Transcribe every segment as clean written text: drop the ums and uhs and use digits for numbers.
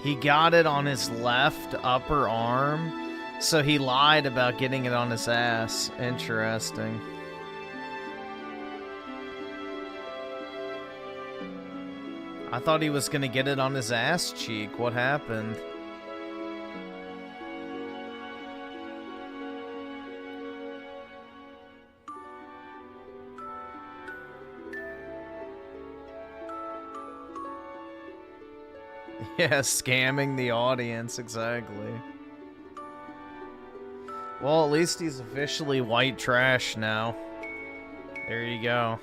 He got it on his left upper arm, so he lied about getting it on his ass. Interesting. I thought he was gonna get it on his ass cheek. What happened? Yeah, scamming the audience, exactly. Well, at least he's officially white trash now. There you go.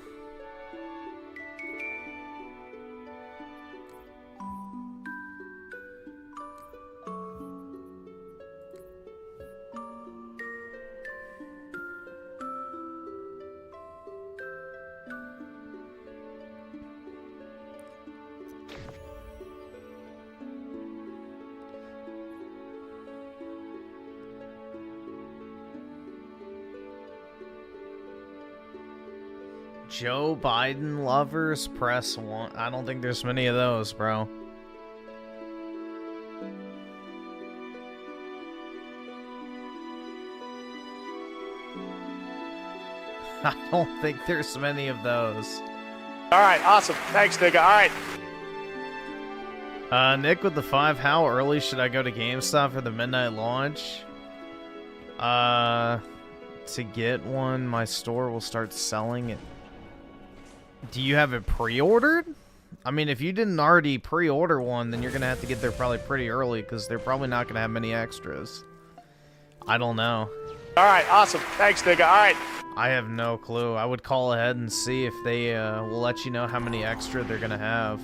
Joe Biden lovers, press 1. I don't think there's many of those, bro. I don't think there's many of those. Alright, awesome. Thanks, nigga. Alright. Nick with the 5. How early should I go to GameStop for the midnight launch? To get one, my store will start selling it. Do you have it pre-ordered? I mean, if you didn't already pre-order one, then you're going to have to get there probably pretty early, because they're probably not going to have many extras. I don't know. Alright, awesome. Thanks, nigga. Alright. I have no clue. I would call ahead and see if they will let you know how many extra they're going to have.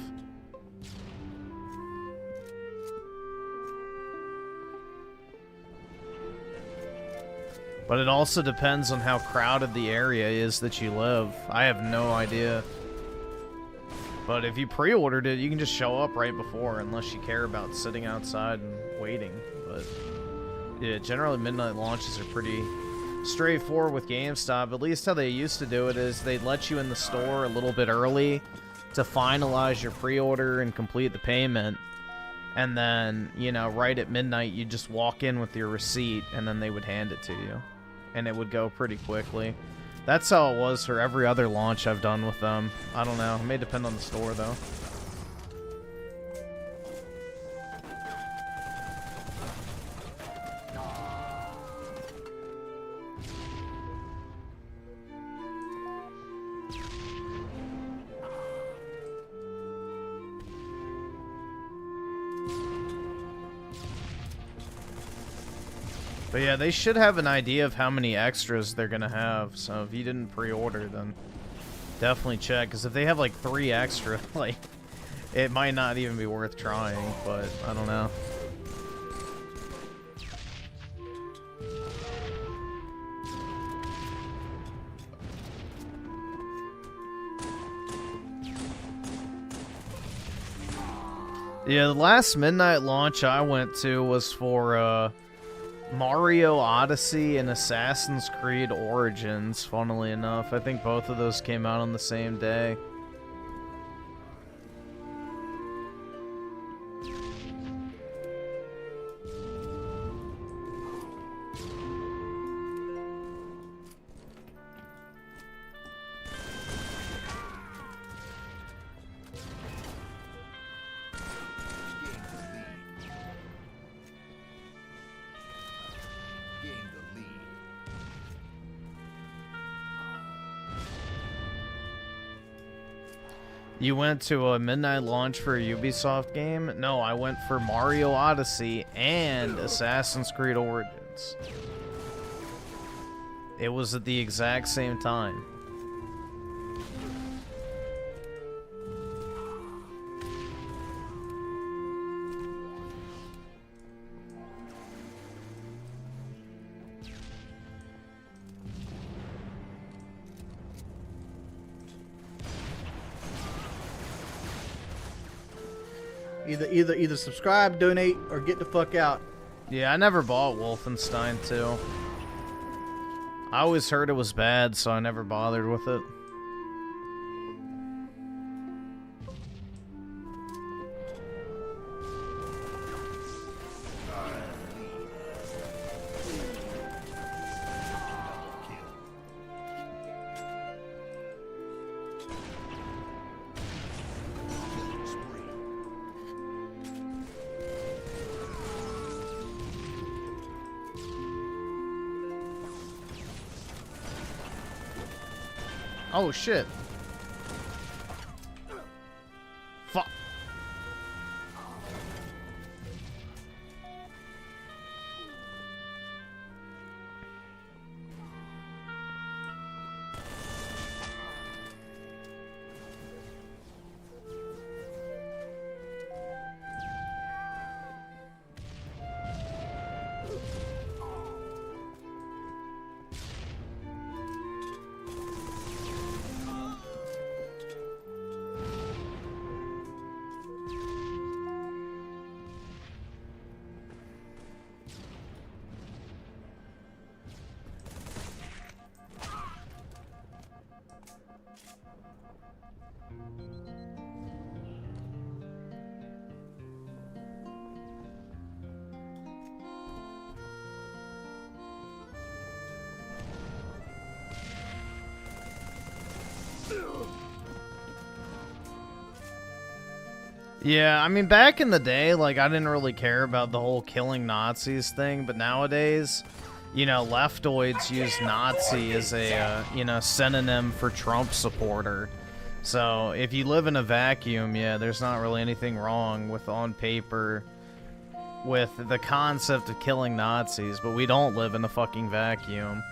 But it also depends on how crowded the area is that you live. I have no idea. But if you pre-ordered it, you can just show up right before, unless you care about sitting outside and waiting. But yeah, generally midnight launches are pretty straightforward with GameStop. At least how they used to do it is they'd let you in the store a little bit early to finalize your pre-order and complete the payment. And then, you know, right at midnight, you just walk in with your receipt, and then they would hand it to you. And it would go pretty quickly. That's how it was for every other launch I've done with them. I don't know. It may depend on the store, though. But yeah, they should have an idea of how many extras they're gonna have. So if you didn't pre-order, then definitely check. Because if they have like 3 extra, like, it might not even be worth trying. But I don't know. Yeah, the last midnight launch I went to was for Mario Odyssey and Assassin's Creed Origins, funnily enough. I think both of those came out on the same day. You went to a midnight launch for a Ubisoft game? No, I went for Mario Odyssey and Assassin's Creed Origins. It was at the exact same time. Either subscribe, donate, or get the fuck out. Yeah, I never bought Wolfenstein 2. I always heard it was bad, so I never bothered with it. Oh, shit. Fuck. Yeah, I mean, back in the day, like, I didn't really care about the whole killing Nazis thing, but nowadays, you know, leftoids use Nazi as a, you know, synonym for Trump supporter. So, if you live in a vacuum, yeah, there's not really anything wrong with, on paper, with the concept of killing Nazis, but we don't live in a fucking vacuum,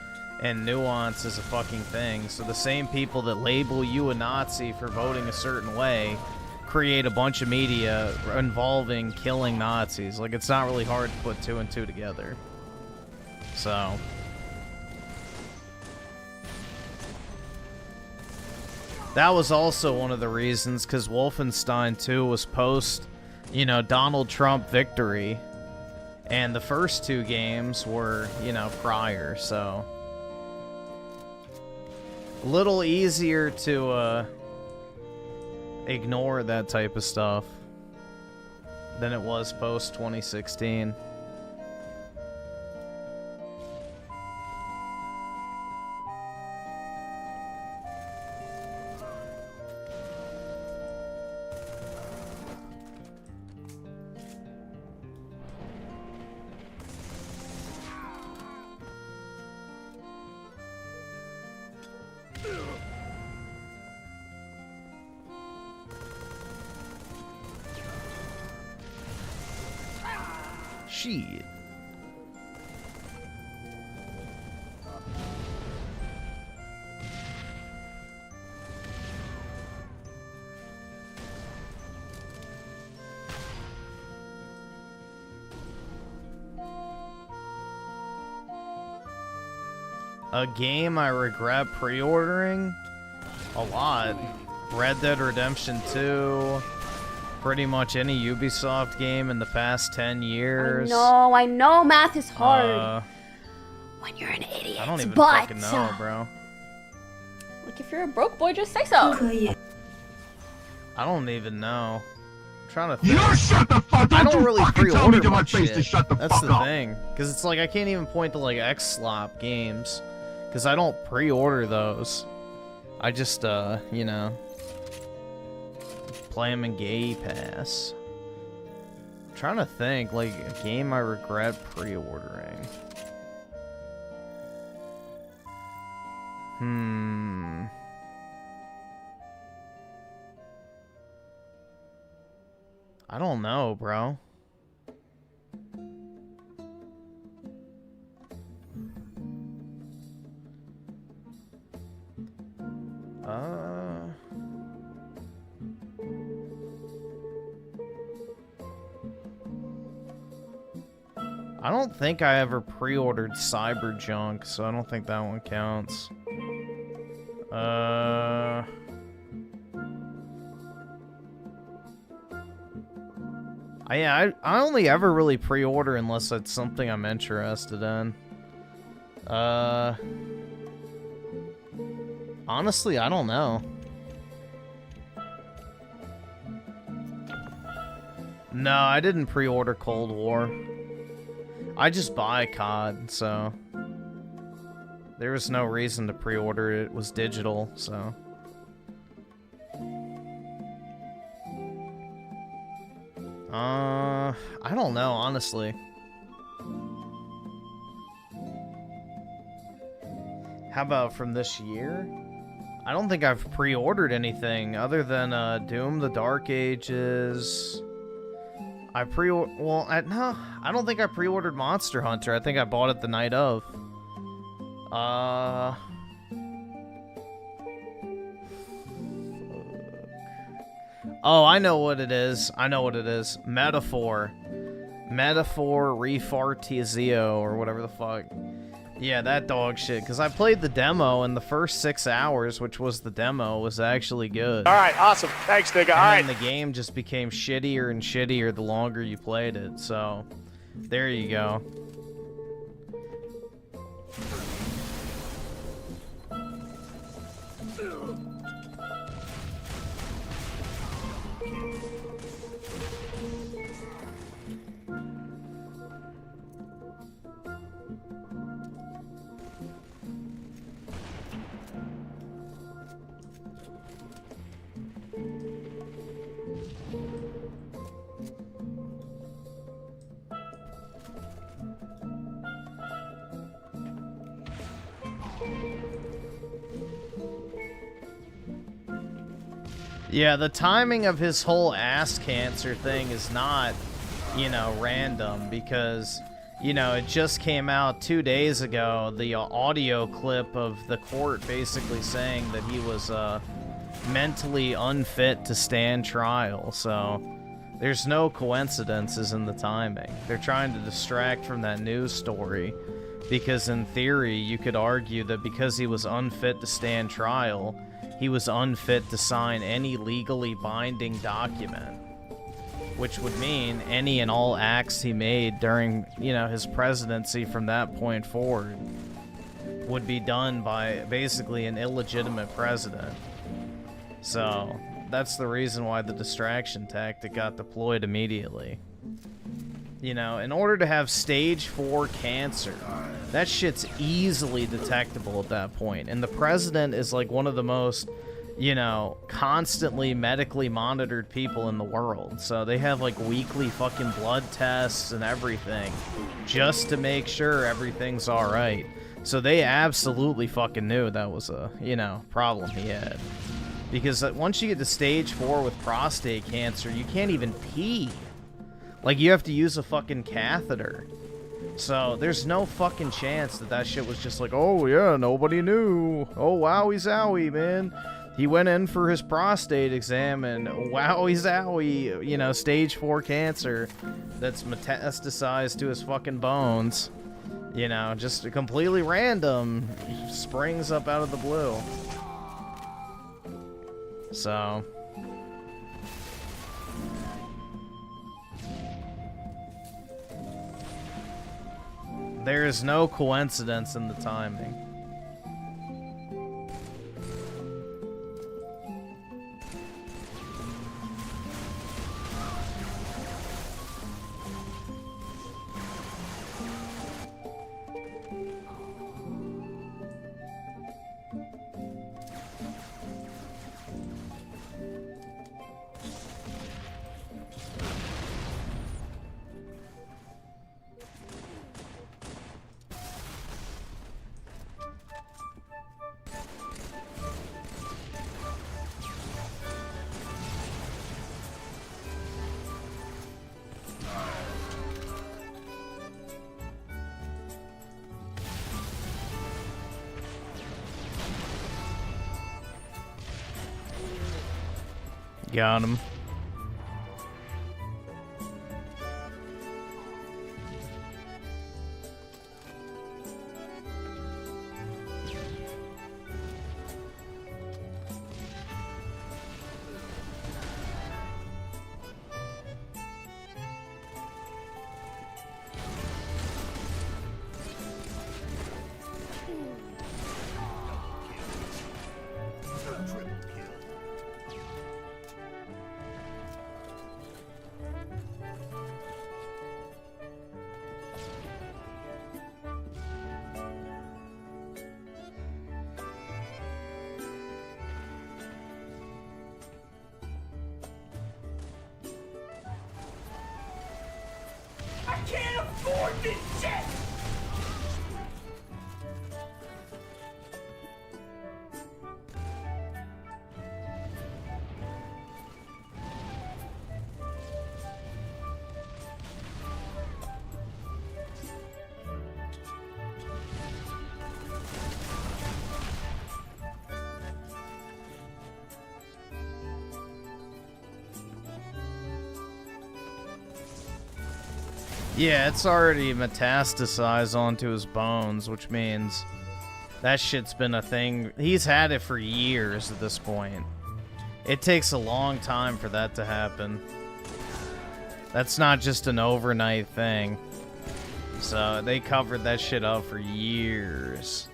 and nuance is a fucking thing. So the same people that label you a Nazi for voting a certain way create a bunch of media involving killing Nazis. Like, it's not really hard to put two and two together. So that was also one of the reasons, because Wolfenstein 2 was post, you know, Donald Trump victory, and the first two games were, you know, prior, so a little easier to ignore that type of stuff than it was post 2016. Shit. A game I regret pre-ordering? A lot. Red Dead Redemption 2. Pretty much any Ubisoft game in the past 10 years. I know math is hard. When you're an idiot. I don't even fucking know, bro. Like, if you're a broke boy, just say so. I don't even know. I'm trying to think. You shut the fuck up! I don't really pre-order much face shit. to shut the That's fuck the up. thing. Because it's like, I can't even point to, like, X-Slop games. Because I don't pre-order those. I just, you know, play them in Gay Pass. I'm trying to think, like, a game I regret pre-ordering. I don't know, bro. I don't think I ever pre-ordered Cyberjunk, so I don't think that one counts. I only ever really pre-order unless it's something I'm interested in. Honestly, I don't know. No, I didn't pre-order Cold War. I just buy COD, so there was no reason to pre-order it. It was digital, so. I don't know, honestly. How about from this year? I don't think I've pre-ordered anything other than Doom: The Dark Ages. I no, I don't think I pre-ordered Monster Hunter. I think I bought it the night of. Oh, I know what it is. Metaphor Refartizio, or whatever the fuck. Yeah, that dog shit. Because I played the demo, and the first 6 hours, which was the demo, was actually good. All right, awesome. Thanks, nigga. All right. And then the game just became shittier and shittier the longer you played it. So, there you go. Yeah, the timing of his whole ass cancer thing is not, you know, random, because, you know, it just came out 2 days ago, the audio clip of the court basically saying that he was mentally unfit to stand trial, so there's no coincidences in the timing. They're trying to distract from that news story, because in theory, you could argue that because he was unfit to stand trial, he was unfit to sign any legally binding document, which would mean any and all acts he made during, you know, his presidency from that point forward would be done by basically an illegitimate president. So that's the reason why the distraction tactic got deployed immediately. You know, in order to have stage 4 cancer, that shit's easily detectable at that point. And the president is like one of the most, you know, constantly medically monitored people in the world. So they have like weekly fucking blood tests and everything just to make sure everything's alright. So they absolutely fucking knew that was a, you know, problem he had. Because once you get to stage 4 with prostate cancer, you can't even pee. Like, you have to use a fucking catheter. So, there's no fucking chance that that shit was just like, oh, yeah, nobody knew. Oh, wowie zowie, man. He went in for his prostate exam, and wowie zowie, you know, stage 4 cancer that's metastasized to his fucking bones. You know, just completely random. Springs up out of the blue. So... there is no coincidence in the timing. Got him. Yeah, it's already metastasized onto his bones, which means that shit's been a thing. He's had it for years at this point. It takes a long time for that to happen. That's not just an overnight thing. So they covered that shit up for years.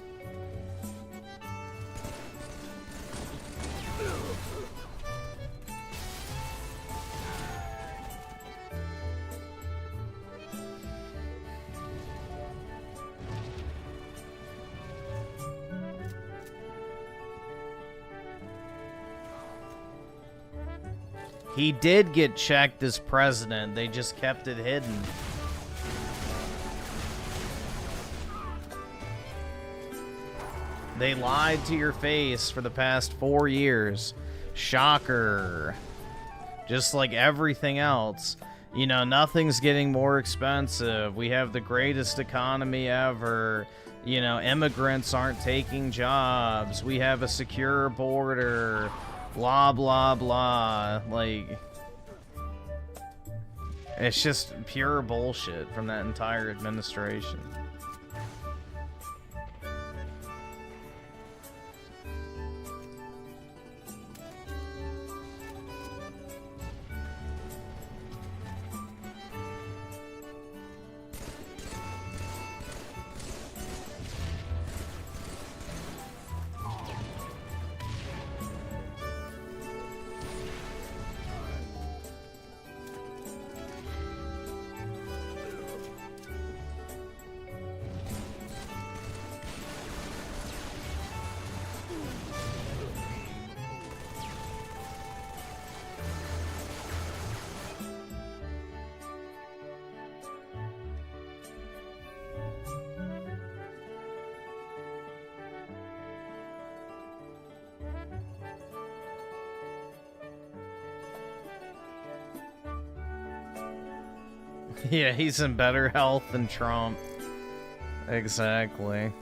He did get checked as president. They just kept it hidden. They lied to your face for the past 4 years. Shocker. Just like everything else. You know, nothing's getting more expensive. We have the greatest economy ever. You know, immigrants aren't taking jobs. We have a secure border. Blah, blah, blah. Like, it's just pure bullshit from that entire administration. Yeah, he's in better health than Trump. Exactly.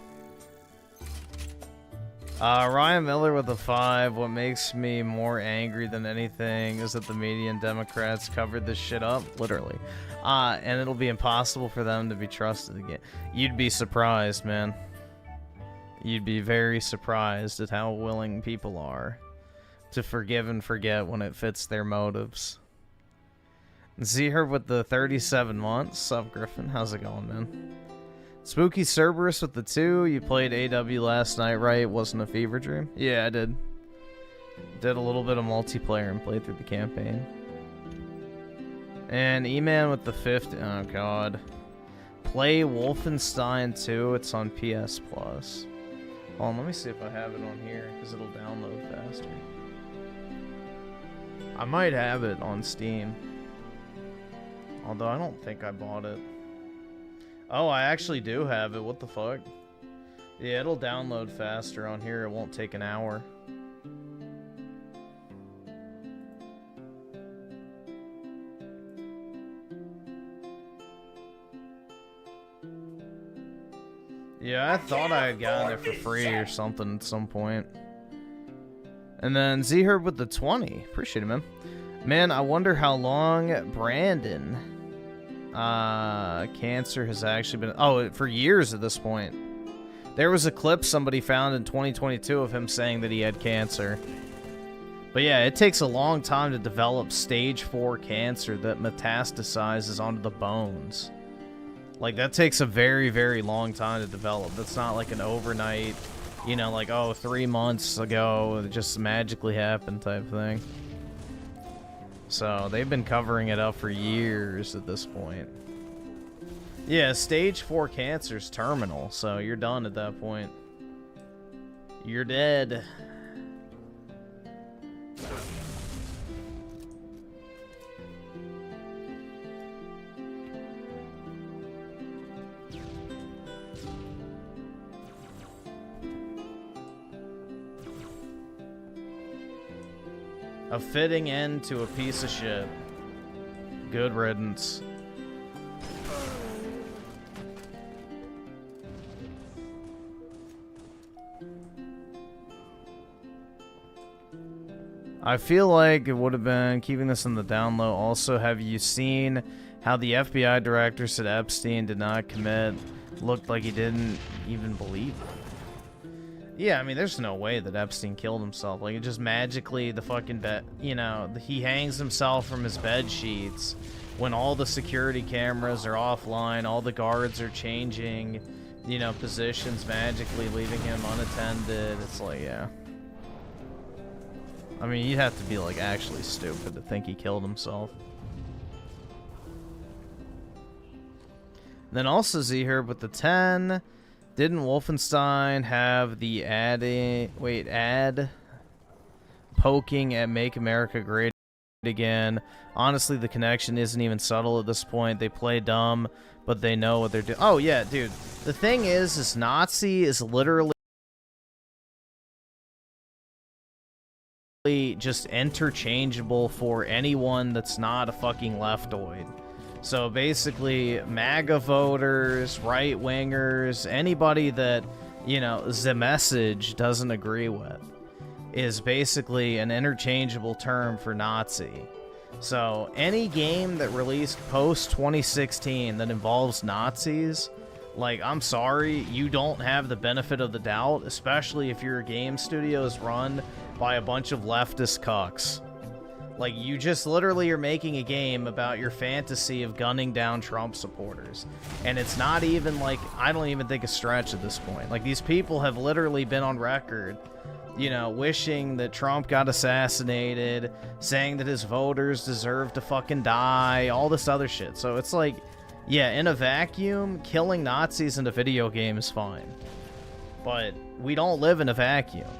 Ryan Miller with a 5. What makes me more angry than anything is that the media and Democrats covered this shit up, literally. And it'll be impossible for them to be trusted again. You'd be surprised, man. You'd be very surprised at how willing people are to forgive and forget when it fits their motives. See her with the 37 months. Sup, Griffin? How's it going, man? Spooky Cerberus with the 2. You played AW last night, right? It wasn't a fever dream? Yeah, I did. Did a little bit of multiplayer and played through the campaign. And E-Man with the 50. Oh, God. Play Wolfenstein 2. It's on PS Plus. Hold on, let me see if I have it on here, because it'll download faster. I might have it on Steam. Although I don't think I bought it. Oh, I actually do have it. What the fuck? Yeah, it'll download faster on here. It won't take an hour. Yeah, I thought I had gotten it for free or something at some point. And then Z-Herb with the 20. Appreciate it, man. Man, I wonder how long Brandon cancer has actually been. Oh, for years at this point. There was a clip somebody found in 2022 of him saying that he had cancer. But yeah, it takes a long time to develop stage 4 cancer that metastasizes onto the bones. Like, that takes a very, very long time to develop. That's not like an overnight, you know, like, oh, 3 months ago, it just magically happened type thing. So, they've been covering it up for years at this point. Yeah, stage 4 cancer's terminal, so you're done at that point. You're dead. A fitting end to a piece of shit. Good riddance. I feel like it would have been keeping this in the down low. Also, have you seen How the FBI director said Epstein did not commit looked like he didn't even believe it. Yeah, I mean, there's no way that Epstein killed himself. Like, it just magically, the fucking bed, you know, he hangs himself from his bed sheets when all the security cameras are offline, all the guards are changing, you know, positions magically, leaving him unattended. It's like, yeah. I mean, you'd have to be, like, actually stupid to think he killed himself. Then also Z-Herb with the 10. Didn't Wolfenstein have the ad poking at Make America Great Again? Honestly, the connection isn't even subtle at this point. They play dumb, but they know what they're doing. Oh, yeah, dude. The thing is Nazi is literally just interchangeable for anyone that's not a fucking leftoid. So basically, MAGA voters, right-wingers, anybody that, you know, the message doesn't agree with is basically an interchangeable term for Nazi. So any game that released post-2016 that involves Nazis, like, I'm sorry, you don't have the benefit of the doubt, especially if your game studio is run by a bunch of leftist cucks. Like, you just literally are making a game about your fantasy of gunning down Trump supporters. And it's not even, like, I don't even think a stretch at this point. Like, these people have literally been on record, you know, wishing that Trump got assassinated, saying that his voters deserve to fucking die, all this other shit. So it's like, yeah, in a vacuum, killing Nazis in a video game is fine. But we don't live in a vacuum.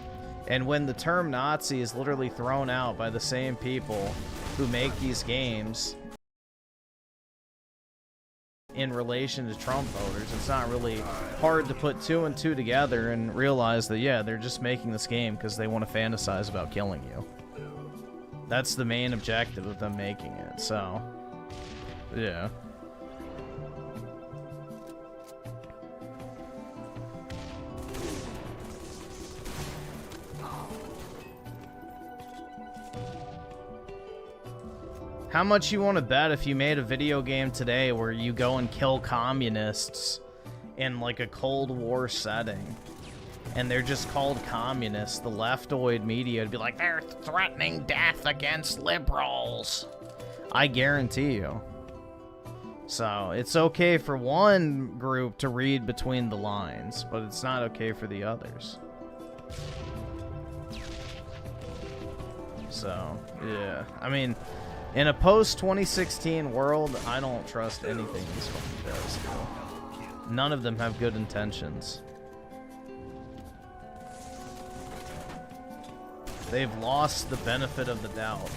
And when the term Nazi is literally thrown out by the same people who make these games in relation to Trump voters, it's not really hard to put 2 and 2 together and realize that, yeah, they're just making this game because they want to fantasize about killing you. That's the main objective of them making it, so, yeah. How much you want to bet if you made a video game today where you go and kill communists in like a Cold War setting, and they're just called communists, the leftoid media would be like, they're threatening death against liberals. I guarantee you. So, it's okay for one group to read between the lines, but it's not okay for the others. So, yeah. I mean, in a post-2016 world, I don't trust anything these fucking guys do. None of them have good intentions. They've lost the benefit of the doubt.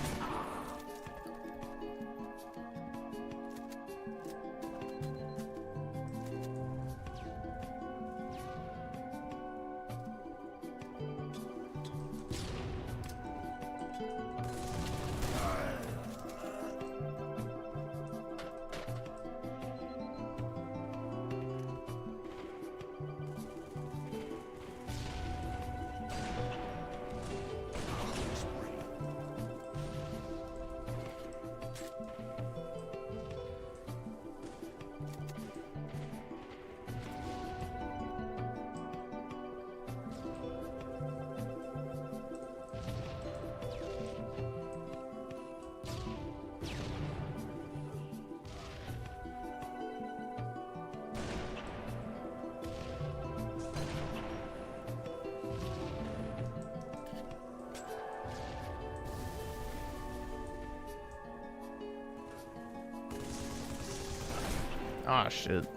Ah, shit.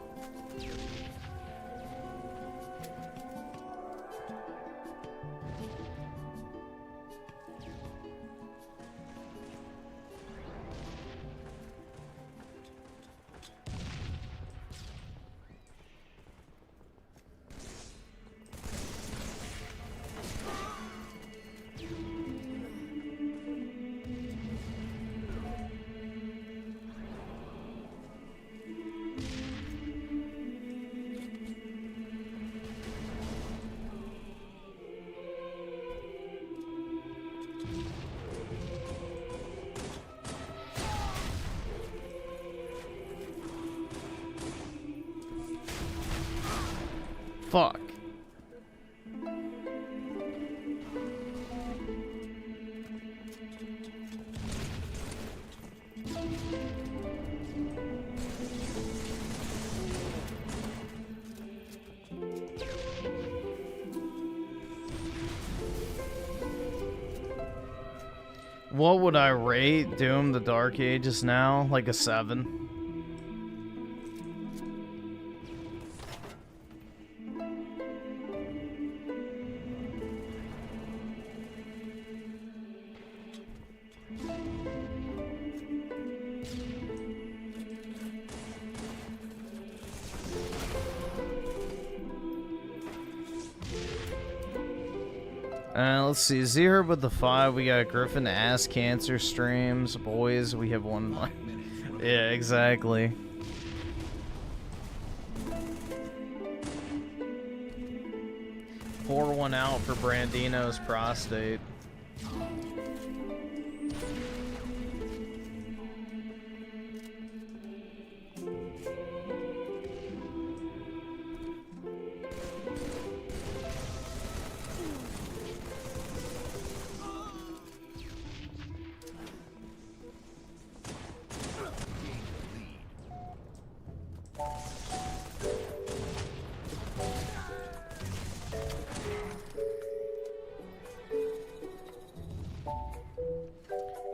Fuck. What would I rate Doom the Dark Ages now? Like a 7. Let's see. Zero with the 5. We got Griffin ass cancer streams. Boys, we have one. Yeah, exactly. Pour one out for Brandino's prostate.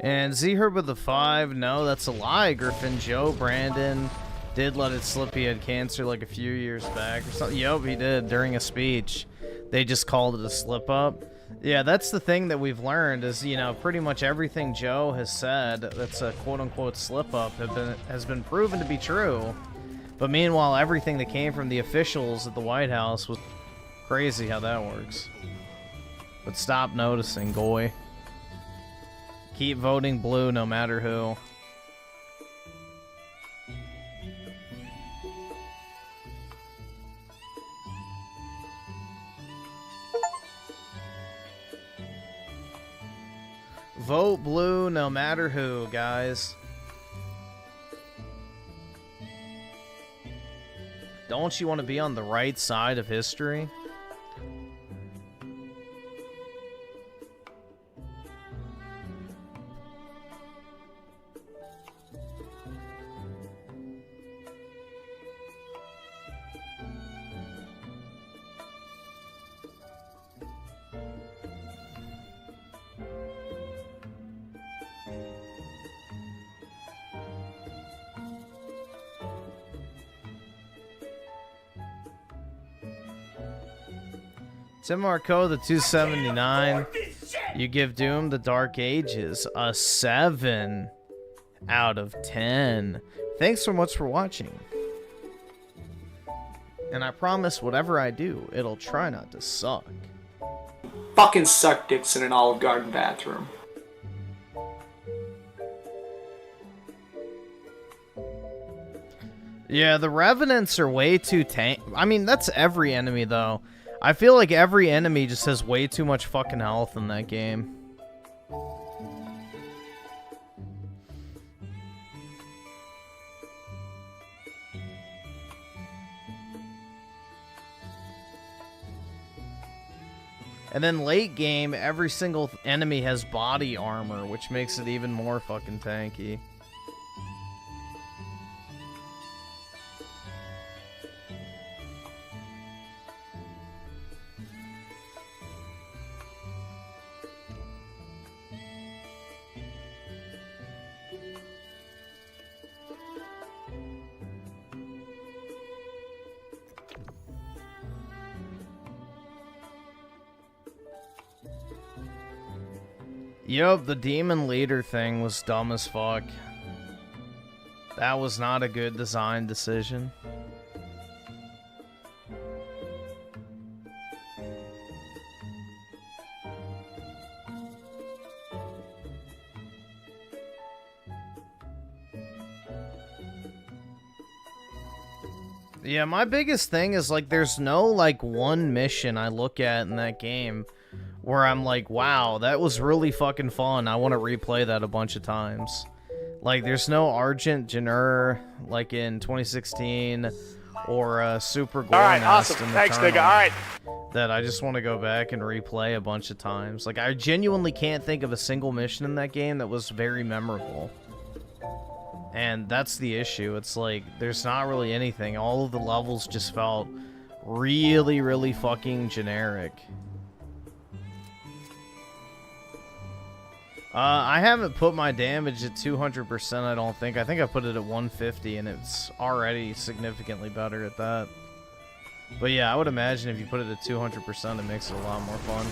And Z-Herb with the 5, no, that's a lie. Griffin, Joe, Brandon did let it slip he had cancer like a few years back or something. Yup, he did during a speech. They just called it a slip-up. Yeah, that's the thing that we've learned is, you know, pretty much everything Joe has said that's a quote-unquote slip-up has been proven to be true. But meanwhile, everything that came from the officials at the White House was crazy how that works. But stop noticing, Goy. Keep voting blue no matter who. Vote blue no matter who, guys. Don't you want to be on the right side of history? Tim Marco, the 279. You give Doom the Dark Ages a 7 out of 10. Thanks so much for watching. And I promise whatever I do, it'll try not to suck. Fucking suck dicks in an Olive Garden bathroom. Yeah, the Revenants are way too tank. I mean, that's every enemy, though. I feel like every enemy just has way too much fucking health in that game. And then late game, every single enemy has body armor, which makes it even more fucking tanky. Yup, the demon leader thing was dumb as fuck. That was not a good design decision. Yeah, my biggest thing is, like, there's no, like, one mission I look at in that game where I'm like, wow, that was really fucking fun. I want to replay that a bunch of times. Like, there's no Argent Janur, like in 2016, or Super Gore All right, Nest awesome. in the Thanks, nigga. Eternal All right. that I just want to go back and replay a bunch of times. Like, I genuinely can't think of a single mission in that game that was very memorable. And that's the issue. It's like, there's not really anything. All of the levels just felt really, really fucking generic. I haven't put my damage at 200%, I don't think. I think I put it at 150, and it's already significantly better at that. But yeah, I would imagine if you put it at 200%, it makes it a lot more fun.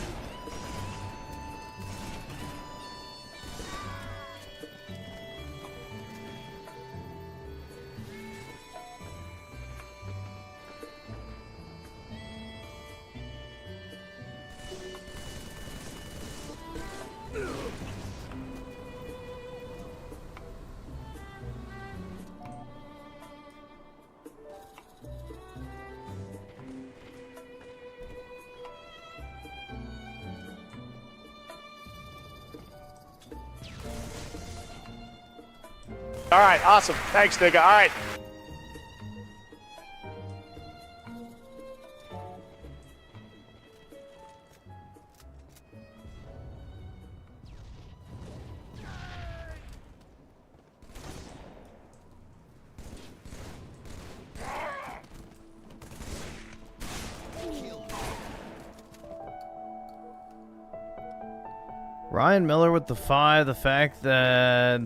All right, awesome. Thanks, nigga. All right. Ryan Miller with the 5, the fact that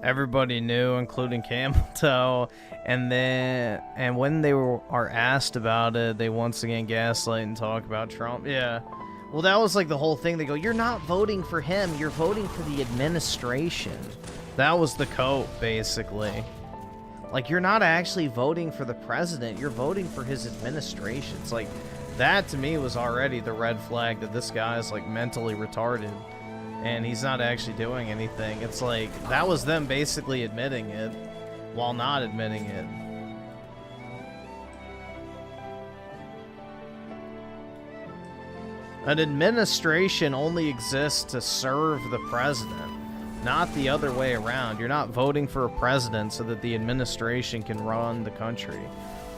everybody knew, including Campbell, and when they are asked about it, they once again gaslight and talk about Trump. Yeah. Well, that was like the whole thing. They go, you're not voting for him, you're voting for the administration. That was the cope, basically. Like, you're not actually voting for the president, you're voting for his administration. It's like, that to me was already the red flag that this guy is like mentally retarded and he's not actually doing anything. It's like, that was them basically admitting it while not admitting it. An administration only exists to serve the president, not the other way around. You're not voting for a president so that the administration can run the country.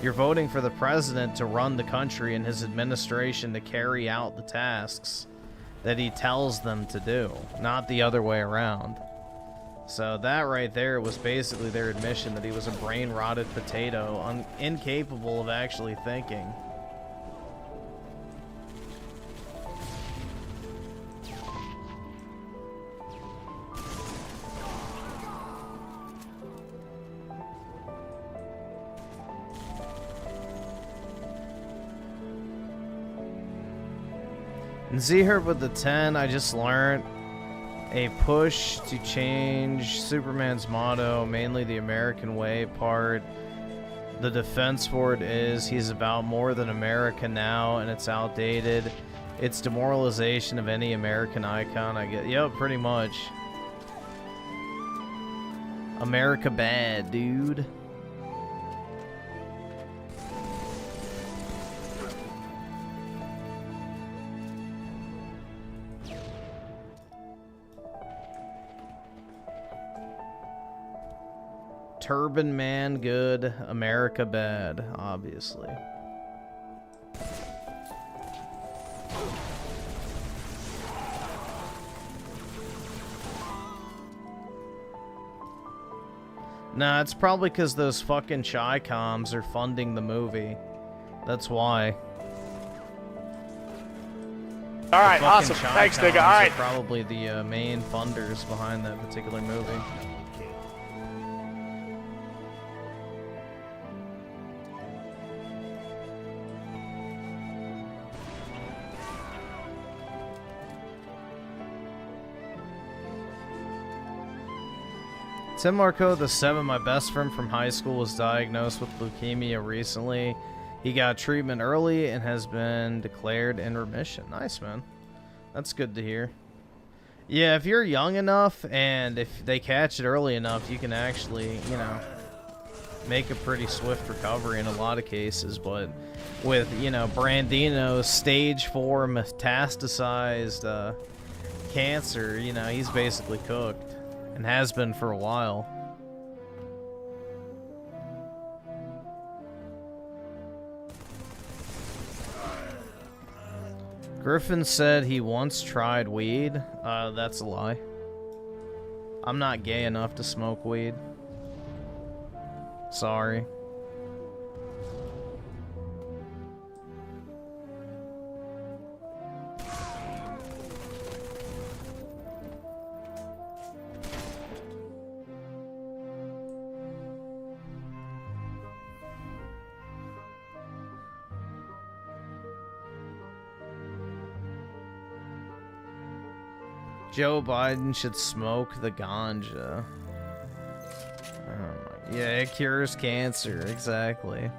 You're voting for the president to run the country and his administration to carry out the tasks that he tells them to do, not the other way around. So that right there was basically their admission that he was a brain-rotted potato, incapable of actually thinking. And Zher with the 10, I just learned a push to change Superman's motto, mainly the American way part. The defense for it is he's about more than America now, and it's outdated. It's demoralization of any American icon. I get, yep, pretty much. America bad, dude. Turban man good, America bad, obviously. Nah, it's probably because those fucking Chi-Coms are funding the movie. That's why. All right, awesome. Thanks, nigga. All right. Probably the main funders behind that particular movie. Tim Marco, the 7, my best friend from high school, was diagnosed with leukemia recently. He got treatment early and has been declared in remission. Nice, man. That's good to hear. Yeah, if you're young enough and if they catch it early enough, you can actually, you know, make a pretty swift recovery in a lot of cases. But with, you know, Brandino's stage 4 metastasized cancer, you know, he's basically cooked. And has been for a while. Griffin said he once tried weed. That's a lie. I'm not gay enough to smoke weed. Sorry. Joe Biden should smoke the ganja. Oh my, yeah, it cures cancer, exactly.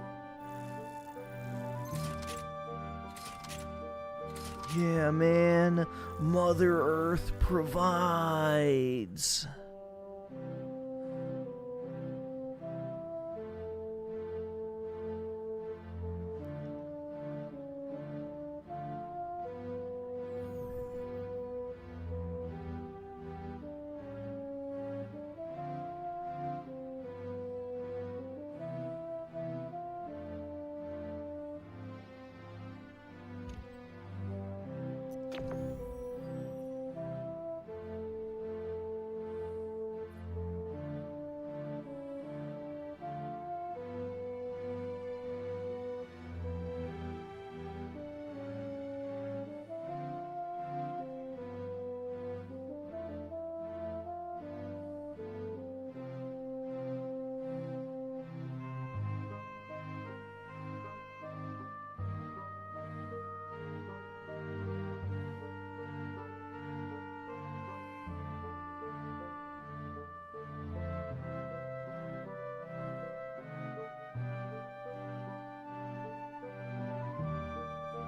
Yeah, man, Mother Earth provides.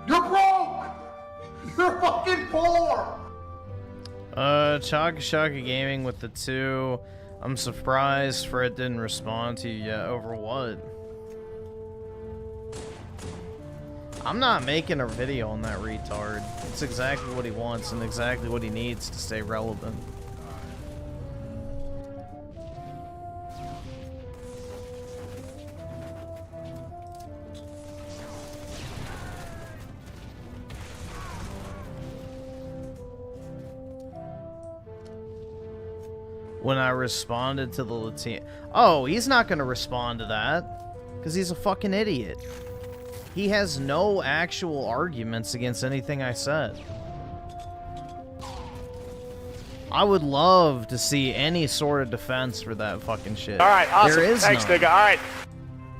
You're broke! You're fucking poor! Chaka Chaka Gaming with the 2. I'm surprised Fred didn't respond to you yet. Over what? I'm not making a video on that retard. It's exactly what he wants and exactly what he needs to stay relevant. When I responded to the Latino... Oh, he's not going to respond to that. Because he's a fucking idiot. He has no actual arguments against anything I said. I would love to see any sort of defense for that fucking shit. Alright, awesome. There is Thanks, none. nigga. Alright.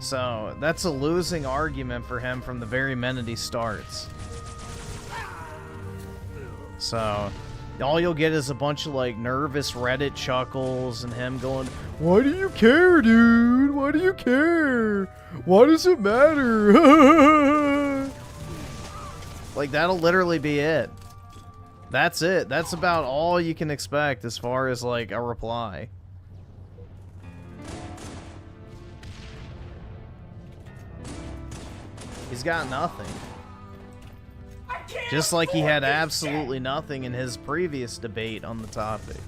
So, that's a losing argument for him from the very minute he starts. So... all you'll get is a bunch of, like, nervous Reddit chuckles and him going, "Why do you care, dude? Why do you care? Why does it matter?" Like, that'll literally be it. That's it. That's about all you can expect as far as, like, a reply. He's got nothing. Just like he had absolutely nothing in his previous debate on the topic.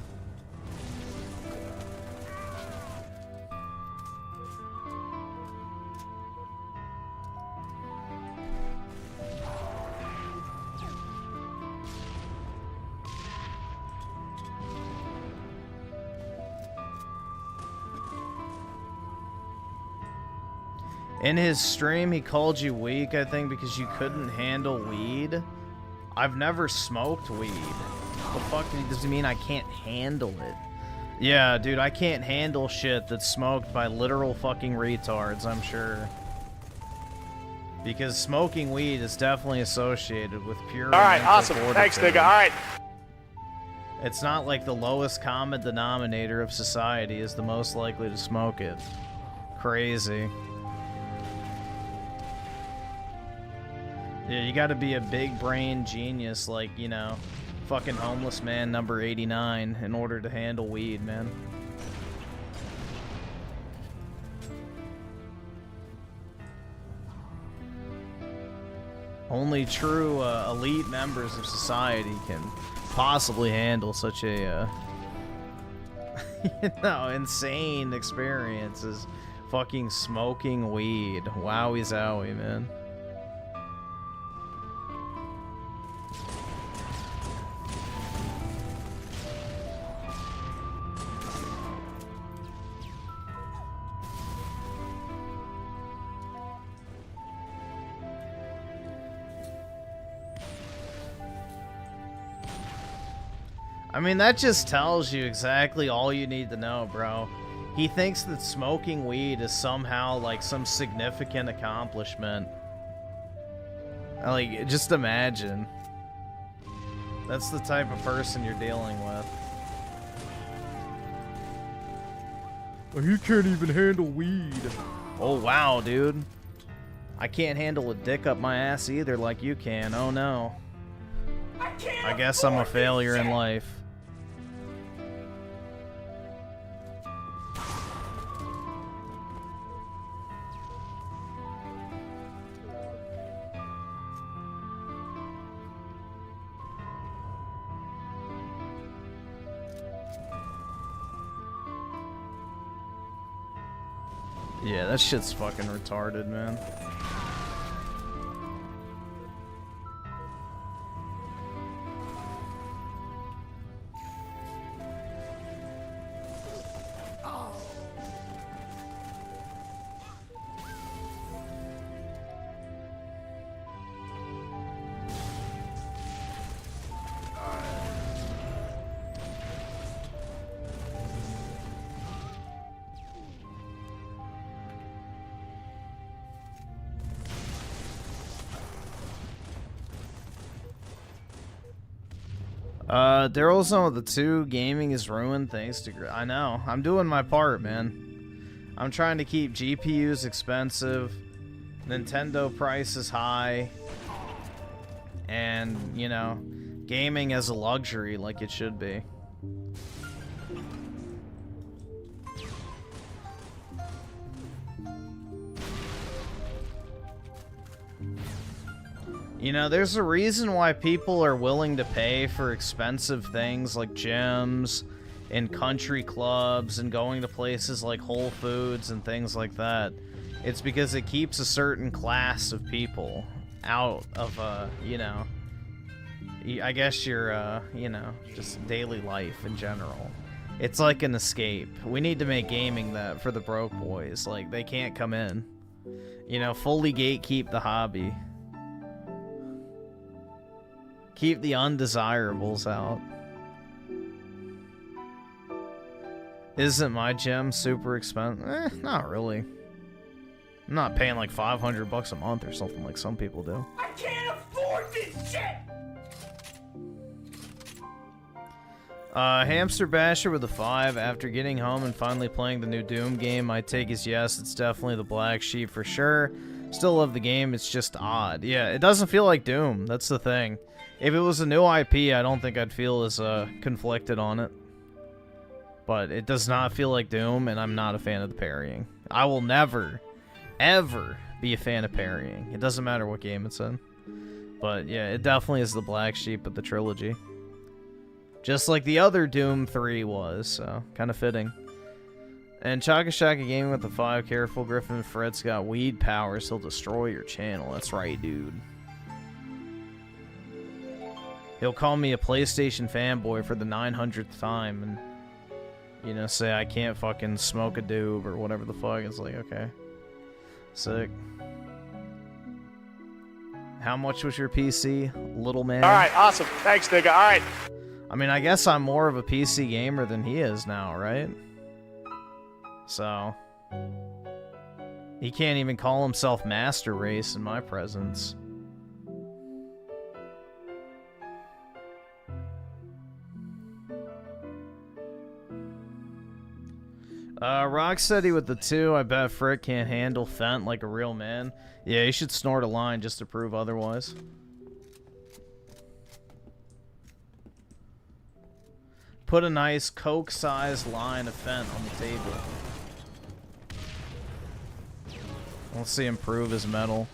In his stream, he called you weak, I think, because you couldn't handle weed. I've never smoked weed. The fuck does he mean I can't handle it? Yeah, dude, I can't handle shit that's smoked by literal fucking retards, I'm sure. Because smoking weed is definitely associated with pure... Alright, awesome. Thanks, nigga. Alright. It's not like the lowest common denominator of society is the most likely to smoke it. Crazy. Yeah, you gotta be a big brain genius like, you know, fucking homeless man number 89 in order to handle weed, man. Only true elite members of society can possibly handle such a, you know, insane experience as fucking smoking weed. Wowie zowie, man. I mean, that just tells you exactly all you need to know, bro. He thinks that smoking weed is somehow, like, some significant accomplishment. Like, just imagine. That's the type of person you're dealing with. Oh, you can't even handle weed. Oh, wow, dude. I can't handle a dick up my ass either like you can. Oh, no. I guess I'm a failure in life. Yeah, that shit's fucking retarded, man. Daryl's on with the 2. Gaming is ruined thanks to... I know. I'm doing my part, man. I'm trying to keep GPUs expensive, Nintendo prices high, and, you know, gaming as a luxury like it should be. You know, there's a reason why people are willing to pay for expensive things like gyms and country clubs and going to places like Whole Foods and things like that. It's because it keeps a certain class of people out of, you know, I guess your, you know, just daily life in general. It's like an escape. We need to make gaming that for the broke boys. Like, they can't come in. You know, fully gatekeep the hobby. Keep the undesirables out. Isn't my gym super expensive? Not really. I'm not paying like $500 a month or something like some people do. I can't afford this shit! Hamster Basher with a 5. After getting home and finally playing the new Doom game, my take is yes, it's definitely the black sheep for sure. Still love the game, it's just odd. Yeah, it doesn't feel like Doom, that's the thing. If it was a new IP, I don't think I'd feel as conflicted on it. But it does not feel like Doom, and I'm not a fan of the parrying. I will never, ever be a fan of parrying. It doesn't matter what game it's in. But yeah, it definitely is the black sheep of the trilogy. Just like the other Doom 3 was, so kind of fitting. And Chaka Shaka Gaming with the 5. Careful, Griffin and Fred's got weed powers. He'll destroy your channel. That's right, dude. He'll call me a PlayStation fanboy for the 900th time and, you know, say I can't fucking smoke a doob or whatever the fuck. It's like, okay. Sick. How much was your PC, little man? Alright, awesome. Thanks, nigga. Alright. I mean, I guess I'm more of a PC gamer than he is now, right? So... he can't even call himself Master Race in my presence. Rocksteady with the 2. I bet Frick can't handle Fent like a real man. Yeah, he should snort a line just to prove otherwise. Put a nice Coke-sized line of Fent on the table. Let's see him prove his metal.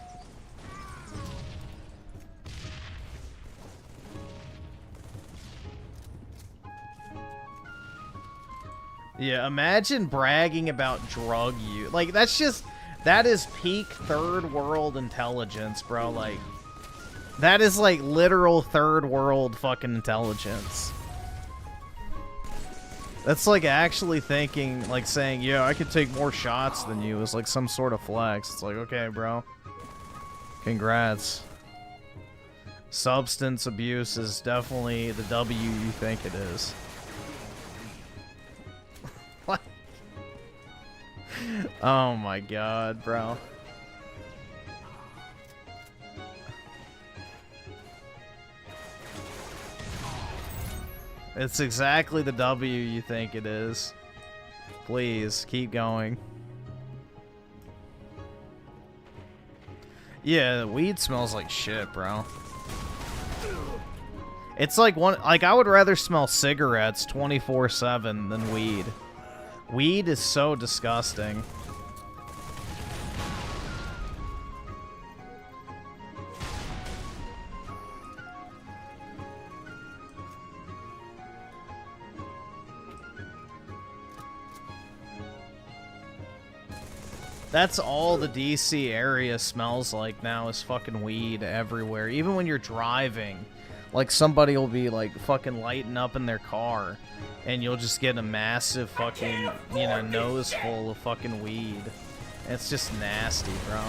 Yeah, imagine bragging about drug use. Like, that's just... that is peak third world intelligence, bro. Like, that is, like, literal third world fucking intelligence. That's like actually thinking, like saying, yeah, I could take more shots than you is like some sort of flex. It's like, okay, bro. Congrats. Substance abuse is definitely the W you think it is. What? Oh my god, bro. It's exactly the W you think it is. Please, keep going. Yeah, weed smells like shit, bro. It's like I would rather smell cigarettes 24/7 than weed. Weed is so disgusting. That's all the DC area smells like now is fucking weed everywhere. Even when you're driving, like somebody will be like fucking lighting up in their car and you'll just get a massive fucking, you know, nose full of fucking weed. And it's just nasty, bro.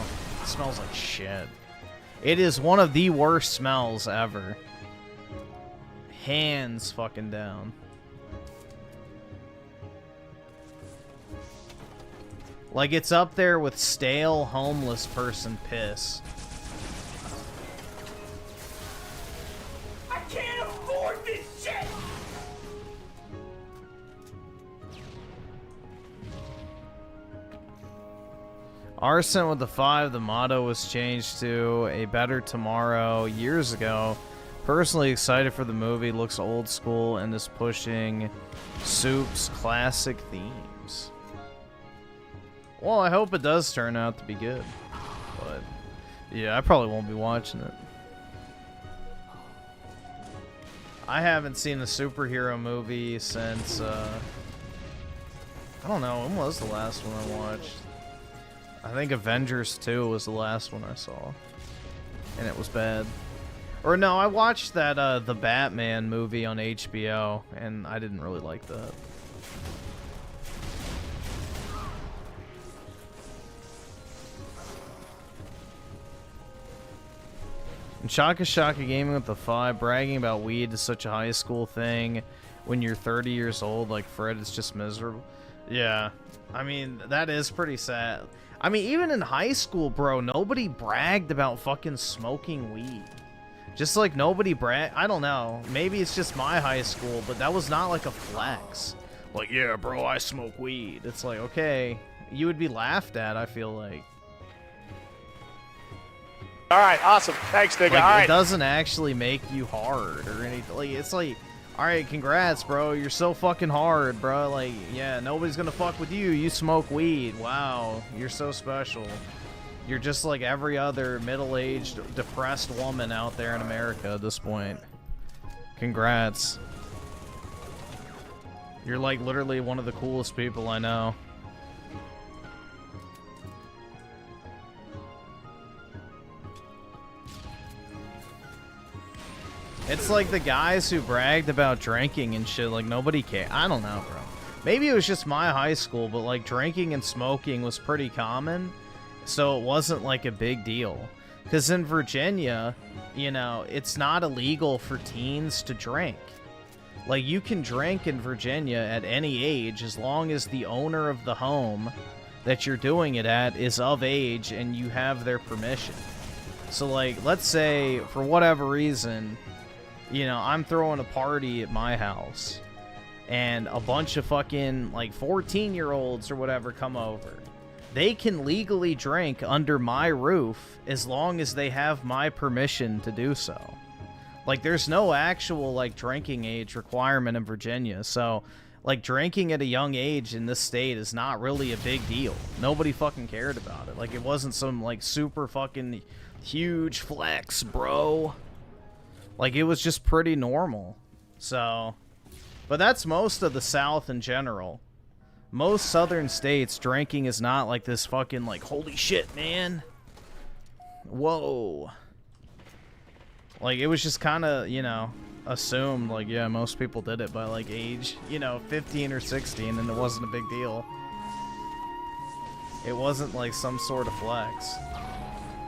It smells like shit. It is one of the worst smells ever. Hands fucking down. Like, it's up there with stale homeless person piss. I can't afford this shit! Arson with the 5, the motto was changed to a better tomorrow years ago. Personally excited for the movie, looks old school and is pushing Soup's classic themes. Well, I hope it does turn out to be good. But, yeah, I probably won't be watching it. I haven't seen a superhero movie since, I don't know, when was the last one I watched? I think Avengers 2 was the last one I saw. And it was bad. Or no, I watched that, the Batman movie on HBO, and I didn't really like that. And Shaka Shaka Gaming with the 5, bragging about weed is such a high school thing. When you're 30 years old, like Fred, it's just miserable. Yeah, I mean, that is pretty sad. I mean, even in high school, bro, nobody bragged about fucking smoking weed. Just like nobody I don't know. Maybe it's just my high school, but that was not like a flex. Like, yeah, bro, I smoke weed. It's like, okay, you would be laughed at, I feel like. All right, awesome. Thanks, nigga. Like, All right. it doesn't actually make you hard or anything. Like, it's like, all right, congrats, bro. You're so fucking hard, bro. Like, yeah, nobody's gonna fuck with you. You smoke weed. Wow, you're so special. You're just like every other middle-aged, depressed woman out there in America at this point. Congrats. You're like literally one of the coolest people I know. It's like the guys who bragged about drinking and shit, like nobody cared. I don't know, bro. Maybe it was just my high school, but like drinking and smoking was pretty common, so it wasn't like a big deal. Because in Virginia, you know, it's not illegal for teens to drink. Like, you can drink in Virginia at any age as long as the owner of the home that you're doing it at is of age and you have their permission. So, like, let's say, for whatever reason, you know, I'm throwing a party at my house, and a bunch of fucking, like, 14-year-olds or whatever come over. They can legally drink under my roof as long as they have my permission to do so. Like, there's no actual, like, drinking age requirement in Virginia, so, like, drinking at a young age in this state is not really a big deal. Nobody fucking cared about it. Like, it wasn't some, like, super fucking huge flex, bro. Like, it was just pretty normal. So, but that's most of the South in general. Most southern states, drinking is not like this fucking, like, holy shit, man. Whoa. Like, it was just kind of, you know, assumed, like, yeah, most people did it by, like, age, you know, 15 or 16, and it wasn't a big deal. It wasn't, like, some sort of flex.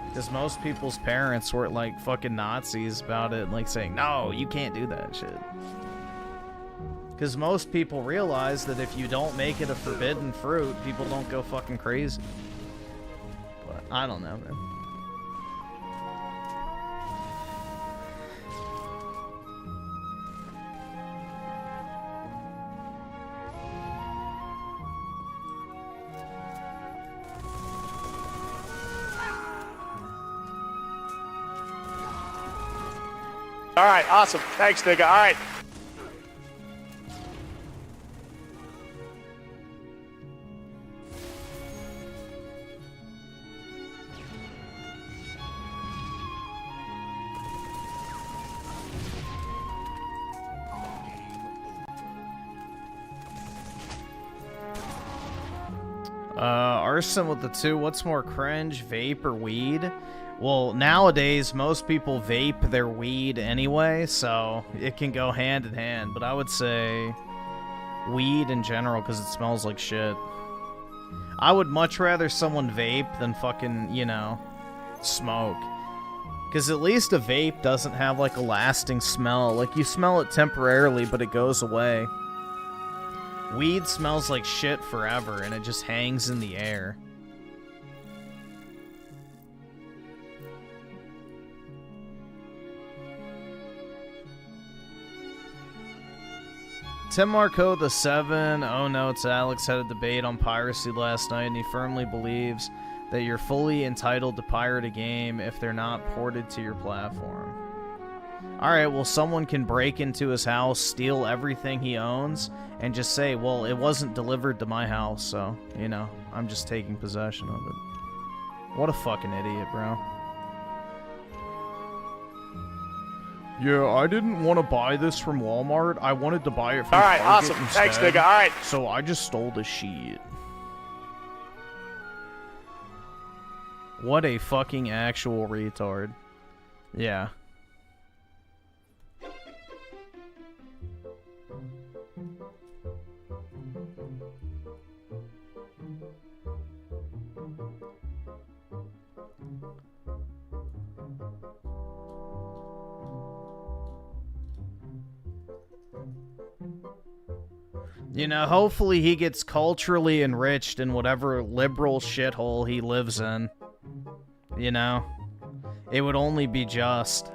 Because most people's parents were like fucking Nazis about it, like saying, no, you can't do that shit. Because most people realize that if you don't make it a forbidden fruit, people don't go fucking crazy. But I don't know, man. All right, awesome. Thanks, nigga. All right. Arson with the 2. What's more cringe, vape or weed? Well, nowadays, most people vape their weed anyway, so it can go hand in hand. But I would say weed in general, because it smells like shit. I would much rather someone vape than fucking, you know, smoke. Because at least a vape doesn't have, like, a lasting smell. Like, you smell it temporarily, but it goes away. Weed smells like shit forever, and it just hangs in the air. Tim Marco the 7, oh no, it's Alex, had a debate on piracy last night, and he firmly believes that you're fully entitled to pirate a game if they're not ported to your platform. Alright, well, someone can break into his house, steal everything he owns, and just say, well, it wasn't delivered to my house, so, you know, I'm just taking possession of it. What a fucking idiot, bro. Yeah, I didn't want to buy this from Walmart. I wanted to buy it from All right, Target awesome. instead, Thanks, nigga. All right. so I just stole the shit. What a fucking actual retard. Yeah. You know, hopefully he gets culturally enriched in whatever liberal shithole he lives in. You know? It would only be just.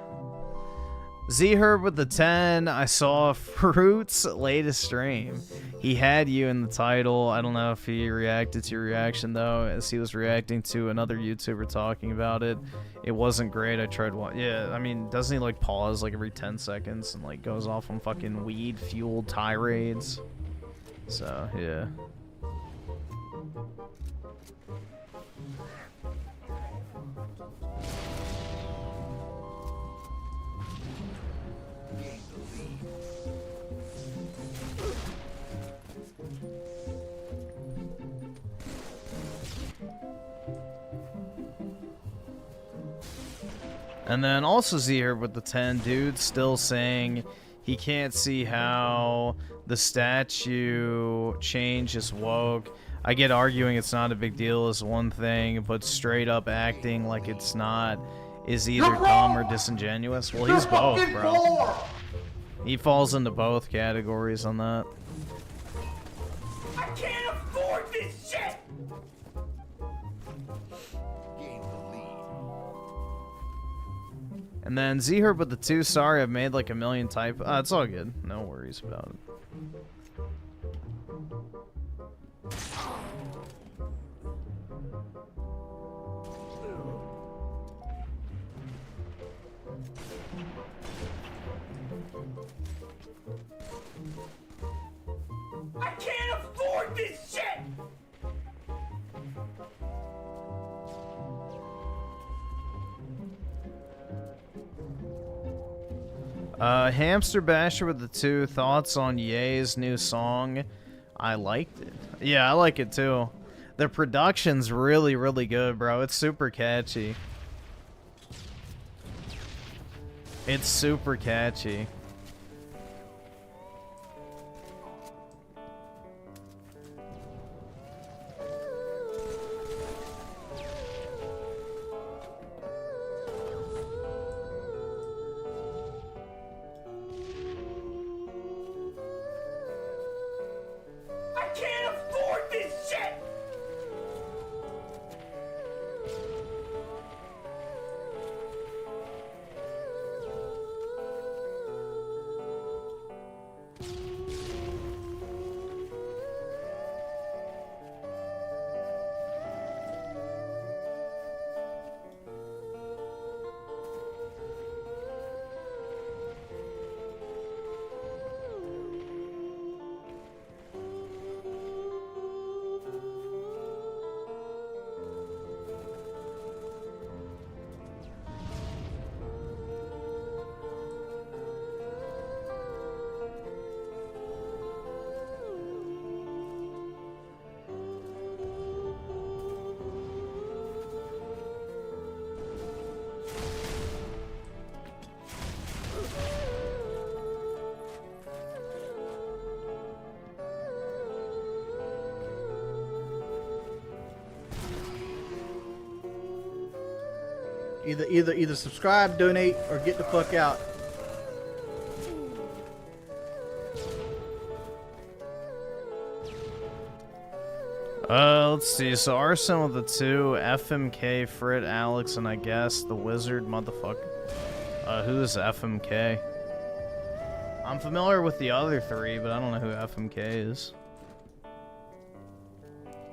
Z-Herb with the 10, I saw Fruit's latest stream. He had you in the title. I don't know if he reacted to your reaction, though, as he was reacting to another YouTuber talking about it. It wasn't great. I tried one. Yeah, I mean, doesn't he, like, pause, like, every 10 seconds and, like, goes off on fucking weed-fueled tirades? So, yeah. And then also Z-Herb with the 10, dude still saying he can't see how the statue change is woke. I get arguing it's not a big deal is one thing, but straight up acting like it's not is either dumb or disingenuous. Well, he's both, bro. He falls into both categories on that. I can't afford this shit! And then Z-Herb with the 2, sorry, I've made like a million typos. It's all good. No worries about it. I can't afford this shit! Hamster Basher with the 2, thoughts on Ye's new song. I liked it. Yeah, I like it too. The production's really, really good, bro. It's super catchy. It's super catchy. Either subscribe, donate, or get the fuck out. Let's see. So Arson with the 2, FMK, Frit, Alex, and I guess the wizard motherfucker. Who's FMK? I'm familiar with the other 3, but I don't know who FMK is.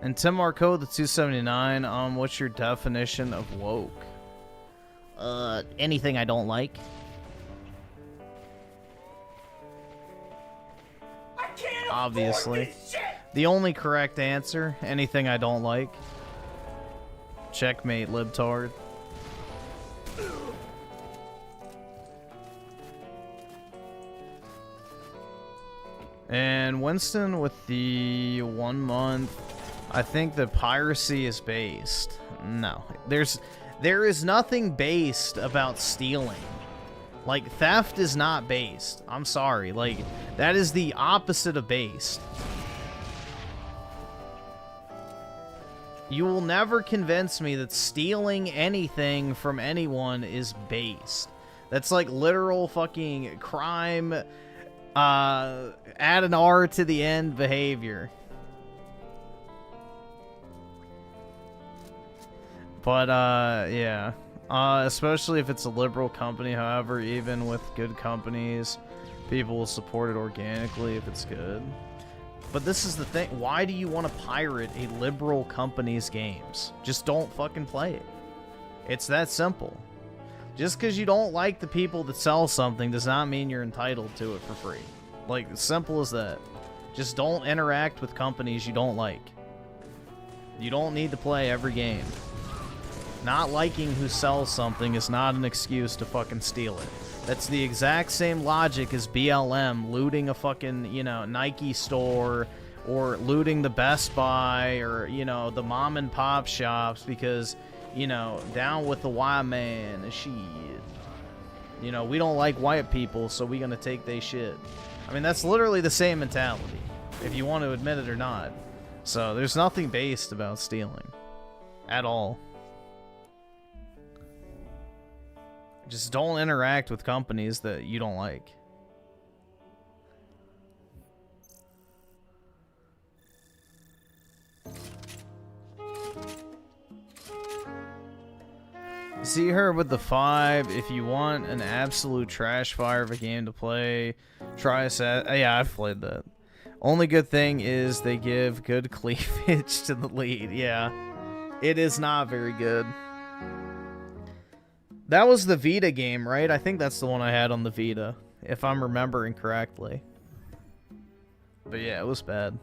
And Tim Marco, the 279, what's your definition of woke? Anything I don't like. I can't Obviously. afford this shit. The only correct answer, anything I don't like. Checkmate, libtard. And Winston with the 1 month. I think that piracy is based. No, there is nothing based about stealing. Like, theft is not based. I'm sorry. Like, that is the opposite of based. You will never convince me that stealing anything from anyone is based. That's like literal fucking crime, add an R to the end behavior. But, yeah. Especially if it's a liberal company, however, even with good companies, people will support it organically if it's good. But this is the thing. Why do you want to pirate a liberal company's games? Just don't fucking play it. It's that simple. Just because you don't like the people that sell something does not mean you're entitled to it for free. Like, as simple as that. Just don't interact with companies you don't like. You don't need to play every game. Not liking who sells something is not an excuse to fucking steal it. That's the exact same logic as BLM looting a fucking, you know, Nike store or looting the Best Buy or, you know, the mom and pop shops because, you know, down with the white man, shit. You know, we don't like white people, so we gonna take they shit. I mean, that's literally the same mentality, if you want to admit it or not. So there's nothing based about stealing. At all. Just don't interact with companies that you don't like. See her with the 5. If you want an absolute trash fire of a game to play, try a set. Yeah, I've played that. Only good thing is they give good cleavage to the lead. Yeah, it is not very good. That was the Vita game, right? I think that's the one I had on the Vita, if I'm remembering correctly. But yeah, it was bad.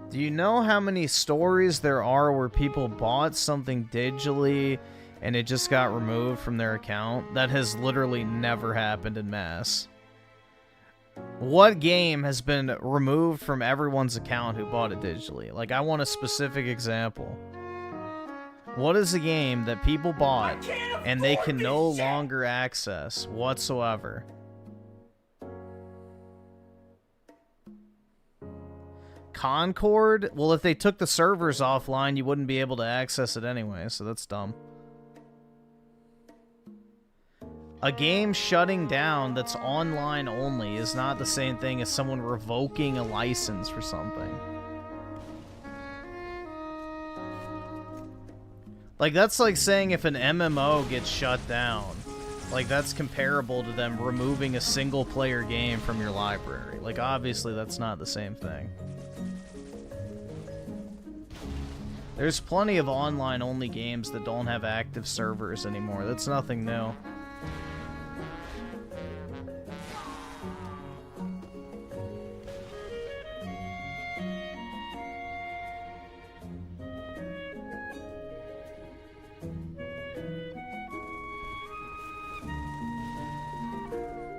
Do you know how many stories there are where people bought something digitally and it just got removed from their account? That has literally never happened in mass. What game has been removed from everyone's account who bought it digitally? Like, I want a specific example. What is a game that people bought and they can no longer access whatsoever? Concord? Well, if they took the servers offline, you wouldn't be able to access it anyway, so that's dumb. A game shutting down that's online only is not the same thing as someone revoking a license for something. Like, that's like saying if an MMO gets shut down, like, that's comparable to them removing a single-player game from your library. Like, obviously, that's not the same thing. There's plenty of online-only games that don't have active servers anymore. That's nothing new.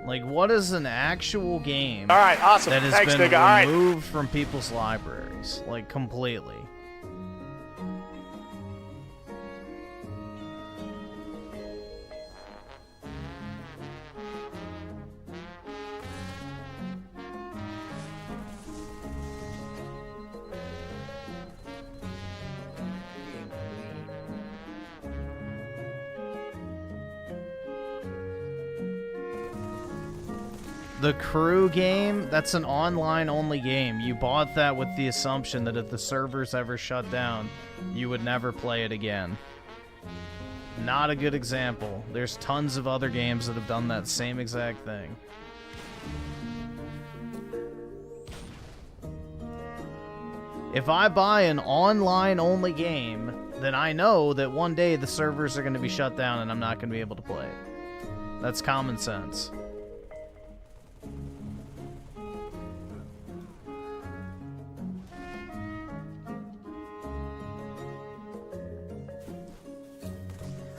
Like, what is an actual game All right, awesome. that has Thanks, been nigga. removed from people's libraries? Like, completely. The Crew game, that's an online-only game. You bought that with the assumption that if the servers ever shut down, you would never play it again. Not a good example. There's tons of other games that have done that same exact thing. If I buy an online-only game, then I know that one day the servers are going to be shut down and I'm not going to be able to play it. That's common sense.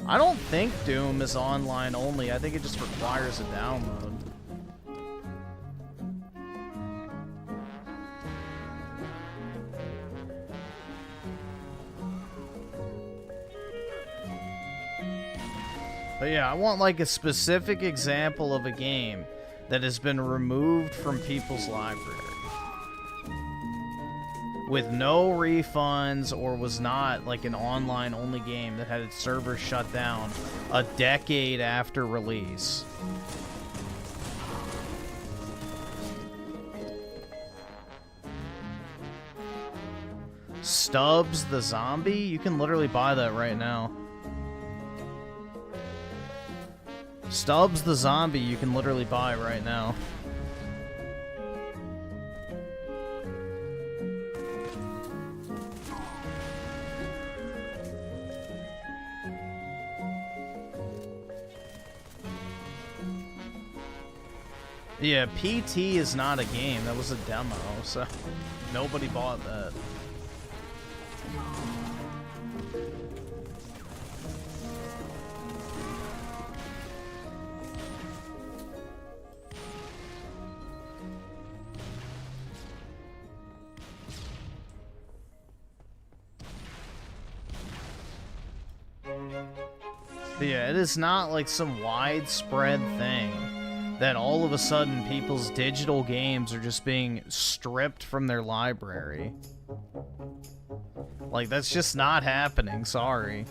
I don't think Doom is online only. I think it just requires a download. But yeah, I want like a specific example of a game that has been removed from people's library with no refunds, or was not like an online only game that had its server shut down a decade after release. Stubbs the Zombie? You can literally buy that right now. Stubbs the Zombie you can literally buy right now. Yeah, PT is not a game. That was a demo, so nobody bought that. But yeah, it is not like some widespread thing that all of a sudden people's digital games are just being stripped from their library. Like, that's just not happening, sorry.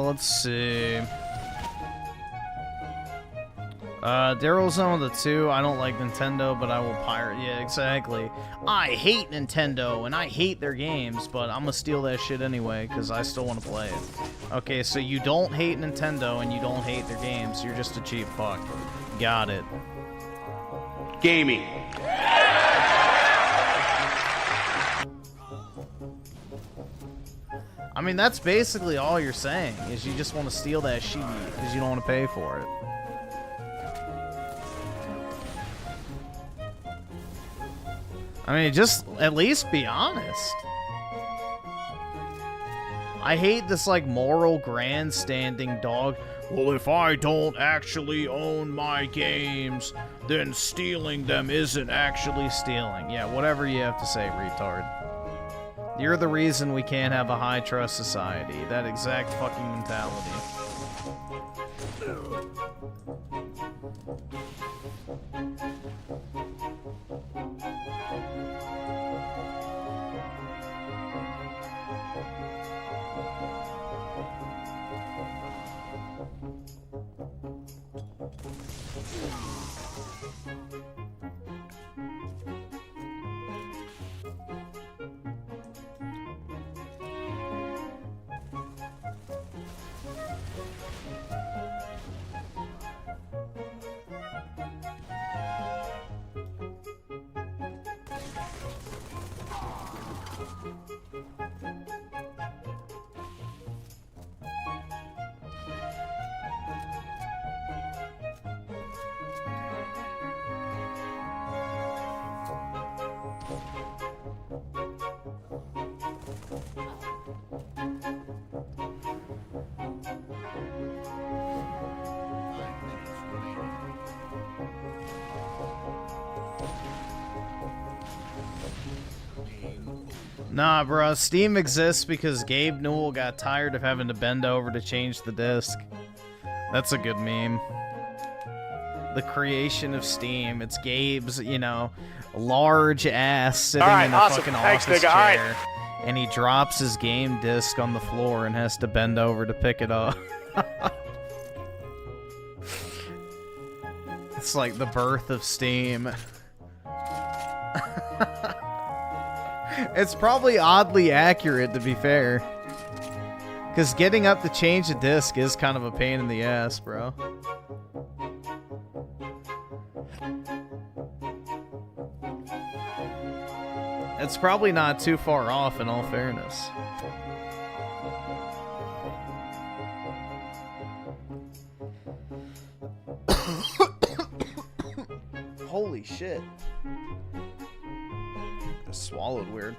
Let's see. Daryl's on the 2. I don't like Nintendo, but I will pirate. Yeah, exactly. I hate Nintendo, and I hate their games, but I'm gonna steal that shit anyway, because I still want to play it. Okay, so you don't hate Nintendo, and you don't hate their games. You're just a cheap fuck. Got it. Gaming. I mean, that's basically all you're saying, is you just want to steal that shit because you don't want to pay for it. I mean, just at least be honest. I hate this, like, moral grandstanding dog. Well, if I don't actually own my games, then stealing them isn't actually stealing. Yeah, whatever you have to say, retard. You're the reason we can't have a high-trust society. That exact fucking mentality. Nah, bro. Steam exists because Gabe Newell got tired of having to bend over to change the disc. That's a good meme. The creation of Steam. It's Gabe's, you know, large ass sitting in a fucking office chair. And he drops his game disc on the floor and has to bend over to pick it up. It's like the birth of Steam. It's probably oddly accurate, to be fair. Because getting up to change a disc is kind of a pain in the ass, bro. It's probably not too far off, in all fairness. Holy shit. I swallowed weird.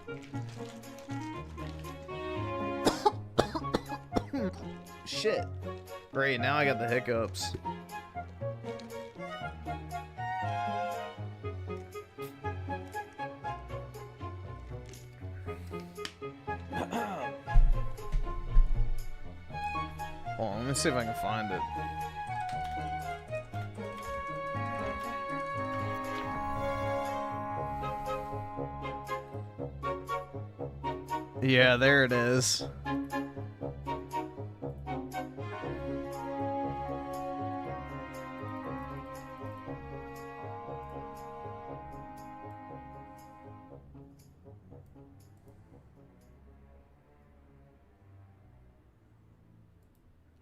Shit. Great, now I got the hiccups. Hold on, let me see if I can find it. Yeah, there it is.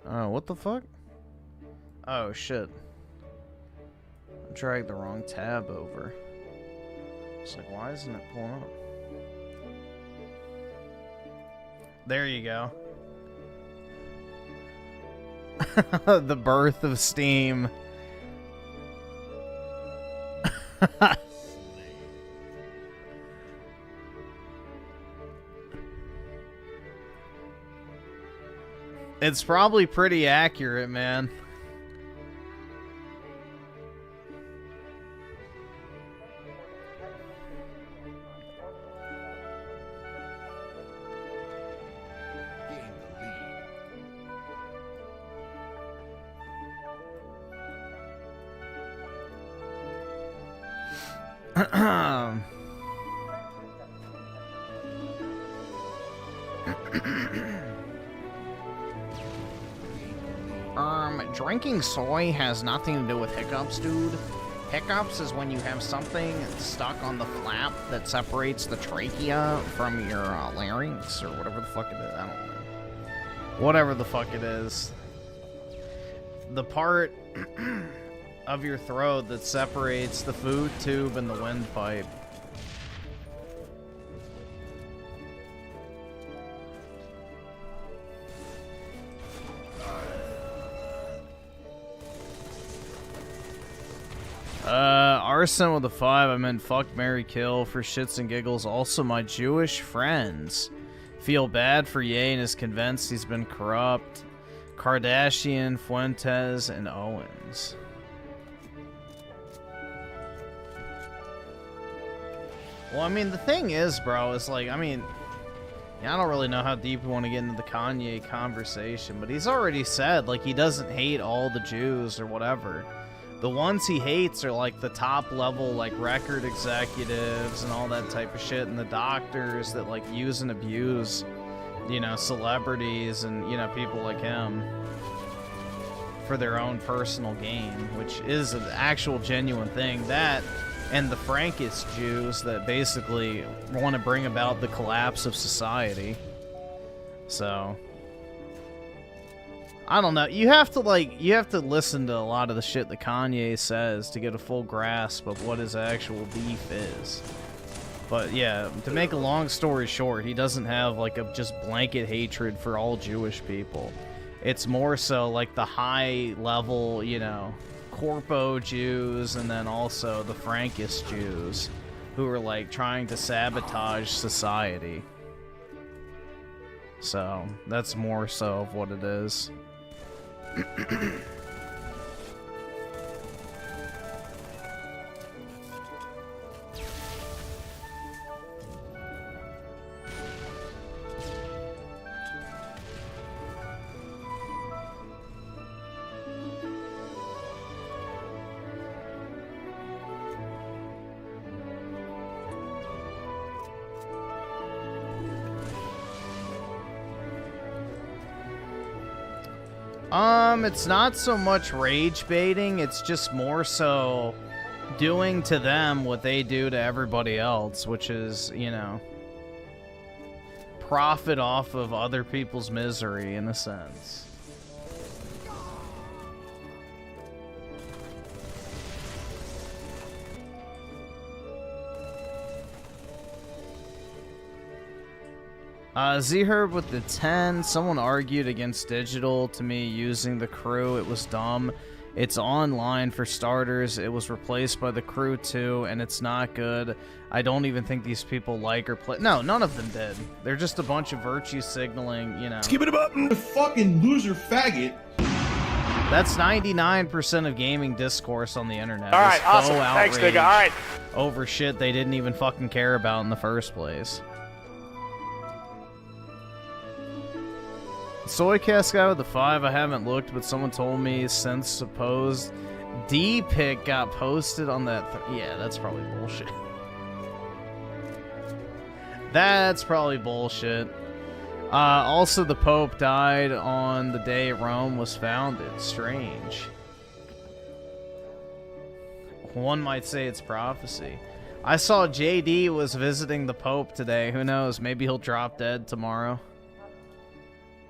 Oh, what the fuck? Oh, shit. I dragged the wrong tab over. It's like, why isn't it pulling up? There you go. The birth of Steam. It's probably pretty accurate, man. Drinking soy has nothing to do with hiccups, dude. Hiccups is when you have something stuck on the flap that separates the trachea from your larynx, or whatever the fuck it is. I don't know. Whatever the fuck it is. The part of your throat that separates the food tube and the windpipe. Arson with a 5. I meant fuck, marry, kill for shits and giggles. Also, my Jewish friends feel bad for Ye and is convinced he's been corrupt. Kardashian, Fuentes, and Owens. Well, I mean, the thing is, bro, is like, I mean, I don't really know how deep we want to get into the Kanye conversation, but he's already said, like, he doesn't hate all the Jews or whatever. The ones he hates are, like, the top level, like, record executives and all that type of shit, and the doctors that, like, use and abuse, you know, celebrities and, you know, people like him for their own personal gain, which is an actual genuine thing. That and the Frankist Jews that basically want to bring about the collapse of society. So I don't know. You have to listen to a lot of the shit that Kanye says to get a full grasp of what his actual beef is. But yeah, to make a long story short, he doesn't have like a just blanket hatred for all Jewish people. It's more so like the high level, you know, corpo Jews, and then also the Frankist Jews who are like trying to sabotage society. So that's more so of what it is. It's not so much rage baiting, it's just more so doing to them what they do to everybody else, which is, you know, profit off of other people's misery, in a sense. Z-Herb with the 10. Someone argued against digital to me using the crew. It was dumb. It's online for starters. It was replaced by the crew too, and it's not good. I don't even think these people like or play. No, none of them did. They're just a bunch of virtue signaling, you know. Skip it up, fucking loser faggot. That's 99% of gaming discourse on the internet. All right, awesome. Thanks, nigga. All right. Over shit they didn't even fucking care about in the first place. Soycast guy with the 5, I haven't looked, but someone told me since supposed D-pic got posted on that. Yeah, that's probably bullshit. That's probably bullshit. Also, the Pope died on the day Rome was founded. Strange. One might say it's prophecy. I saw JD was visiting the Pope today. Who knows? Maybe he'll drop dead tomorrow.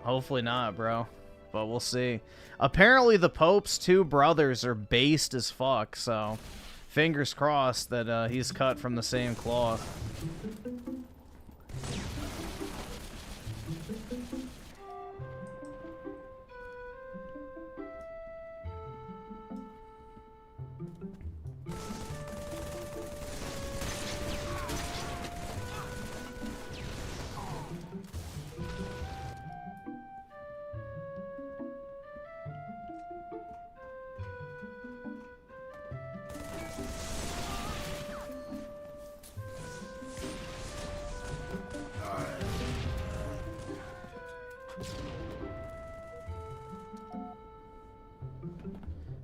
Hopefully not, bro. But we'll see. Apparently, the Pope's 2 brothers are based as fuck, so fingers crossed that he's cut from the same cloth.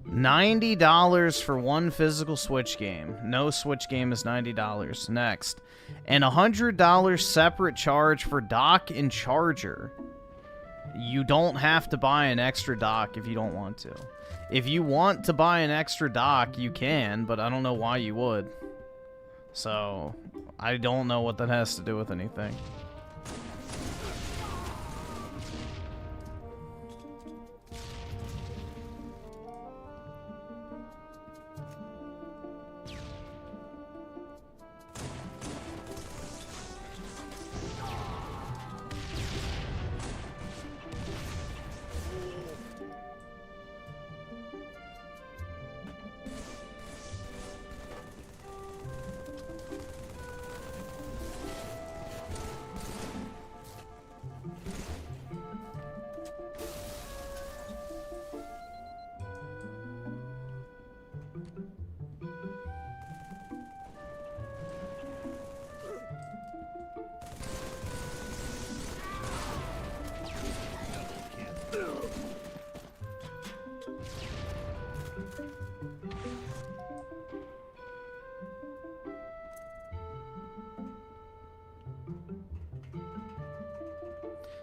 $90 for one physical Switch game. No Switch game is $90. Next. And $100 separate charge for dock and charger. You don't have to buy an extra dock if you don't want to. If you want to buy an extra dock, you can, but I don't know why you would. So, I don't know what that has to do with anything.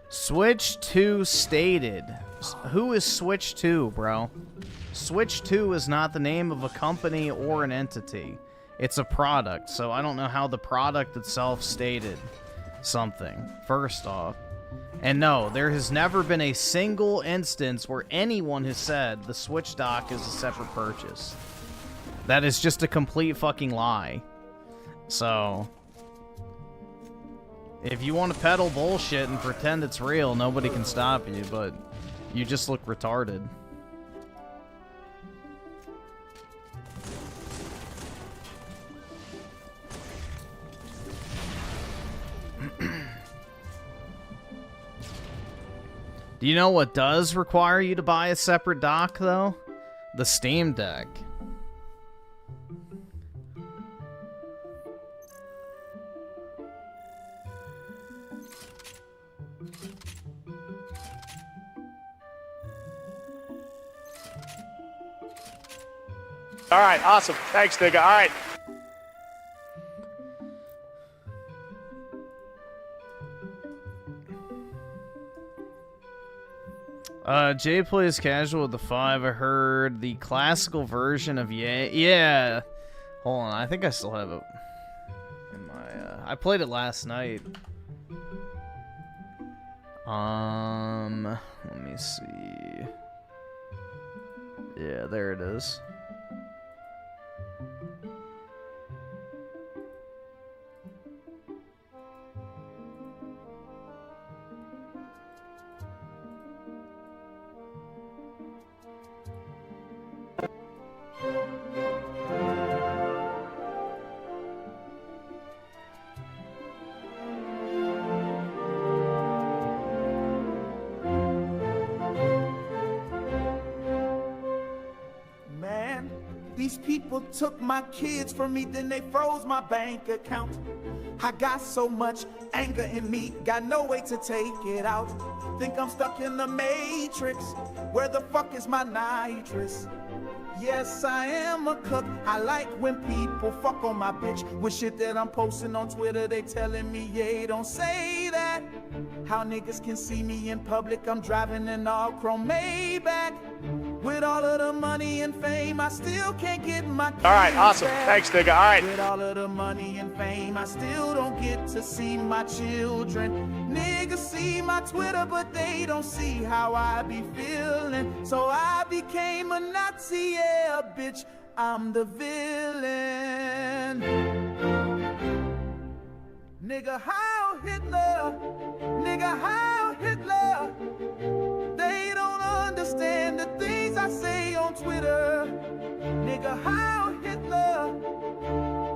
Switch 2 stated. Who is Switch 2, bro? Switch 2 is not the name of a company or an entity. It's a product, so I don't know how the product itself stated something, first off. And no, there has never been a single instance where anyone has said the Switch dock is a separate purchase. That is just a complete fucking lie. So, if you want to peddle bullshit and pretend it's real, nobody can stop you, but you just look retarded. Do you know what does require you to buy a separate dock, though? The Steam Deck. All right, awesome. Thanks, nigga. All right. Jay plays casual with the 5. I heard the classical version of Yeah. Hold on, I think I still have it in my, I played it last night. Let me see. Yeah, there it is. These people took my kids from me, then they froze my bank account. I got so much anger in me, got no way to take it out. Think I'm stuck in the matrix, where the fuck is my nitrous? Yes, I am a cook. I like when people fuck on my bitch with shit that I'm posting on Twitter. They telling me, yeah, don't say that. How niggas can see me in public, I'm driving an all chrome Maybach. With all of the money and fame, I still can't get my kids. All right, awesome. back. Thanks, nigga. All right. With all of the money and fame, I still don't get to see my children. Niggas see my Twitter, but they don't see how I be feeling. So I became a Nazi, yeah, bitch, I'm the villain. Nigga, how Hitler? Nigga, how Hitler? They don't understand the things I say on Twitter. Nigga, how Hitler?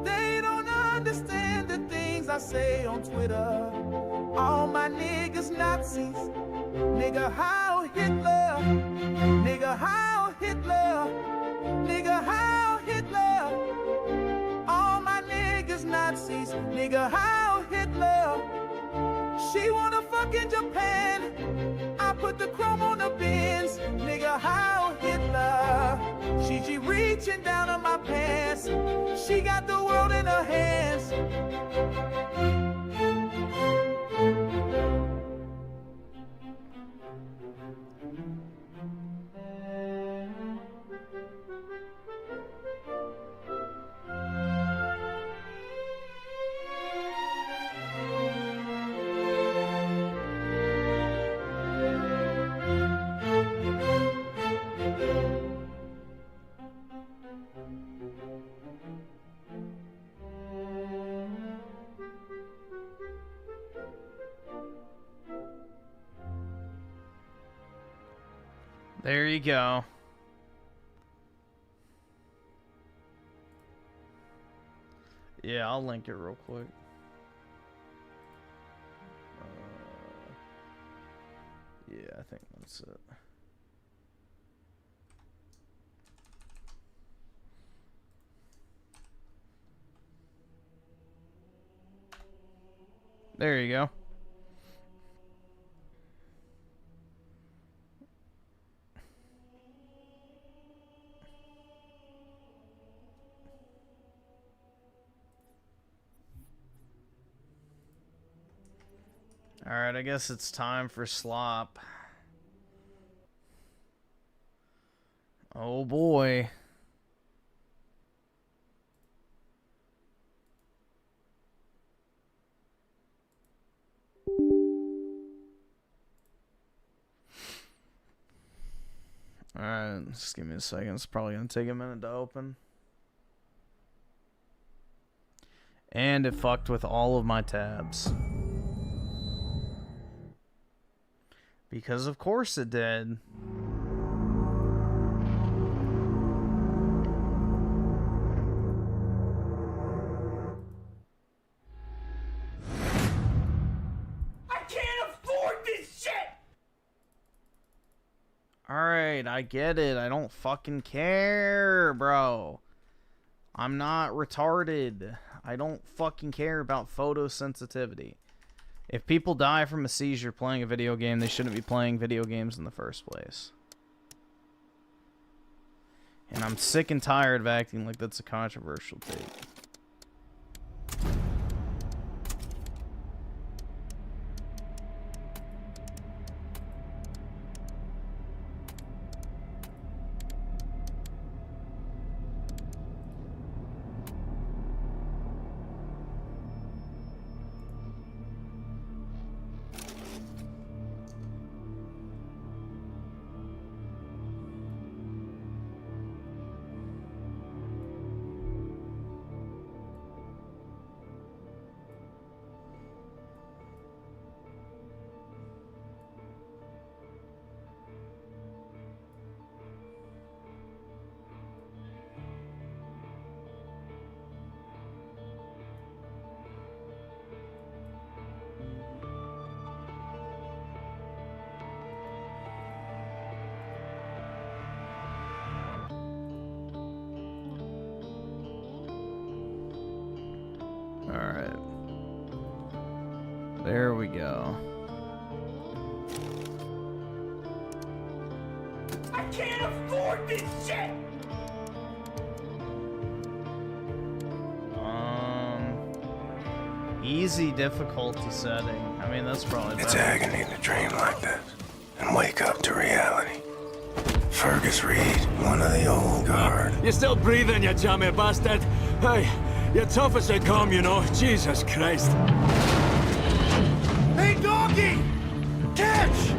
They don't understand the things I say on Twitter. All my niggas Nazis. Nigga, how Hitler? Nigga, how Hitler? Nigga, how Hitler? All my niggas Nazis. Nigga, how Hitler? She wanna fuck in Japan. I put the chrome on the bins. Nigga, how Hitler? She reaching down on my pants. She got the world in her hands. There you go. Yeah, I'll link it real quick. Yeah, I think that's it. There you go. Alright, I guess it's time for slop. Oh boy. Alright, just give me a second. It's probably going to take a minute to open. And it fucked with all of my tabs. Because of course it did. I can't afford this shit! Alright, I get it. I don't fucking care, bro. I'm not retarded. I don't fucking care about photosensitivity. If people die from a seizure playing a video game, they shouldn't be playing video games in the first place. And I'm sick and tired of acting like that's a controversial take. There we go. I can't afford this shit! Easy difficulty setting. I mean, that's probably It's better. agony to dream like this and wake up to reality. Fergus Reed, one of the old guard. You're still breathing, you jammy bastard. Hey, you're tough as they come, you know. Jesus Christ. Hey, doggy! Catch!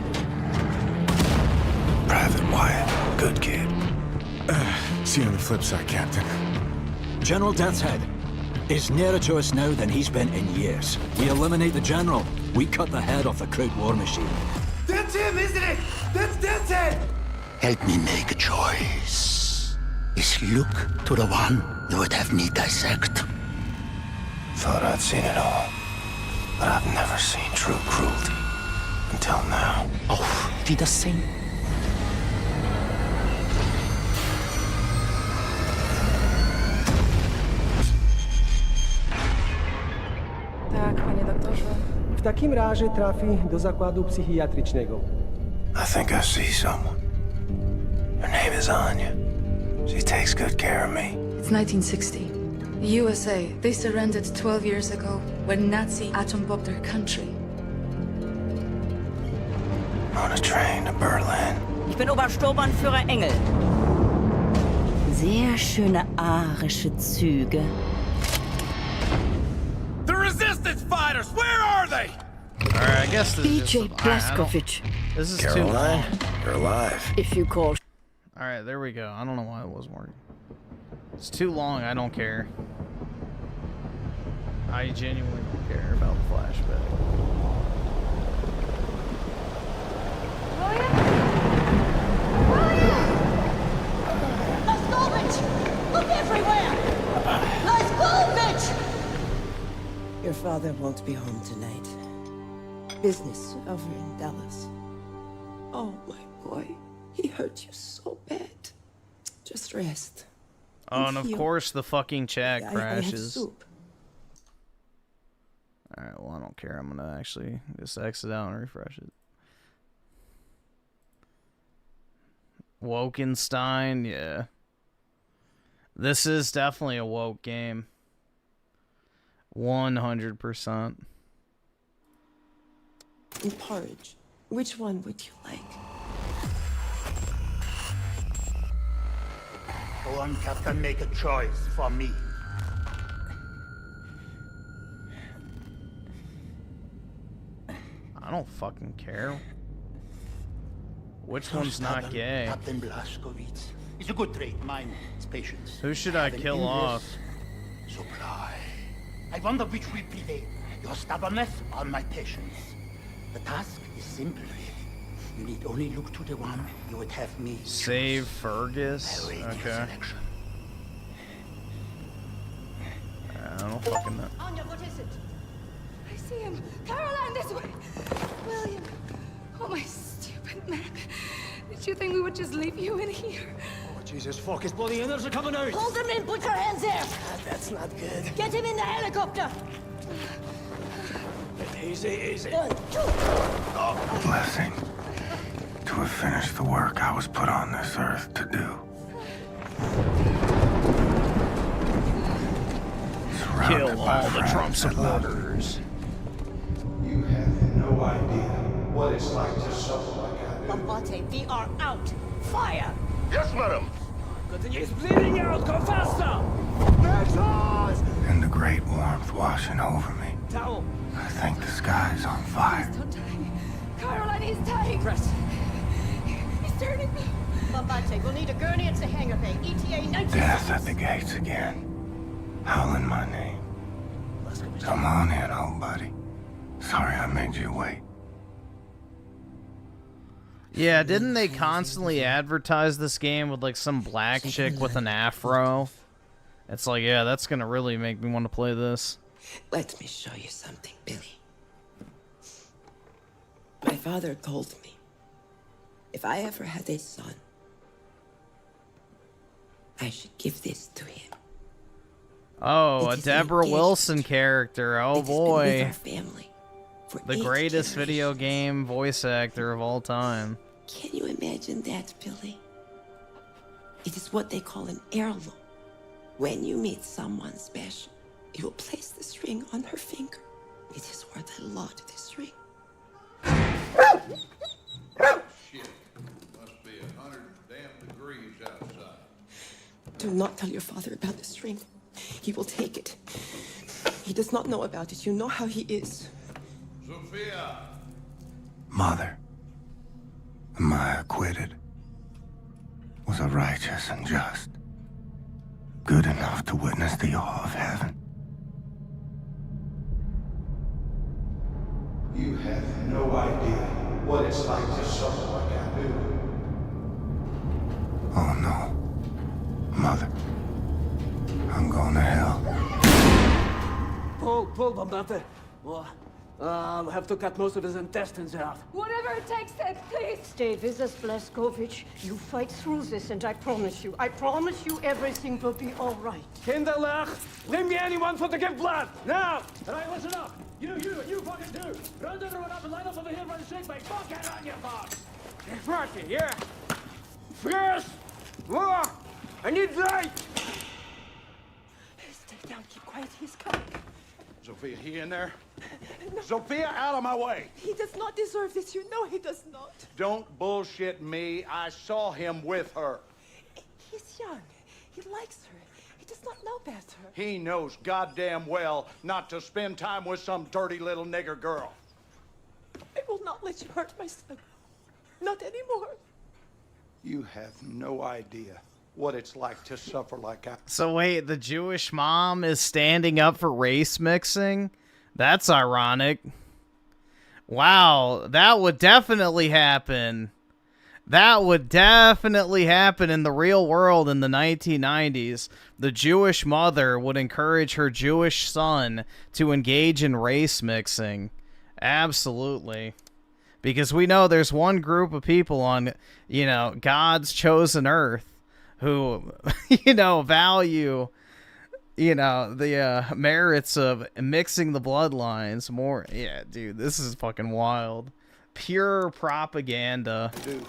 Private Wyatt, good kid. See you on the flip side, Captain. General Death's Head is nearer to us now than he's been in years. We eliminate the General. We cut the head off the Kraut war machine. That's him, isn't it? That's Death's Head! Help me make a choice. Is look to the one you would have me dissect. Thought I'd seen it all, but I've never seen true cruelty until now. Oh, wie das sehen? Tak, panie doktorze. W takim razie trafi do zakładu psychiatrycznego. I think I see someone. Her name is Anya. She takes good care of me. It's 1960. The USA, they surrendered 12 years ago when Nazi atom bombed their country. On a train to Berlin. Ich bin Obersturmbannführer Engel. Sehr schöne arische Züge. The resistance fighters, where are they? Alright, I guess this is BJ Blazkowicz. This is Caroline, too long. you're alive. If you call. Alright, there we go. I don't know why it wasn't working. It's too long, I don't care. I genuinely don't care about the flashback. Look everywhere! Blazkowicz! Your father won't be home tonight. Business over in Dallas. Oh, my boy. He hurt you so bad. Just rest. Oh, and of course the fucking chat crashes. Alright, well, I don't care. I'm gonna actually just exit out and refresh it. Wolfenstein, yeah. This is definitely a woke game. 100%. And porridge. Which one would you like? Go on, Captain, make a choice for me. I don't fucking care. Which one's not gay? Captain Blazkowicz. It's a good trait, mine. It's patience. Who should I kill off? Supply. I wonder which will prevail, your stubbornness or my patience. The task is simple, really. You need only look to the one you would have me save Fergus? Okay. I don't fucking know. Anya, what is it? I see him. Caroline, this way! William. Oh, my stupid Mac. Did you think we would just leave you in here? Oh, Jesus, fuck, his bloody innards are coming out! Hold him in! Put your hands there! That's not good. Get him in the helicopter! Easy, easy. Oh, blessing. To have finished the work I was put on this earth to do. Kill all the Trump supporters. You have no idea what it's like to suffer like I do. Bombate, we are out! Fire! Yes, madam. He's bleeding out! Go faster! And the great warmth washing over me. Towel! I think the sky's on fire. Don't die. Caroline, he's dying! Press. He's turning blue. Bombate, we'll need a gurney at the hangar bay. ETA 90 Death at the gates again. Howling my name. Come on in, old buddy. Sorry I made you wait. Yeah, didn't they constantly advertise this game with like some black chick with an afro? It's like, yeah, that's gonna really make me want to play this. Let me show you something, Billy. My father told me if I ever had a son, I should give this to him. Oh, a Deborah Wilson character. Oh boy. With our family The greatest video game voice actor of all time. Can you imagine that, Billy? It is what they call an heirloom. When you meet someone special, you will place this ring on her finger. It is worth a lot, this ring. Shit. Must be 100 damn degrees outside. Do not tell your father about this ring. He will take it. He does not know about it. You know how he is. Sophia! Mother, am I acquitted? Was I righteous and just? Good enough to witness the awe of heaven? You have no idea what it's like to suffer like I do. Oh no. Mother, I'm going to hell. Pull, Bombate. Well, I'll have to cut most of his intestines out. Whatever it takes, then, please. Stay with us, Blazkowicz. You fight through this, and I promise you everything will be all right. Kinderlach, bring me anyone for to give blood, now! All right, listen up. You fucking do. Round everyone up and line up over here by the sick bay. Fuck on your box. Party, yeah. First, more. I need light. Stay down, keep quiet, he's coming. Sophia, he in there? No. Sophia, out of my way! He does not deserve this. You know he does not. Don't bullshit me. I saw him with her. He's young. He likes her. He does not know better. He knows goddamn well not to spend time with some dirty little nigger girl. I will not let you hurt my son. Not anymore. You have no idea what it's like to suffer like I... So wait, the Jewish mom is standing up for race mixing? That's ironic. Wow, that would definitely happen. That would definitely happen in the real world in the 1990s. The Jewish mother would encourage her Jewish son to engage in race mixing. Absolutely. Because we know there's one group of people on, you know, God's chosen earth who, you know, value, you know, the merits of mixing the bloodlines more. Yeah, dude, this is fucking wild. Pure propaganda. Dude,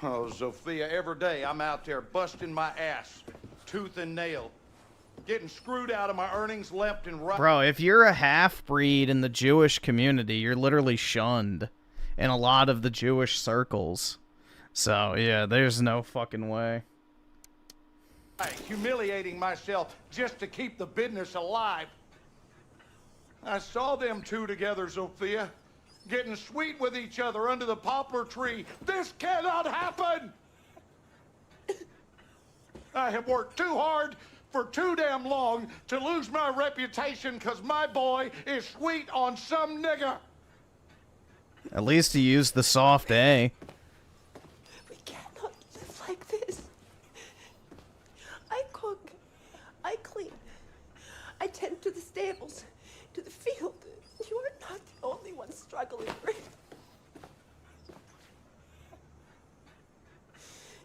oh, Sophia, every day I'm out there busting my ass, tooth and nail, getting screwed out of my earnings left and right. Bro, if you're a half-breed in the Jewish community, you're literally shunned in a lot of the Jewish circles. So, yeah, there's no fucking way. Humiliating myself just to keep the business alive. I saw them two together, Sophia, getting sweet with each other under the poplar tree. This cannot happen! I have worked too hard for too damn long to lose my reputation because my boy is sweet on some nigger. At least he used the soft A. We cannot live like this. I cook. I clean. I tend to the stables, to the field. You are not the only one struggling.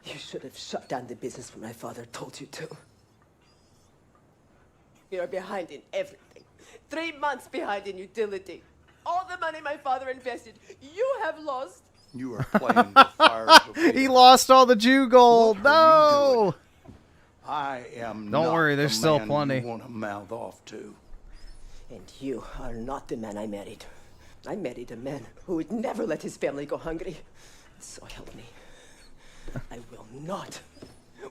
You should have shut down the business when my father told you to. You are behind in everything. 3 months behind in utility. All the money my father invested, you have lost. You are playing with fire, Sophia. He lost all the Jew gold. No! I am Don't not worry, there's the still man plenty. You want to mouth off to. And you are not the man I married. I married a man who would never let his family go hungry. So help me. I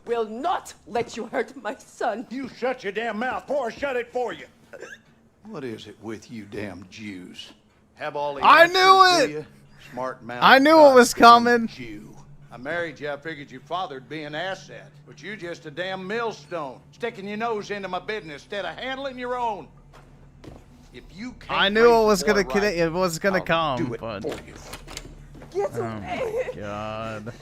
will not let you hurt my son. You shut your damn mouth before I shut it for you. What is it with you damn Jews? Have all the I answers, knew do it! you? Smart mouth. I knew it was coming. Jew. I married you. I figured your father'd be an asset. But you just a damn millstone, sticking your nose into my business instead of handling your own. If you can't I knew it was raise the gonna boy right, it was gonna I'll come, do it but for you. Get oh away. my god.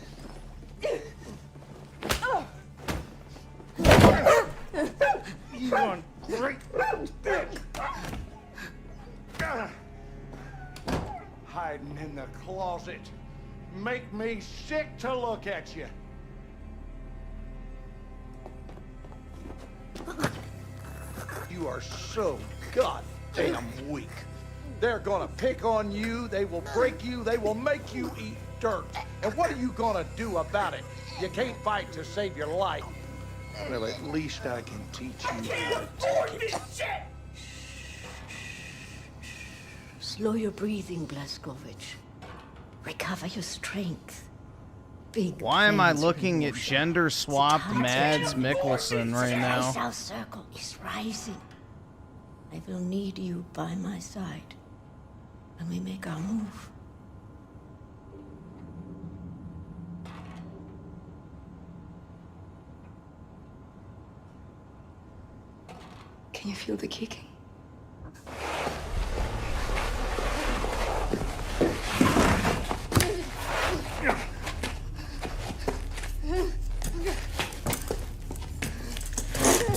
You one great bitch. Hiding in the closet. Make me sick to look at you. You are so goddamn weak. They're gonna pick on you, they will break you, they will make you eat dirt. And what are you gonna do about it? You can't fight to save your life. Well, at least I can teach you how to take it. Slow your breathing, Blazkowicz. Recover your strength. Why am I looking at gender-swapped Mads Mikkelsen right now? Our circle is rising. I will need you by my side when we make our move. Can you feel the kicking?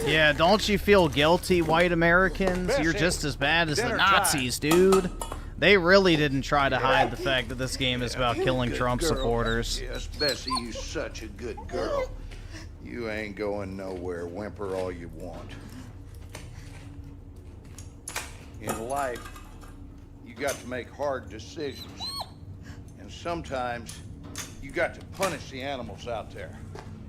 Yeah, don't you feel guilty, white Americans? You're just as bad as the Nazis, dude. They really didn't try to hide the fact that this game is about killing Trump supporters. Yes, Bessie, you're such a good girl. You ain't going nowhere. Whimper all you want. In life, you got to make hard decisions. And sometimes, you got to punish the animals out there.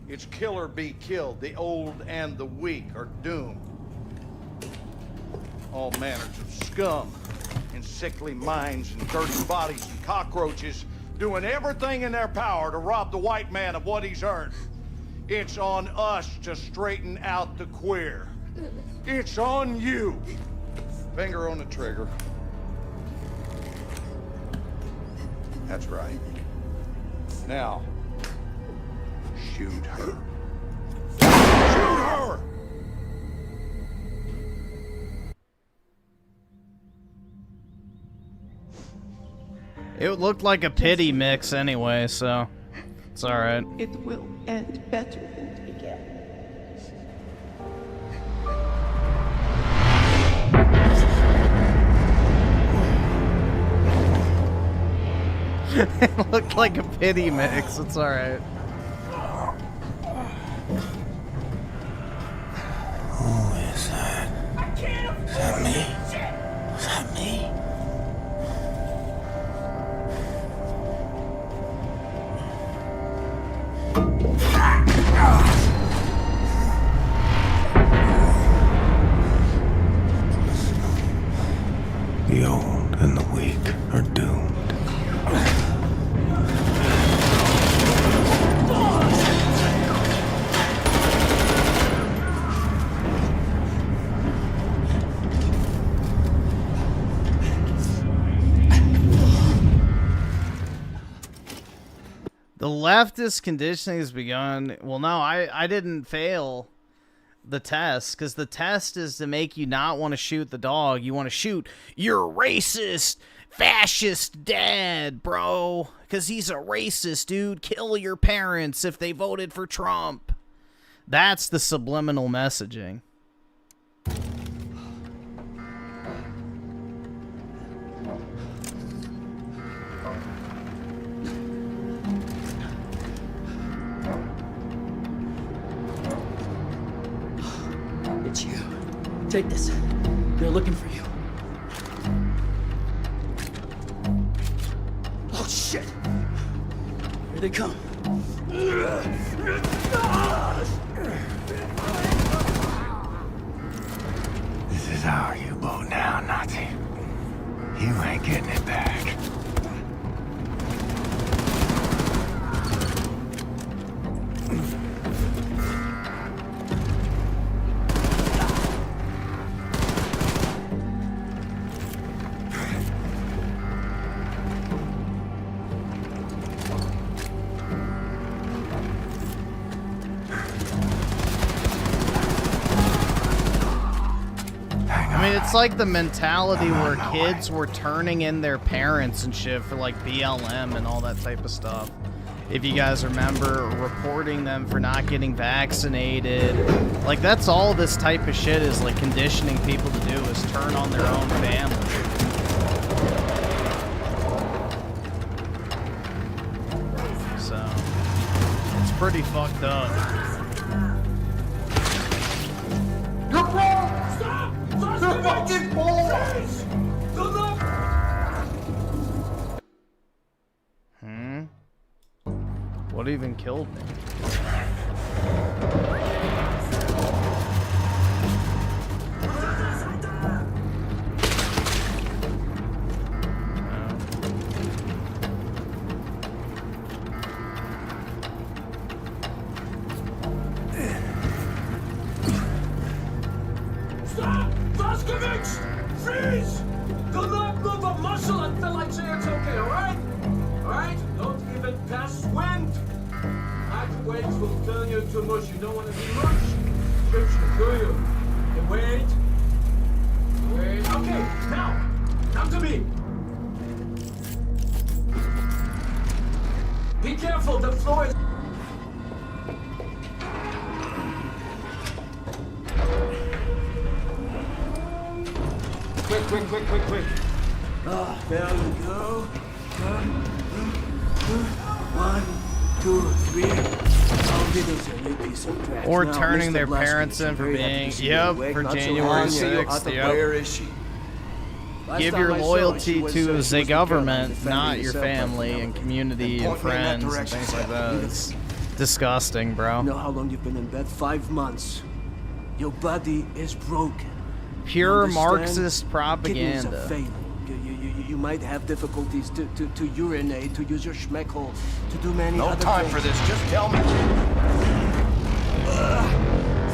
It's kill or be killed. The old and the weak are doomed. All manners of scum and sickly minds and dirty bodies and cockroaches doing everything in their power to rob the white man of what he's earned. It's on us to straighten out the queer. It's on you. Finger on the trigger. That's right. Now, shoot her. Shoot her! It looked like a pity mix anyway, so it's alright. It will end better than it began. It looked like a pity mix, it's alright. Who is that? Is that me? Is that me? The old and the weak are doomed. The leftist conditioning has begun. Well, no, I didn't fail the test, because the test is to make you not want to shoot the dog. You want to shoot your racist, fascist dad, bro, because he's a racist, dude. Kill your parents if they voted for Trump. That's the subliminal messaging. It's you. Take this. They're looking for you. Oh, shit! Here they come. This is our U-boat now, Nazi. You ain't getting it back. I mean, it's like the mentality where kids were turning in their parents and shit for like BLM and all that type of stuff. If you guys remember, reporting them for not getting vaccinated. Like, that's all this type of shit is, like, conditioning people to do, is turn on their own family. So, it's pretty fucked up. You're wrong! Stop! They're fucking boys! Good luck! What even killed me? Stop! Vaskovich! Freeze! Do not move a muscle until I say it's okay, alright? Alright? Don't even pass wind! Microwaves will turn you into mush. You don't want to be mush. Scripture, do you? Okay, wait. Wait. Okay, now! Come to me! Be careful, the floor is... Quick. Ah, there we go. 1, 2, 3. I'll give us a new piece of trash. Or Now, turning Mr. their Blaskovich, parents in I'm for very happy being, to see you yep, awake. for Not so January long, 6th, yep. yep. Where is she? Give your loyalty to the government, not your family and community and friends and things like that. It's disgusting, bro. You know how long you've been in bed? 5 months. Your body is broken. Pure Understand? Marxist Kidneys propaganda. are failing. You might have difficulties to urinate, to use your schmeckhole, to do many No other time things. for this, just tell me.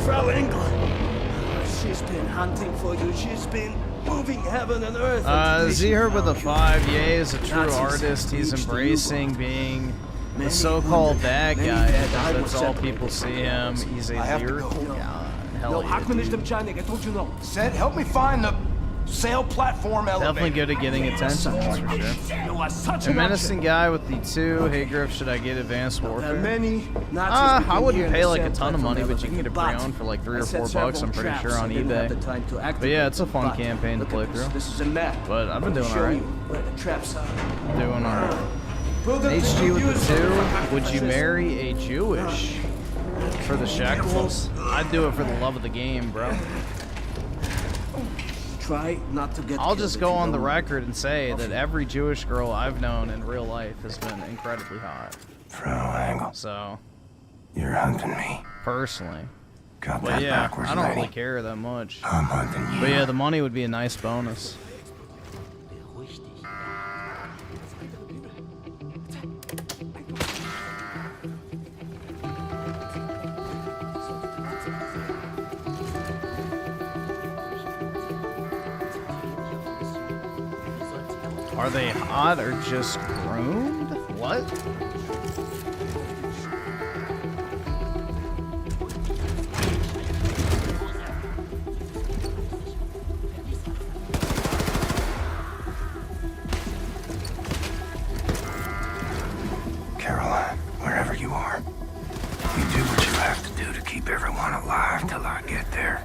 Frau England, she's been hunting for you. She's been moving heaven and earth. Zher with a 5, Ye is a true Nazis artist. He's reached the embracing being the so-called bad guy. That's all people see him. He's a lyrical god. Hell yeah, dude. I told you no. Said, help me find the sail platform elevator. Definitely good at getting attention, that's for sure. You are such A an menacing guy with the 2. Hey Griff, should I get advanced warfare? many Nazis I became here wouldn't in pay the like a sail ton of money, platform but you can get a elevator. pre-owned for like $3 I or set $4, several I'm pretty traps. sure, on I didn't have the eBay. time to But activate yeah, it's a them. fun But campaign to look play at this. through. This is a map. But I've been doing Show alright. you where the traps are. Doing alright. Prove them to HG you with useful. the 2. Would you marry a Jewish for the shekels? I'd do it for the love of the game, bro. Try not to get I'll killed just if go you on the don't. record and say that every Jewish girl I've known in real life has been incredibly hot. Frau Engel, So, you're hunting me. personally. Got But that yeah, backwards, I don't lady. really care that much. I'm hunting you. But yeah, the money would be a nice bonus. Are they hot or just groomed? What? Caroline, wherever you are, you do what you have to do to keep everyone alive till I get there.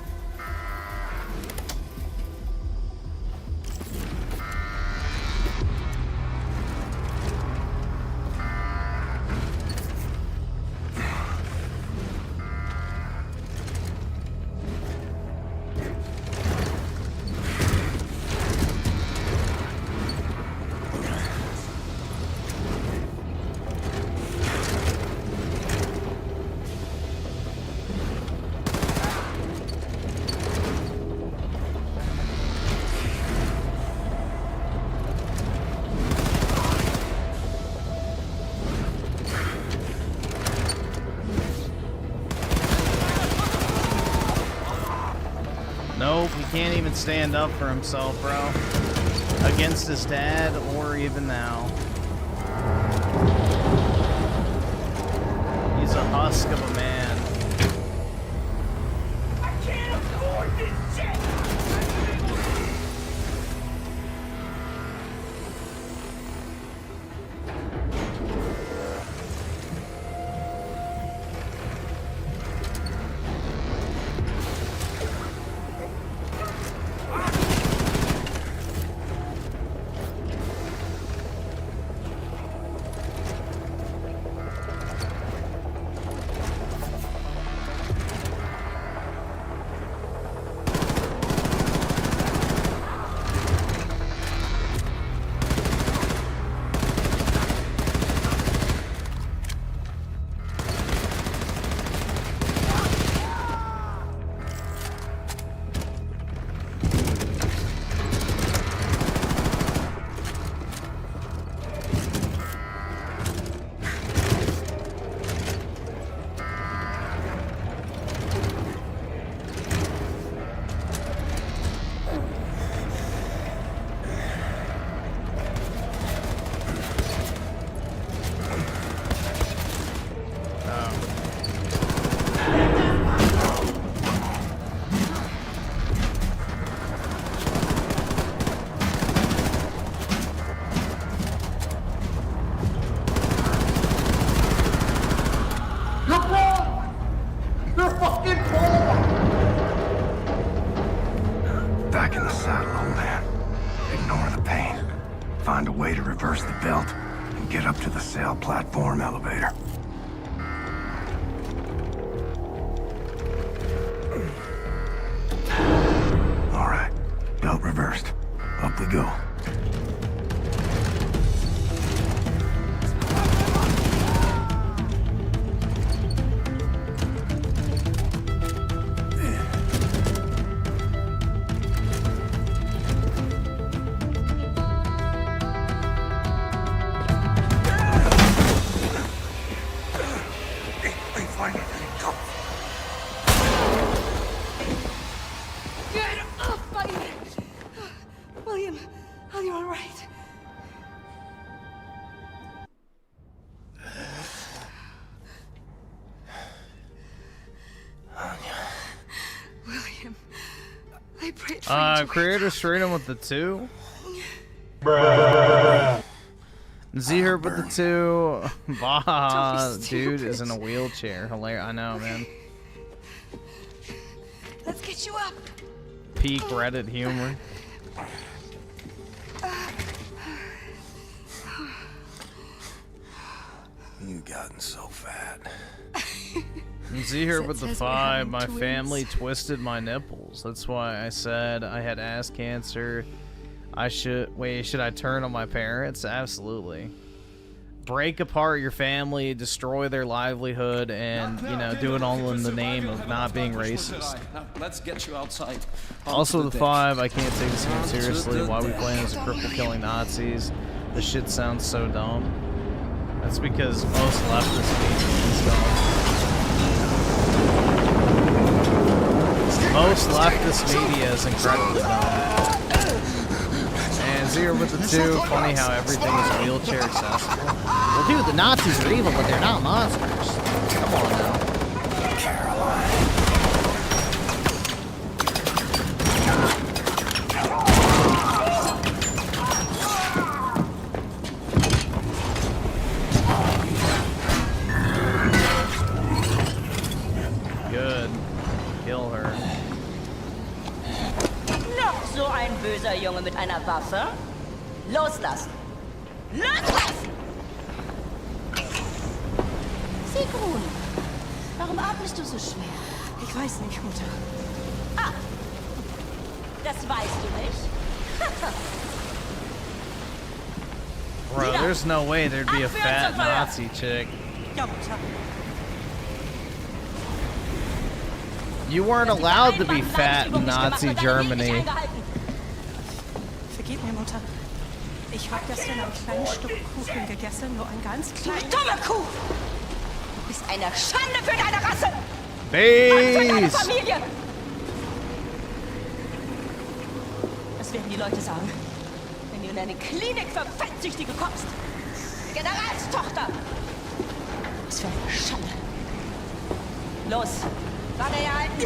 Nope, he can't even stand up for himself, bro. Against his dad, or even now. He's a husk of a man. I can't afford this shit! Beine in den Kopf. Get up, buddy. William, are you all right? William, I prayed for you to Creator Freedom with the 2. Z-Herb with the 2. Bah, dude is in a wheelchair. Hilarious. I know, man. Let's get you up. Peak Reddit humor. You've gotten so fat. Z-Herb with the 5. My family twisted my nipples. That's why I said I had ass cancer. Should I turn on my parents? Absolutely. Break apart your family, destroy their livelihood, and, you know, do it all in the name of not being racist. Now, let's get you outside. Also, the 5, I can't take this game seriously. Why are we playing as a cripple killing Nazis? This shit sounds so dumb. That's because most leftist media is dumb. Most leftist media is incredibly dumb. And Zero with the 2, funny how everything is wheelchair accessible. Well, dude, the Nazis are evil, but they're not monsters. Come on now. Good. Kill her. Noch so ein böser Junge mit einer Waffe? Loslassen! Loslassen! Sigrun, warum atmest du so schwer? Ich weiß nicht, Mutter. Ah, das weißt du nicht? Bro, there's no way there'd be a fat Nazi chick. Ja, Mutter. You weren't allowed to be fat in Nazi Germany. Vergib mir, Mutter. Ich habe gestern ein kleines Stück Kuchen gegessen, nur ein ganz kleines. Du dumme Kuh! Du bist eine Schande für deine Rasse! Base! Und für deine Familie! Das werden die Leute sagen, wenn du in eine Klinik für Fettsüchtige kommst. Die Generalstochter! Was für eine Schande! Los! Warte herhalten!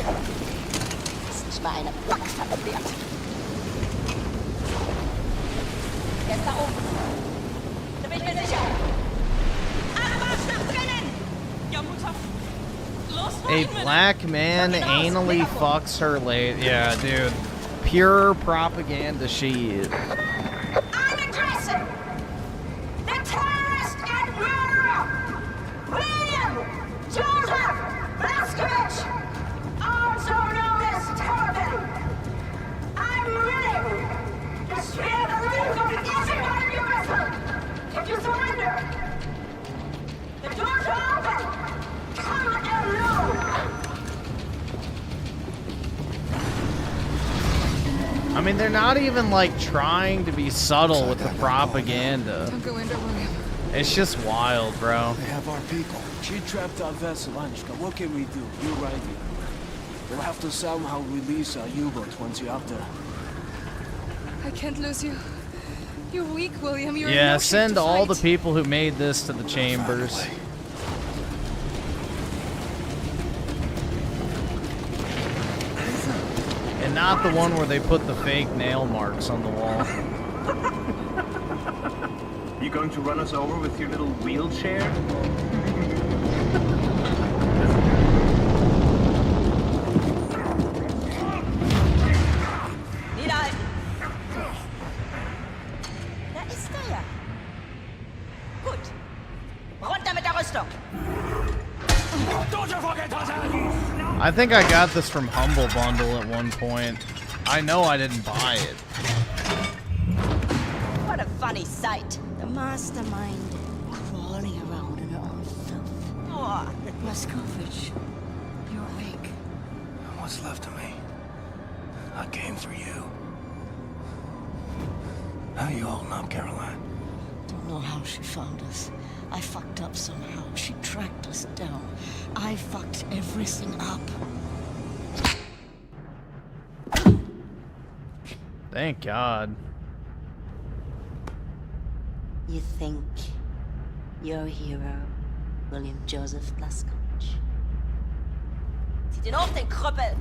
Das ist nicht mal eine Backpfanne wert. Er ist da oben. Da bin ich mir sicher. Abmarsch nach drinnen! Ja, Mutter. Los, A black man anally fucks her late. Yeah, dude. Pure propaganda shit. Unaddressed! The terrorist and murderer! William Joseph Blazkowicz! Also known as Terrapin! I'm willing to spare the life of everyone in your vessel if you surrender! The doors are open! Come alone! I mean, they're not even, like, trying to be subtle with the propaganda. Don't go under, William. It's just wild, bro. They have our people. She trapped our vessel, Anishka. What can we do? You're right here. We'll have to somehow release our U-boat once you're up there. I can't lose you. You're weak, William. You're in Yeah, no shape send to all the fight. people who made this to the chambers. And not the one where they put the fake nail marks on the wall. You going to run us over with your little wheelchair? Niederhalten! Da ist er ja. Gut. Runter mit der Rüstung! I think I got this from Humble Bundle at one point. I know I didn't buy it. What a funny sight. The mastermind crawling around in her own filth. Oh. Blazkowicz, you're awake. What's left of me? I came for you. How you holding up, Caroline? Don't know how she found us. I fucked up somehow. She tracked us down. I fucked everything up. Thank God. You think your hero, William Joseph Blaskowitz? Zieh den hoch, den Krüppel!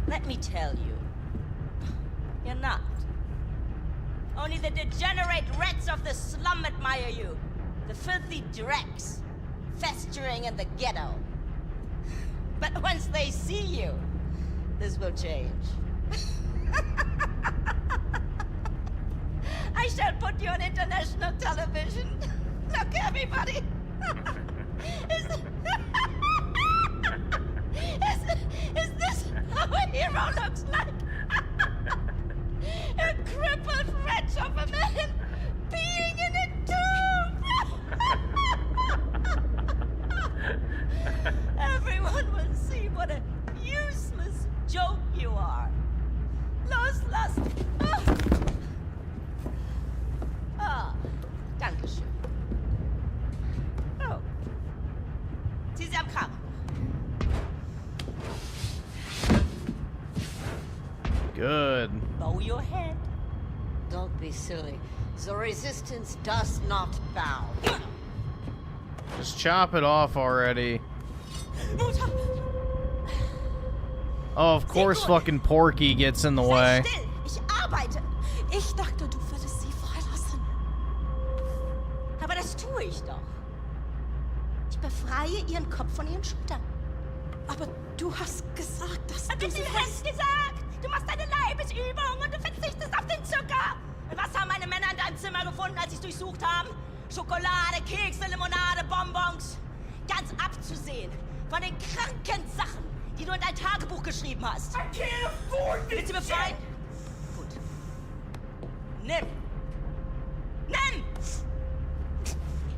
Let me tell you, you're not. Only the degenerate rats of the slum admire you. The filthy dregs, festering in the ghetto. But once they see you, this will change. I shall put you on international television. Look, everybody. Is this how a hero looks like? A crippled wretch of a man being in a tomb. Everyone will see what a useless joke you are. Loslass. Danke schön. Oh. Zieh sie am Kragen. Good. Bow your head. Don't be silly. The resistance does not bow. Just chop it off already. Oh, of course fucking Porky gets in the way. Still, ich arbeite. Ich dachte, du würdest sie freilassen. Aber das tue ich doch. Ich befreie ihren Kopf von ihren Schultern. Aber du hast gesagt, dass du sie hast gesagt. Du machst deine Leibesübung und du verzichtest auf den Zucker. Und was haben meine Männer in deinem Zimmer gefunden, als sie durchsucht haben? Schokolade, Kekse, Limonade, Bonbons. Ganz abzusehen von den kranken Sachen, die du in dein Tagebuch geschrieben hast. I can't afford this. Willst du befreien? Gut. Nimm. Nimm!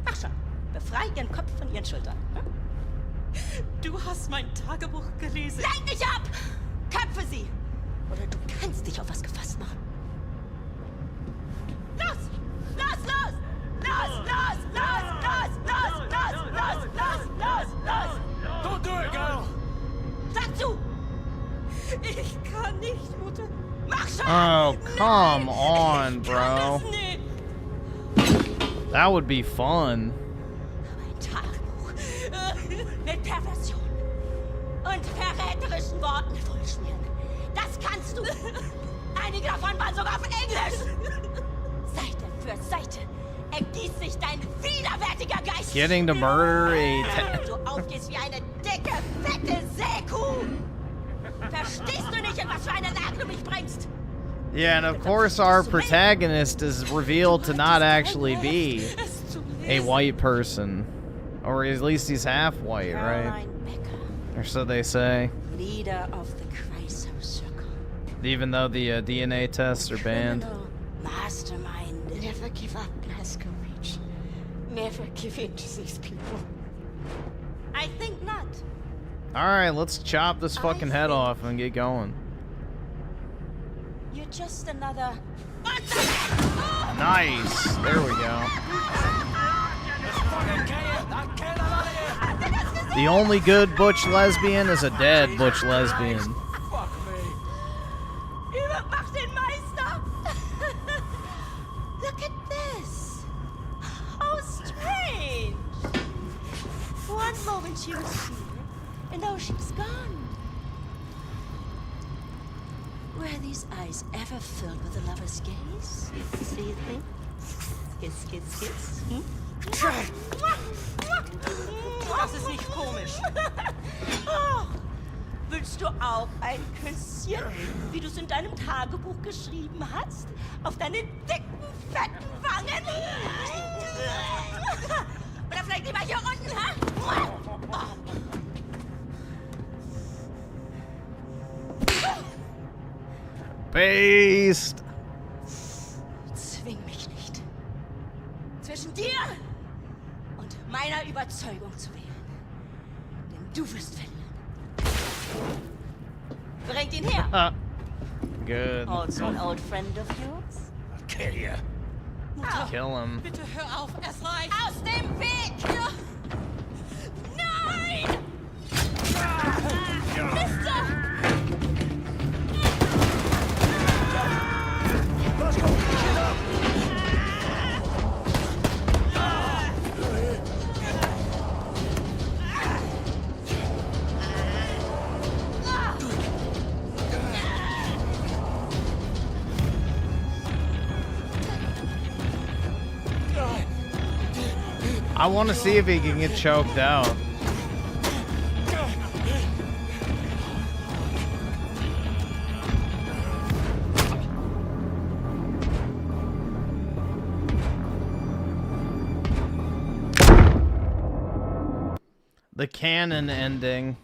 Mach schon. Befrei ihren Kopf von ihren Schultern. Hm? Du hast mein Tagebuch gelesen. Lenk nicht ab! Köpfe sie! Oder du kannst dich auf was gefasst machen. Los! Los, los! Los, los, los, los, los, los, los, los, los, los! Don't do it, girl! Sag zu! Ich kann nicht, Mutter. Mach schon! Oh, come on, bro. That would be fun. Ein Tagebuch. Mit Perversion. Und verräterischen Worten vollschmieren. Das kannst du. Einige davon waren sogar auf Englisch. Seite für Seite ergießt sich dein widerwärtiger Geist. Getting to murder Du aufgehst wie eine dicke, fette Seekuh. Verstehst du nicht, in was für eine Lage du mich bringst? Yeah, and of course our protagonist is revealed to not actually be a white person. Or at least he's half white, right? Or so they say. Leader of the Chrysler Circle. Even though the DNA tests are banned. Mastermind. Never give up, Blaskowitz. Never give in to these people. I think not. Alright, let's chop this fucking head off and get going. You're just another... Nice! There we go. The only good butch lesbian is a dead butch lesbian. Mach den Meister! Look at this! How strange! One moment she was here, and now she's gone. Were these eyes ever filled with a lover's gaze? Do you think? Kiss, kiss, kiss. Hm? Das ist nicht komisch. Oh, willst du auch ein Küsschen, wie du es in deinem Tagebuch geschrieben hast? Auf deine dicken, fetten Wangen? Oder vielleicht lieber hier unten, ha? Based. Zwing mich nicht. Zwischen dir und meiner Überzeugung zu wählen. Denn du wirst verlieren. Bringt ihn her. Good. Also an old friend of yours? kill you. Kill him. Bitte hör auf, es reicht. Aus dem Weg! Ja. Nein! Mister! Let's go! Get up! I want to see if he can get choked out. The canon ending.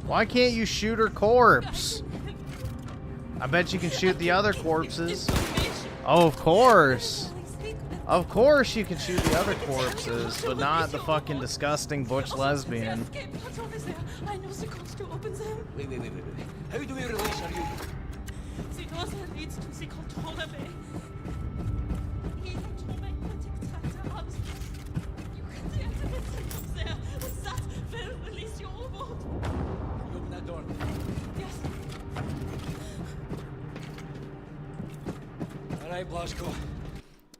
Why can't you shoot her corpse? I bet you can shoot the other corpses. Oh, of course. Of course you can shoot the other corpses, but not the fucking disgusting butch lesbian. I know sie kommst du open them. Wait. How do we release her you? Sie doesn't lead to sie Kontrolle me. Ihr tut mir Kontakt hat. You can see it is there. That will release your U-boat. You open that door. Yes. All right, Blasco.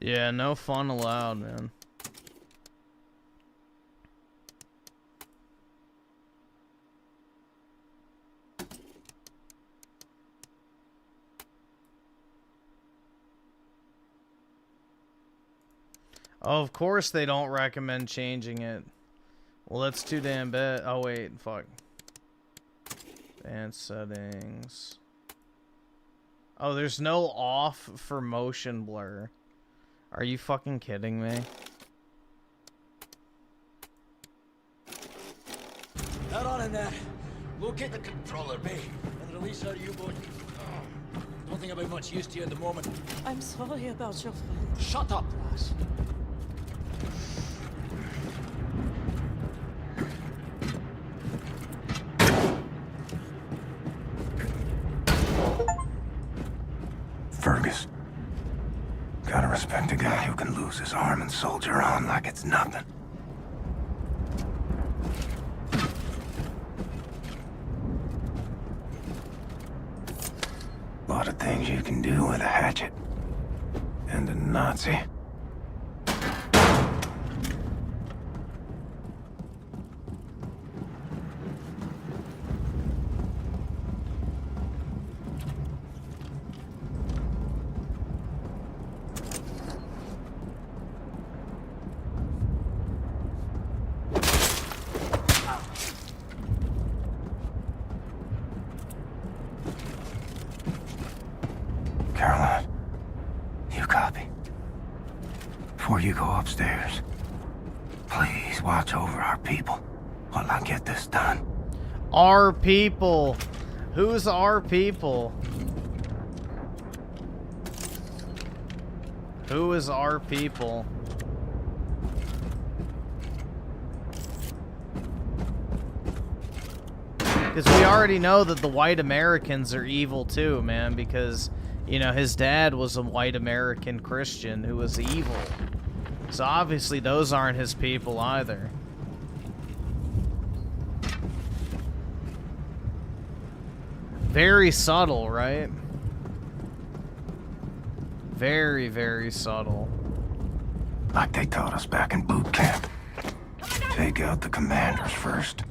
Yeah, no fun allowed, man. Oh, of course they don't recommend changing it. Well, that's too damn bad. Oh, wait, fuck. Advanced settings. Oh, there's no off for motion blur. Are you fucking kidding me? Not on in there. Locate the controller bay and release our U-boat. Don't think I'll be much use to you at the moment. I'm sorry about your friend. Shut up, lass. Fergus. Gotta respect a guy who can lose his arm and soldier on like it's nothing. A lot of things you can do with a hatchet. And a Nazi. Caroline, you copy? Before you go upstairs, please watch over our people while I get this done. Our people. Who's our people? Who is our people? Because we already know that the white Americans are evil too, man, because, you know, his dad was a white American Christian who was evil. So obviously those aren't his people either. Very subtle, right? Very, very subtle. Like they taught us back in boot camp. Take out the commanders first.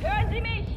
Hören Sie mich!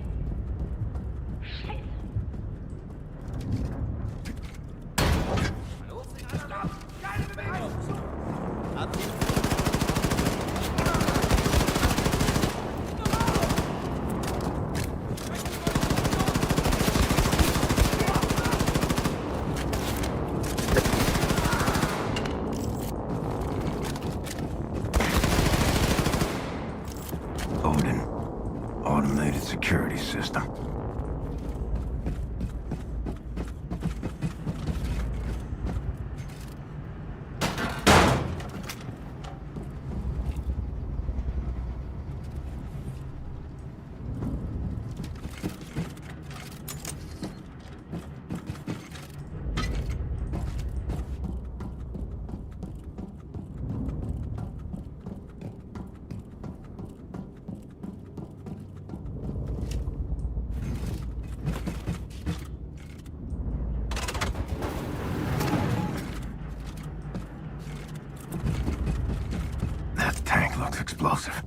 explosive.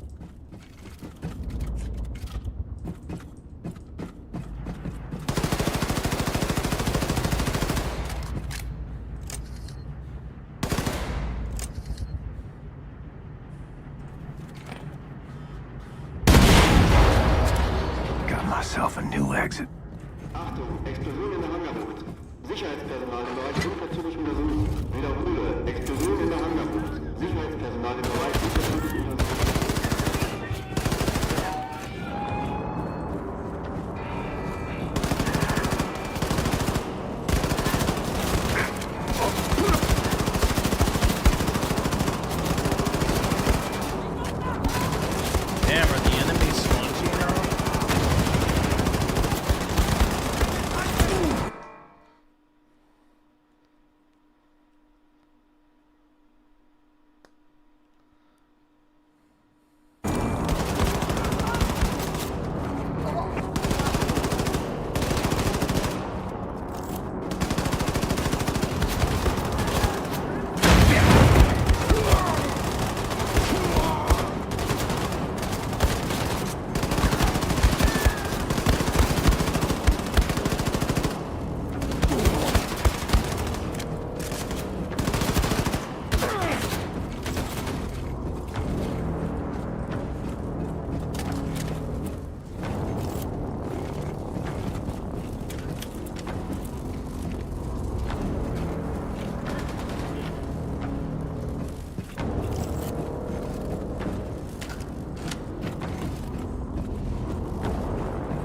Got myself a new exit. Achtung, Explosion in der Hangarbucht. Sicherheitspersonal im Bereich unverzüglich untersucht. Wiederhole, Explosion in der Hangarbucht. Sicherheitspersonal im Bereich unverzüglich untersucht. Damn, are the enemies spongy now?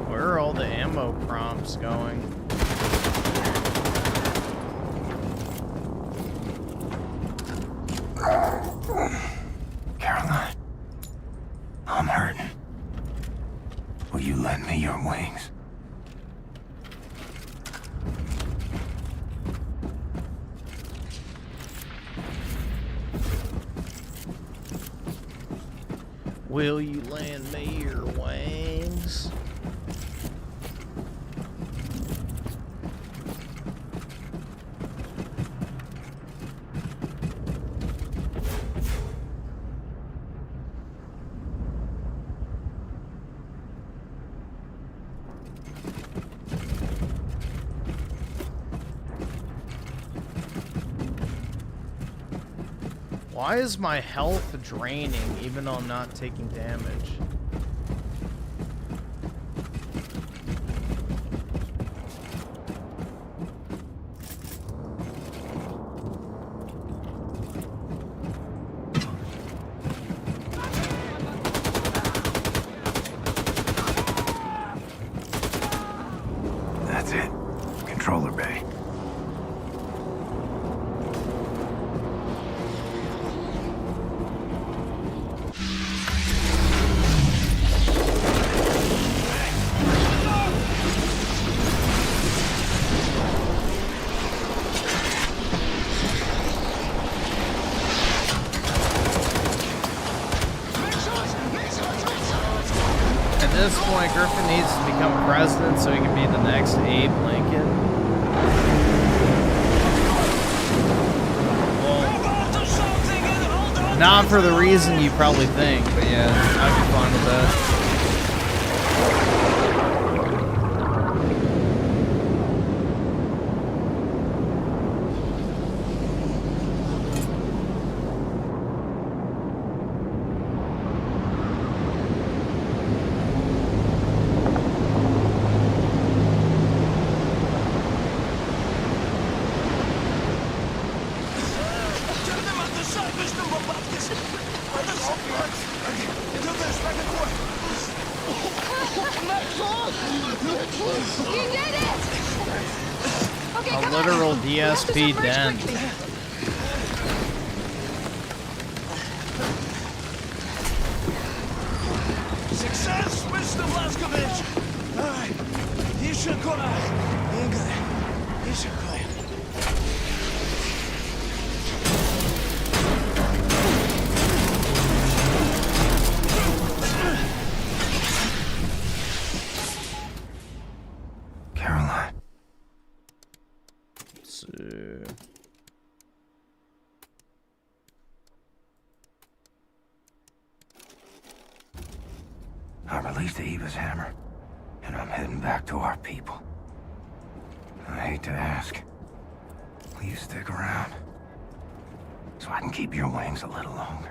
Where are all the ammo prompts going? Caroline, I'm hurting. Will you lend me your wings? Will you lend me your wings? Why is my health draining even though I'm not taking damage? That's it. Controller bay. At this point, Griffin needs to become president so he can be the next Abe Lincoln. Well, not for the reason you probably think, but yeah, I'd be fine with that. A literal DSP den. Success, Mr. Blazkowicz! Alright, you should go out. English. You should go out. Caroline. Let's see. released the Eva's hammer, and I'm heading back to our people. I hate to ask, will you stick around so I can keep your wings a little longer?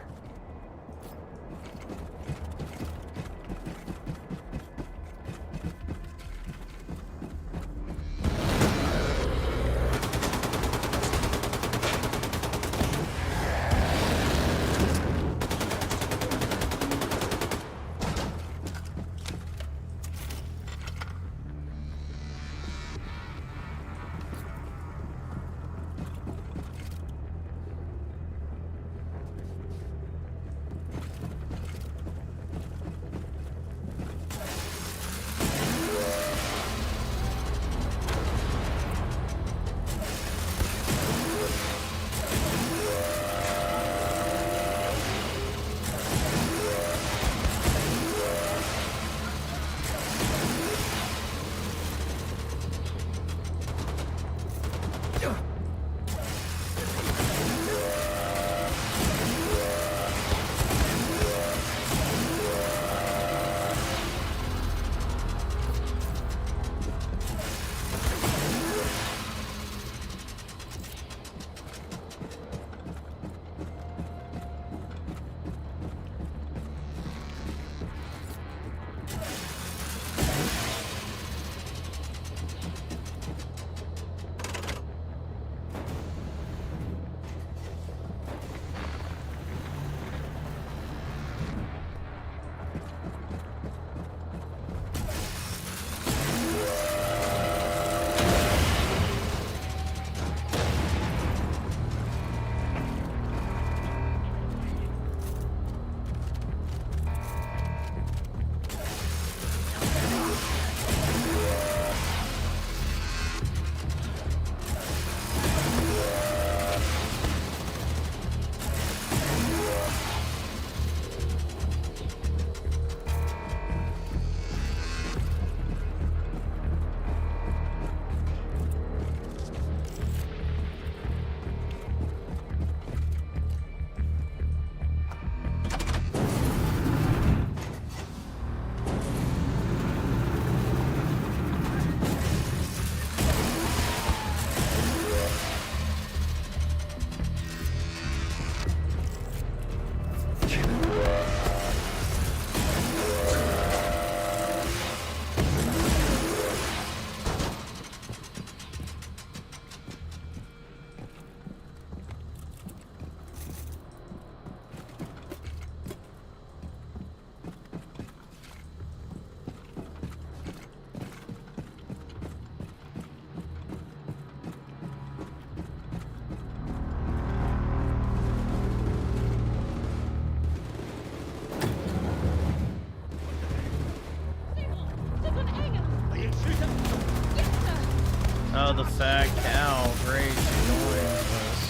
Oh, the fat cow. Great. She's annoying us.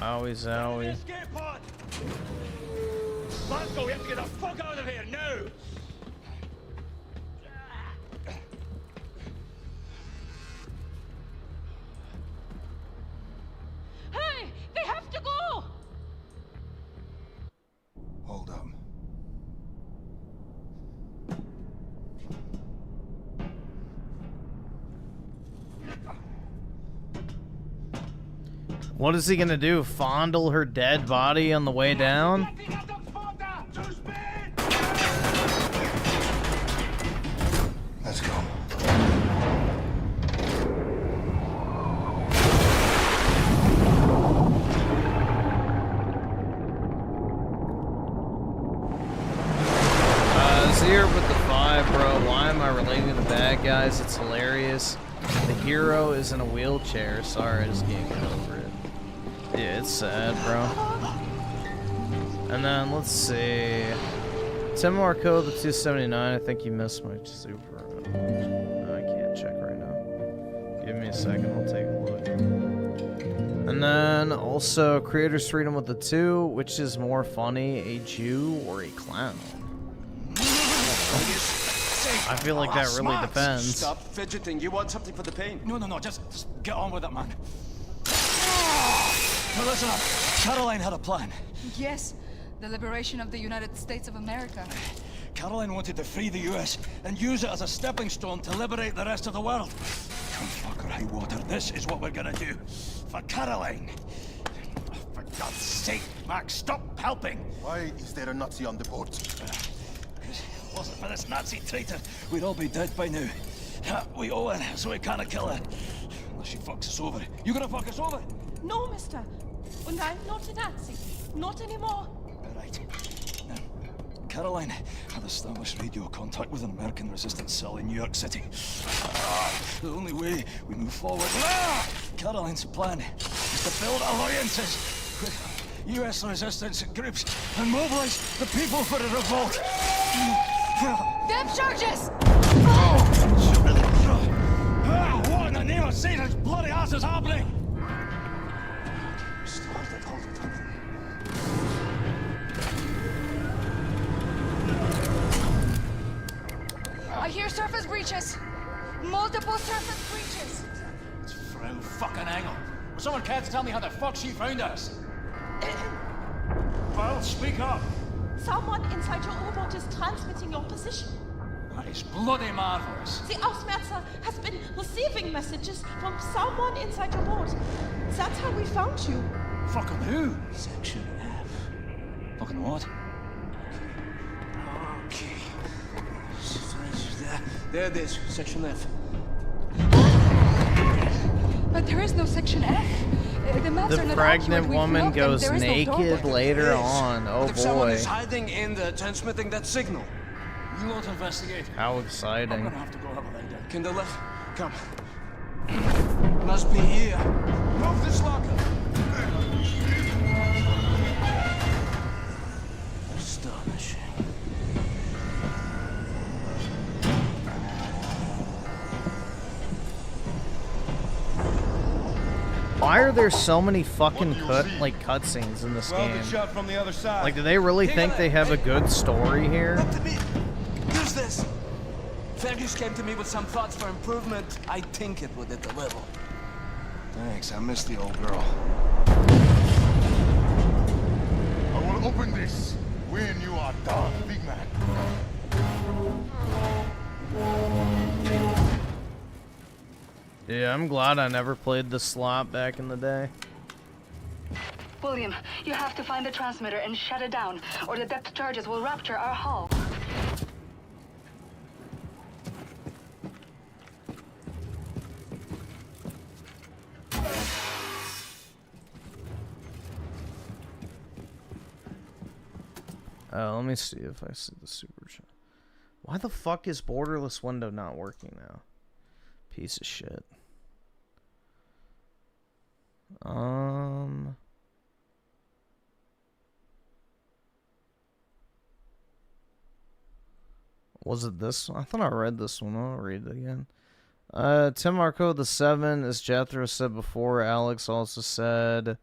Wowie zowie. Let's go. We have to get the fuck out of here now. Hey, they have to go. Hold up. What is he gonna do? Fondle her dead body on the way down? Let's go. Zero with the 5, bro. Why am I relating to the bad guys? It's hilarious. The hero is in a wheelchair. Sorry, I just can't get over it. Yeah, it's sad, bro. And then, let's see. 10 more code with 279. I think you missed my super. No, I can't check right now. Give me a second, I'll take a look. And then, also, Creator's Freedom with the 2. Which is more funny, a Jew or a clown? I feel like that really depends. Stop fidgeting. You want something for the pain? No, just get on with it, man. Now listen up. Caroline had a plan. Yes, the liberation of the United States of America. Caroline wanted to free the US and use it as a stepping stone to liberate the rest of the world. Come fuck or high water, this is what we're gonna do. For Caroline. Oh, for God's sake, Mac, stop helping! Why is there a Nazi on the boat? If it wasn't for this Nazi traitor, we'd all be dead by now. We owe her, so we can't kill her. Unless she fucks us over. You gonna fuck us over? No, mister. And I'm not a Nazi. Not anymore. Right. Now, Caroline had established radio contact with an American resistance cell in New York City. The only way we move forward... Caroline's plan is to build alliances with US resistance groups and mobilize the people for a revolt. Depth charges! What in the name of Satan's bloody ass is happening? I hear surface breaches. Multiple surface breaches. It's Frau fucking Engel. Will someone care to tell me how the fuck she found us? Well, speak up. Someone inside your U-boat is transmitting your position. That is bloody marvelous. The Ausmerzer has been receiving messages from someone inside your boat. That's how we found you. Fucking who? Section F. Fucking what? Okay. There it is, Section F. But there is no Section F. The maps The are not pregnant accurate. We've woman looked and goes there is no naked doorway. later on. Oh If someone boy. is hiding in there, transmitting that signal. You want to investigate? How I'm exciting. gonna have to go have a lie down. Kindle, come. Must be here. Move this locker. Astonishing. Why are there so many fucking cutscenes in this game? shot from the other side. Like, do they really think they have a good story here? Use this. Fergus came to me with some thoughts for improvement. I think it would deliver. Thanks, I missed the old girl. I will open this when you are done, big man. Yeah, I'm glad I never played the slot back in the day. William, you have to find the transmitter and shut it down, or the depth charges will rupture our hull. Let me see if I see the super chat. Why the fuck is borderless window not working now? Piece of shit. Was it this one? I thought I read this one. I'll read it again. Tim Marco the 7, as Jethro said before, Alex also said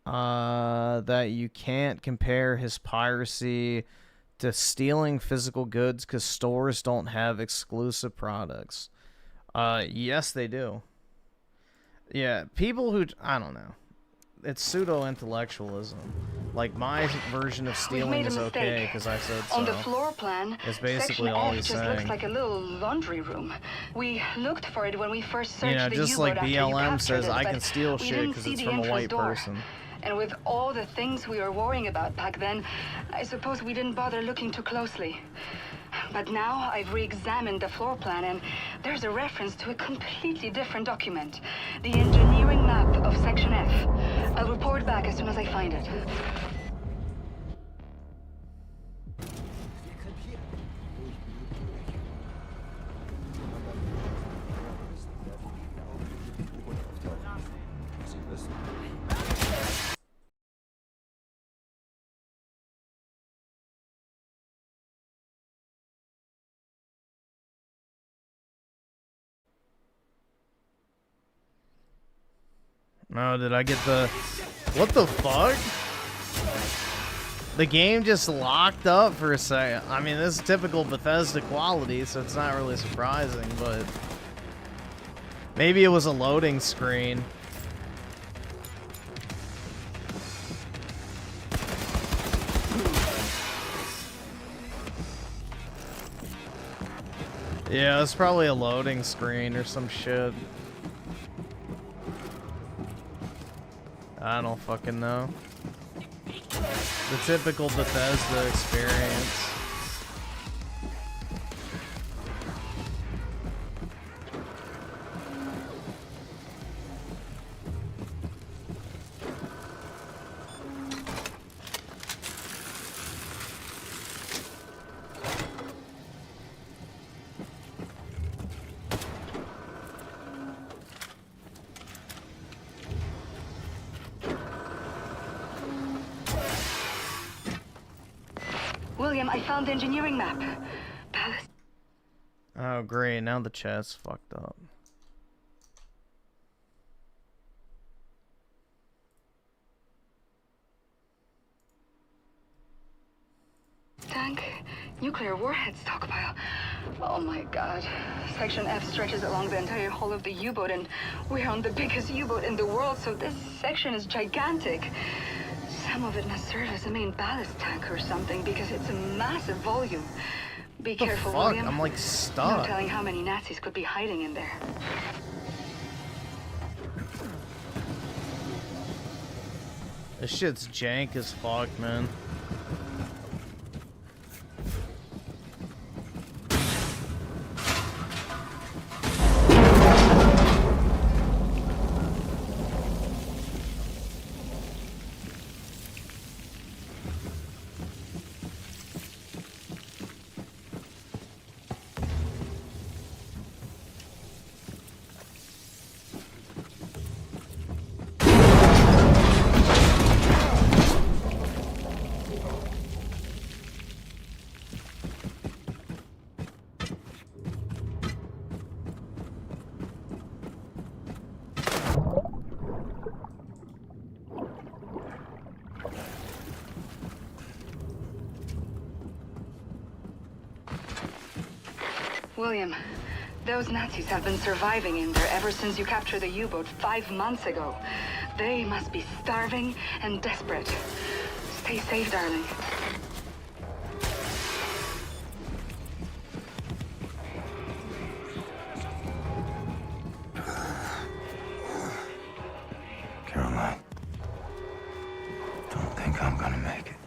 that you can't compare his piracy to stealing physical goods because stores don't have exclusive products. Yes, they do. Yeah, people who... I don't know. It's pseudo-intellectualism. Like, my version of stealing is okay because I said so. On the floor plan, It's basically Section all F he's just saying. looks like a little laundry room. We looked for it when we first searched You know, the just U-boat like after you BLM captured says, it, I but can steal we shit didn't because see it's the from a entrance white door. person. And with all the things we were worrying about back then, I suppose we didn't bother looking too closely. But now I've re-examined the floor plan, and there's a reference to a completely different document. The engineering map of Section F. I'll report back as soon as I find it. No, did I get the... What the fuck? The game just locked up for a second. I mean, this is typical Bethesda quality, so it's not really surprising, but... Maybe it was a loading screen. Yeah, it's probably a loading screen or some shit. I don't fucking know. The typical Bethesda experience. William, I found the engineering map. Palace. Oh, great. Now the chat's fucked up. Tank, nuclear warhead stockpile. Oh my god. Section F stretches along the entire hull of the U-boat, and we're on the biggest U-boat in the world, so this section is gigantic. Some of it must serve as a main ballast tank or something, because it's a massive volume. Be careful, fuck? William. I'm like stuck. No telling how many Nazis could be hiding in there. This shit's jank as fuck, man. William, those Nazis have been surviving in there ever since you captured the U-boat 5 months ago. They must be starving and desperate. Stay safe, darling. Caroline, don't think I'm gonna make it.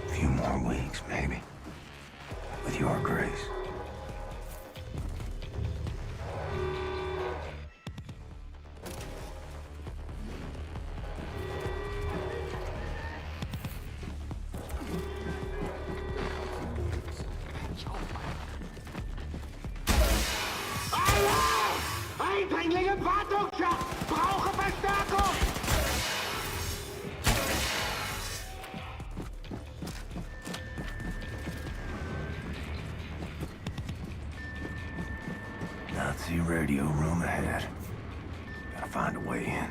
A few more weeks, maybe. With your grace. Eindringlinge im Wartungsschacht! Brauche Verstärkung! Nazi radio room ahead. Gotta find a way in.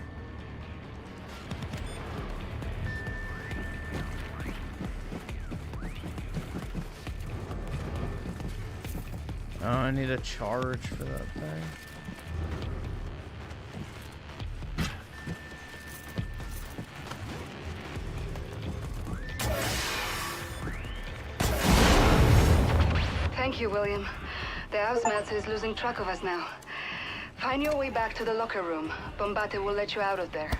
Oh, I need a charge for that thing. Thank you, William. The housemaster is losing track of us now. Find your way back to the locker room. Bombate will let you out of there.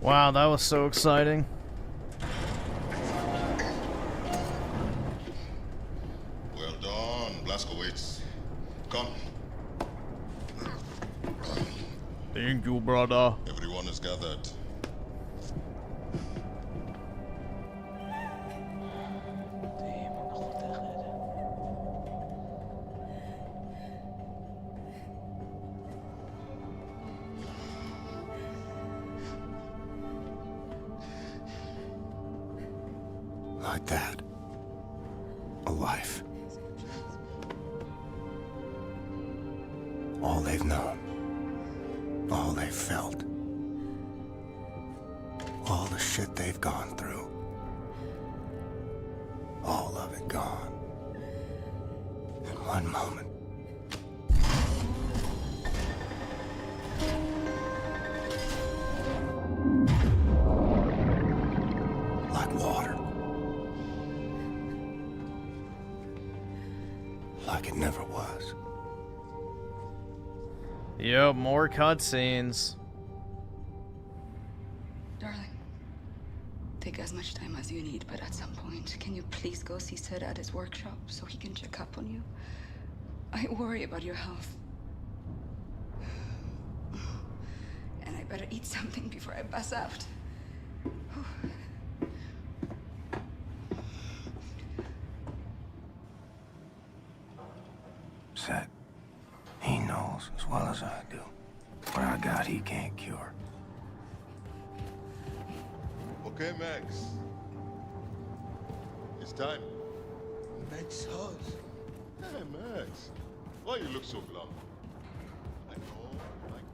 Wow, that was so exciting. Well done, Blaskowitz. Come. Thank you, brother. Everyone is gathered. Like that. A life. All they've known. All they've felt. All the shit they've gone through. All of it gone. In one moment. Like water. Like it never was. Yep, more cutscenes. Darling, take as much time as you need, but at some point, can you please go see Sid at his workshop so he can check up on you? I worry about your health. And I better eat something before I pass out. Set. He knows as well as I do. What I got, he can't cure. Okay, Max. It's time. Max Huzz. Hey, Max. Why you look so glum? I know, like...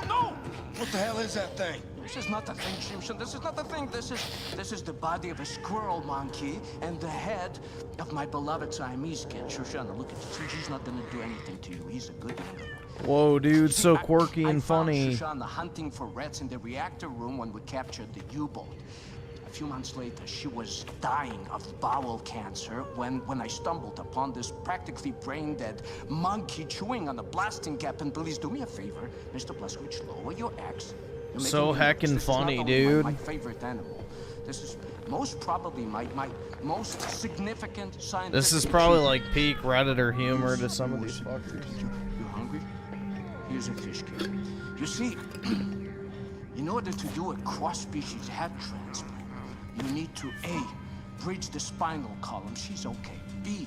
No! What the hell is that thing? This is not the thing, Simpson. This is not the thing. This is the body of a squirrel monkey and the head of my beloved Siamese kid. Shoshana, look at this. He's not gonna do anything to you. He's a good man. Whoa, dude, so quirky and I found funny. Shoshana hunting for rats in the reactor room when we captured the U-boat. A few months later, she was dying of bowel cancer when I stumbled upon this practically brain-dead monkey chewing on a blasting cap. And please do me a favor, Mr. Blaskowitz, lower your axe. You're So making me nervous. heckin' This is not funny, only dude. my favorite animal. This is most probably my most significant scientific This is probably achievement. like peak Redditor humor to some of these fuckers. You hungry? Here's a fish cake. You see, in order to do a cross-species head transplant, you need to A, bridge the spinal column, she's okay. B,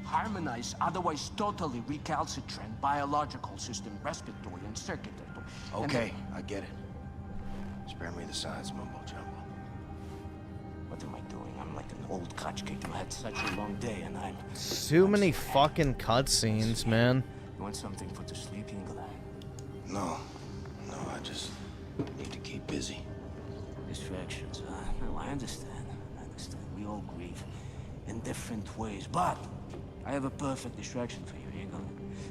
harmonize otherwise totally recalcitrant biological system, respiratory and circulatory. And Okay, I get it. Spare me the science mumbo jumbo. what am I doing? I'm like an old kachkik who had such a long day, and I'm... Too many fucking cutscenes, man. You want something for the sleeping gland? No, I just need to keep busy. Distractions, huh? No, I understand. We all grieve in different ways, but I have a perfect distraction for you. Here you go.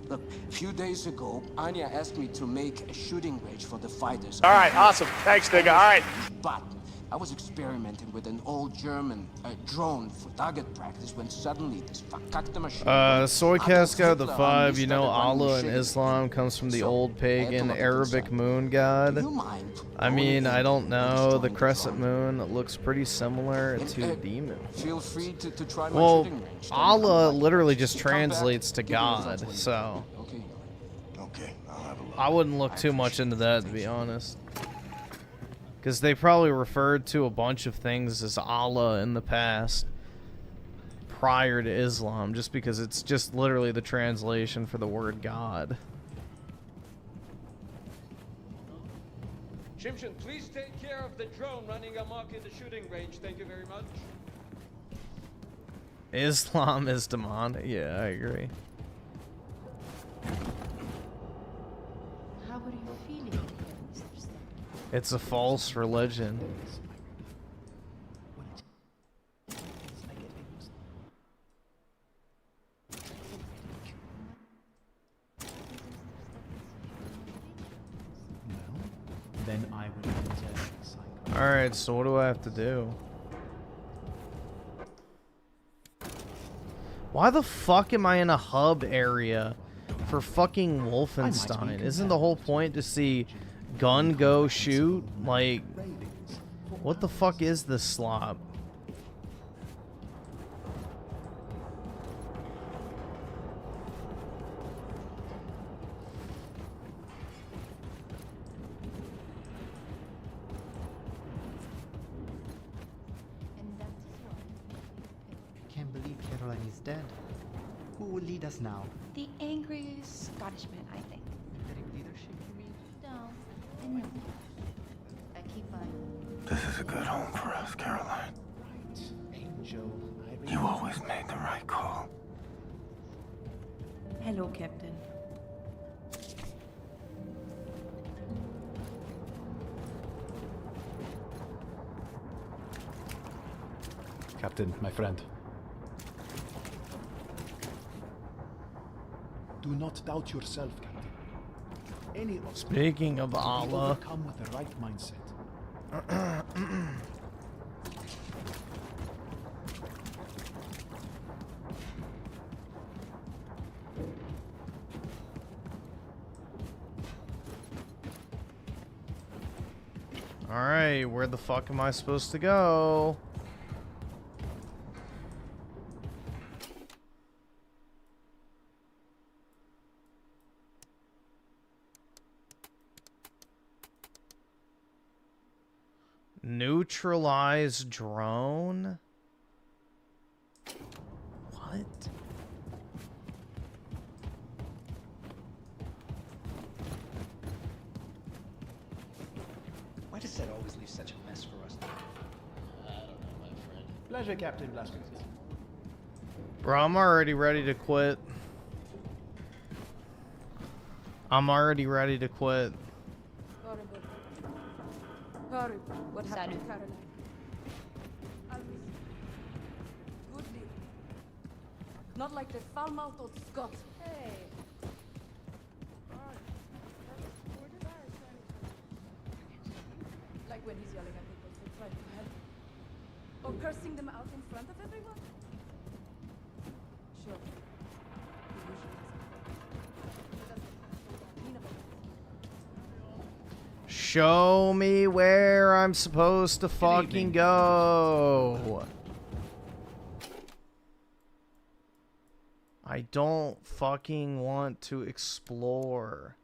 Look, a few days ago, Anya asked me to make a shooting range for the fighters. All right, awesome. Thanks, nigga. All right. But I was experimenting with an old German drone for target practice when suddenly this fakakta machine... Soycast the 5, you know Allah in Islam comes from the old pagan Arabic moon god. I mean, I don't know, the crescent moon looks pretty similar to demon. Feel free to try my Well, shooting range. Allah literally just translates to God, so... Okay, I'll have a look. I wouldn't look too much into that, to be honest. Because they probably referred to a bunch of things as Allah in the past, prior to Islam, just because it's just literally the translation for the word God. Shimshin, please take care of the drone running amok in the shooting range. Thank you very much. Islam is demonic. Yeah, I agree. How are you feeling here, Mr. Stone? It's a false religion. Then I would enter psycho. Alright, so what do I have to do? Why the fuck am I in a hub area for fucking Wolfenstein? Isn't the whole point to see gun go shoot? Like, what the fuck is this slop? Can't believe Caroline is dead. Who will lead us now? The angry Scottish man, I think. Pathetic leadership, you mean? No, I know. I keep on. This is a good home for us, Caroline. Angel, You always made the right call. Hello, Captain. Captain, my friend. Do not doubt yourself, Captain. Any of us Speaking of can be Allah. overcome with the right mindset. Alright, where the fuck am I supposed to go? Neutralize drone? What? Why does that always leave such a mess for us? I don't know, my friend. Pleasure, Captain Blasters. Bro, I'm already ready to quit. I'm already ready to quit. Horrible. Horrible. What happened to Caroline? Always good leader. Not like the foul-mouthed old Scot. Hey. Like when he's yelling at people for trying to help. Or cursing them out in front of everyone. Sure. He usually Show me where I'm supposed to fucking go. I don't fucking want to explore.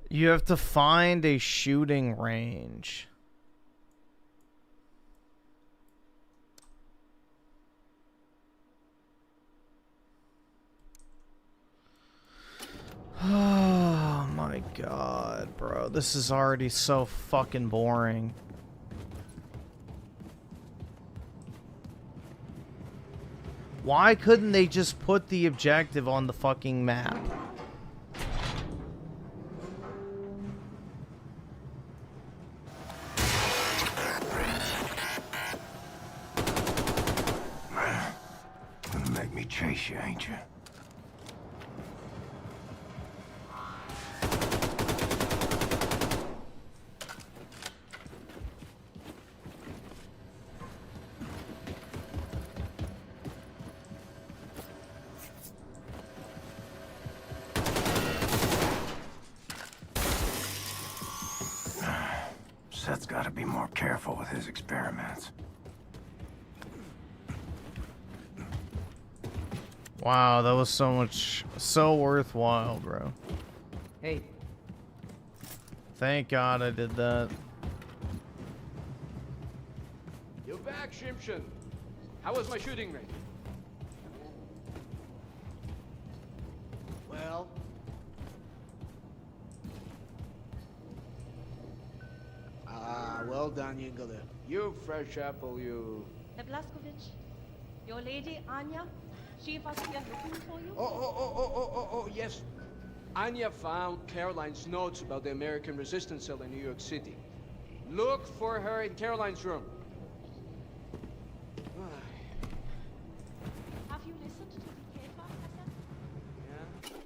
You have to find a shooting range. Oh my god, bro. This is already so fucking boring. Why couldn't they just put the objective on the fucking map? Gonna make me chase you, ain't you? Seth's gotta be more careful with his experiments. Wow, that was so worthwhile, bro. Hey. Thank God I did that. You're back, Shimshin. How was my shooting range? Well... well done, Yingler. You fresh apple, you... Herr Blaskovich, your lady, Anya, she was here looking for you? Oh, yes. Anya found Caroline's notes about the American resistance cell in New York City. Look for her in Caroline's room. Have you listened to the paper, Hassan? Yeah.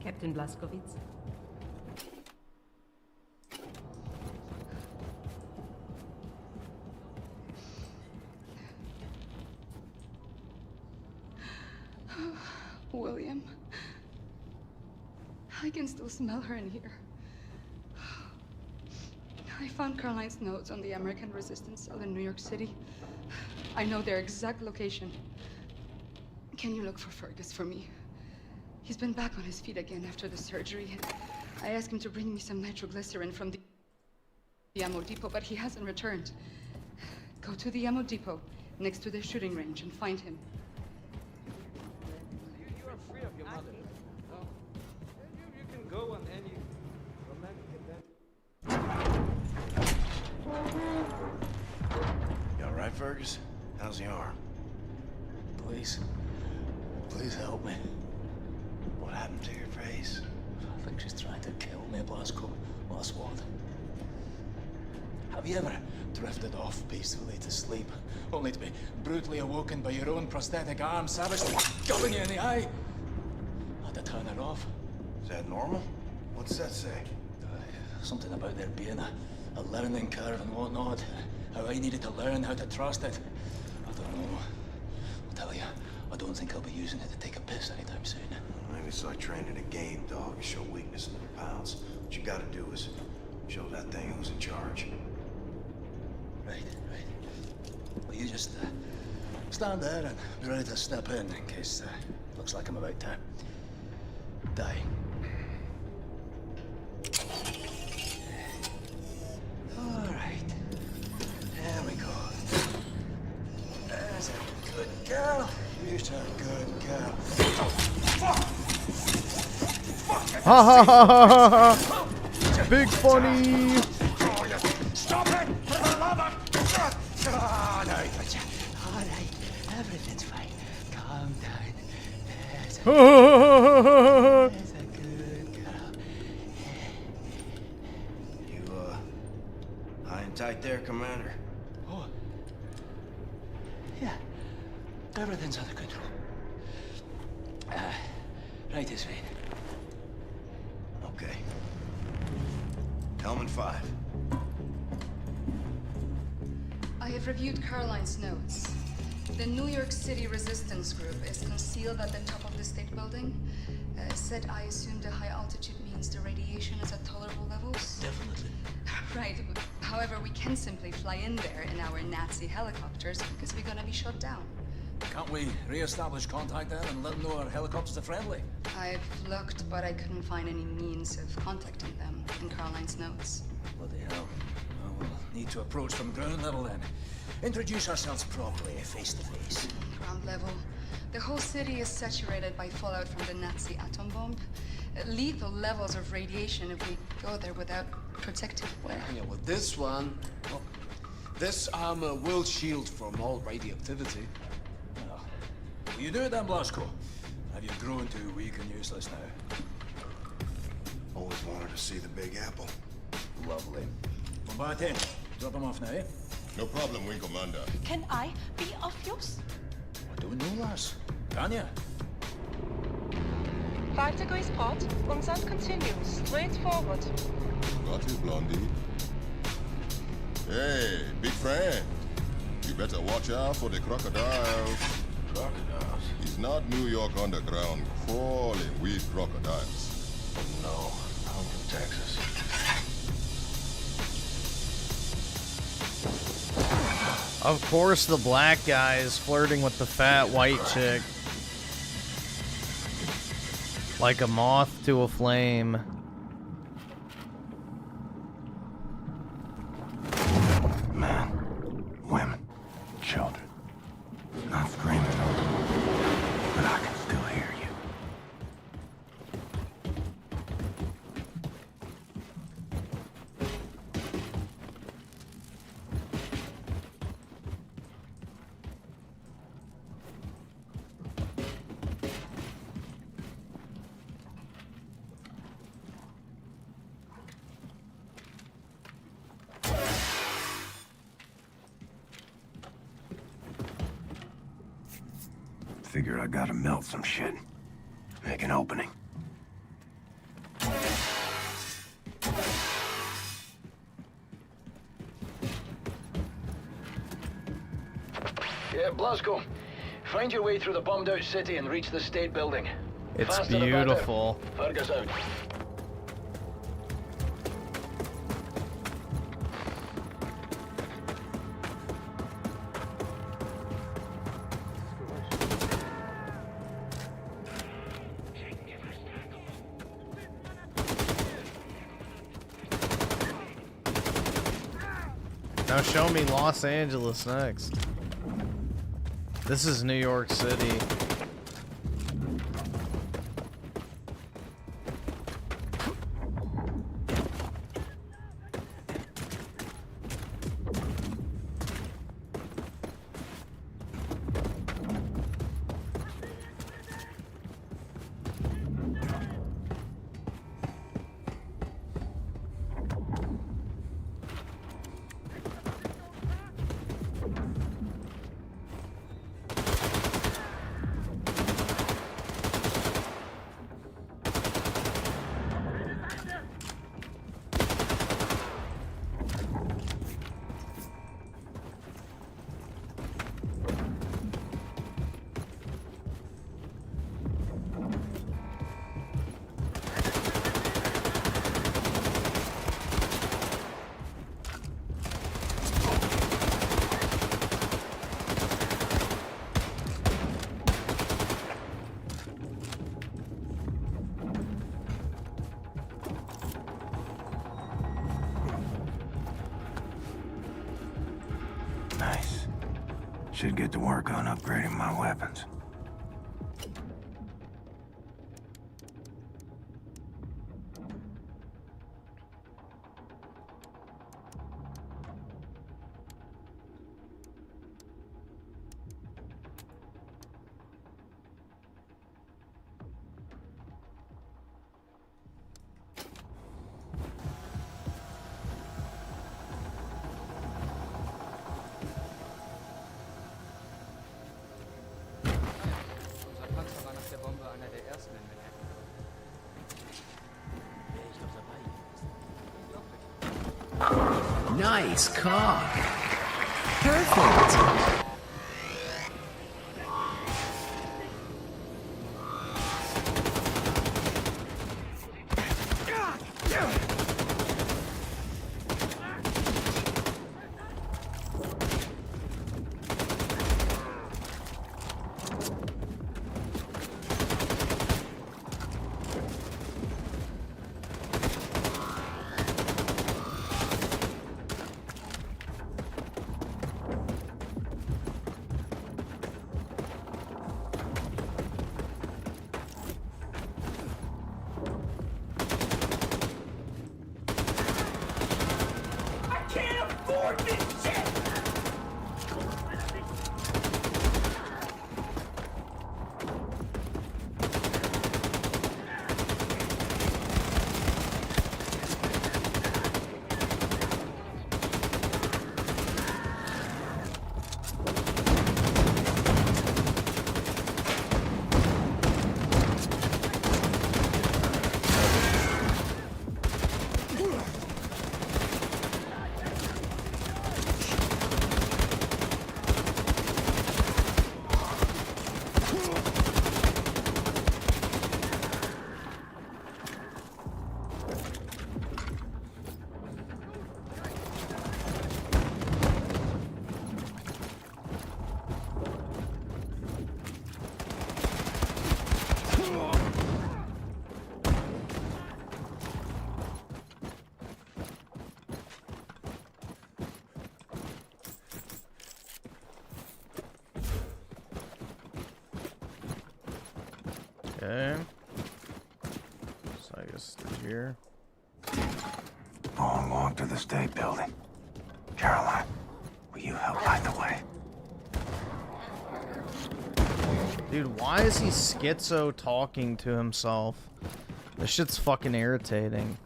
Captain Blaskovitz. William. I can still smell her in here. I found Caroline's notes on the American resistance cell in New York City. I know their exact location. Can you look for Fergus for me? He's been back on his feet again after the surgery. I asked him to bring me some nitroglycerin from the ammo depot, but he hasn't returned. Go to the ammo depot next to the shooting range and find him. You are free of your mother. Oh. You can go on any romantic event. You alright, Fergus? How's the arm? Please. Please help me. What happened to your face? I think she's trying to kill me, Blasco. Last word. Have you ever drifted off peacefully to sleep, only to be brutally awoken by your own prosthetic arm savagely gubbing you in the eye? I had to turn her off. Is that normal? What's that say? Something about there being a learning curve and whatnot. How I needed to learn how to trust it. I don't know. I'll tell you, I don't think I'll be using it to take a piss anytime soon. Maybe it's like training a game dog. You show weakness and it pounds. What you gotta do is show that thing who's in charge. Right. Well, you just stand there and be ready to step in case looks like I'm about to die. All right. There we go. There's a good girl. You're a good girl. Oh, fuck! Ha ha ha ha ha! Big funny! Stop it! For the love of... Oh, no, gotcha. All right, everything's fine. Calm down. There's a good girl. You, high and tight there, Commander? Oh. Yeah. Everything's under control. Right this way. Okay. Helmet 5. I have reviewed Caroline's notes. The New York City resistance group is concealed at the top of the state building. Said I assume the high altitude means the radiation is at tolerable levels? Definitely. Right. However, we can simply fly in there in our Nazi helicopters because we're gonna be shot down. Can't we re-establish contact there and let them know our helicopters are friendly? I've looked, but I couldn't find any means of contacting them in Caroline's notes. Bloody hell. Well, we'll need to approach from ground level then. Introduce ourselves properly, face to face. Ground level. The whole city is saturated by fallout from the Nazi atom bomb. Lethal levels of radiation if we go there without protective wear. Yeah, well, this one... Well, this armor will shield from all radioactivity. Well, Will you do it then, Blasco? Have you grown too weak and useless now? Always wanted to see the Big Apple. Lovely. Bombate, drop him off now, eh? No problem, Wing Commander. Can I be of use? I don't know, lass. Can ya? Weiter Port. Umsatz continues. Straight forward. Got you, Blondie. Hey, big friend. You better watch out for the crocodiles. Crocodiles? It's not New York underground crawling with crocodiles. No, I'm from Texas. Of course the black guy is flirting with the fat white chick. Like a moth to a flame. Men, women, children. Not screaming, but I can still hear you. Figure I gotta melt some shit. Make an opening. Yeah, Blasco. Find your way through the bombed-out city and reach the state building. It's Faster beautiful. The better. Fergus out. Now show me Los Angeles next. This is New York City. Nice. Should get to work on upgrading my weapons. Nice car. Perfect. Okay. So I guess through here. Long walk to the state building. Caroline, will you help light the way? Dude, why is he schizo talking to himself? This shit's fucking irritating.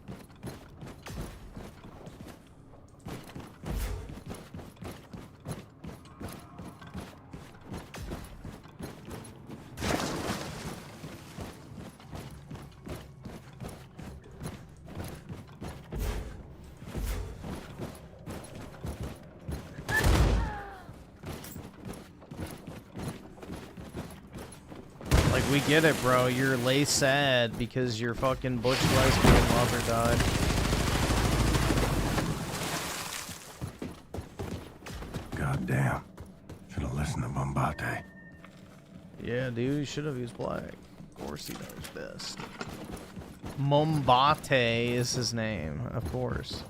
We get it, bro. You're lay sad because your fucking butch lesbian lover died. Goddamn. Should have listened to Bombate. Yeah, dude, he should have used black. Of course he knows best. Mombate is his name, of course.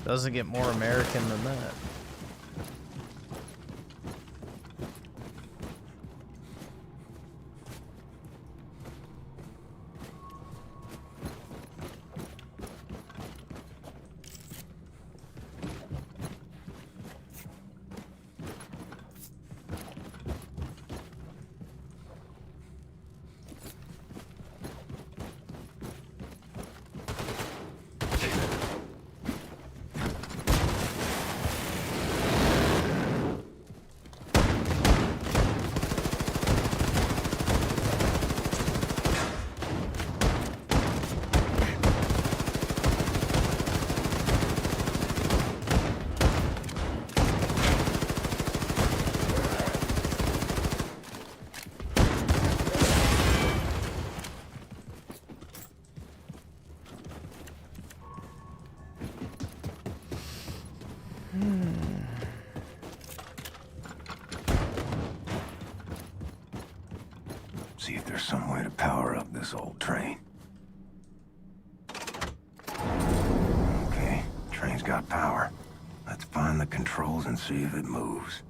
Doesn't get more American than that. See if there's some way to power up this old train. Okay, train's got power. Let's find the controls and see if it moves.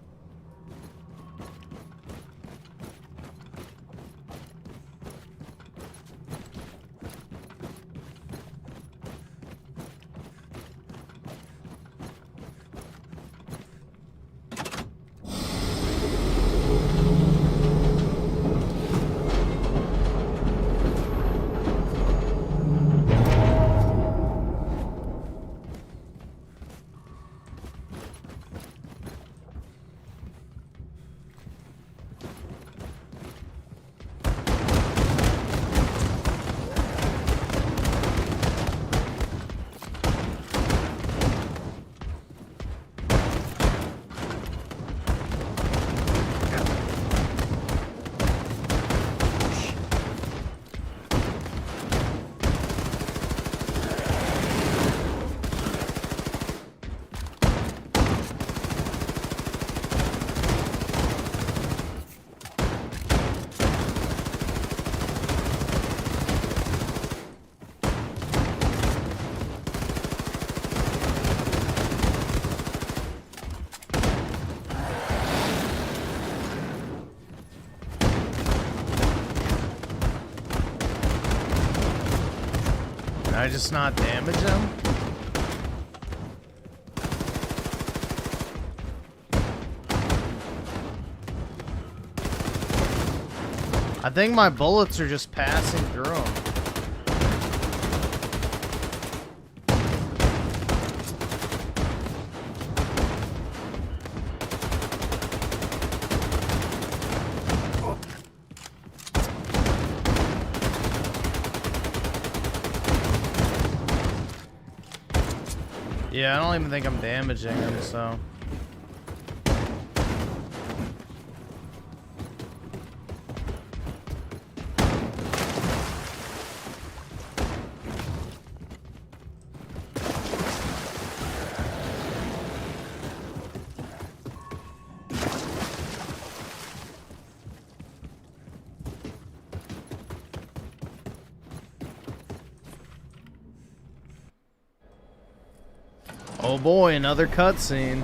I just not damage him? I think my bullets are just passing through him. Yeah, I don't even think I'm damaging him, so... Oh boy, another cutscene.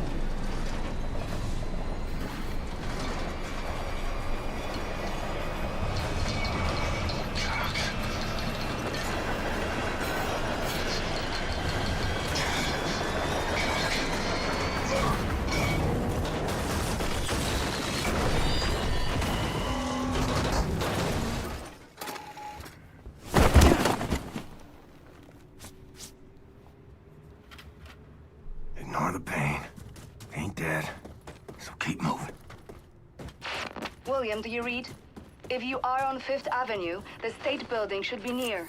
dead, so keep moving. William, do you read? If you are on 5th Avenue, the State Building should be near.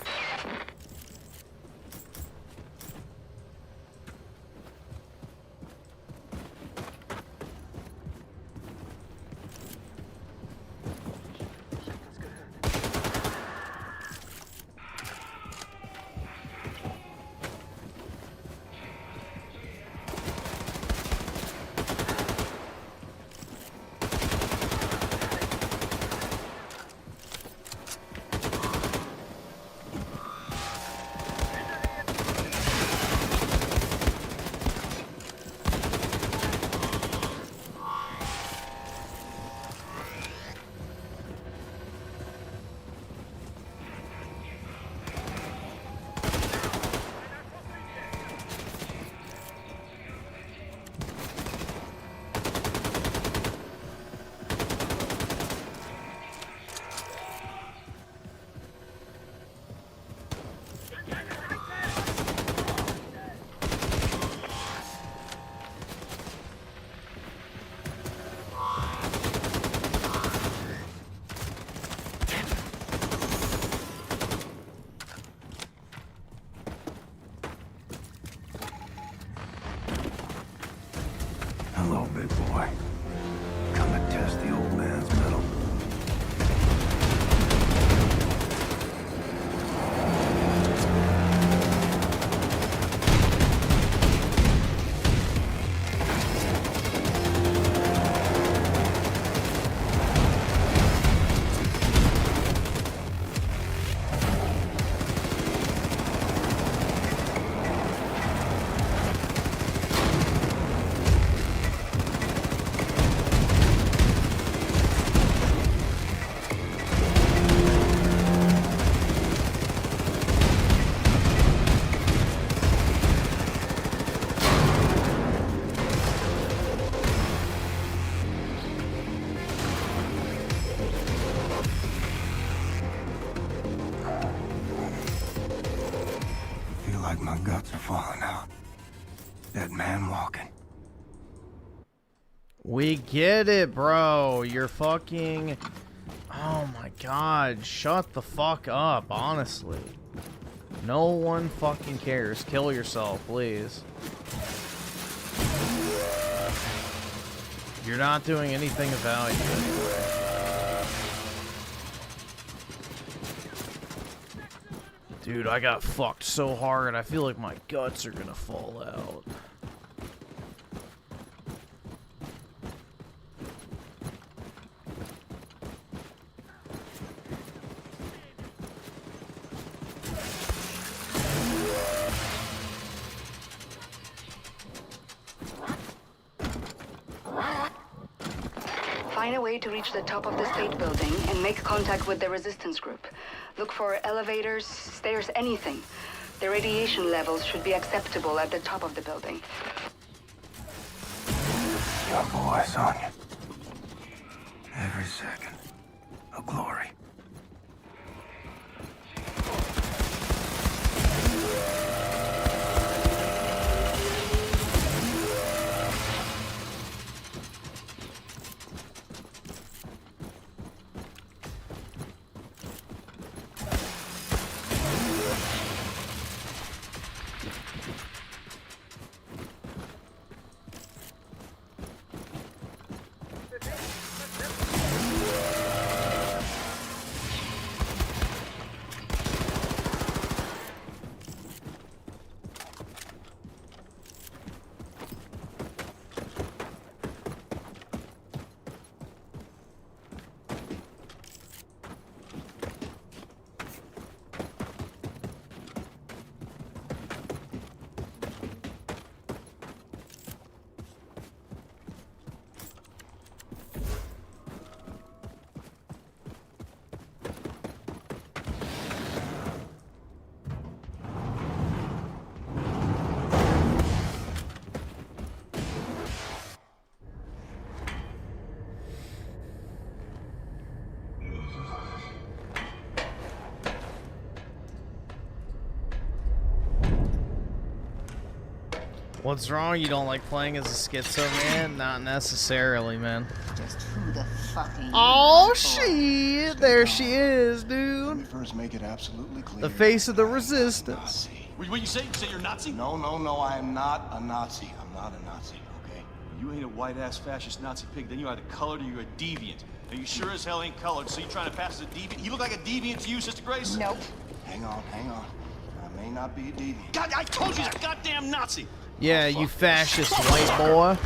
Hello, big boy. Come to test the old man's mettle. My guts are falling out. That man walking. We get it, bro. You're fucking... Oh my god. Shut the fuck up, honestly. No one fucking cares. Kill yourself, please. You're not doing anything of value anyway. Dude, I got fucked so hard, I feel like my guts are gonna fall out. Find a way to reach the top of the State Building and make contact with the resistance group. Look for elevators, stairs, anything. The radiation levels should be acceptable at the top of the building. Your boy, Sonya. Every second, a glory. What's wrong? You don't like playing as a schizo man? Not necessarily, man. Just who the fuck are you? Oh shit! There she is, dude. Let me first make it absolutely clear. The face of the resistance. What you say? You say you're a Nazi? No, I am not a Nazi. I'm not a Nazi, okay? You ain't a white-ass fascist Nazi pig, then you're either colored or you're a deviant. Now you sure as hell ain't colored, so you trying to pass as a deviant? He look like a deviant to you, Sister Grace? Nope. Hang on. I may not be a deviant. God, I told you he's a goddamn Nazi! Yeah, you fascist white boy.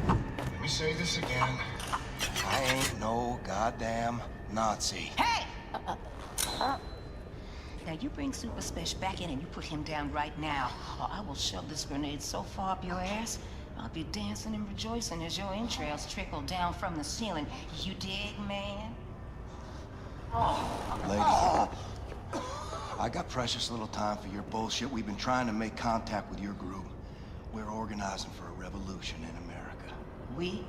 Let me say this again. I ain't no goddamn Nazi. Hey! Now you bring Super Special back in and you put him down right now, or I will shove this grenade so far up your ass, I'll be dancing and rejoicing as your entrails trickle down from the ceiling. You dig, man? Lady, I got precious little time for your bullshit. We've been trying to make contact with your group. We're organizing for a revolution in America. We?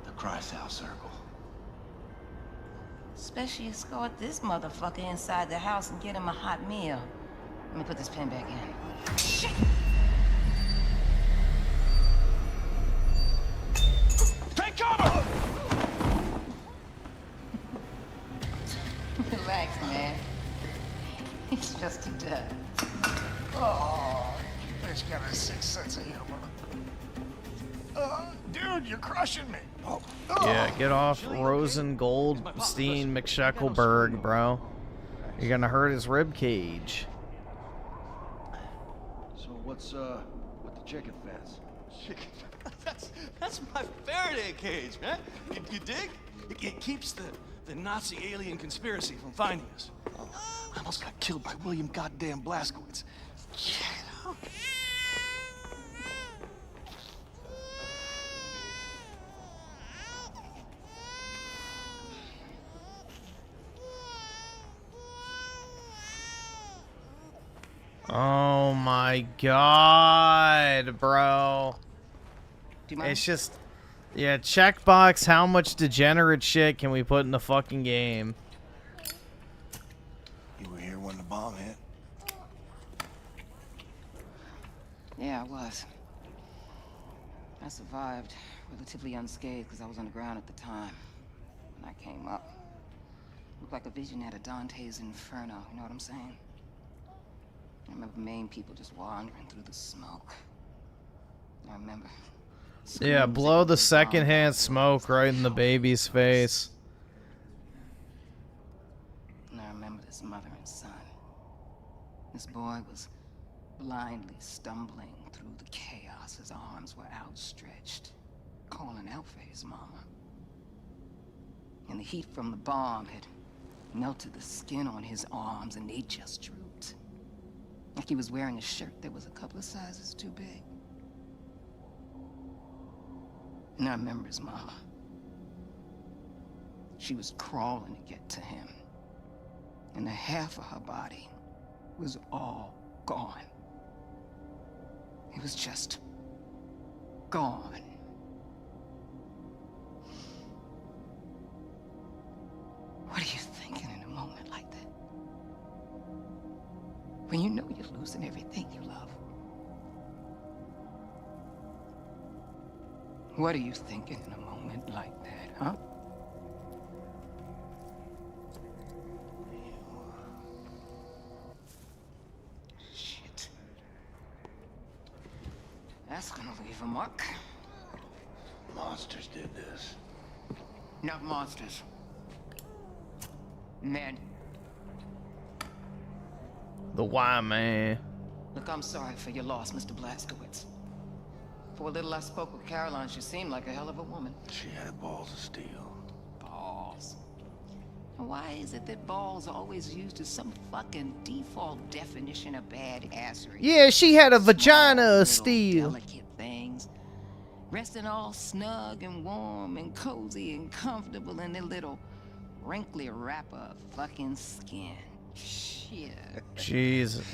The Christ House Circle. Especially escort this motherfucker inside the house and get him a hot meal. Let me put this pen back in. Shit! Take cover! Relax, man. It's just a duck. Oh, you bitch got a sixth sense of humor. Dude, you're crushing me. Yeah, get off Rosen Goldstein McShuckleberg, bro. You're gonna hurt his rib cage. So what's with the chicken fence? That's my Faraday cage, man. You dig? It keeps the Nazi alien conspiracy from finding us. I almost got killed by William goddamn Blazkowicz. Yeah. Oh my god, bro. Do you mind? It's just, yeah, checkbox how much degenerate shit can we put in the fucking game? You were here when the bomb hit. Yeah, I was. I survived, relatively unscathed, because I was underground at the time. When I came up, looked like a vision out of Dante's Inferno, you know what I'm saying? I remember Maine people just wandering through the smoke. I remember. Yeah, blow the secondhand smoke right in the baby's face. And I remember this mother and son. This boy was blindly stumbling through the chaos. His arms were outstretched, calling out for his mama. And the heat from the bomb had melted the skin on his arms, and they just drooped. Like he was wearing a shirt that was a couple of sizes too big. And I remember his mama. She was crawling to get to him. And the half of her body was all gone. It was just gone. What are you thinking in a moment like that? When you know you're losing everything you love. What are you thinking in a moment like that, huh? Shit. That's gonna leave a mark. Monsters did this. Not monsters. Men. The why, man. Look, I'm sorry for your loss, Mr. Blazkowicz. For a little I spoke with Caroline, she seemed like a hell of a woman. She had balls of steel. Balls. Why is it that balls are always used as some fucking default definition of badassery? Yeah, she had a vagina of steel. Delicate things. Resting all snug and warm and cozy and comfortable in their little wrinkly wrapper of fucking skin. Shit. Jesus.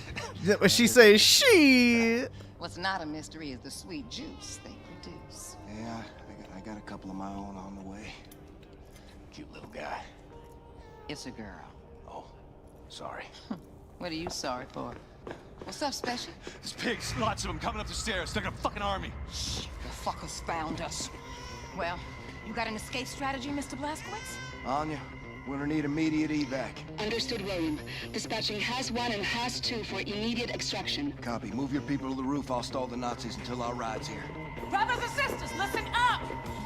What she say? Shit. What's not a mystery is the sweet juice they produce. Yeah, I got a couple of my own on the way. Cute little guy. It's a girl. Oh, sorry. What are you sorry for? What's up, Special? There's pigs, lots of them coming up the stairs. They're like a fucking army. Shh, the fuckers found us. Well, you got an escape strategy, Mr. Blazkowicz? Anya, we're gonna need immediate evac. Understood, William. Dispatching has 1 and has 2 for immediate extraction. Copy. Move your people to the roof. I'll stall the Nazis until our ride's here. Brothers and sisters, listen up!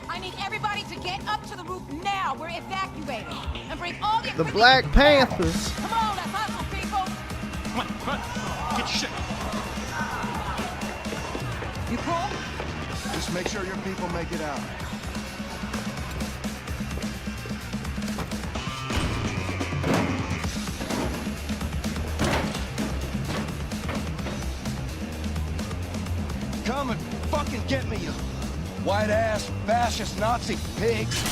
I need everybody to get up to the roof now. We're evacuating. And bring all the The Black Panthers. Come on, let's hustle, people! Come on, come on. Get your shit. You cool? Just make sure your people make it out. Come and fucking get me, you white-ass fascist Nazi pigs.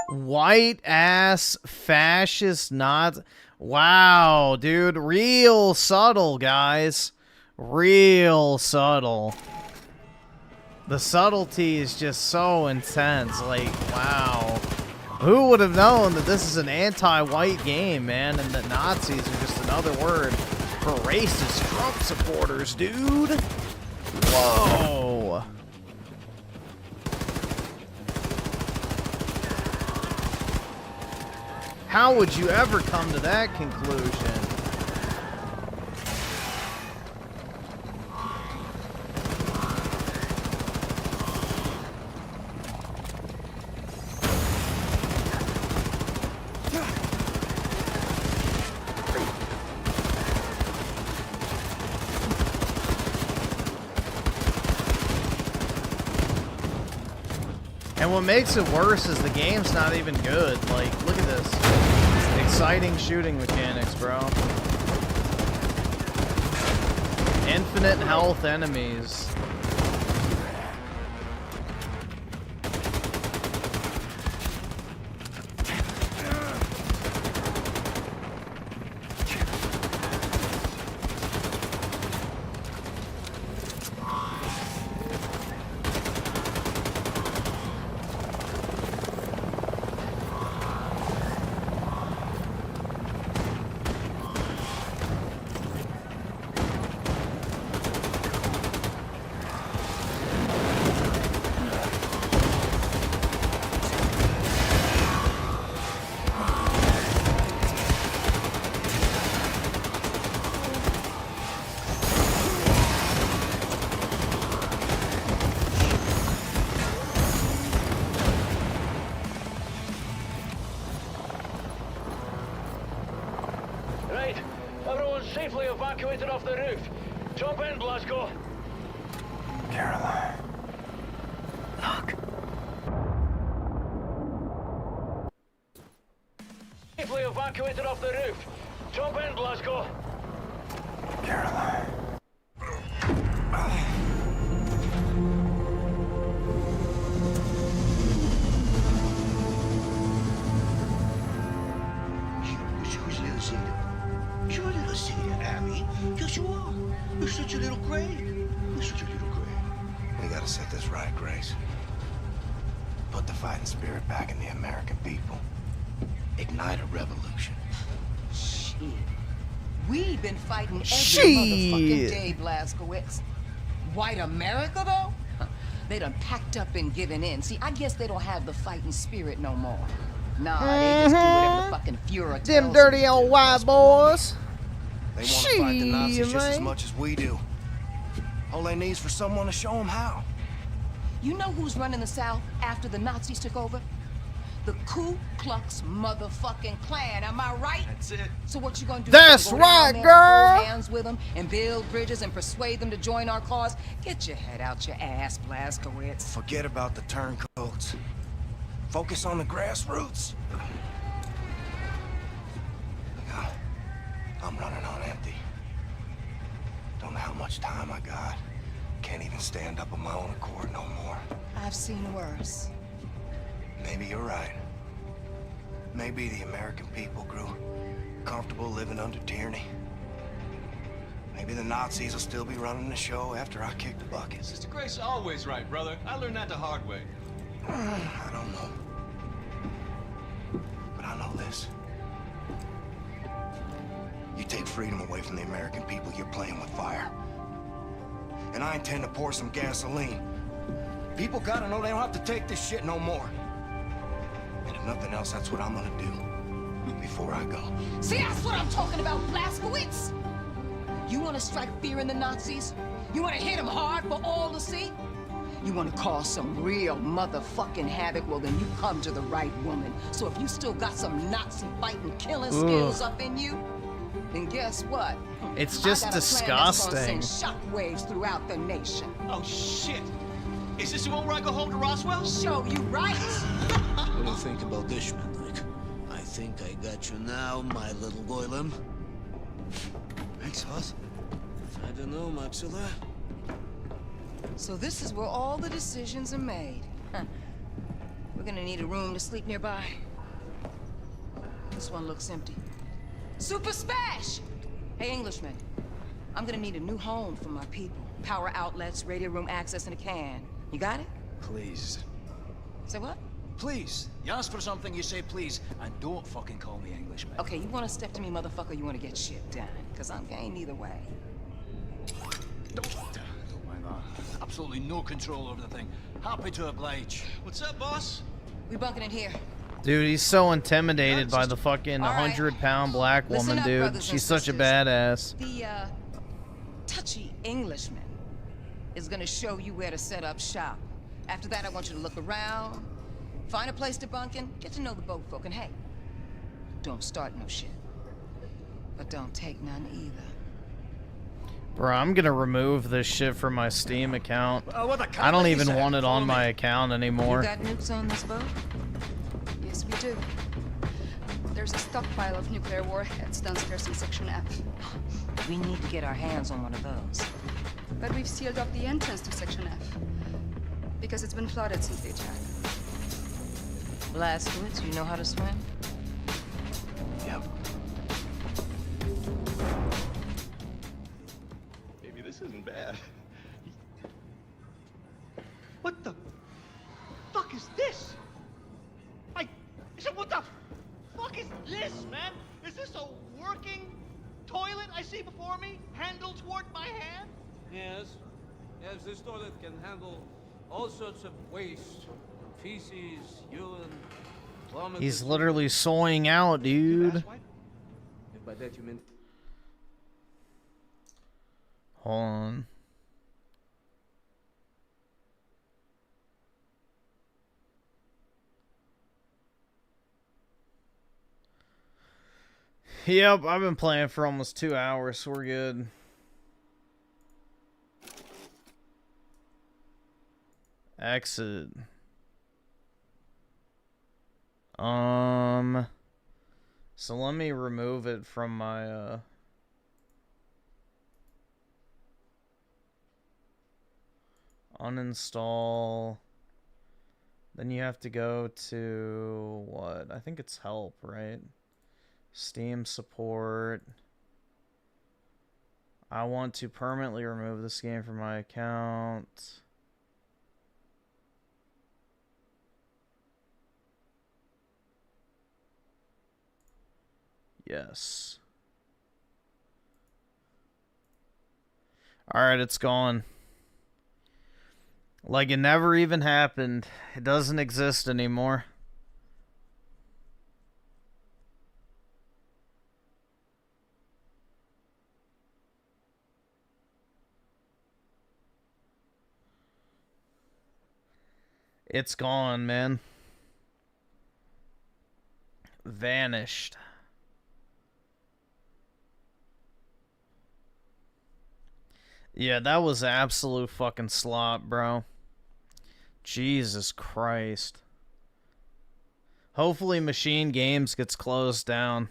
White ass fascist not. Wow, dude. Real subtle, guys. Real subtle. The subtlety is just so intense. Like, wow. Who would have known that this is an anti-white game, man, and that Nazis are just another word for racist Trump supporters, dude? Whoa. How would you ever come to that conclusion? And what makes it worse is the game's not even good. Like, look at this. Exciting shooting mechanics, bro. Infinite health enemies. Right, everyone's safely evacuated off the roof. Jump in, Blazko. Caroline. Look. Safely evacuated off the roof. Jump in, Blazko. Caroline. You're a little silly, Abby. Yes, you are. You're such a little great. You're such a little great. We gotta set this right, Grace. Put the fighting spirit back in the American people. Ignite a revolution. Shit. We've been fighting every motherfucking day, Blazkowicz. White America, though? They done packed up and given in. See, I guess they don't have the fighting spirit no more. Nah, they just do whatever the fucking Fuhrer tells them dirty old white boys. They want to fight the Nazis just as much as we do. All they need is for someone to show them how. You know who's running the South after the Nazis took over? The Ku Klux motherfucking Klan, am I right? That's it. So what you gonna do? That's Go right, down there girl. And hold hands with them and build bridges and persuade them to join our cause? Get your head out your ass, Blazkowicz. Forget about the turncoats. Focus on the grassroots. God, I'm running on empty. Don't know how much time I got. Can't even stand up on my own accord no more. I've seen worse. Maybe you're right. Maybe the American people grew comfortable living under tyranny. Maybe the Nazis will still be running the show after I kick the bucket. Sister Grace is always right, brother. I learned that the hard way. I don't know. But I know this. You take freedom away from the American people, you're playing with fire. And I intend to pour some gasoline. People gotta know they don't have to take this shit no more. And if nothing else, that's what I'm gonna do before I go. See, that's what I'm talking about, Blazkowicz! You want to strike fear in the Nazis? You want to hit them hard for all to see? You want to cause some real motherfucking havoc? Well, then you come to the right woman. So if you still got some Nazi fighting, killing skills up in you, then guess what? It's just I got a plan that's gonna disgusting. send shockwaves throughout the nation. Oh, shit. Is this the one where I go home to Roswell? Show you right. What do you think about this, Schmidlik? I think I got you now, my little Goylem. Thanks, Hoss. I don't know, Maxilla. So this is where all the decisions are made. Huh. We're gonna need a room to sleep nearby. This one looks empty. Super Spash! Hey, Englishman. I'm gonna need a new home for my people. Power outlets, radio room access, and a can. You got it? Please. Say what? Please. You ask for something, you say please, and don't fucking call me Englishman. Okay, you wanna step to me, motherfucker, you wanna get shit done. Cause I'm game either way. Don't mind that. Absolutely no control over the thing. Happy to oblige. What's up, boss? We bunking in here. Dude, he's so intimidated by the fucking All right. 100-pound black Listen woman, up, dude. brothers and She's such a sisters. badass. The, touchy Englishman is gonna show you where to set up shop. After that, I want you to look around, find a place to bunk in, get to know the boat folk, and hey, don't start no shit. But don't take none either. Bro, I'm gonna remove this shit from my Steam account. what the I don't company even said. want it on Follow my me. account You anymore. got nukes on this boat? Yes, we do. There's a stockpile of nuclear warheads downstairs in Section F. We need to get our hands on one of those. But we've sealed off the entrance to Section F. Because it's been flooded since the attack. Blazkowicz, you know how to swim? Yep. Maybe this isn't bad. What the fuck is this? I said, what the fuck is this, man? Is this a working toilet I see before me? Handle toward my hand? Yes. Yes, this toilet can handle all sorts of waste. Feces, urine, vomit. He's literally soying out, dude. If by that you mean... Hold on. Yep, I've been playing for almost 2 hours, so we're good. Exit. So let me remove it from my, uninstall. Then you have to go to, what? I think it's help, right? Steam support. I want to permanently remove this game from my account. Yes. Alright, it's gone. Like it never even happened. It doesn't exist anymore. It's gone, man. Vanished. Yeah, that was absolute fucking slop, bro. Jesus Christ. Hopefully Machine Games gets closed down.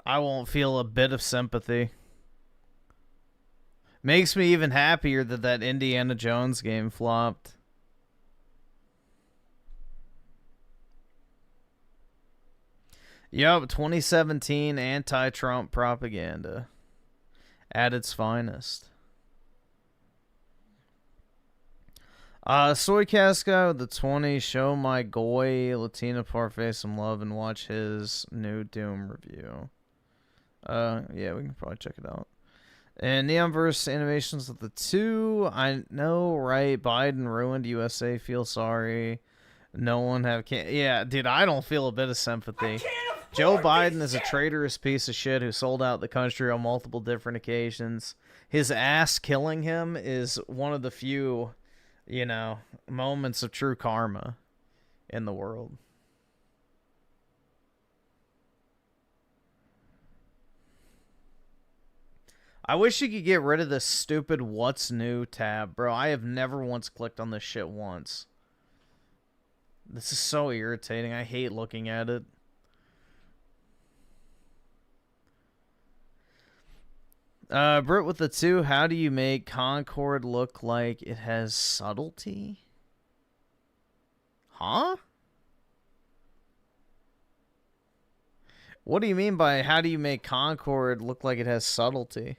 I won't feel a bit of sympathy. Makes me even happier that that Indiana Jones game flopped. Yup, 2017 anti-Trump propaganda at its finest. Soy Casca with the 20. Show my goy Latina Parfait some love and watch his new Doom review. Yeah, we can probably check it out. And Neonverse animations of the 2. I know, right? Biden ruined USA. Feel sorry. No one have... Yeah, dude, I don't feel a bit of sympathy. Joe Biden is a traitorous piece of shit who sold out the country on multiple different occasions. His ass killing him is one of the few, you know, moments of true karma in the world. I wish you could get rid of this stupid What's New tab, bro. I have never once clicked on this shit once. This is so irritating. I hate looking at it. Brit with the 2, how do you make Concord look like it has subtlety? Huh? What do you mean by how do you make Concord look like it has subtlety?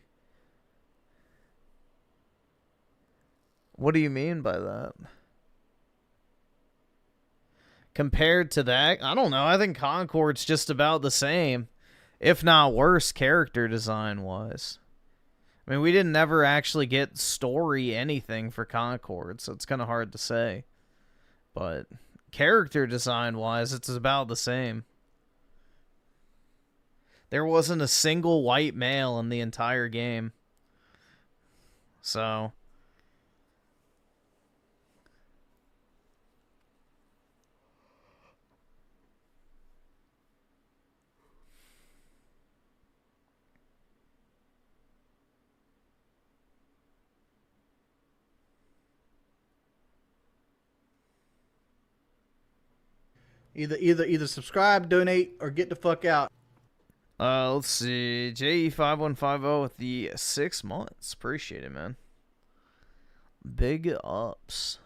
What do you mean by that? Compared to that, I don't know. I think Concord's just about the same, if not worse, character design-wise. I mean, we didn't ever actually get story anything for Concord, so it's kind of hard to say. But character design-wise, it's about the same. There wasn't a single white male in the entire game. So... Either subscribe, donate, or get the fuck out. Let's see. JE5150 with the 6 months. Appreciate it, man. Big ups.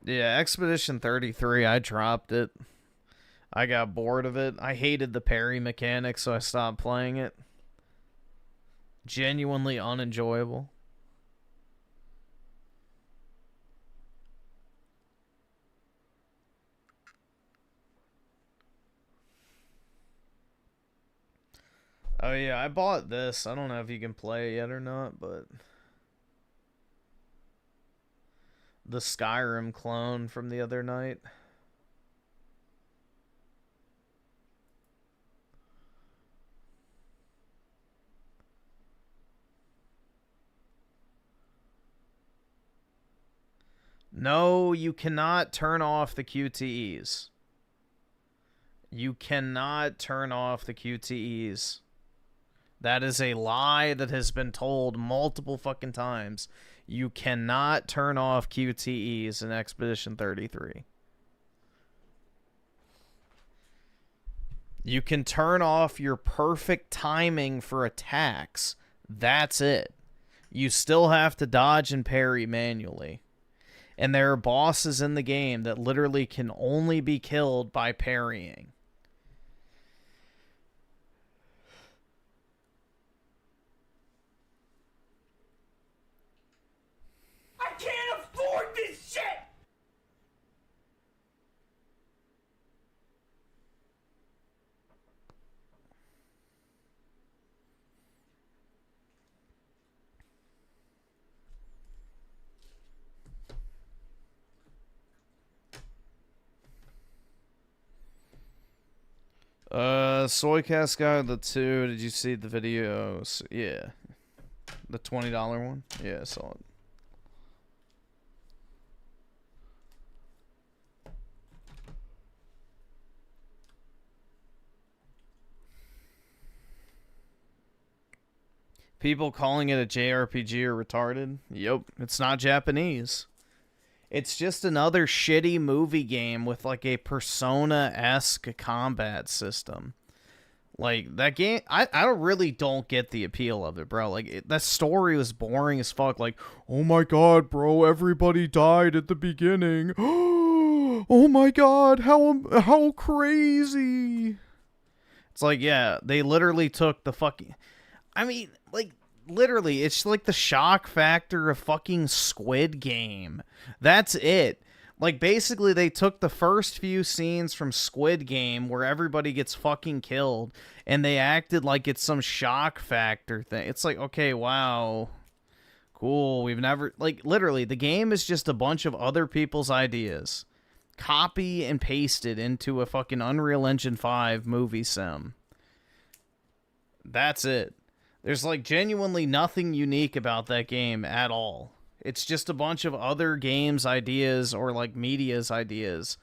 Yeah, Expedition 33, I dropped it. I got bored of it. I hated the parry mechanic, so I stopped playing it. Genuinely unenjoyable. Oh yeah, I bought this. I don't know if you can play it yet or not, but... the Skyrim clone from the other night. No, you cannot turn off the QTEs. You cannot turn off the QTEs. That is a lie that has been told multiple fucking times. You cannot turn off QTEs in Expedition 33. You can turn off your perfect timing for attacks. That's it. You still have to dodge and parry manually. And there are bosses in the game that literally can only be killed by parrying. I can't afford this shit! Soycast Guide the 2, did you see the videos? Yeah. The $20 one? Yeah, I saw it. People calling it a JRPG are retarded? Yep, it's not Japanese. It's just another shitty movie game with like a Persona-esque combat system. Like, that game, I really don't get the appeal of it, bro. Like, that story was boring as fuck. Like, oh my god, bro, everybody died at the beginning. Oh my god, how crazy. It's like, yeah, they literally took the fucking... I mean, like, literally, it's like the shock factor of fucking Squid Game. That's it. Like, basically, they took the first few scenes from Squid Game where everybody gets fucking killed, and they acted like it's some shock factor thing. It's like, okay, wow. Cool, we've never... Like, literally, the game is just a bunch of other people's ideas. Copy and pasted into a fucking Unreal Engine 5 movie sim. That's it. There's, like, genuinely nothing unique about that game at all. It's just a bunch of other games' ideas or, like, media's ideas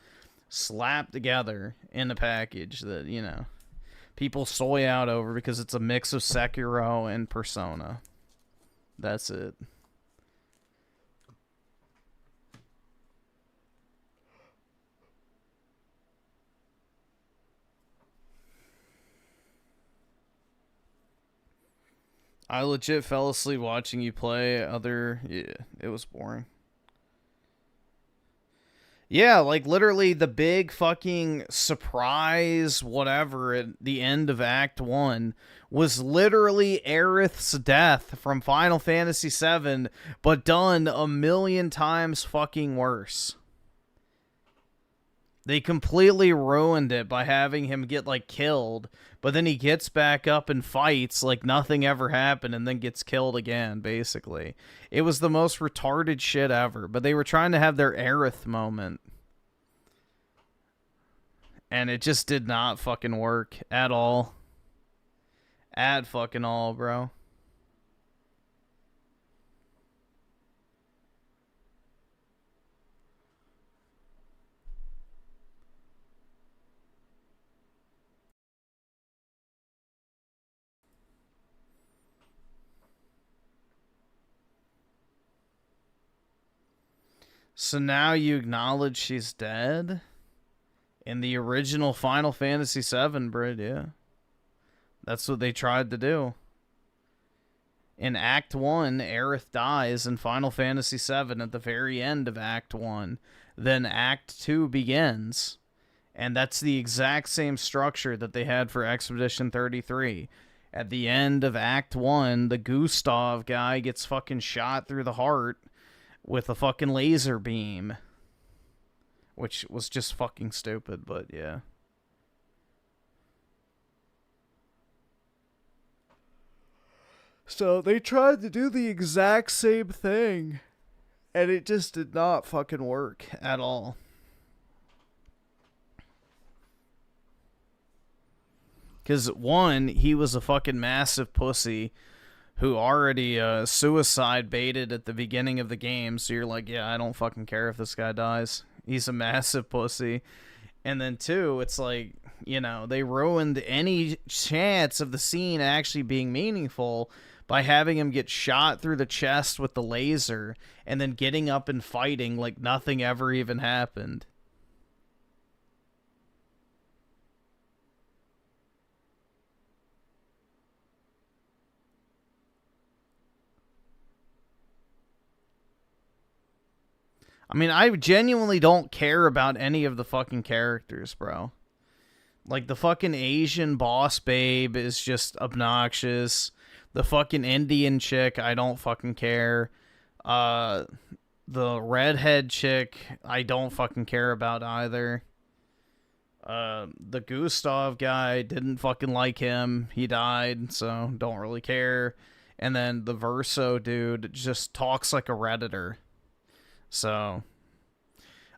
slapped together in a package that, you know, people soy out over because it's a mix of Sekiro and Persona. That's it. I legit fell asleep watching you play other... Yeah, it was boring. Yeah, like, literally the big fucking surprise whatever at the end of Act 1 was literally Aerith's death from Final Fantasy VII, but done a million times fucking worse. They completely ruined it by having him get, like, killed, but then he gets back up and fights like nothing ever happened and then gets killed again, basically. It was the most retarded shit ever, but they were trying to have their Aerith moment. And it just did not fucking work at all. At fucking all, bro. So now you acknowledge she's dead? In the original Final Fantasy VII, Brit, yeah. That's what they tried to do. In Act 1, Aerith dies in Final Fantasy VII at the very end of Act 1. Then Act 2 begins. And that's the exact same structure that they had for Expedition 33. At the end of Act 1, the Gustav guy gets fucking shot through the heart with a fucking laser beam. Which was just fucking stupid, but yeah. So they tried to do the exact same thing. And it just did not fucking work at all. Because, one, he was a fucking massive pussy who already suicide baited at the beginning of the game. So you're like, yeah, I don't fucking care if this guy dies. He's a massive pussy. And then, two, it's like, you know, they ruined any chance of the scene actually being meaningful by having him get shot through the chest with the laser and then getting up and fighting like nothing ever even happened. I mean, I genuinely don't care about any of the fucking characters, bro. Like, the fucking Asian boss babe is just obnoxious. The fucking Indian chick, I don't fucking care. The redhead chick, I don't fucking care about either. The Gustav guy, didn't fucking like him. He died, so don't really care. And then the Verso dude just talks like a Redditor. So,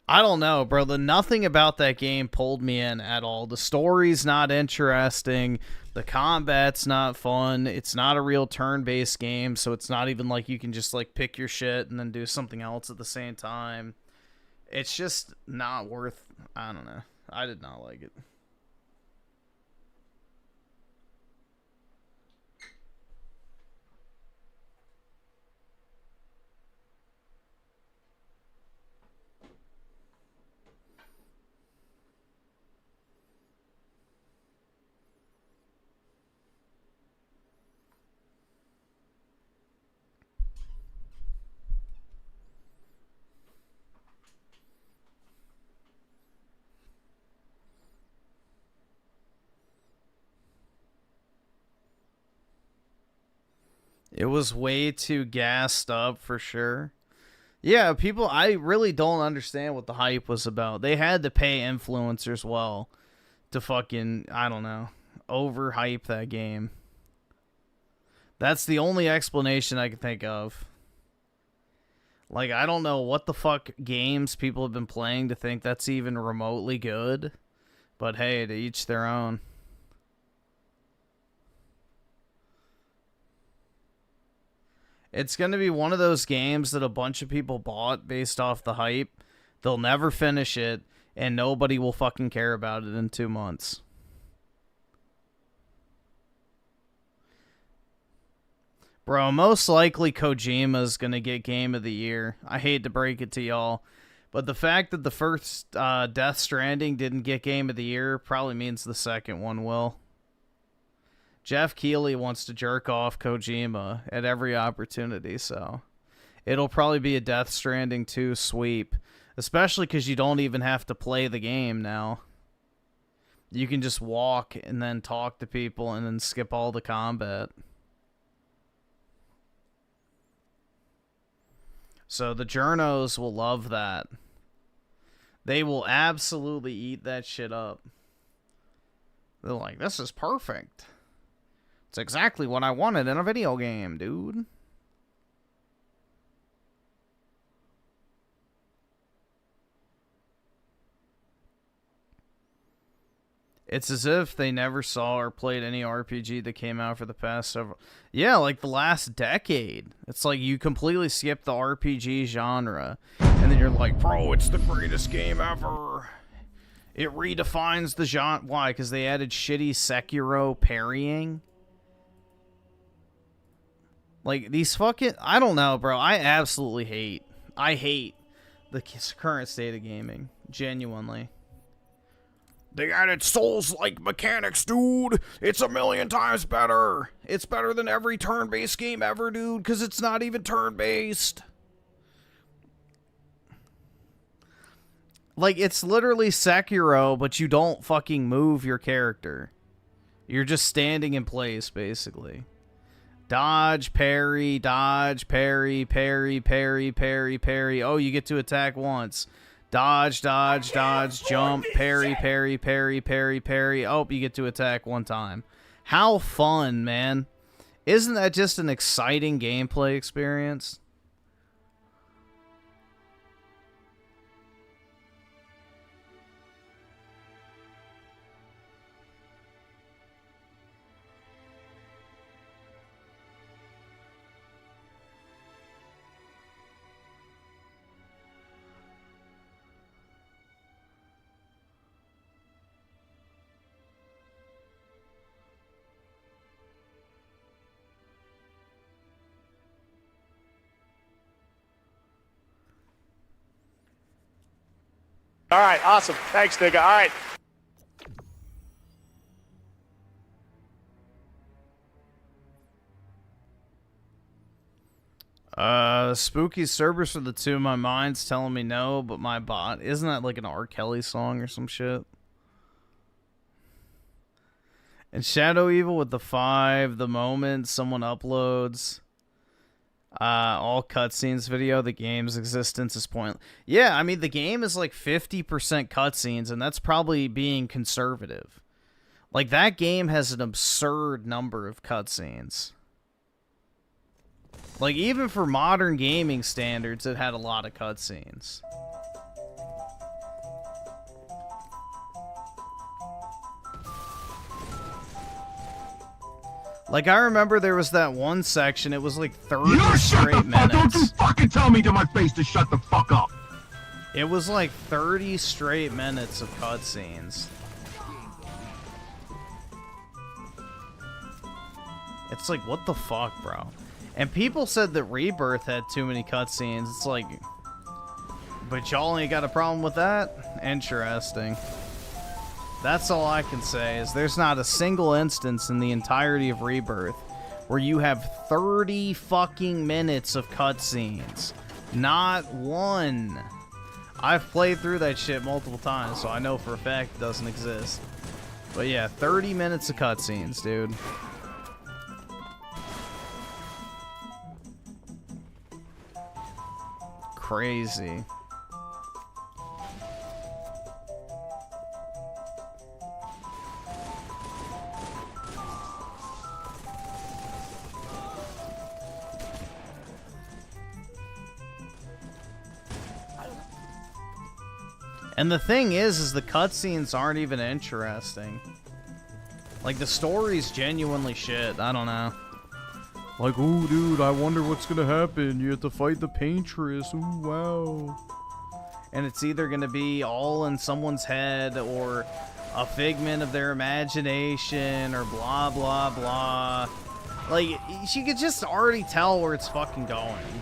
I don't know, bro. Nothing about that game pulled me in at all. The story's not interesting. The combat's not fun. It's not a real turn-based game, so it's not even like you can just like pick your shit and then do something else at the same time. It's just not worth... I don't know. I did not like it. It was way too gassed up for sure. Yeah, people, I really don't understand what the hype was about. They had to pay influencers well to fucking, I don't know, overhype that game. That's the only explanation I can think of. Like, I don't know what the fuck games people have been playing to think that's even remotely good. But hey, to each their own. It's going to be one of those games that a bunch of people bought based off the hype. They'll never finish it, and nobody will fucking care about it in 2 months. Bro, most likely Kojima's going to get Game of the Year. I hate to break it to y'all, but the fact that the first Death Stranding didn't get Game of the Year probably means the second one will. Jeff Keighley wants to jerk off Kojima at every opportunity, so it'll probably be a Death Stranding 2 sweep, especially because you don't even have to play the game now. You can just walk and then talk to people and then skip all the combat. So the journos will love that. They will absolutely eat that shit up. They're like, this is perfect. It's exactly what I wanted in a video game, dude. It's as if they never saw or played any RPG that came out for the past several... Yeah, like the last decade. It's like you completely skip the RPG genre. And then you're like, bro, it's the greatest game ever. It redefines the genre. Why? Because they added shitty Sekiro parrying? Like, these fucking... I don't know, bro. I absolutely hate... I hate the current state of gaming. Genuinely. They added Souls-like mechanics, dude. It's 1,000,000 times better. It's better than every turn-based game ever, dude, because it's not even turn-based. Like, it's literally Sekiro, but you don't fucking move your character. You're just standing in place, basically. Dodge, parry, parry, parry, parry, parry. Oh, you get to attack once. Dodge, dodge, dodge, jump, parry, parry, parry, parry, parry. Oh, you get to attack one time. How fun, man. Isn't that just an exciting gameplay experience? All right, awesome. Thanks, nigga. All right. Spooky Cerberus for the 2. My mind's telling me no, but my bot... Isn't that like an R. Kelly song or some shit? And Shadow Evil with the 5. The moment someone uploads... all cutscenes video, the game's existence is pointless. Yeah, I mean, the game is like 50% cutscenes, and that's probably being conservative. Like, that game has an absurd number of cutscenes. Like, even for modern gaming standards, it had a lot of cutscenes. Like, I remember there was that one section, it was like 30 straight minutes. Don't you fucking tell me to my face to shut the fuck up! It was like 30 straight minutes of cutscenes. It's like, what the fuck, bro? And people said that Rebirth had too many cutscenes. It's like, but y'all ain't got a problem with that? Interesting. That's all I can say, is there's not a single instance in the entirety of Rebirth where you have 30 fucking minutes of cutscenes. Not one. I've played through that shit multiple times, so I know for a fact it doesn't exist. But yeah, 30 minutes of cutscenes, dude. crazy. And the thing is the cutscenes aren't even interesting. Like, the story's genuinely shit. I don't know. Like, ooh, dude, I wonder what's gonna happen. You have to fight the paintress. Ooh, wow. And it's either gonna be all in someone's head or a figment of their imagination or blah, blah, blah. Like, you could just already tell where it's fucking going.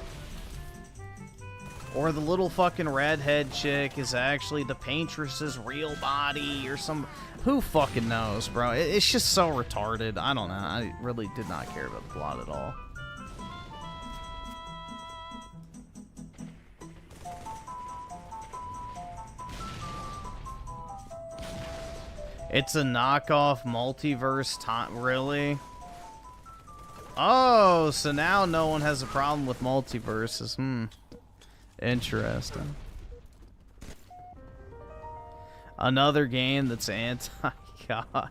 Or the little fucking redhead chick is actually the paintress's real body or some... Who fucking knows, bro? It's just so retarded. I don't know. I really did not care about the plot at all. It's a knockoff multiverse time. Really? Oh, so now no one has a problem with multiverses. Interesting. Another game that's anti-God.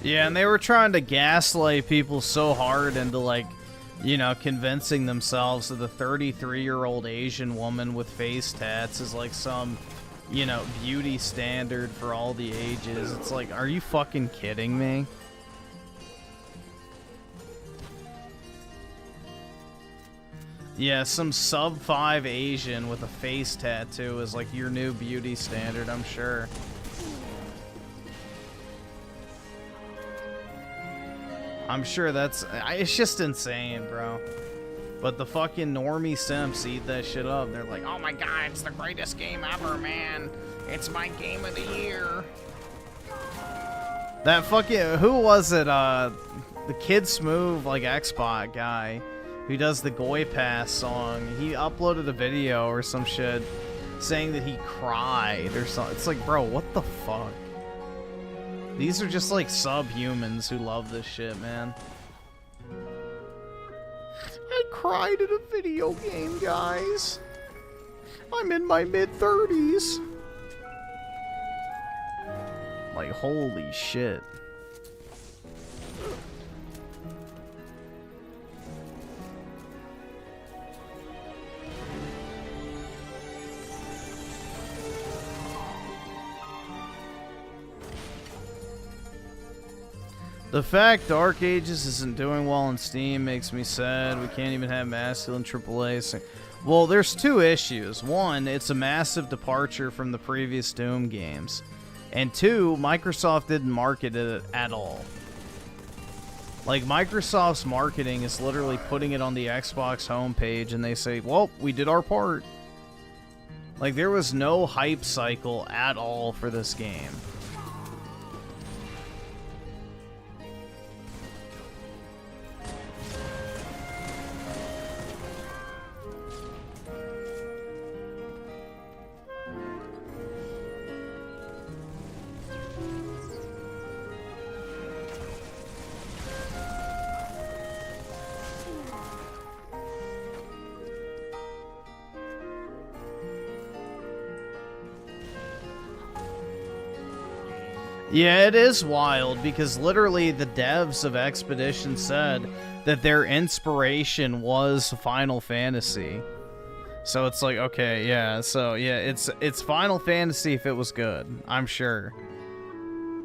Yeah, and they were trying to gaslight people so hard into, like, you know, convincing themselves that the 33-year-old Asian woman with face tats is like some, you know, beauty standard for all the ages. It's like, are you fucking kidding me? Yeah, some sub-5 Asian with a face tattoo is like your new beauty standard, I'm sure. I'm sure that's... It's just insane, bro. But the fucking normie simps eat that shit up. They're like, oh my god, it's the greatest game ever, man. It's my game of the year. That fucking... Who was it? The Kid Smooth, like, Xbox guy who does the Goy Pass song. He uploaded a video or some shit saying that he cried or something. It's like, bro, what the fuck? These are just like subhumans who love this shit, man. I cried at a video game, guys. I'm in my mid-30s. Like, holy shit. The fact Dark Ages isn't doing well on Steam makes me sad. We can't even have masculine AAA. Well, there's two issues. One, it's a massive departure from the previous Doom games. And two, Microsoft didn't market it at all. Like, Microsoft's marketing is literally putting it on the Xbox homepage and they say, well, we did our part. Like, there was no hype cycle at all for this game. Yeah, it is wild because literally the devs of Expedition said that their inspiration was Final Fantasy. So it's like, okay, yeah, so yeah, it's Final Fantasy if it was good, I'm sure.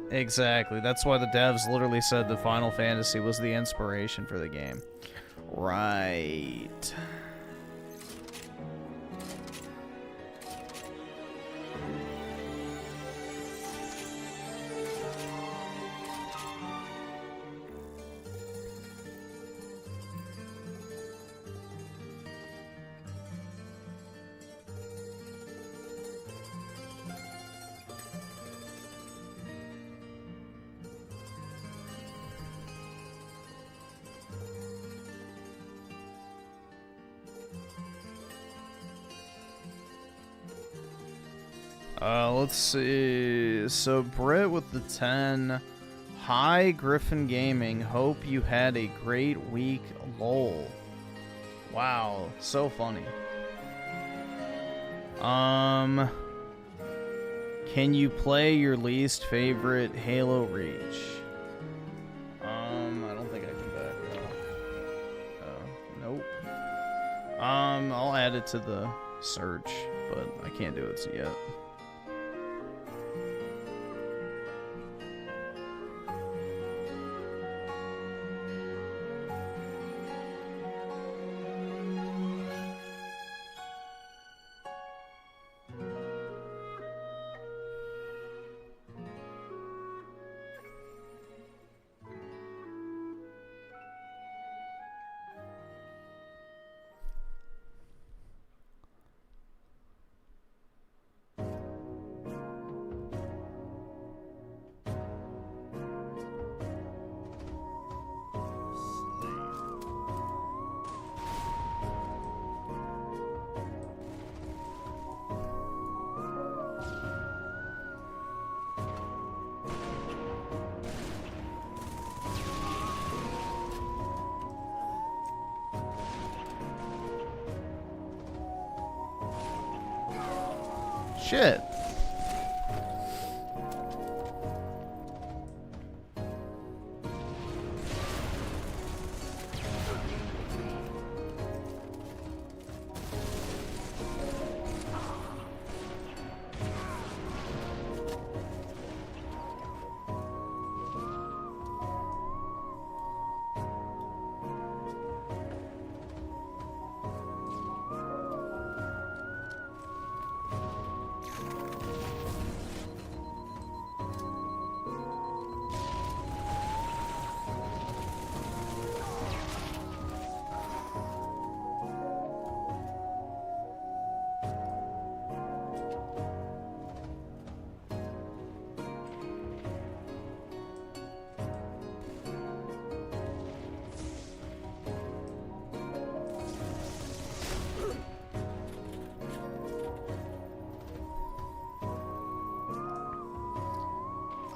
Exactly, that's why the devs literally said that Final Fantasy was the inspiration for the game. Right. Let's see. So Britt with the 10. Hi, Griffin Gaming. Hope you had a great week. Lol. Wow, so funny. Can you play your least favorite Halo Reach? I don't think I can back that. Nope. I'll add it to the search, but I can't do it yet. Shit.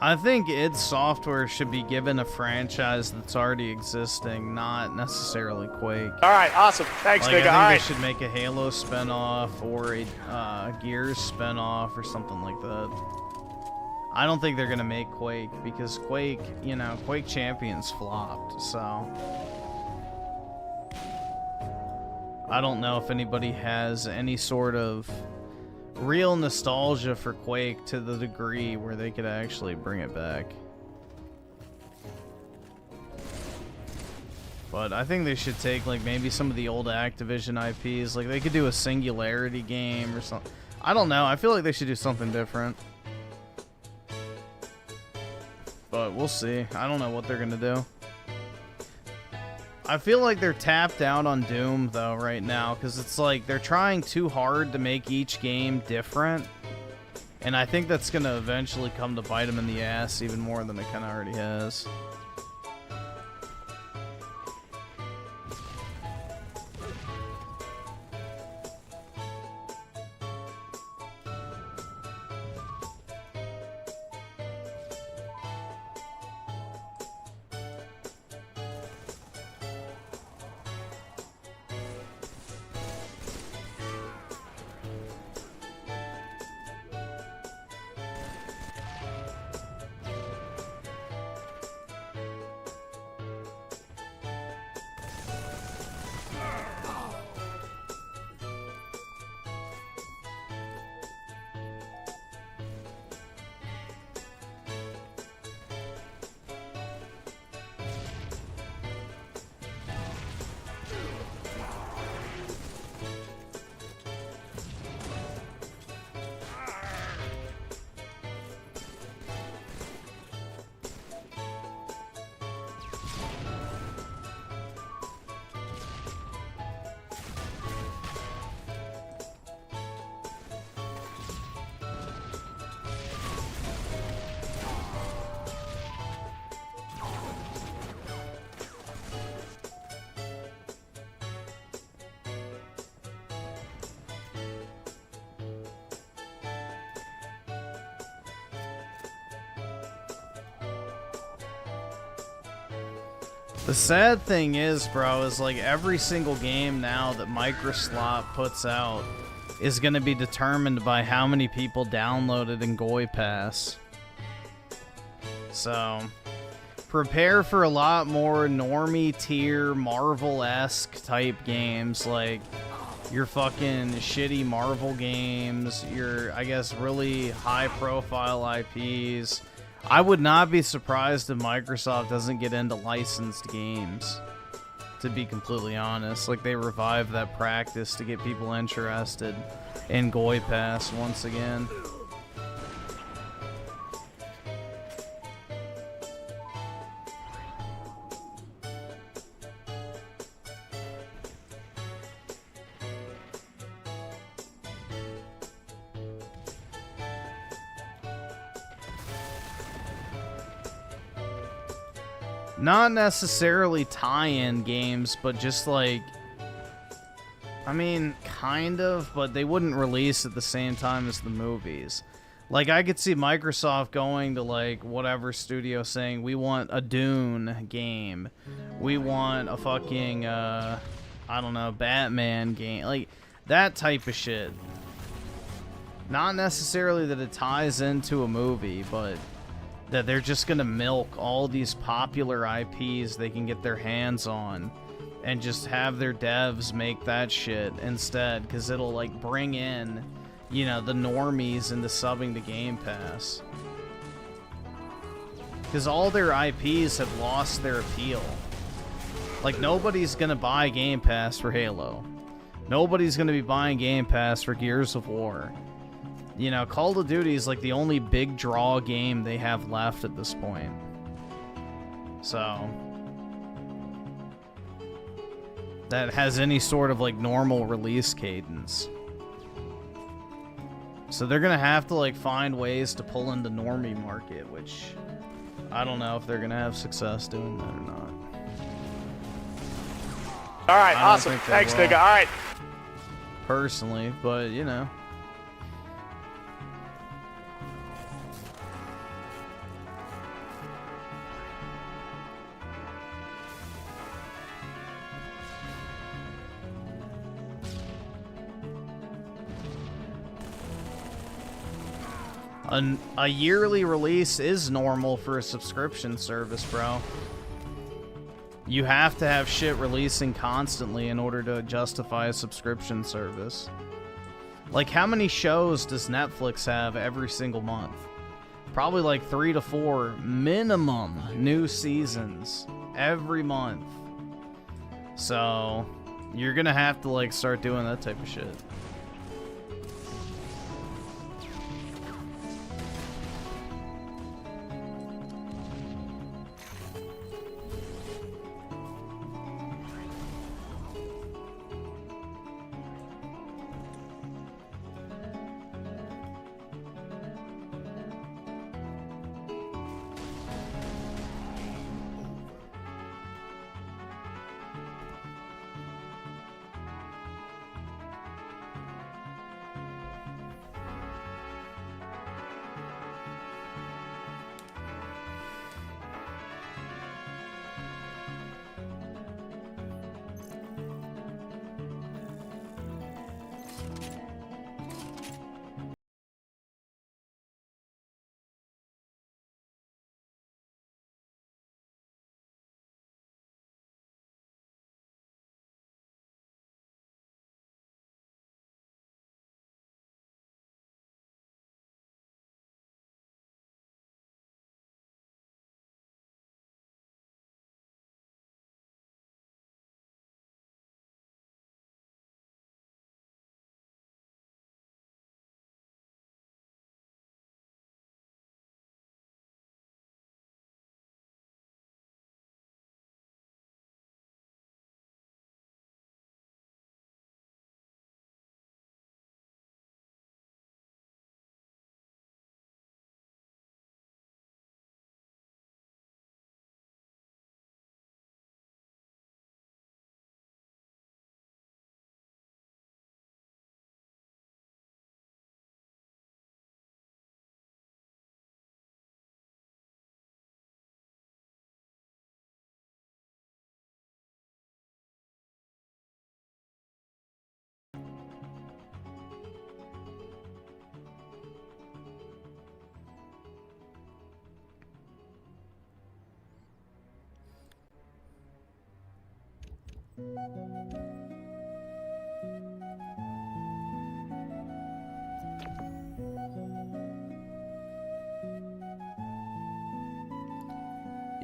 I think id Software should be given a franchise that's already existing, not necessarily Quake. All right, awesome. Thanks, like, nigga. I All think right. they should make a Halo spinoff or a Gears spinoff or something like that. I don't think they're gonna make Quake because Quake, you know, Quake Champions flopped, so I don't know if anybody has any sort of real nostalgia for Quake to the degree where they could actually bring it back. But I think they should take like maybe some of the old Activision IPs, like they could do a Singularity game or something. I don't know, I feel like they should do something different. But we'll see. I don't know what they're gonna do. I feel like they're tapped out on Doom, though, right now, because it's like they're trying too hard to make each game different, and I think that's going to eventually come to bite them in the ass even more than it kind of already has. The sad thing is, bro, is like every single game now that Microsoft puts out is going to be determined by how many people downloaded in Goy Pass. So, prepare for a lot more normie tier Marvel-esque type games, like your fucking shitty Marvel games, your, I guess, really high-profile IPs. I would not be surprised if Microsoft doesn't get into licensed games, to be completely honest. Like, they revive that practice to get people interested in Goy Pass once again. Not necessarily tie-in games, but just like, I mean, kind of, but they wouldn't release at the same time as the movies. Like, I could see Microsoft going to, like, whatever studio saying, we want a Dune game. We want a fucking, I don't know, Batman game. Like, that type of shit. Not necessarily that it ties into a movie, but that they're just gonna milk all these popular IPs they can get their hands on and just have their devs make that shit instead, because it'll like bring in, you know, the normies into subbing to Game Pass, because all their IPs have lost their appeal. Like, nobody's gonna buy Game Pass for Halo. Nobody's gonna be buying Game Pass for Gears of War. You know, Call of Duty is like the only big draw game they have left at this point. So, that has any sort of like normal release cadence. So they're gonna have to like find ways to pull in the normie market, which I don't know if they're gonna have success doing that or not. All right, awesome. Thanks, nigga. All right. Personally, but you know. A yearly release is normal for a subscription service, bro. You have to have shit releasing constantly in order to justify a subscription service. Like, how many shows does Netflix have every single month? Probably like 3 to 4 minimum new seasons every month. So, you're gonna have to like start doing that type of shit.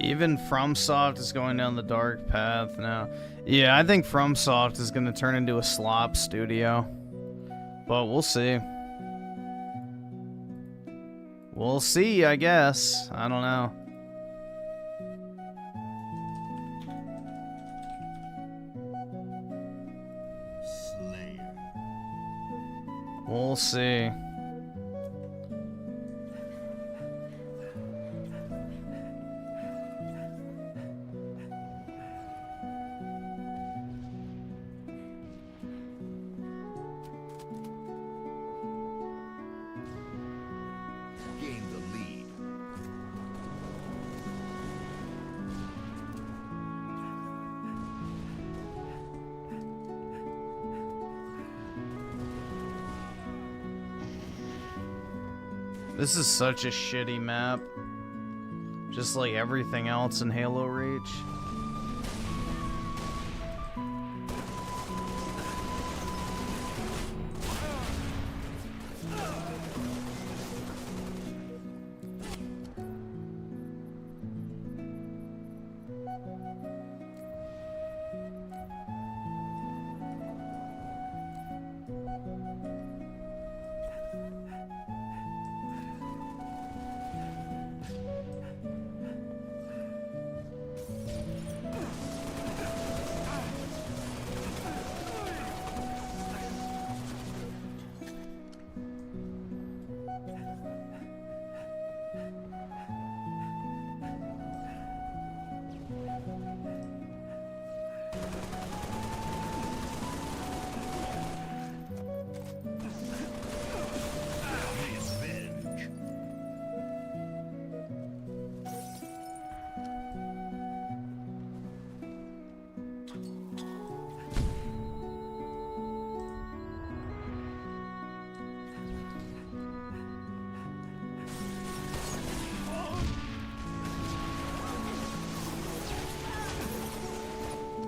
Even FromSoft is going down the dark path now. Yeah, I think FromSoft is going to turn into a slop studio. But we'll see. We'll see, I guess. I don't know. Slayer. We'll see. Gain the lead. This is such a shitty map. Just like everything else in Halo Reach.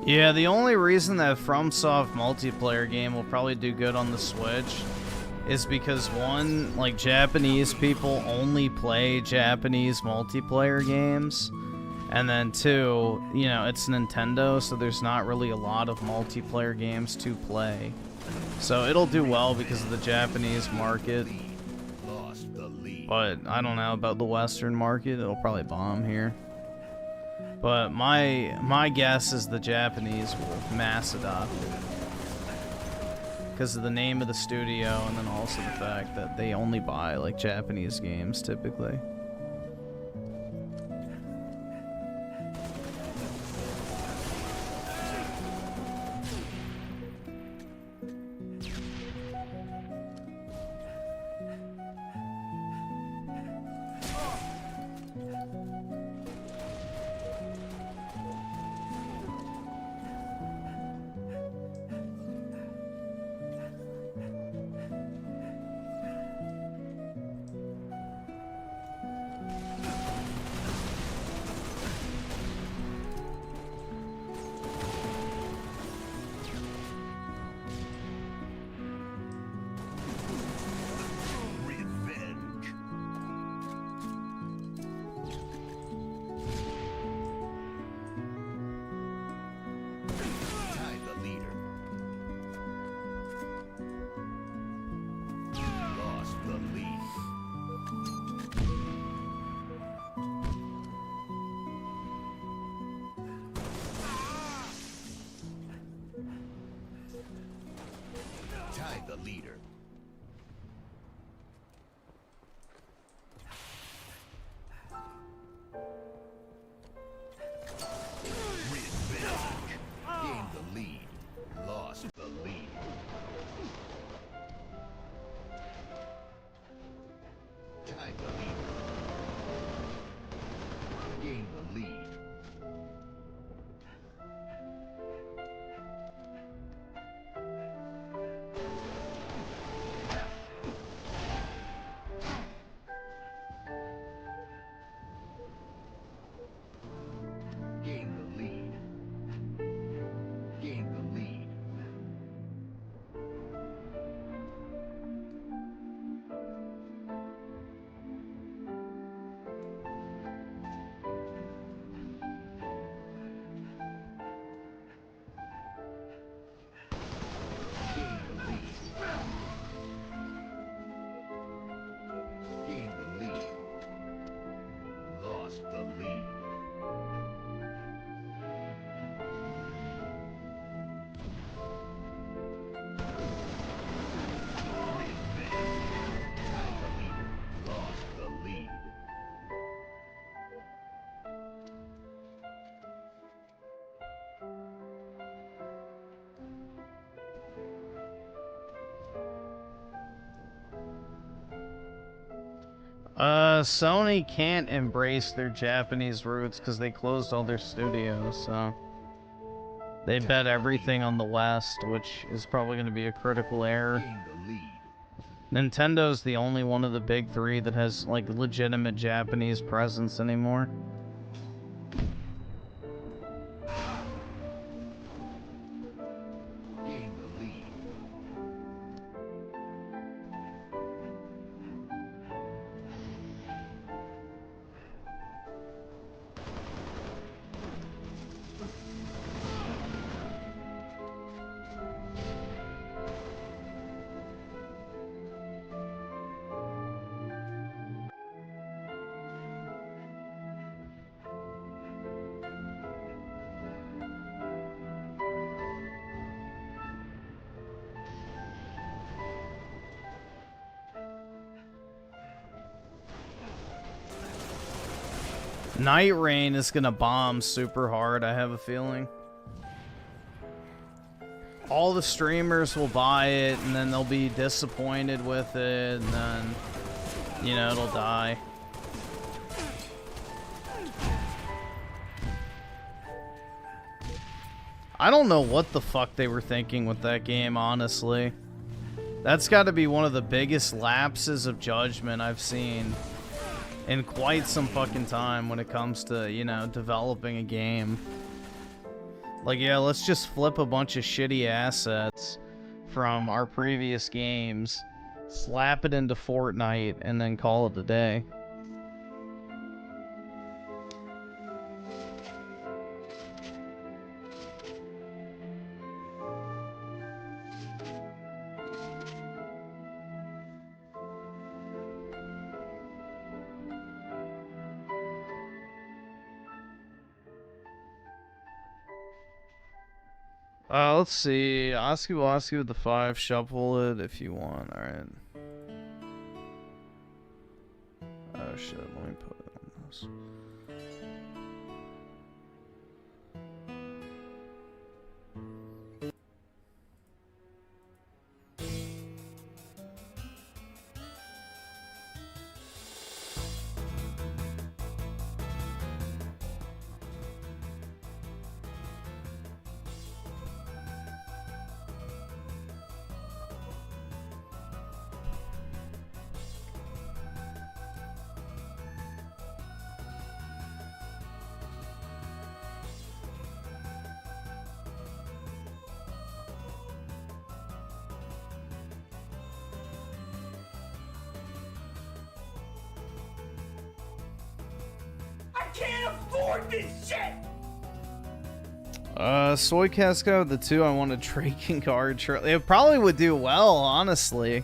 Yeah, the only reason that FromSoft multiplayer game will probably do good on the Switch is because, one, like, Japanese people only play Japanese multiplayer games, and then two, you know, it's Nintendo, so there's not really a lot of multiplayer games to play. So it'll do well because of the Japanese market, but I don't know about the Western market. It'll probably bomb here. But my guess is the Japanese will mass adopt it. Because of the name of the studio, and then also the fact that they only buy, like, Japanese games, typically. Tied the leader. Revenge. Gained the lead. Lost the lead. Tied the leader. Gained the lead. Gain the lead. Gain Sony can't embrace their Japanese roots because they closed all their studios, so they bet everything on the West, which is probably going to be a critical error. Nintendo's the only one of the big three that has, like, legitimate Japanese presence anymore. Night Rain is gonna bomb super hard, I have a feeling. All the streamers will buy it, and then they'll be disappointed with it, and then, you know, it'll die. I don't know what the fuck they were thinking with that game, honestly. That's gotta be one of the biggest lapses of judgment I've seen in quite some fucking time when it comes to, you know, developing a game. Like, yeah, let's just flip a bunch of shitty assets from our previous games, slap it into Fortnite, and then call it a day. Let's see. Oski will ask you with the 5. Shuffle it if you want. Alright. Oh shit, let me put it on this. Can't afford this shit! Soy Casco, the 2, I want a Drakengard. It probably would do well, honestly.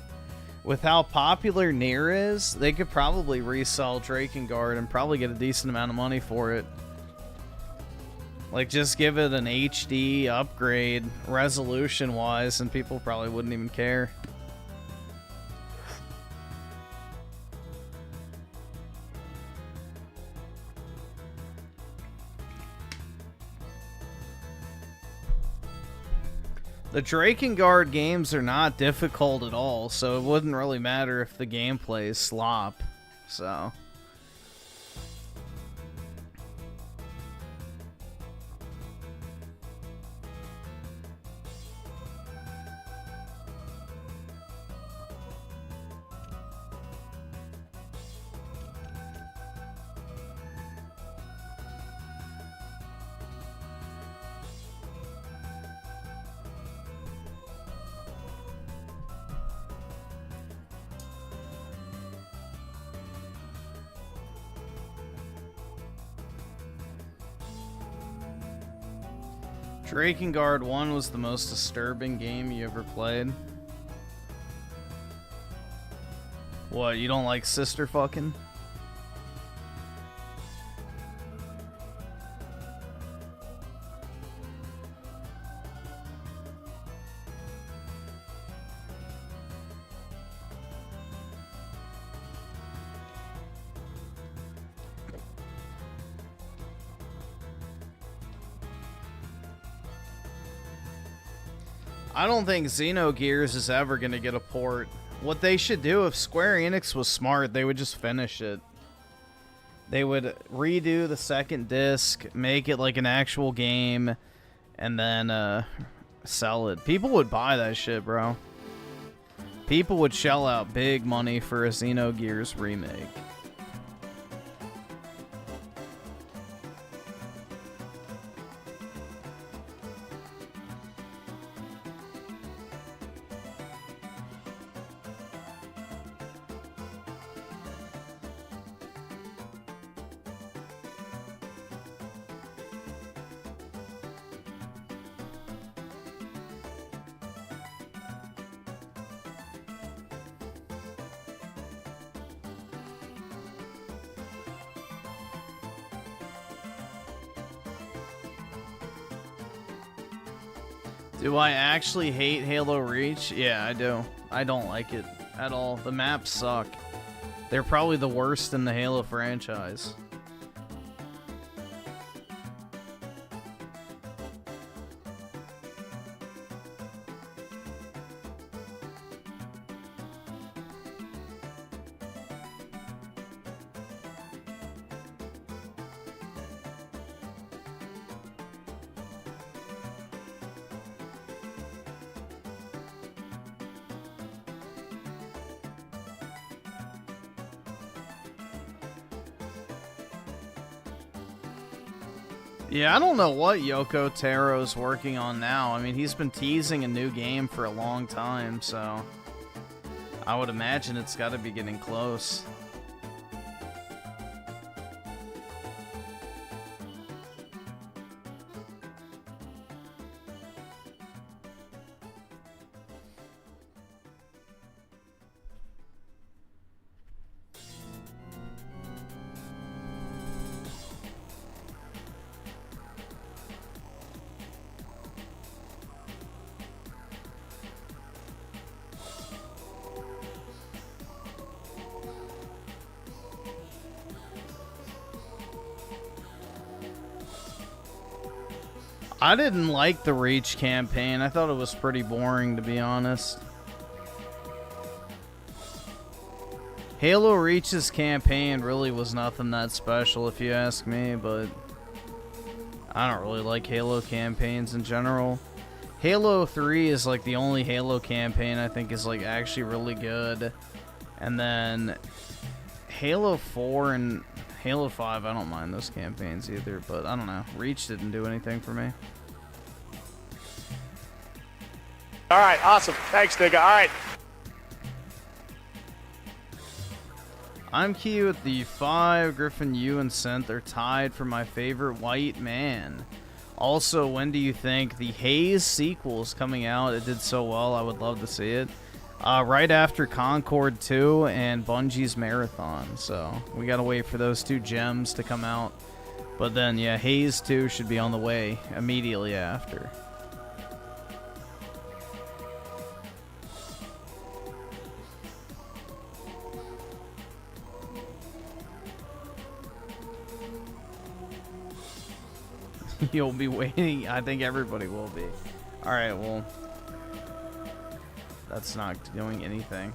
With how popular Nier is, they could probably resell Drakengard and probably get a decent amount of money for it. Like, just give it an HD upgrade, resolution-wise, and people probably wouldn't even care. The Drakengard games are not difficult at all, so it wouldn't really matter if the gameplay is slop. So... Drakengard 1 was the most disturbing game you ever played. What, you don't like sister fucking? I don't think Xenogears is ever going to get a port. What they should do, if Square Enix was smart, they would just finish it. They would redo the second disc, make it like an actual game, and then sell it. People would buy that shit, bro. People would shell out big money for a Xenogears remake. Do I actually hate Halo Reach? Yeah, I do. I don't like it at all. The maps suck. They're probably the worst in the Halo franchise. Yeah, I don't know what Yoko Taro's working on now. I mean, he's been teasing a new game for a long time, so I would imagine it's got to be getting close. I didn't like the Reach campaign. I thought it was pretty boring, to be honest. Halo Reach's campaign really was nothing that special, if you ask me, but I don't really like Halo campaigns in general. Halo 3 is like the only Halo campaign I think is like actually really good. And then Halo 4 and Halo 5, I don't mind those campaigns either, but I don't know. Reach didn't do anything for me. All right, awesome. Thanks, nigga. All right. I'm key with the 5. Griffin, you and Synth are tied for my favorite white man. Also, when do you think the Haze sequel is coming out? It did so well, I would love to see it. Right after Concord 2 and Bungie's Marathon, so we gotta wait for those two gems to come out. But then, yeah, Haze 2 should be on the way immediately after. You'll be waiting. I think everybody will be. Alright, well, that's not doing anything.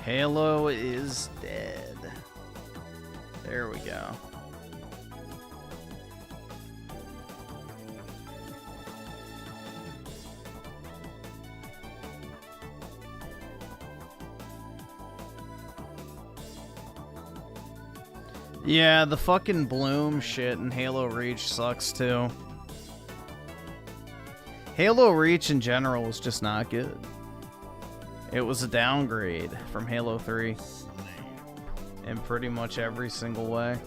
Halo is dead. There we go. Yeah, the fucking Bloom shit in Halo Reach sucks too. Halo Reach in general was just not good. It was a downgrade from Halo 3 in pretty much every single way.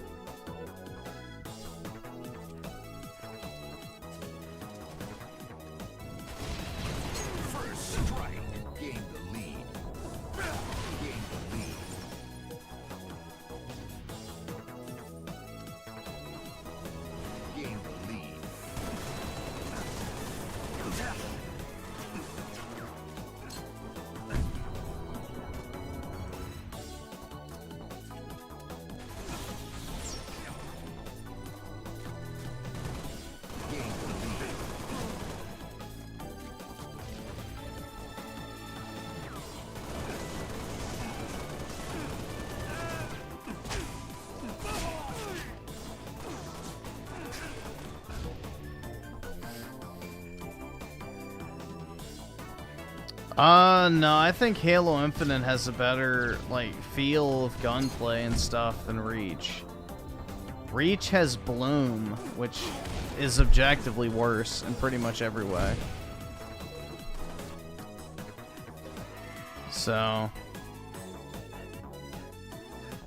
First strike, gain the lead. Gain the lead. No, I think Halo Infinite has a better, like, feel of gunplay and stuff than Reach. Reach has Bloom, which is objectively worse in pretty much every way. So,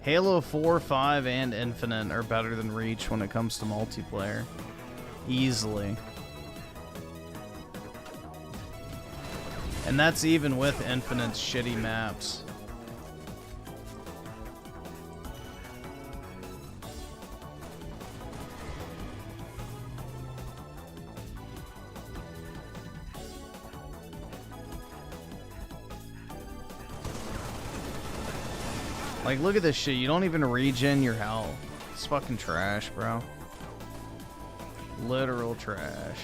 Halo 4, 5, and Infinite are better than Reach when it comes to multiplayer. Easily. And that's even with Infinite's shitty maps. Like, look at this shit. You don't even regen your health. It's fucking trash, bro. Literal trash.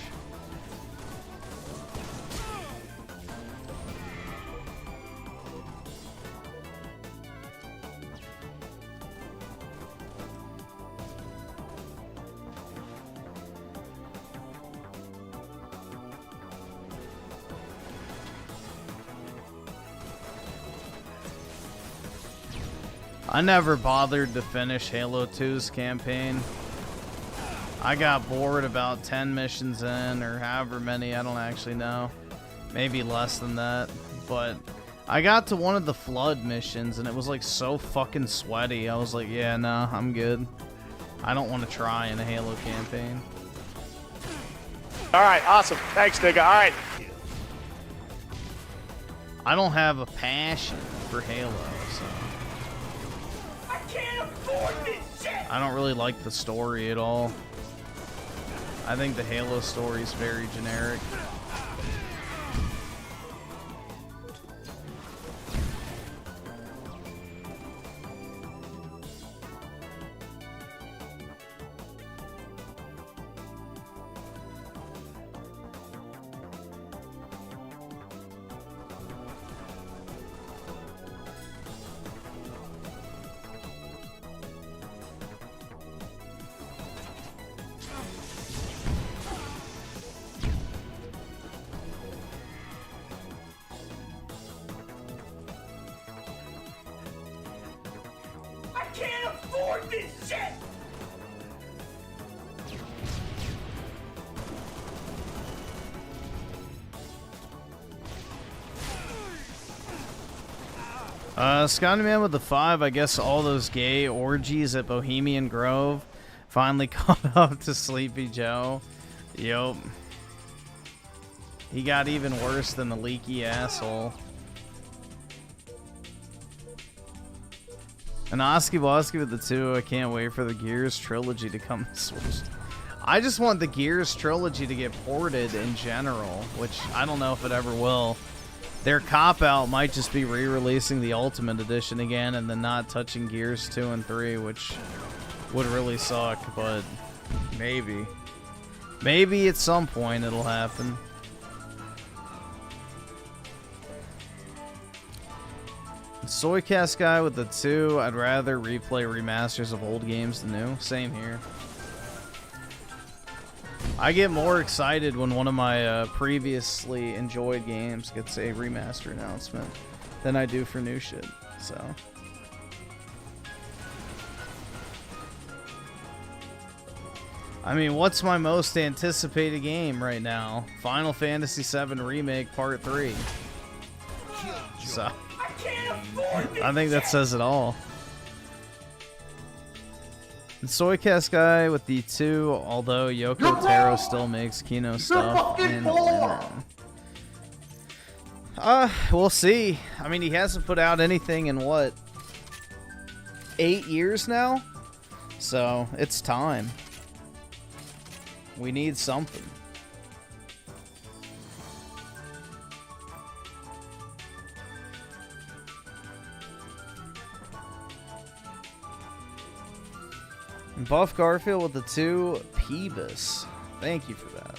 I never bothered to finish Halo 2's campaign. I got bored about 10 missions in, or however many, I don't actually know. Maybe less than that. But I got to one of the flood missions, and it was like so fucking sweaty. I was like, yeah, nah, I'm good. I don't want to try in a Halo campaign. Alright, awesome. Thanks, nigga. Alright. I don't have a passion for Halo, so... I don't really like the story at all. I think the Halo story is very generic. Scotty Man with the 5, I guess all those gay orgies at Bohemian Grove finally caught up to Sleepy Joe. Yup. He got even worse than the leaky asshole. And Oski Bosky with the 2, I can't wait for the Gears trilogy to come to Switch. I just want the Gears trilogy to get ported in general, which I don't know if it ever will. Their cop-out might just be re-releasing the Ultimate Edition again and then not touching Gears 2 and 3, which would really suck, but maybe. Maybe at some point it'll happen. Soycast guy with the 2, I'd rather replay remasters of old games than new. Same here. I get more excited when one of my previously enjoyed games gets a remaster announcement than I do for new shit, so. I mean, what's my most anticipated game right now? Final Fantasy VII Remake Part 3. So, I think that says it all. The Soycast guy with the 2, although Yoko Taro still makes Kino stuff. We'll see. I mean, he hasn't put out anything in what, 8 years now? So, it's time. We need something. Buff Garfield with the 2 Peebus. Thank you for that.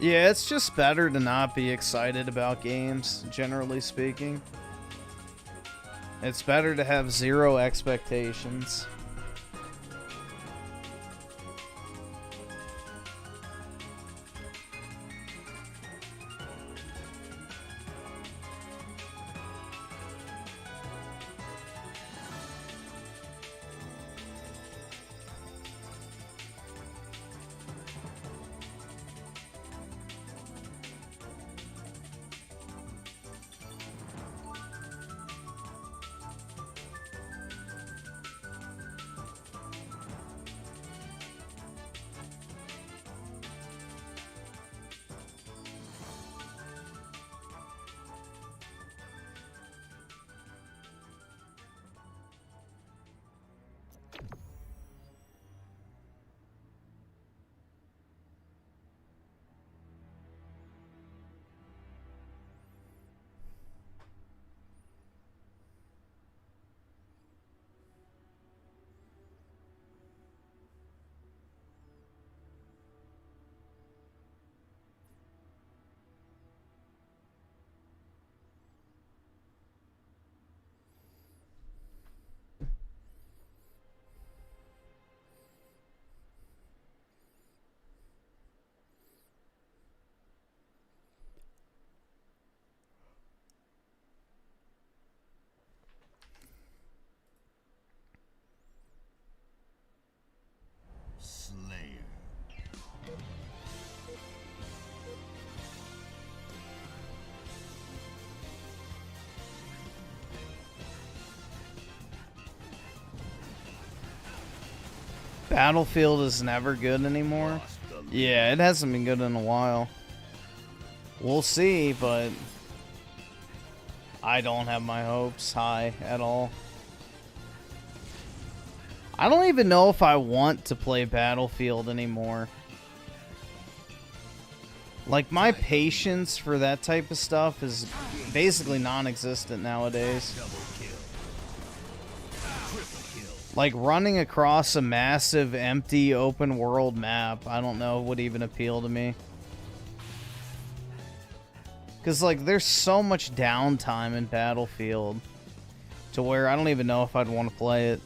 Yeah, it's just better to not be excited about games, generally speaking. It's better to have 0 expectations. Battlefield is never good anymore. Yeah, it hasn't been good in a while. We'll see, but I don't have my hopes high at all. I don't even know if I want to play Battlefield anymore. Like, my patience for that type of stuff is basically non-existent nowadays. Like, running across a massive, empty, open-world map, I don't know, would even appeal to me. Because, like, there's so much downtime in Battlefield to where I don't even know if I'd want to play it.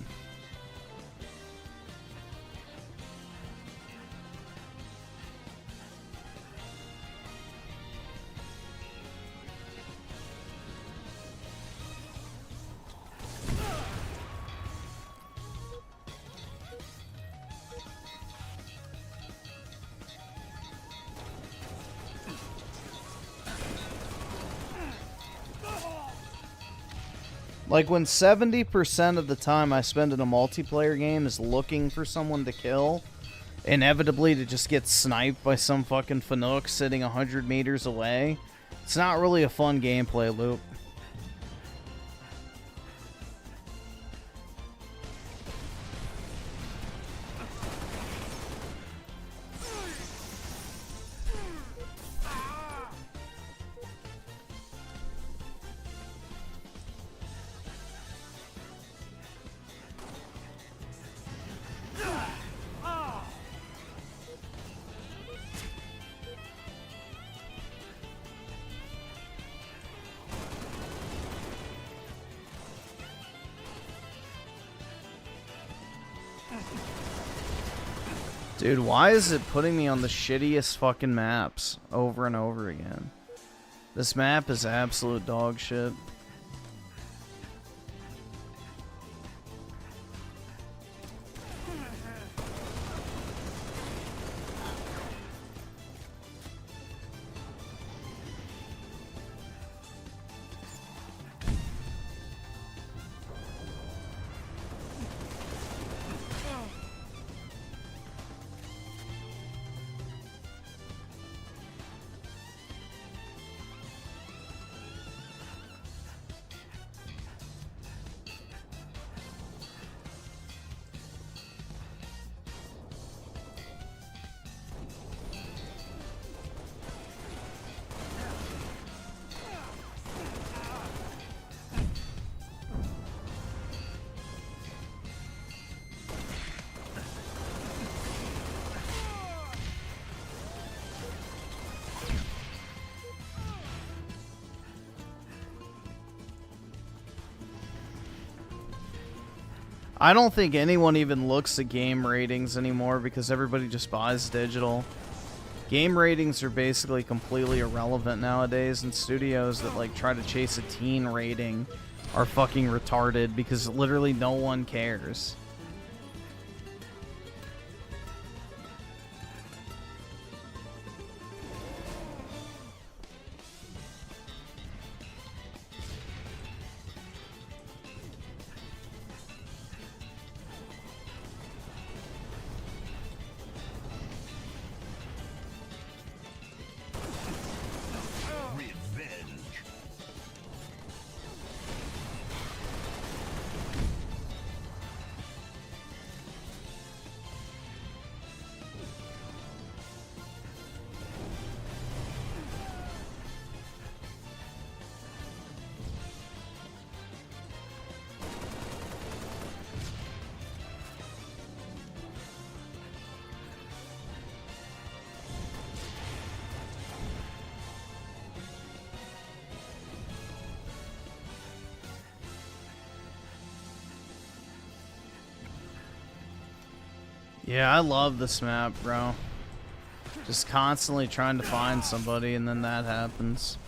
Like, when 70% of the time I spend in a multiplayer game is looking for someone to kill, inevitably to just get sniped by some fucking Fanook sitting 100 meters away, it's not really a fun gameplay loop. Dude, why is it putting me on the shittiest fucking maps over and over again? This map is absolute dog shit. I don't think anyone even looks at game ratings anymore because everybody just buys digital. Game ratings are basically completely irrelevant nowadays, and studios that like try to chase a teen rating are fucking retarded because literally no one cares. Yeah, I love this map, bro. Just constantly trying to find somebody, and then that happens.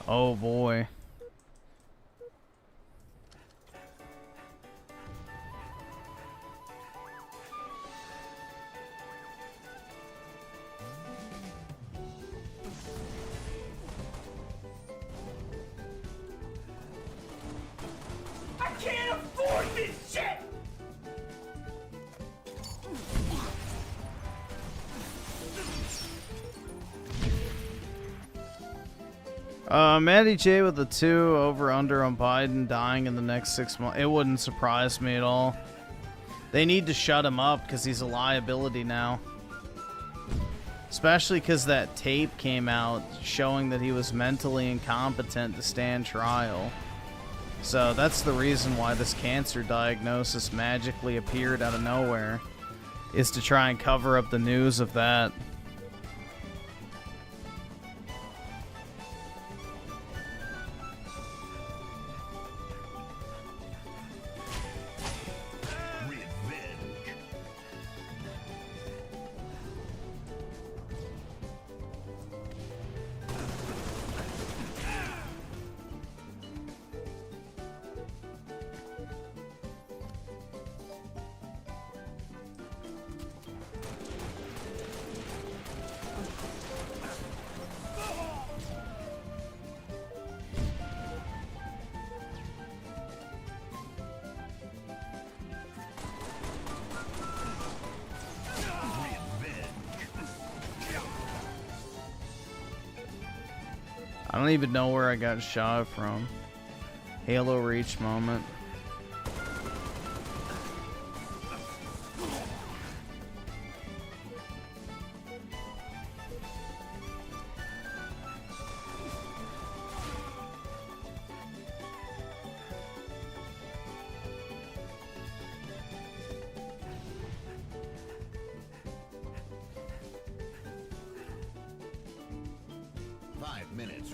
Oh boy. I can't afford this shit! Maddie J with the 2 over under on Biden dying in the next 6 months. It wouldn't surprise me at all. They need to shut him up because he's a liability now. Especially because that tape came out showing that he was mentally incompetent to stand trial. So that's the reason why this cancer diagnosis magically appeared out of nowhere, is to try and cover up the news of that. I don't even know where I got shot from. Halo Reach moment.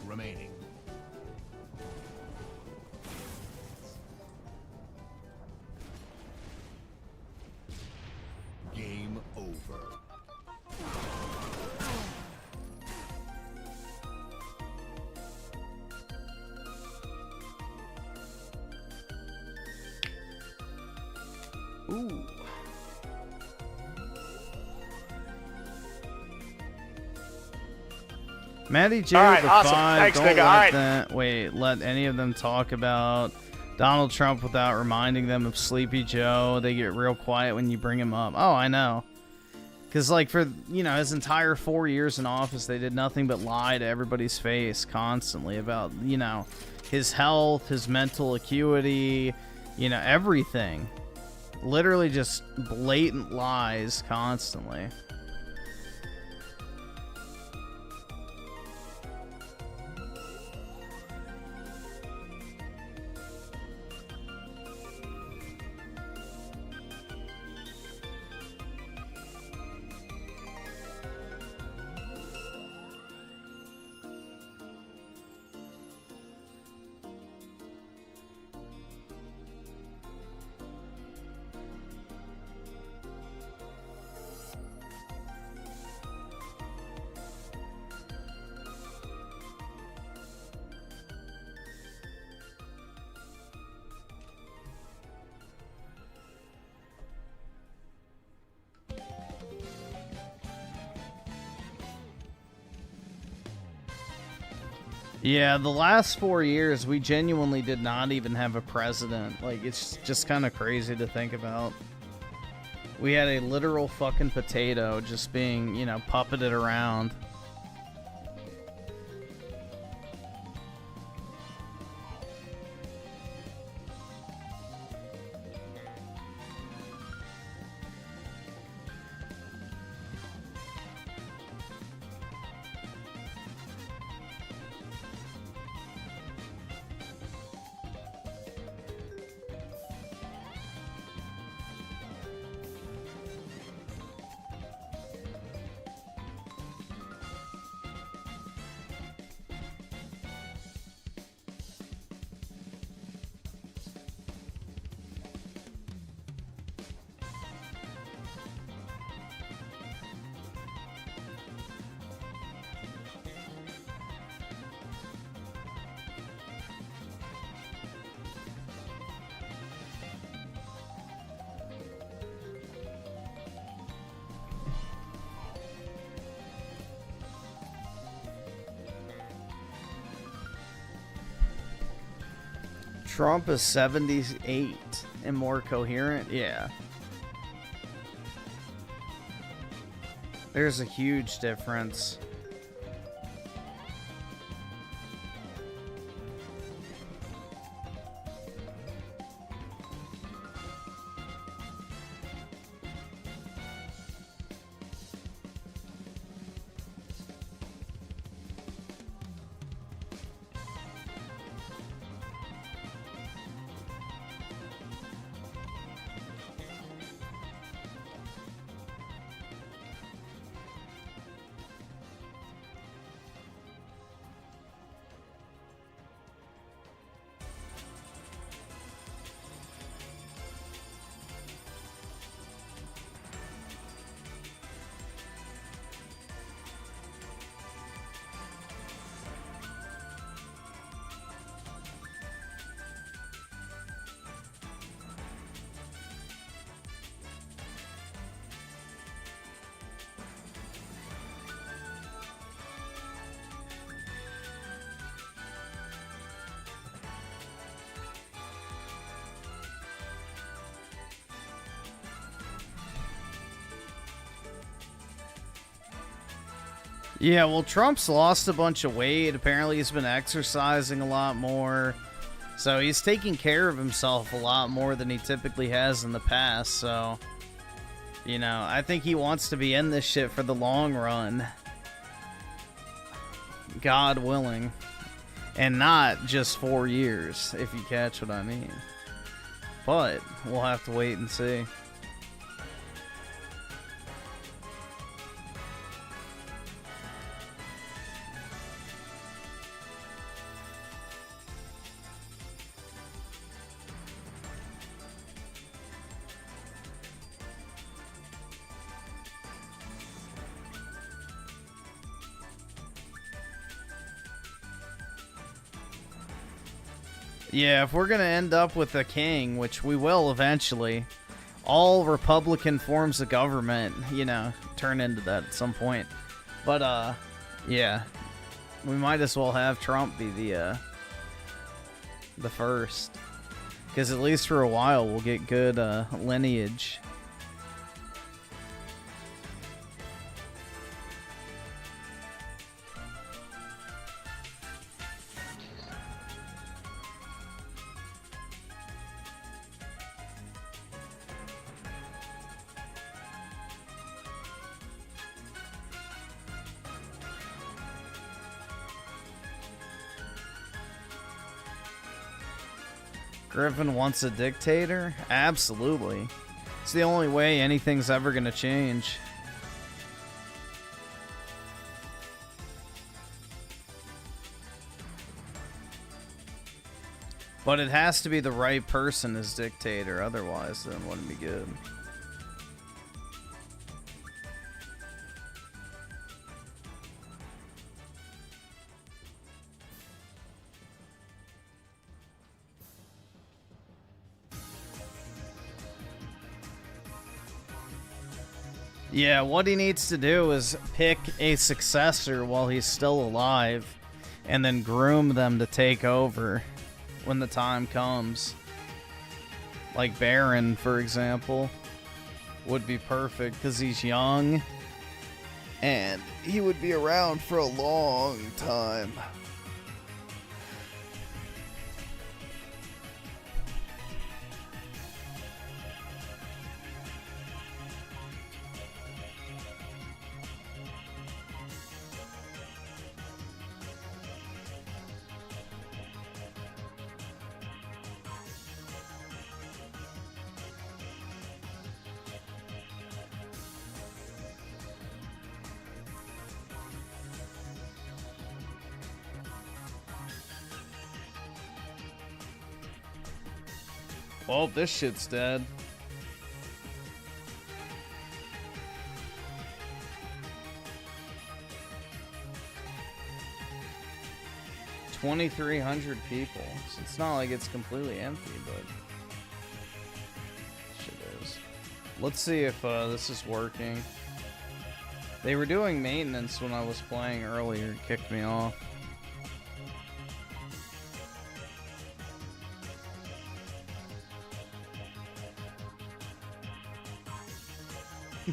Remaining. Game over. Ooh. Maddie J with the awesome. 5. Thanks, Don't nigga. let any of them talk about Donald Trump without reminding them of Sleepy Joe. They get real quiet when you bring him up. Oh, I know. Because, like, for, you know, his entire 4 years in office, they did nothing but lie to everybody's face constantly about, you know, his health, his mental acuity, you know, everything. Literally just blatant lies constantly. Yeah, the last 4 years, we genuinely did not even have a president. Like, it's just kind of crazy to think about. We had a literal fucking potato just being, you know, puppeted around. Trump is 78 and more coherent. Yeah. There's a huge difference. Yeah, well, Trump's lost a bunch of weight. Apparently, he's been exercising a lot more. So he's taking care of himself a lot more than he typically has in the past. So, you know, I think he wants to be in this shit for the long run. God willing. And not just 4 years, if you catch what I mean. But we'll have to wait and see. Yeah, if we're going to end up with a king, which we will eventually, all Republican forms of government, you know, turn into that at some point. But, yeah, we might as well have Trump be the first. Because at least for a while, we'll get good lineage. Griffin wants a dictator? Absolutely. It's the only way anything's ever going to change. But it has to be the right person as dictator, otherwise then it wouldn't be good. Yeah, what he needs to do is pick a successor while he's still alive and then groom them to take over when the time comes. Like Baron, for example, would be perfect because he's young and he would be around for a long time. Well, this shit's dead. $2,300 people. So it's not like it's completely empty, but shit is. Let's see if this is working. They were doing maintenance when I was playing earlier. It kicked me off.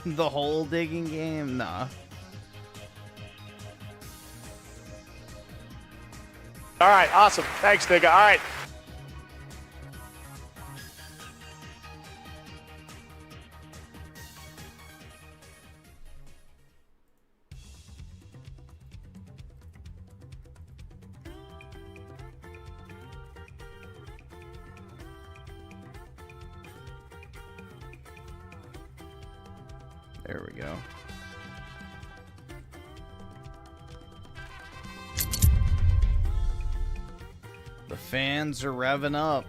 The hole digging game? Nah. All right, awesome. Thanks, nigga. All right. There we go. The fans are revving up.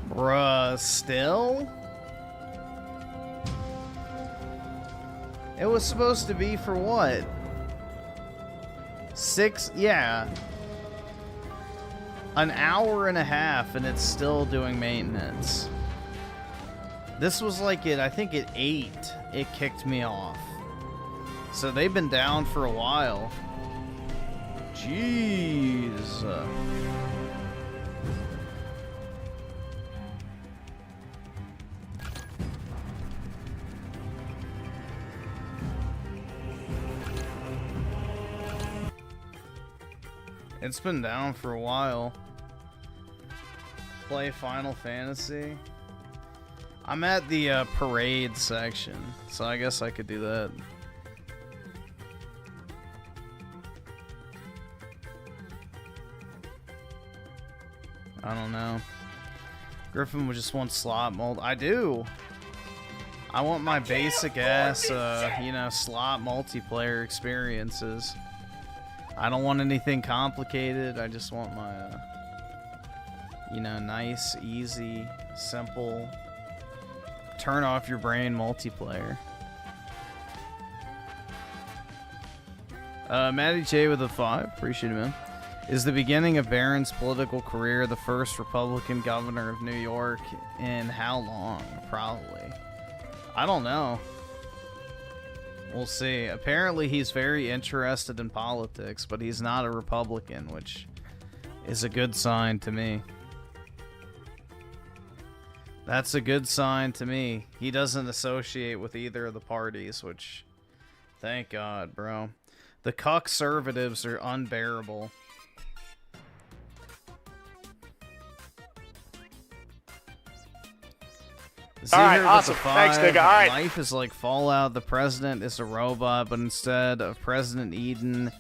Bruh, still? It was supposed to be for what? 6? Yeah. An hour and a half and it's still doing maintenance. This was like I think at 8 it kicked me off. So they've been down for a while. Jeez. It's been down for a while. Play Final Fantasy. I'm at the parade section, so I guess I could do that. I don't know. Griffin would just want slot mold. I do. I want my basic ass, you know, slot multiplayer experiences. I don't want anything complicated. I just want my, you know, nice, easy, simple, turn off your brain multiplayer. Matty J with a 5. Appreciate it, man. Is the beginning of Barron's political career the first Republican governor of New York in how long? Probably. I don't know. We'll see. Apparently he's very interested in politics, but he's not a Republican, which is a good sign to me. That's a good sign to me. He doesn't associate with either of the parties, which, thank God, bro. The cuck-servatives are unbearable. All right, awesome. Thanks, nigga. All right. Life is like Fallout. The president is a robot, but instead of President Eden,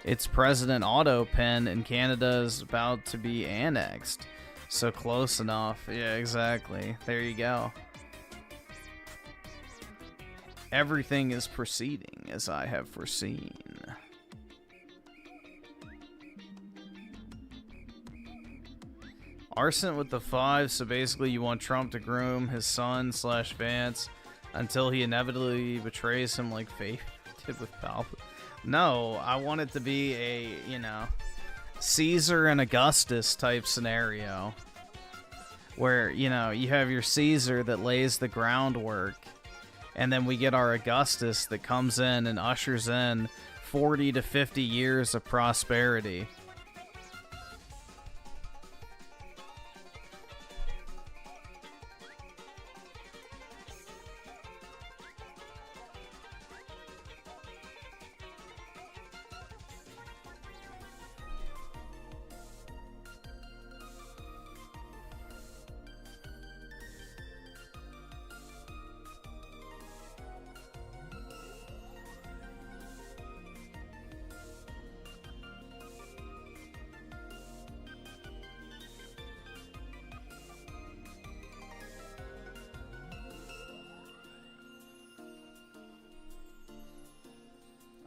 it's President Autopen, and Canada is about to be annexed. So close enough. Yeah, exactly. There you go. Everything is proceeding as I have foreseen. Arson with the 5, so basically you want Trump to groom his son / Vance until he inevitably betrays him like Faith did with Palpatine. No, I want it to be a, you know, Caesar and Augustus type scenario. Where, you know, you have your Caesar that lays the groundwork, and then we get our Augustus that comes in and ushers in 40 to 50 years of prosperity.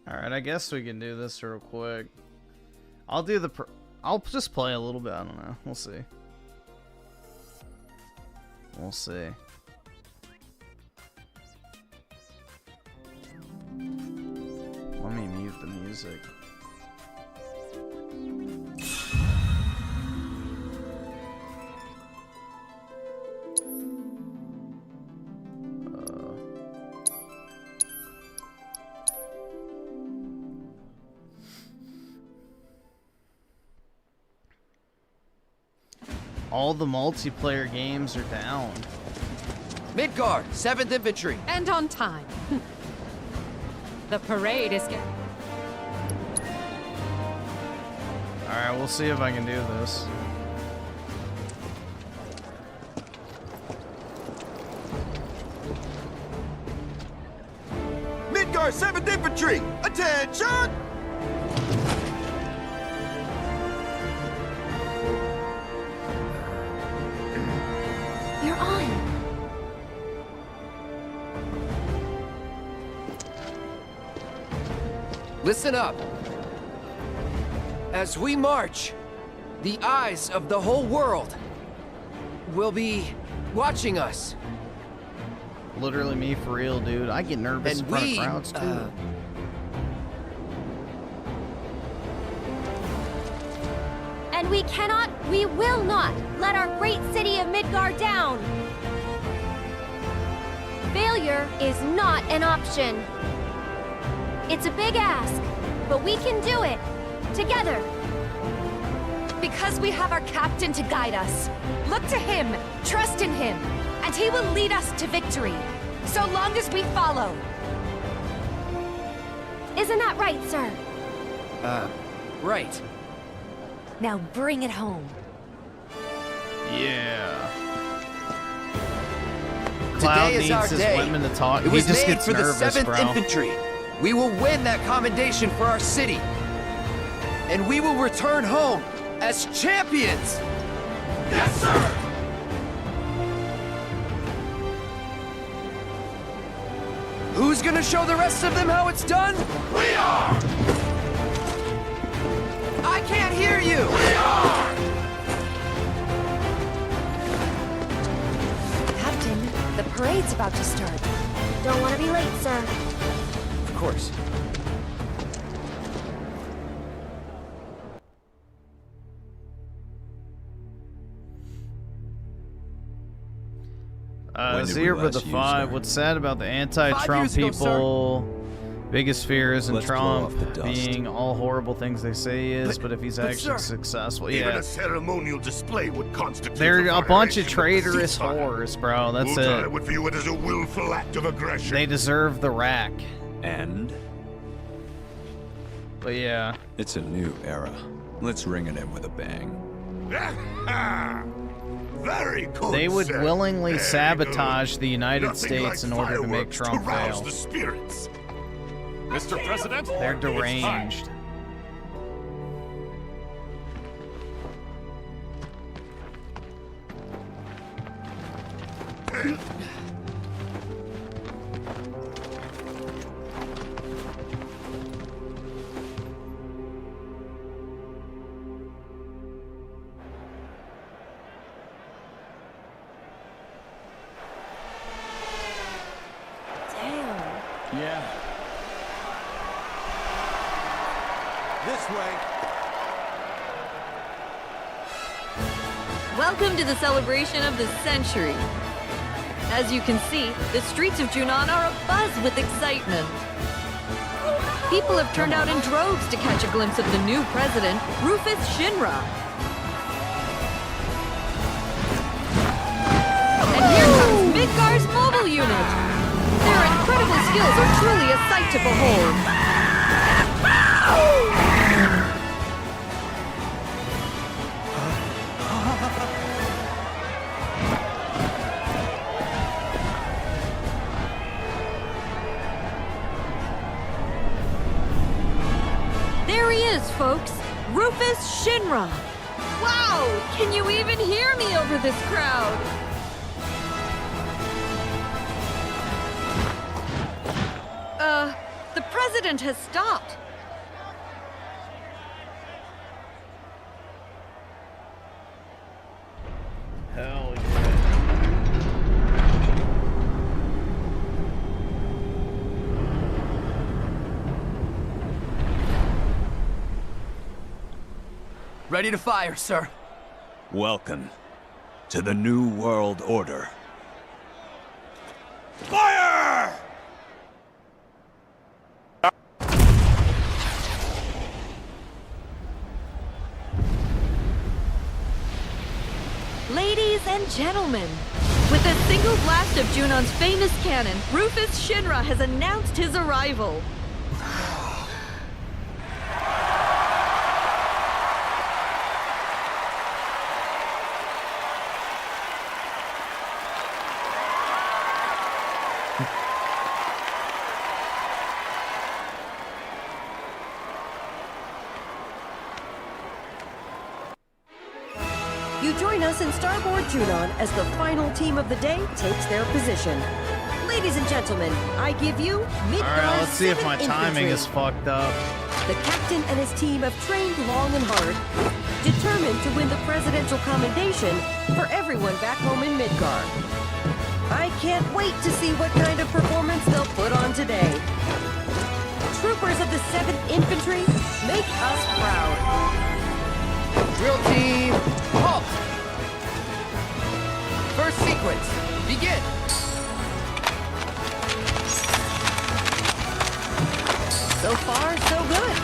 Alright, I guess we can do this real quick. I'll do the... I'll just play a little bit, I don't know. We'll see. We'll see. Let me mute the music. All the multiplayer games are down. Midgard, 7th Infantry. And on time. The parade is getting... Alright, we'll see if I can do this. Midgard, 7th Infantry! Attention! You're on. Listen up. As we march, the eyes of the whole world will be watching us. Literally me for real, dude. I get nervous in front of crowds, too. And we cannot, we will not, let our great city of Midgard down. Failure is not an option. It's a big ask, but we can do it, together. Because we have our captain to guide us. Look to him, trust in him, and he will lead us to victory, so long as we follow. Isn't that right, sir? Right. Now bring it home. Yeah. Cloud Today is our needs his day. women to talk. It was he just made gets for nervous, the 7th bro. Infantry. We will win that commendation for our city. And we will return home as champions. Yes, sir! Who's gonna show the rest of them how it's done? We are! I can't hear you! We are! Captain, the parade's about to start. Don't want to be late, sir. Of course. Zero with the 5. What's sad about the anti-Trump people? Biggest fear isn't Trump being all horrible things they say he is, but if he's actually successful, Even yeah. a ceremonial display would constitute They're a bunch of violation traitorous the ceasefire. whores, bro. That's Ulta it. would view it as a willful act of aggression. They deserve the rack. And? But yeah. It's a new era. Let's ring it in with a bang. Very good. They would sir. willingly Very sabotage good. the United Nothing States like in order to make fireworks Trump to rouse fail. the spirits. Mr. President, They're it's time. deranged. Damn. Yeah. This way. Welcome to the celebration of the century. As you can see, the streets of Junon are abuzz with excitement. People have turned out in droves to catch a glimpse of the new president, Rufus Shinra. And here comes Midgar's mobile unit. Their incredible skills are truly a sight to behold. There he is, folks. Rufus Shinra. Wow! Can you even hear me over this crowd? The president has stopped. Hell yeah. Ready to fire, sir. Welcome to the New World Order. Fire! Ladies and gentlemen, with a single blast of Junon's famous cannon, Rufus Shinra has announced his arrival. You join us in Starboard Junon as the final team of the day takes their position. Ladies and gentlemen, I give you Midgar's Alright, let's see if my 7th timing Infantry. is fucked up. The captain and his team have trained long and hard, determined to win the presidential commendation for everyone back home in Midgar. I can't wait to see what kind of performance they'll put on today. Troopers of the 7th Infantry, make us proud. Drill team, halt! First sequence, begin! So far, so good.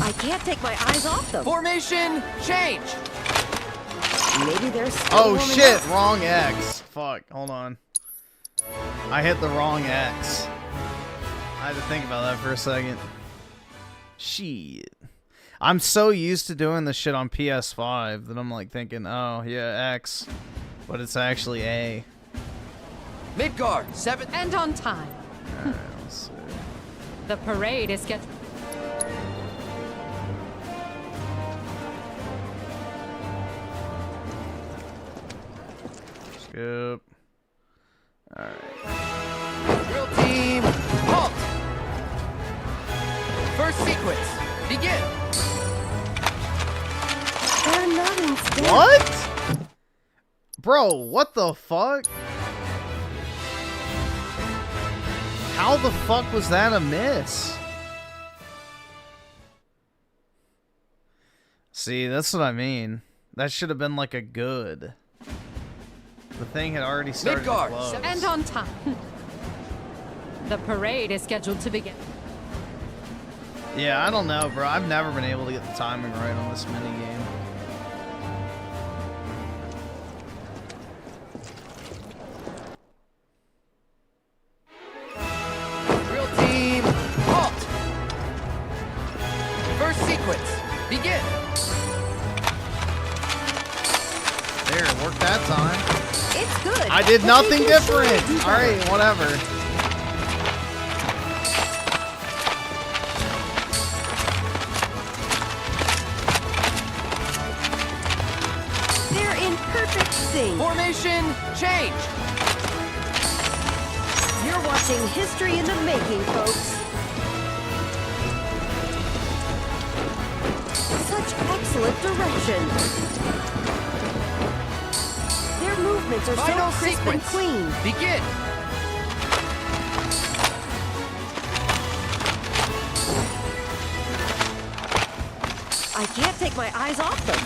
I can't take my eyes off them. Formation, change! Maybe there's Oh shit, wrong X. Fuck, hold on. I hit the wrong X. I had to think about that for a second. Shit. I'm so used to doing this shit on PS5 that I'm like thinking, oh yeah, X. But it's actually A. Midgar, 7th. And on time. Alright, let's see. The parade is scheduled. Skip. Alright. Drill team, halt! First sequence, begin! They're not in step. What? Bro, what the fuck? How the fuck was that a miss? See, that's what I mean. That should have been like a good. The thing had already started to close. And on time. The parade is scheduled to begin. Yeah, I don't know, bro. I've never been able to get the timing right on this minigame. Drill team, halt! First sequence, begin! There, it worked that time. It's good. I did nothing different. Alright, whatever. They're in perfect sync. Formation, change! You're watching history in the making, folks. Such excellent direction. Their movements are Final so crisp sequence. and clean. Begin! can't take my eyes off them.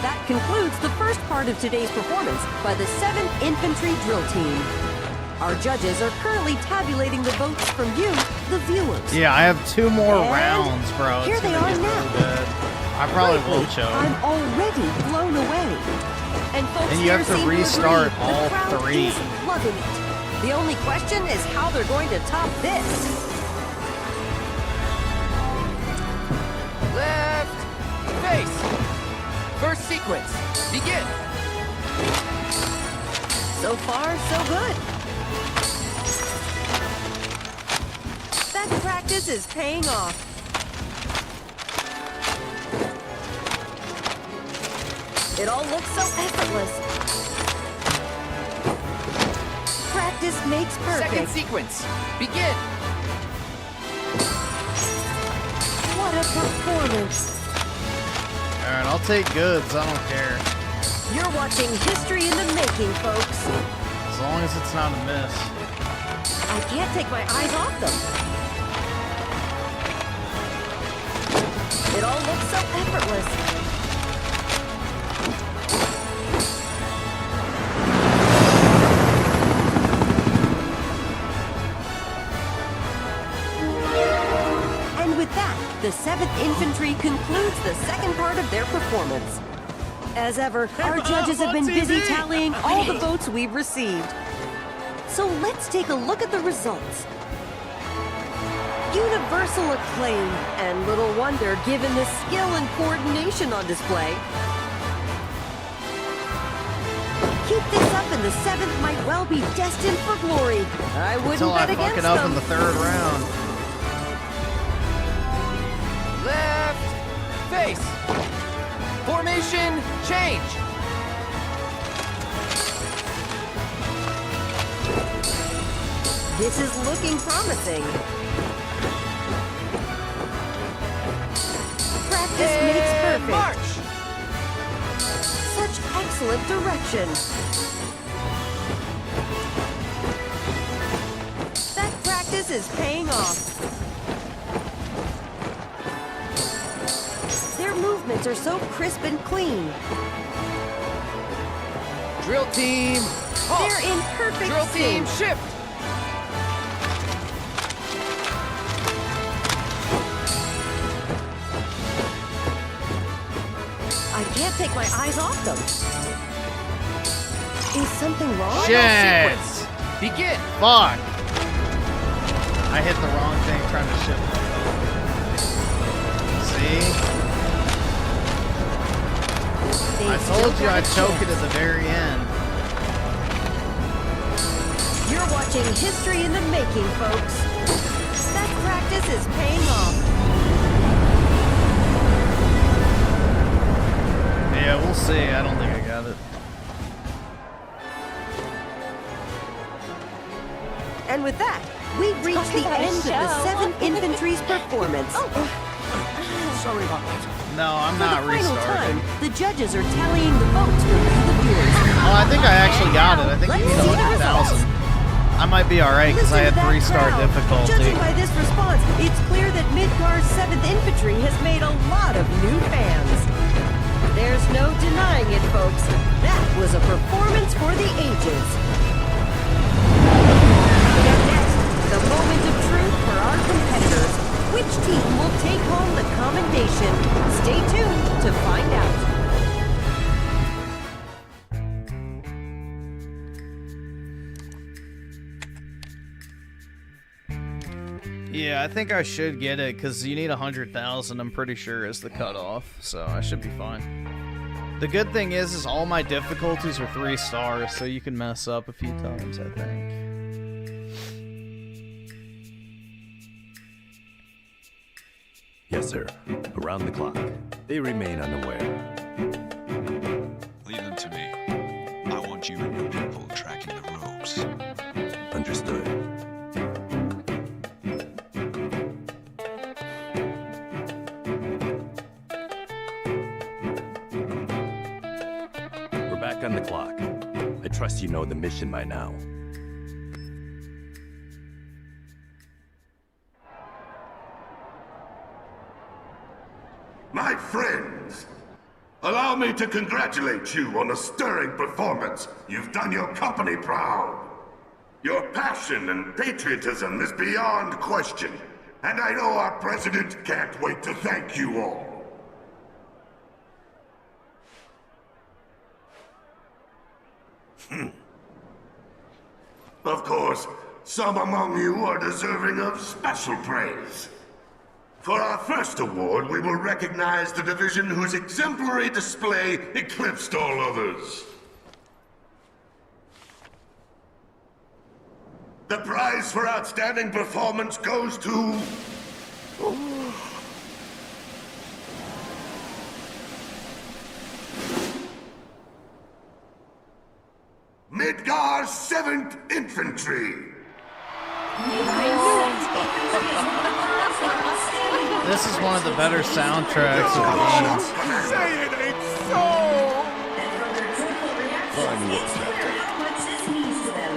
That concludes the first part of today's performance by the 7th Infantry Drill Team. Our judges are currently tabulating the votes from you, the viewers. Yeah, I have 2 more And rounds, bro. Here It's they gonna are be now. really good. I probably will Frankly, choke. I'm already blown away. And folks And you here have to seem restart agree. all the crowd 3. is loving it. The only question is how they're going to top this. Left. Face. First sequence. Begin. So far, so good. That practice is paying off. It all looks so effortless. Practice makes perfect. Second sequence. Begin. What a performance. Alright, I'll take goods. I don't care. You're watching history in the making, folks. As long as it's not a miss. I can't take my eyes off them. It all looks so effortless. And with that, the 7th Infantry concludes the second part of their performance. As ever, our judges have been busy tallying all the votes we've received. So let's take a look at the results. Universal acclaim, and little wonder given the skill and coordination on display. Keep this up and the 7th might well be destined for glory. I wouldn't Until I bet fuck against it up them. in the 3rd round. Left. Face. Formation. Change. This is looking promising. Practice makes perfect. March. Such excellent direction. That practice is paying off. Their movements are so crisp and clean. Drill team. Halt. They're in perfect Drill team. sync. Shift. I can't take my eyes off them. Is something wrong? Shit! Begin. Fuck! I hit the wrong thing trying to shift. See? I told you I'd choke it at the very end. You're watching history in the making, folks. That practice is paying off. Yeah, we'll see. I don't think I got it. And with that, we've reached the end of the 7th Infantry's performance. Sorry about that. No, I'm For not the final restarting. time, the judges are tallying the votes for the viewers. Oh, I think I actually got it. I think you need 100,000. I might be alright because I had Listen to that 3-star crowd. difficulty. Judging by this response, it's clear that Midgar's 7th Infantry has made a lot of new fans. There's no denying it, folks. That was a performance for the ages. And next, the moment of truth for our competitors. Which team will take home the commendation? Stay tuned to find out. Yeah, I think I should get it because you need 100,000. I'm pretty sure is the cutoff, so I should be fine. The good thing is all my difficulties are 3 stars, so you can mess up a few times, I think. Yes, sir. Around the clock. They remain unaware. Leave them to me. I want you and your people tracking the robes. Understood. We're back Back on the clock. I trust you know the mission by now. My friends, allow me to congratulate you on a stirring performance. You've done your company proud. Your passion and patriotism is beyond question, and I know our president can't wait to thank you all. Of course, some among you are deserving of special praise. For our first award, we will recognize the division whose exemplary display eclipsed all others. The prize for outstanding performance goes to... Midgar's 7th Infantry! This is one of the better soundtracks of games. Say it ain't so! Fine work, Captain. How much this means to them.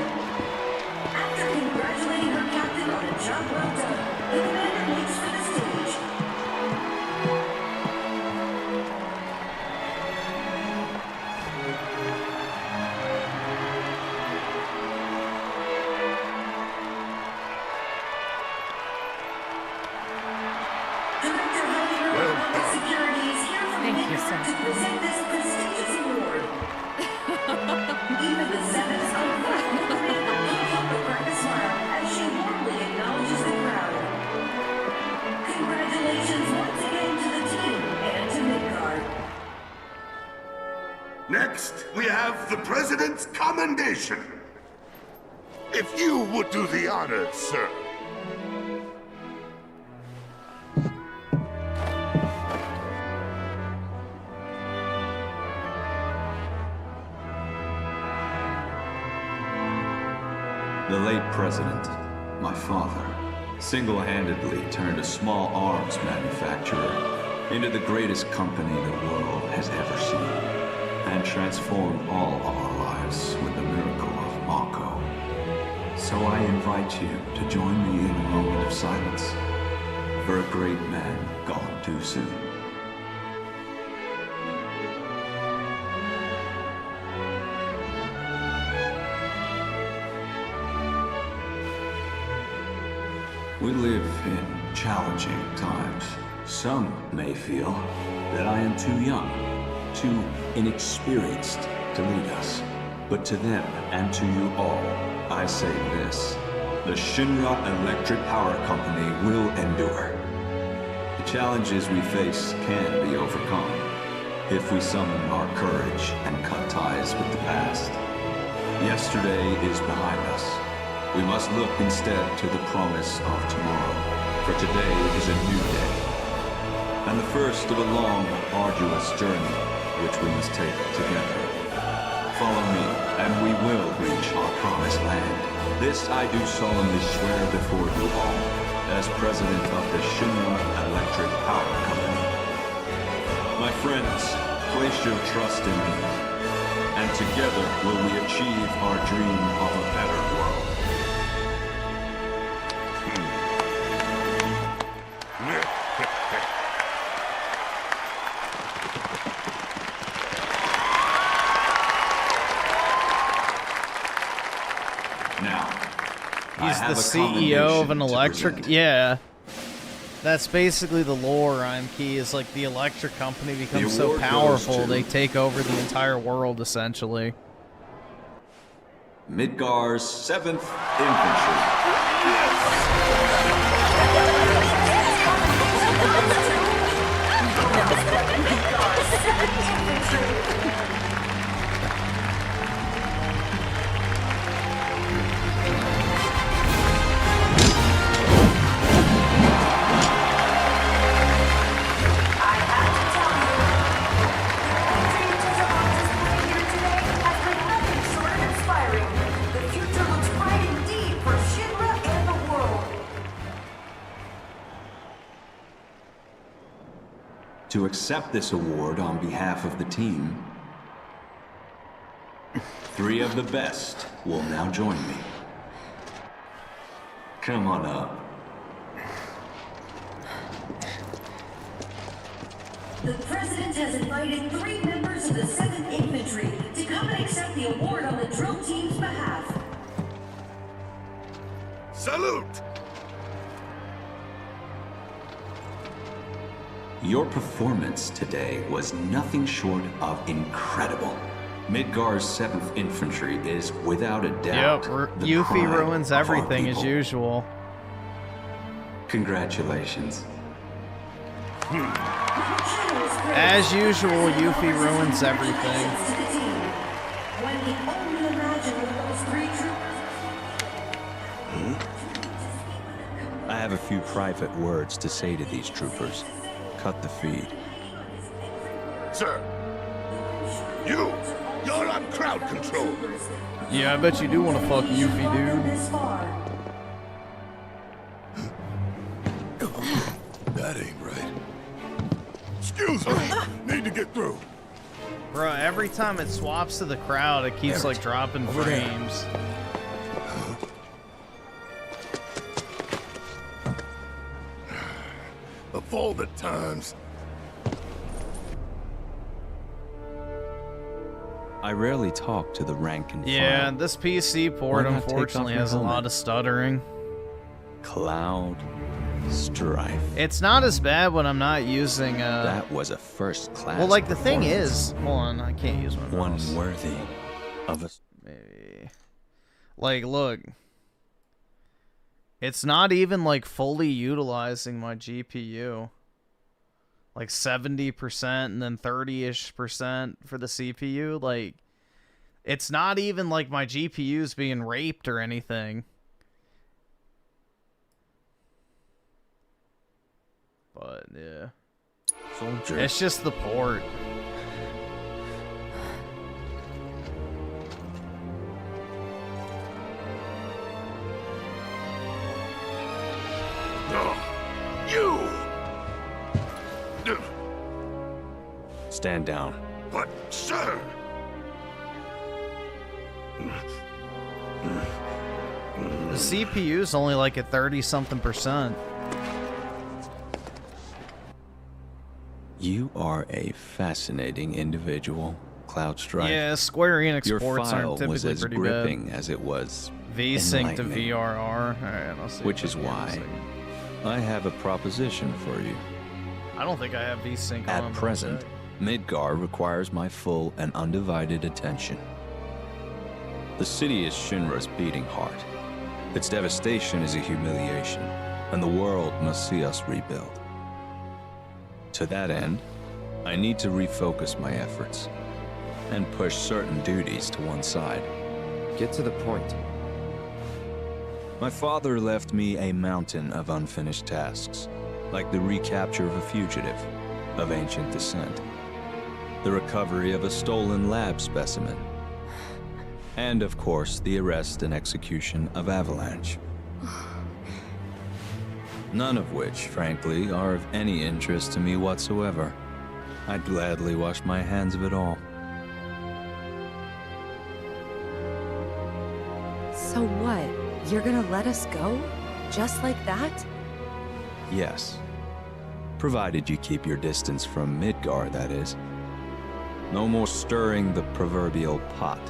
After congratulating her captain on a job well done, the commander makes for the stage. Thank you, sir. To present this prestigious award. Even the seventh unfortunate commander can't help but crack a smile as she warmly acknowledges the crowd. Congratulations once again to the team and to Midgar. Next, we have the President's Commendation. If you would do the honors, sir. The late president, my father, single-handedly turned a small arms manufacturer into the greatest company the world has ever seen, and transformed all of our lives with the miracle of Mako. So I invite you to join me in a moment of silence for a great man gone too soon. We live in challenging times. Some may feel that I am too young, too inexperienced to lead us. But to them and to you all, I say this. The Shinra Electric Power Company will endure. The challenges we face can be overcome if we summon our courage and cut ties with the past. Yesterday is behind us. We must look instead to the promise of tomorrow, for today is a new day, and the first of a long, arduous journey, which we must take together. Follow me, and we will reach our promised land. This I do solemnly swear before you all, as president of the Shinra Electric Power Company. My friends, place your trust in me, and together will we achieve our dream of a better world. He's the CEO of an electric... Yeah. That's basically the lore, I'm Key, is like the electric company becomes so powerful, they take over the entire world, essentially. Midgar's 7th Infantry. To accept this award on behalf of the team, 3 of the best will now join me. Come on up. The President has invited 3 members of the 7th Infantry to come and accept the award on the drill team's behalf. Salute! Your performance today was nothing short of incredible. Midgar's 7th Infantry is, without a doubt, the Yuffie pride ruins of our everything as people. usual. Congratulations. As usual, Yuffie ruins everything. When he only imagined what those 3 troopers... I have a few private words to say to these troopers. Cut the feed. Sir, you're on crowd control. Yeah, I bet you do want to fuck Yuffie, dude. That ain't right. Excuse me, need to get through. Bro, every time it swaps to the crowd, it keeps like dropping frames. Of all the times. I rarely talk to the rank and file. Yeah, this PC port Why not take unfortunately off your has a lot helmet? of stuttering. Cloud strife. It's not as bad when I'm not using That was a first class. well, like the thing is, hold on, I can't use my mouse. one worthy of a. Maybe. Like, look. It's not even like fully utilizing my GPU. Like 70% and then 30-ish% for the CPU. Like, it's not even like my GPU's being raped or anything. But yeah. Soldier. It's just the port. You! Stand down. But, sir! The CPU's only like at 30-something%. You are a fascinating individual, Cloud Strife. Yeah, Square Enix Your ports file aren't was typically as pretty gripping bad. as it was VSync to enlightening. VRR. Alright, I'll see. Which is why I have a proposition for you. I don't think I have VSync on. At present, Midgar requires my full and undivided attention. The city is Shinra's beating heart. Its devastation is a humiliation, and the world must see us rebuild. To that end, I need to refocus my efforts and push certain duties to one side. Get to the point. My father left me a mountain of unfinished tasks, like the recapture of a fugitive of ancient descent, the recovery of a stolen lab specimen, and of course, the arrest and execution of Avalanche. None of which, frankly, are of any interest to me whatsoever. I'd gladly wash my hands of it all. So what? You're gonna let us go? Just like that? Yes. Provided you keep your distance from Midgar, that is. No more stirring the proverbial pot.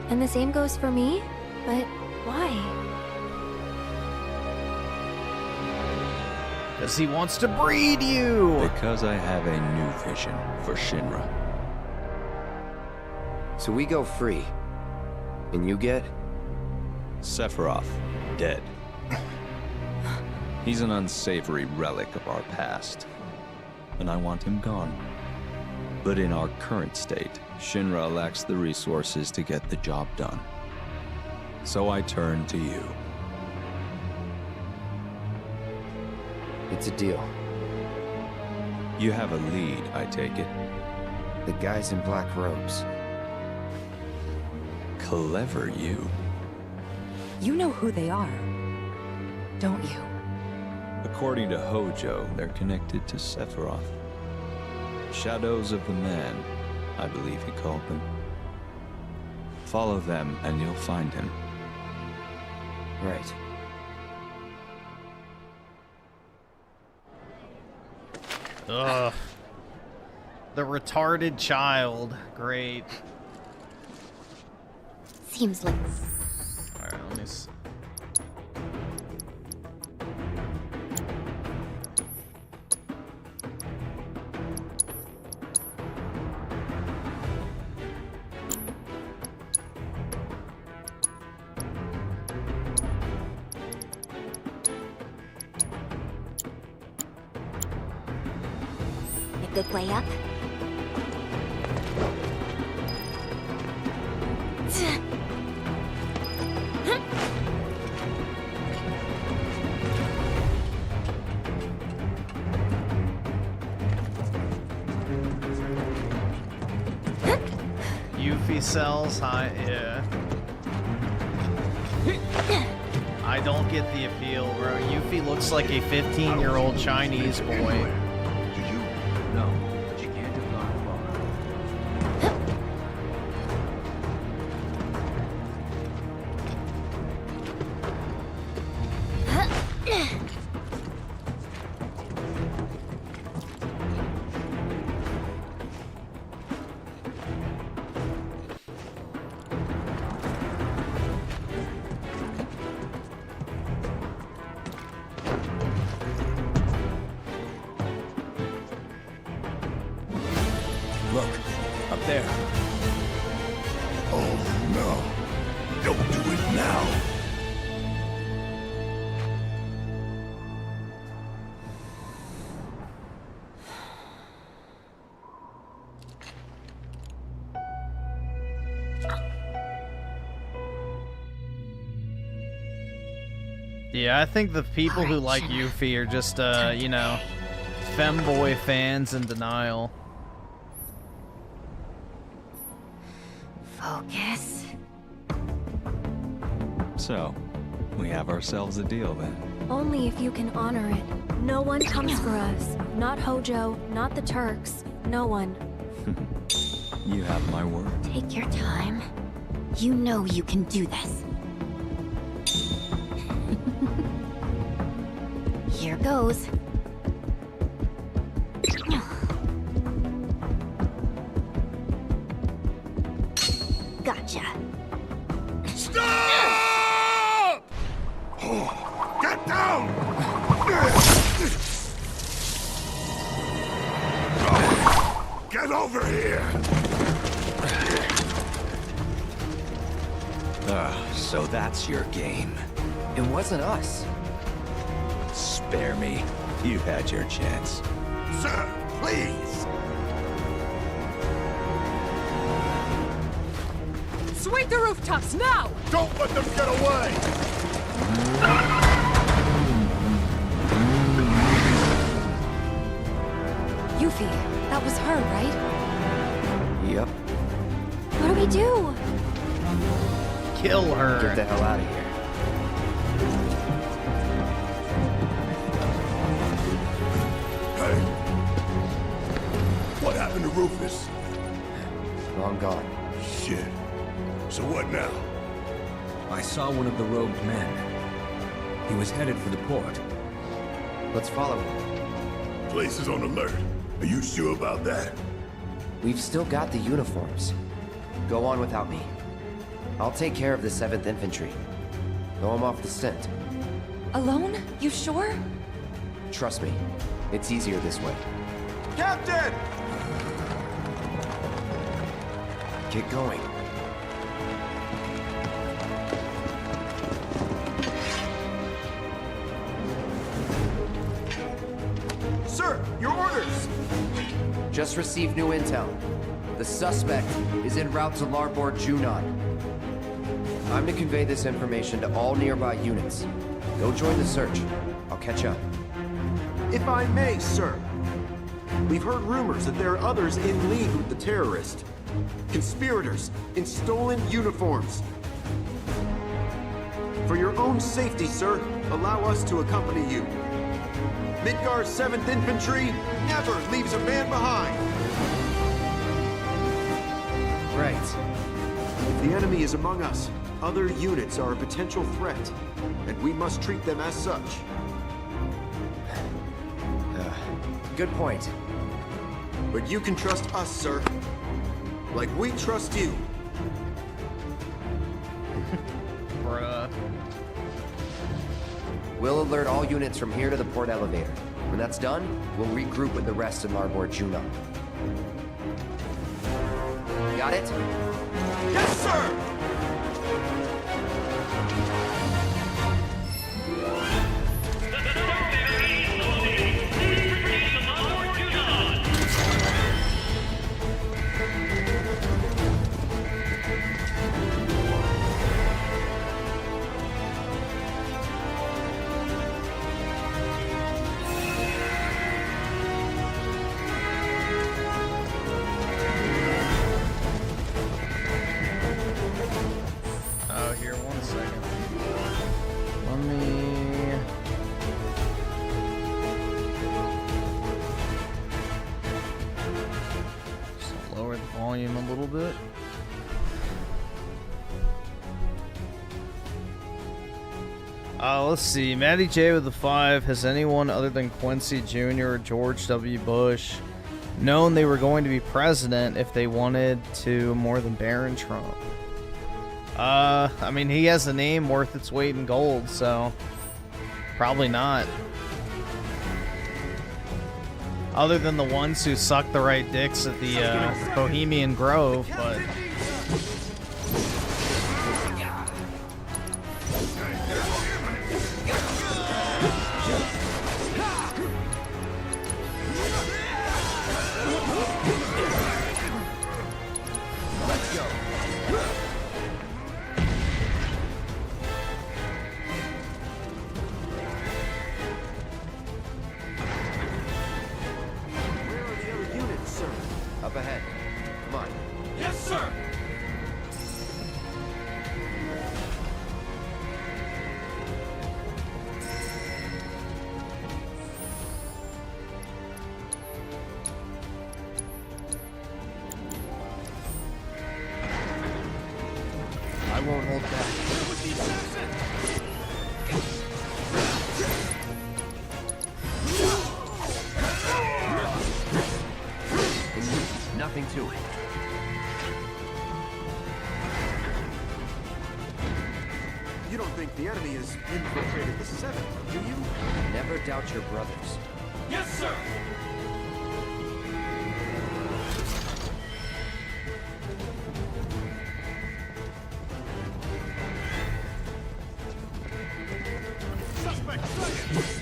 And the same goes for me? But why? Because he wants to breed you! Because I have a new vision for Shinra. So we go free. And you get? Sephiroth, dead. He's an unsavory relic of our past, and I want him gone. But in our current state, Shinra lacks the resources to get the job done. So I turn to you. It's a deal. You have a lead, I take it. The guys in black robes. Clever you. You know who they are, don't you? According to Hojo, they're connected to Sephiroth. Shadows of the Man, I believe he called them. Follow them and you'll find him. Right. Ugh. The retarded child. Great. Seems like... Alright, let me see. A good way up? Yuffie sells high, yeah. I don't get the appeal, bro. Yuffie looks like a 15-year-old Chinese boy. No, but you can't have gone far. Look, up there. Oh no. Don't do it now. Yeah, I think the people who like Yuffie are just, you know, femboy fans in denial. Focus. So, we have ourselves a deal then. Only if you can honor it. No one comes for us. Not Hojo, not the Turks. No one. You have my word. Take your time. You know you can do this. Here goes. Gotcha. Stop! Get down! Get over here! So that's your game. It wasn't us. Spare me. You had your chance. Sir, please! Sweep the rooftops now! Don't let them get away! Yuffie, that was her, right? Yep. What do we do? Kill her. Get the hell out of here. Hey! What happened to Rufus? Long gone. Shit. So what now? I saw one of the robed men. He was headed for the port. Let's follow him. Place is on alert. Are you sure about that? We've still got the uniforms. Go on without me. I'll take care of the 7th Infantry. Though I'm off the scent. Alone? You sure? Trust me, it's easier this way. Captain! Get going. Sir, your orders! Just received new intel. The suspect is en route to Larboard Junon. I'm to convey this information to all nearby units. Go join the search. I'll catch up. If I may, sir. We've heard rumors that there are others in league with the terrorists. Conspirators in stolen uniforms. For your own safety, sir, allow us to accompany you. Midgar's 7th Infantry never leaves a man behind. Right. If the enemy is among us, other units are a potential threat, and we must treat them as such. Good point. But you can trust us, sir. Like we trust you. Bruh. We'll alert all units from here to the port elevator. When that's done, we'll regroup with the rest in Larboard Junon. Got it? Yes, sir! Volume a little bit. Let's see. Matty J with the 5. Has anyone other than Quincy Jr. or George W. Bush known they were going to be president if they wanted to more than Barron Trump? I mean, he has a name worth its weight in gold, so probably not. Other than the ones who suck the right dicks at the Bohemian Grove, but... Let's go. Up ahead. Come on. Yes, sir! I won't hold back. Nothing to it. You don't think the enemy has infiltrated the 7th, do you? Never doubt your brothers. Yes, sir! Suspect sighted!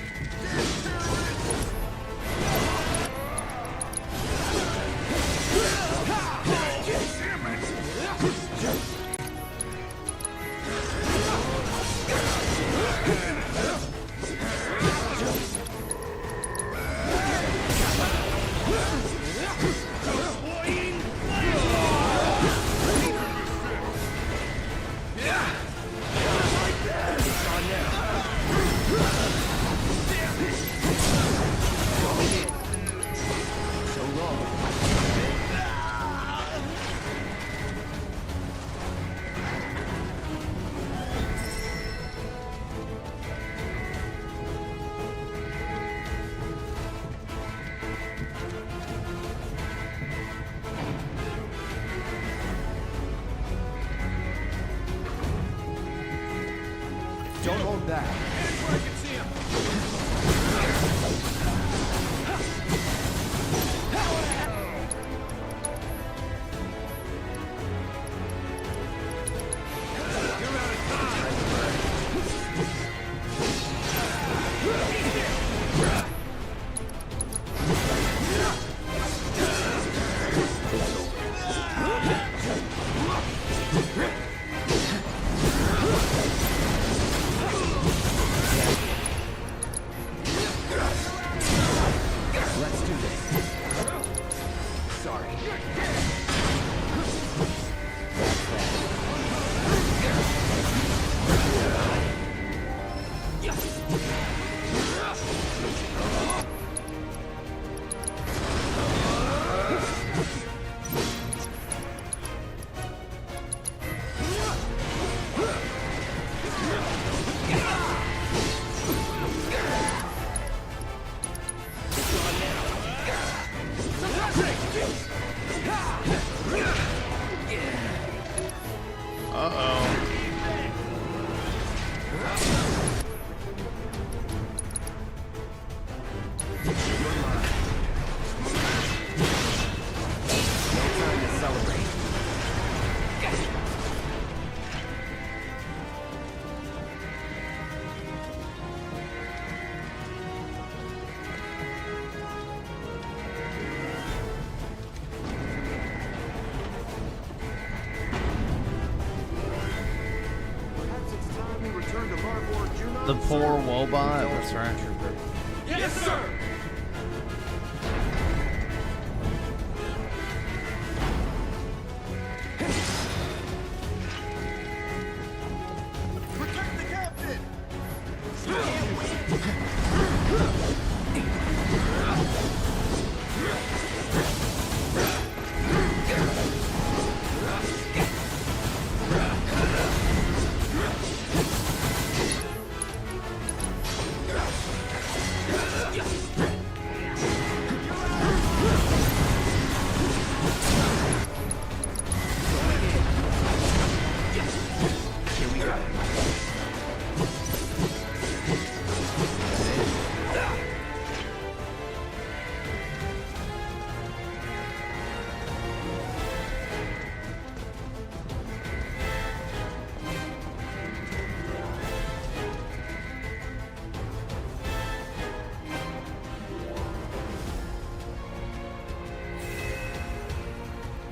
Don't hold back. Where I can see him. Uh-oh. No time to celebrate. The poor Wobot, that's right. Yes, sir! Protect the captain!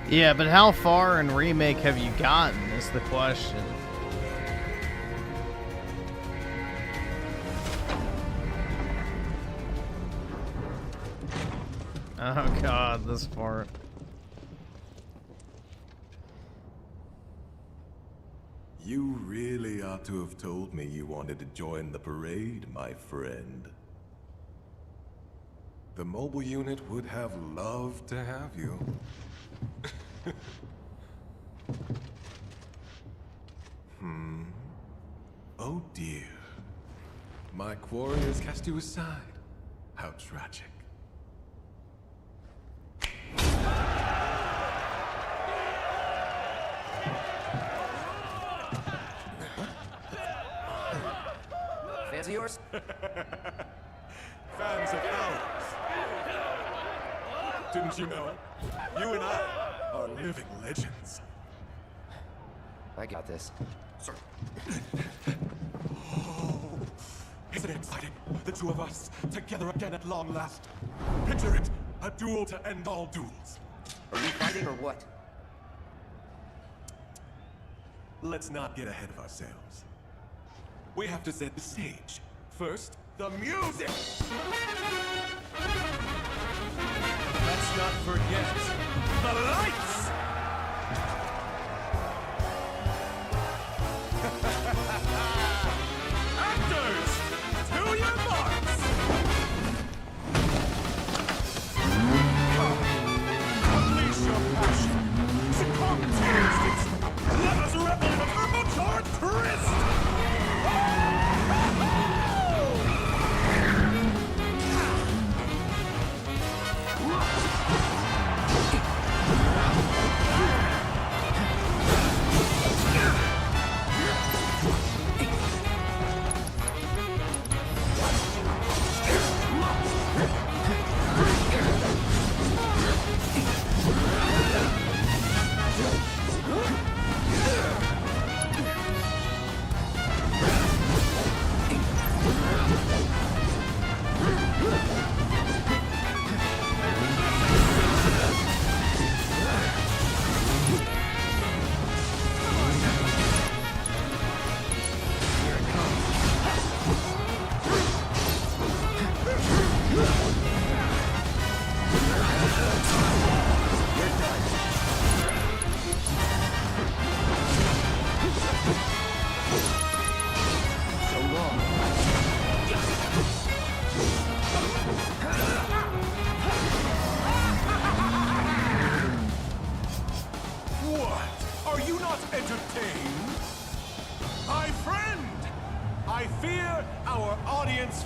Yeah, but how far in Remake have you gotten is the question. Oh god, this part. You really ought to have told me you wanted to join the parade, my friend. The mobile unit would have loved to have you. Oh dear. My quarry has cast you aside. How tragic. Fancy yours? Fans of ours. Didn't you know? You and I are living legends. I got this. Sir. Oh, isn't it exciting? The two of us together again at long last. Picture it, a duel to end all duels. Are we fighting or what? Let's not get ahead of ourselves. We have to set the stage. First, the music! Let's not forget the lights! Actors, to your marks! Unleash your passion! Succumb to your instincts! Let us revel in a turbocharged twist!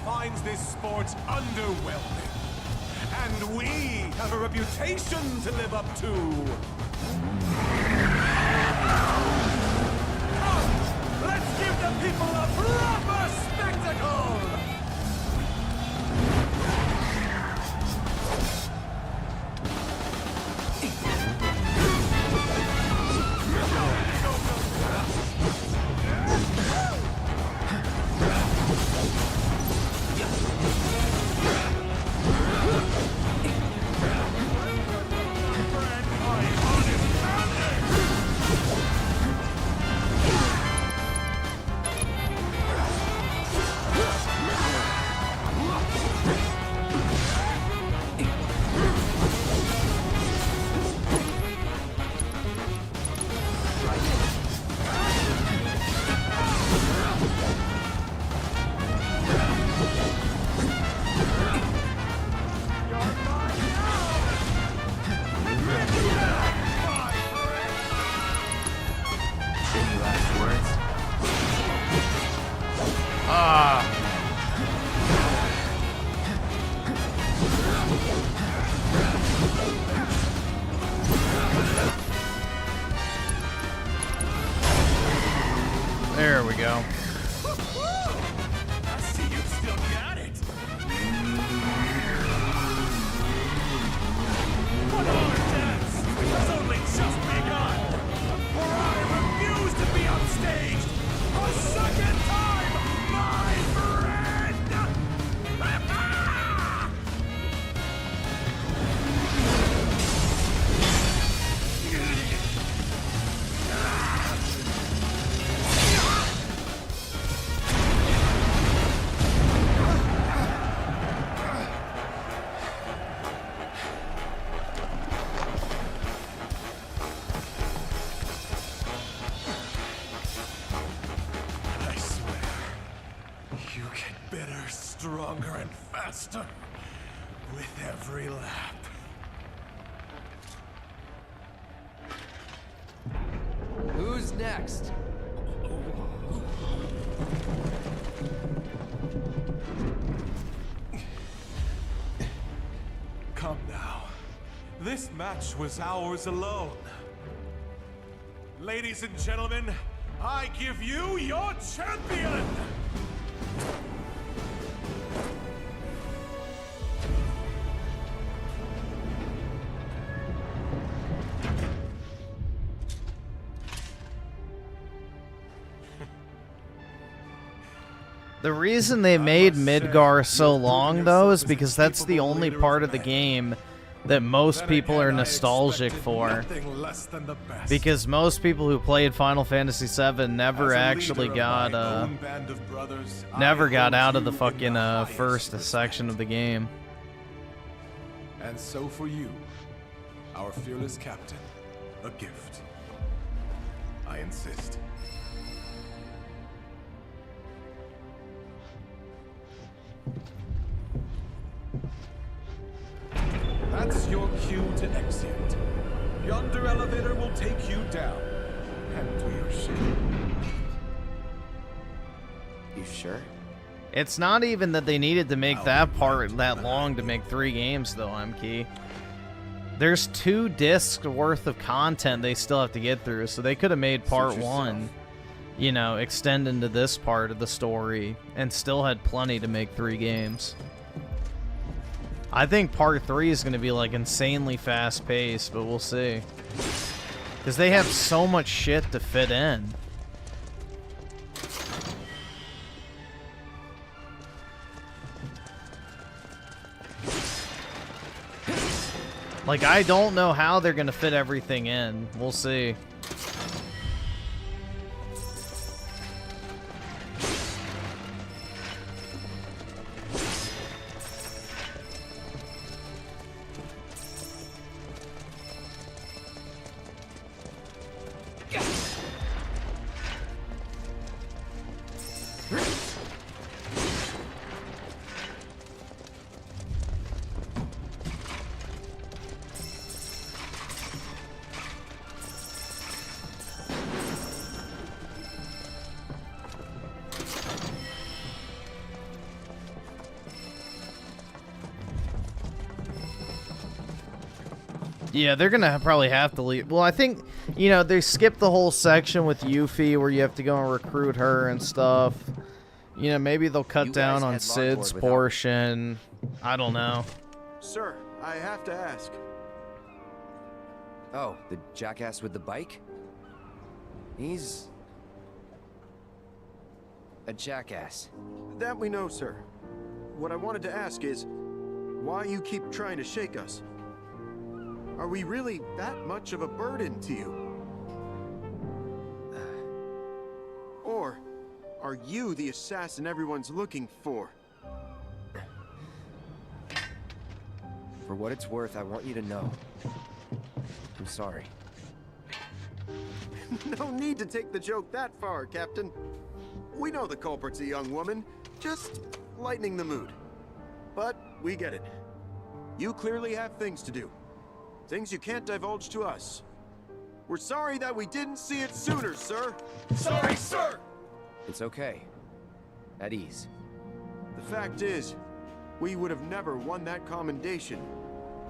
Finds this sport underwhelming. And we have a reputation to live up to. the people a proper spectacle! There we go. I see you still got it. What our dance has only just begun, for I refuse to be upstaged a second time, my friend! I swear, you get better, stronger, and faster with every lap. Who's next? Come now. This match was ours alone. Ladies and gentlemen, I give you your champion! The reason they made Midgar so long, though, is because that's the only part of the game that most people are nostalgic for. Because most people who played Final Fantasy VII never actually got, never got out of the fucking, first section of the game. And so for you, our fearless captain, a gift. I insist. That's your cue to exit. Yonder elevator will take you down. And to your ship. You sure? It's not even that they needed to make that part that long to make 3 games, though, MK. There's 2 discs worth of content they still have to get through, so they could have made part 1, you know, extend into this part of the story, and still had plenty to make 3 games. I think part 3 is going to be, like, insanely fast-paced, but we'll see. Because they have so much shit to fit in. Like, I don't know how they're gonna fit everything in. We'll see. Yeah, they're gonna probably have to leave. Well, I think, you know, they skipped the whole section with Yuffie where you have to go and recruit her and stuff. You know, maybe they'll cut down on Sid's portion. I don't know. Sir, I have to ask. Oh, the jackass with the bike? He's a jackass. That we know, sir. What I wanted to ask is, why you keep trying to shake us? Are we really that much of a burden to you? Or are you the assassin everyone's looking for? For what it's worth, I want you to know. I'm sorry. No need to take the joke that far, Captain. We know the culprit's a young woman, just lightening the mood. But we get it. You clearly have things to do. Things you can't divulge to us. We're sorry that we didn't see it sooner, sir. Sorry, sir! It's okay. At ease. The fact is, we would have never won that commendation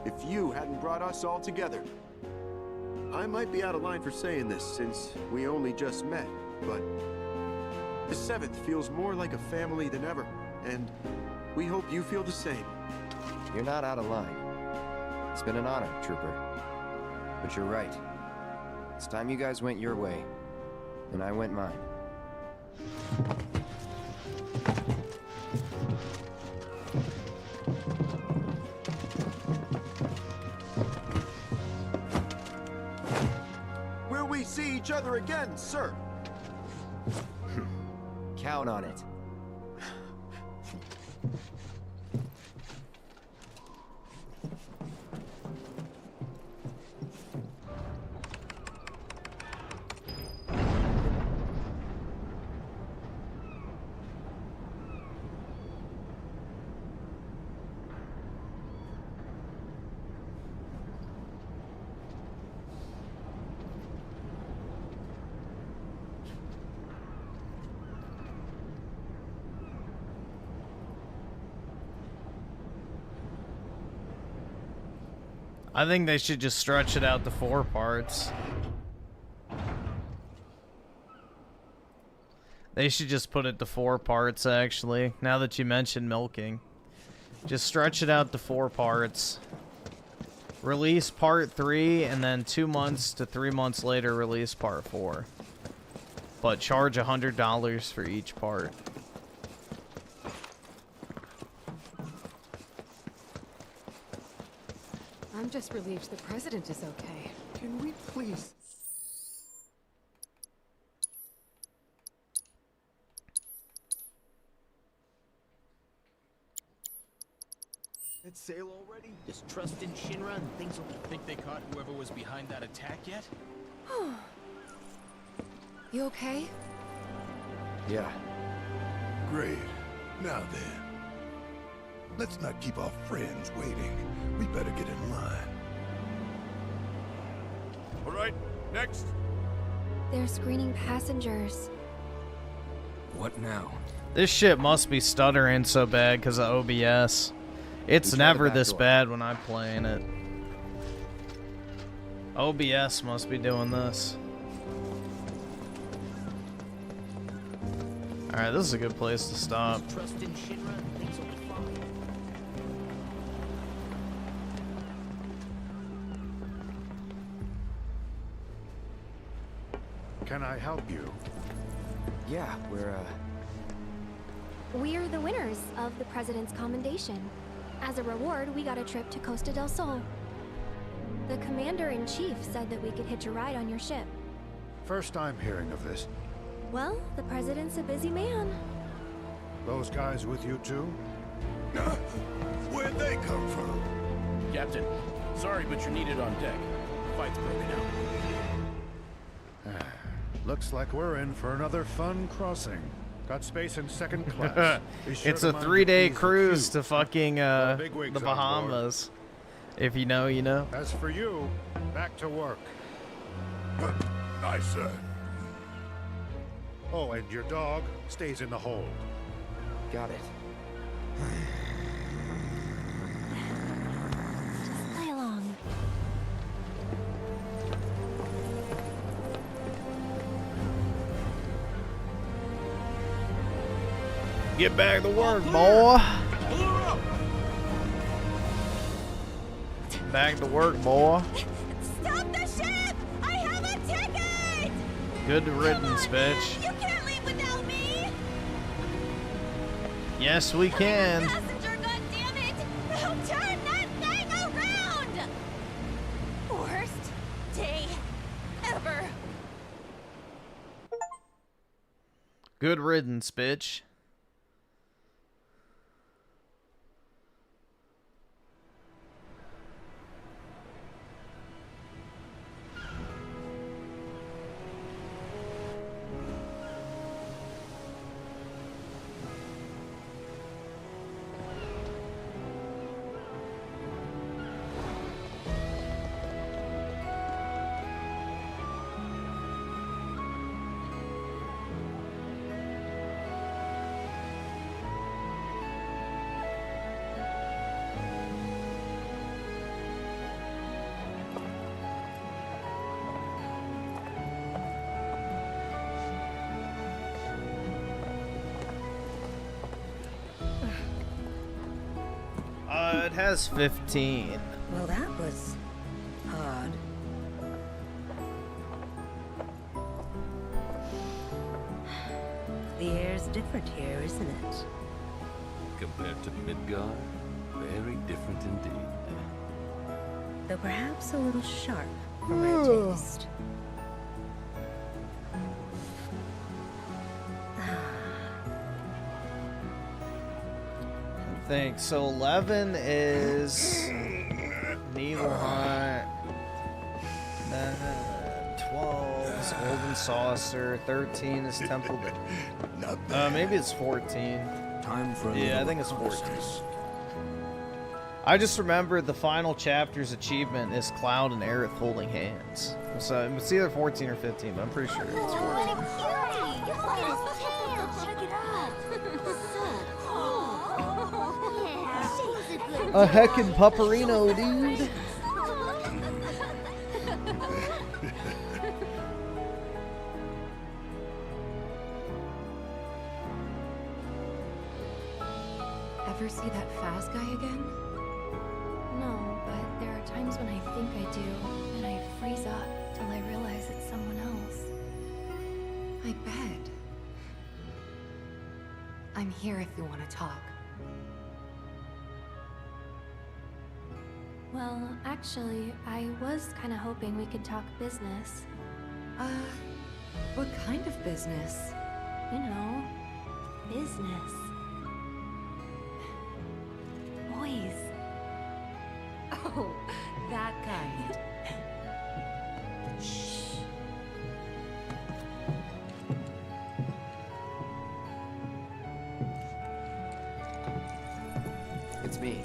if you hadn't brought us all together. I might be out of line for saying this since we only just met, but the 7th feels more like a family than ever, and we hope you feel the same. You're not out of line. It's been an honor, Trooper. But you're right. It's time you guys went your way, and I went mine. Will we see each other again, sir? Count on it. I think they should just stretch it out to 4 parts. They should just put it to 4 parts, actually, now that you mentioned milking. Just stretch it out to 4 parts. Release part 3, and then 2 months to 3 months later, release part 4. But charge $100 for each part. I'm just relieved the president is okay. Can we please... Let's sail already? Just trust in Shinra and things will be... Think they caught whoever was behind that attack yet? You okay? Yeah. Great. Now then. Let's not keep our friends waiting. We better get in line. All right, next. They're screening passengers. What now? This shit must be stuttering so bad because of OBS. It's never this bad when I'm playing it. OBS must be doing this. Alright, this is a good place to stop. Trust in Shinra and things will be fine. Can I help you? Yeah, We're the winners of the President's Commendation. As a reward, we got a trip to Costa del Sol. The Commander-in-Chief said that we could hitch a ride on your ship. First time hearing of this. Well, the President's a busy man. Those guys with you too? Where'd they come from? Captain, sorry, but you're needed on deck. Fight's broken out. Looks like we're in for another fun crossing. Got space in second class. It's a 3-day cruise to fucking the Bahamas. If you know, you know. As for you, back to work. Aye, sir. Oh, and your dog stays in the hold. Got it. Just play along. Get back to work, boy. Back to work, boy. Stop the ship! I have a ticket! Good riddance, bitch. You can't leave without me! Yes, we can. Passenger, goddammit! Now turn that thing around! Worst day ever. Good riddance, bitch. It has 15. Well, that was odd. The air's different here, isn't it? Compared to Midgard, very different indeed. Though perhaps a little sharp for my taste. Think so. 11 is Nibelheim. 12 is Golden Saucer. 13 is Temple. Maybe it's 14. Time for I think it's 14. I just remembered the final chapter's achievement is Cloud and Aerith holding hands. So it's either 14 or 15, but I'm pretty sure it's 14. A heckin' pupperino, dude. Ever see that Faz guy again? No, but there are times when I think I do, and I freeze up till I realize it's someone else. I bet. I'm here if you want to talk. Well, actually, I was kind of hoping we could talk business. What kind of business? You know, business. Boys. Oh, that kind. Shh. It's me.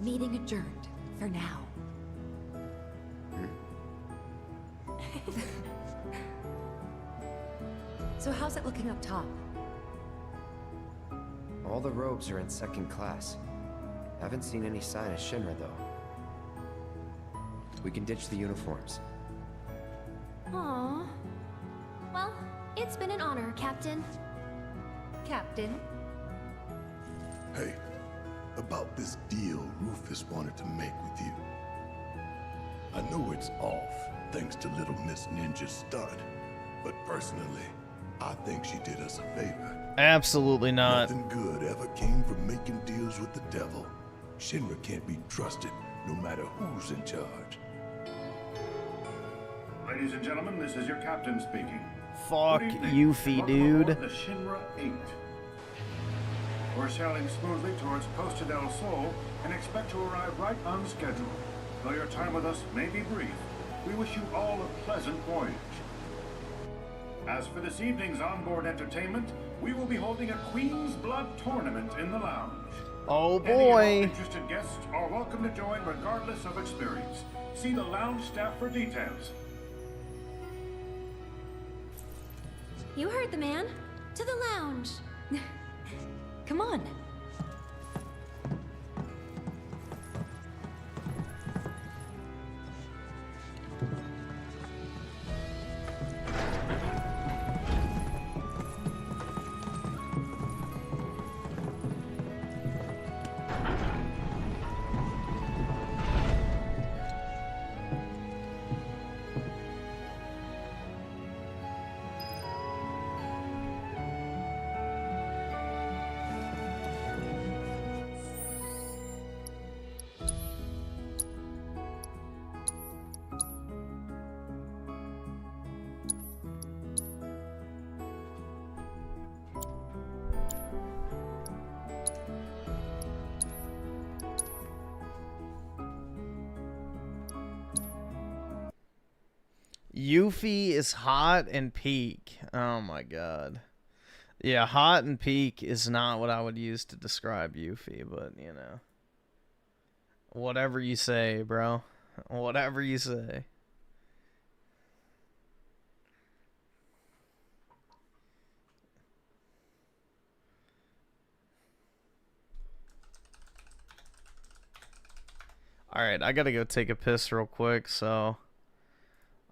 Meeting adjourned, for now. So how's it looking up top? All the robes are in second class. Haven't seen any sign of Shinra, though. We can ditch the uniforms. Aww. Well, it's been an honor, Captain. Captain? Hey, about this deal Rufus wanted to make with you. I know it's off, thanks to Little Miss Ninja's stud, but personally, I think she did us a favor. Absolutely not. Nothing good ever came from making deals with the devil. Shinra can't be trusted, no matter who's in charge. Ladies and gentlemen, this is your captain speaking. Fuck Yuffie, Welcome dude. aboard the Shinra 8. We're sailing smoothly towards Costa del Sol and expect to arrive right on schedule. Though your time with us may be brief, we wish you all a pleasant voyage. As for this evening's onboard entertainment, we will be holding a Queen's Blood tournament in the lounge. Oh Any and all boy. interested guests are welcome to join regardless of experience. See the lounge staff for details. You heard the man. To the lounge. Come on. Yuffie is hot and peak. Oh my god. Yeah, hot and peak is not what I would use to describe Yuffie, but you know. Whatever you say, bro. Whatever you say. Alright, I gotta go take a piss real quick, so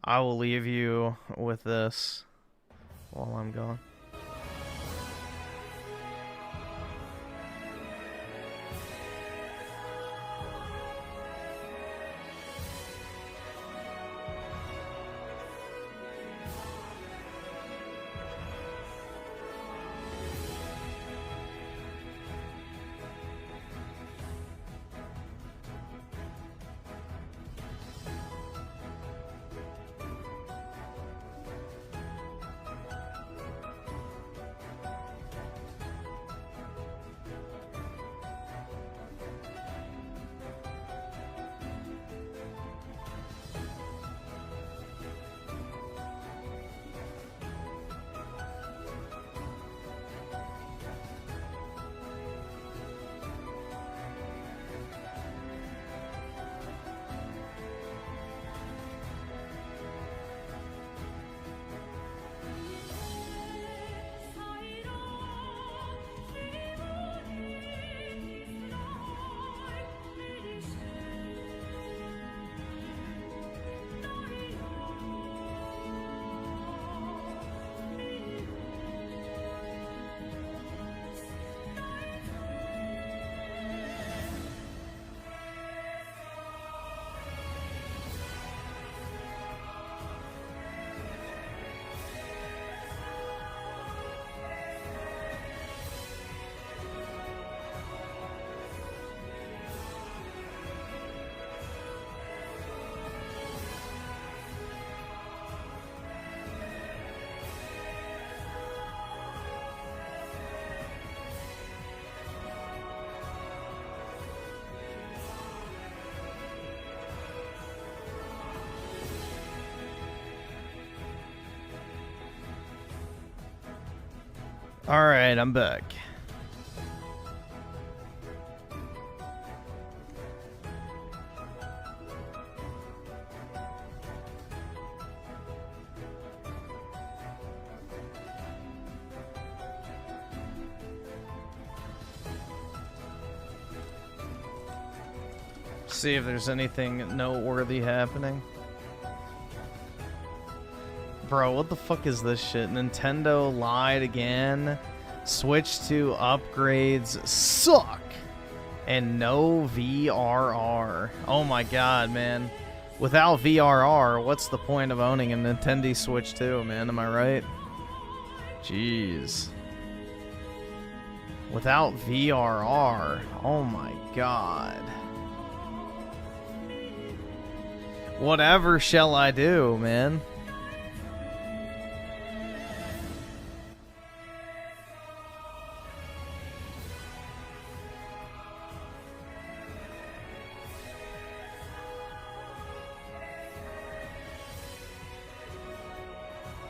I will leave you with this while I'm gone. Alright, I'm back. See if there's anything noteworthy happening. Bro, what the fuck is this shit? Nintendo lied again. Switch 2 upgrades suck. And no VRR. Oh my god, man. Without VRR, what's the point of owning a Nintendo Switch 2, man? Am I right? Jeez. Without VRR. Oh my god. Whatever shall I do, man?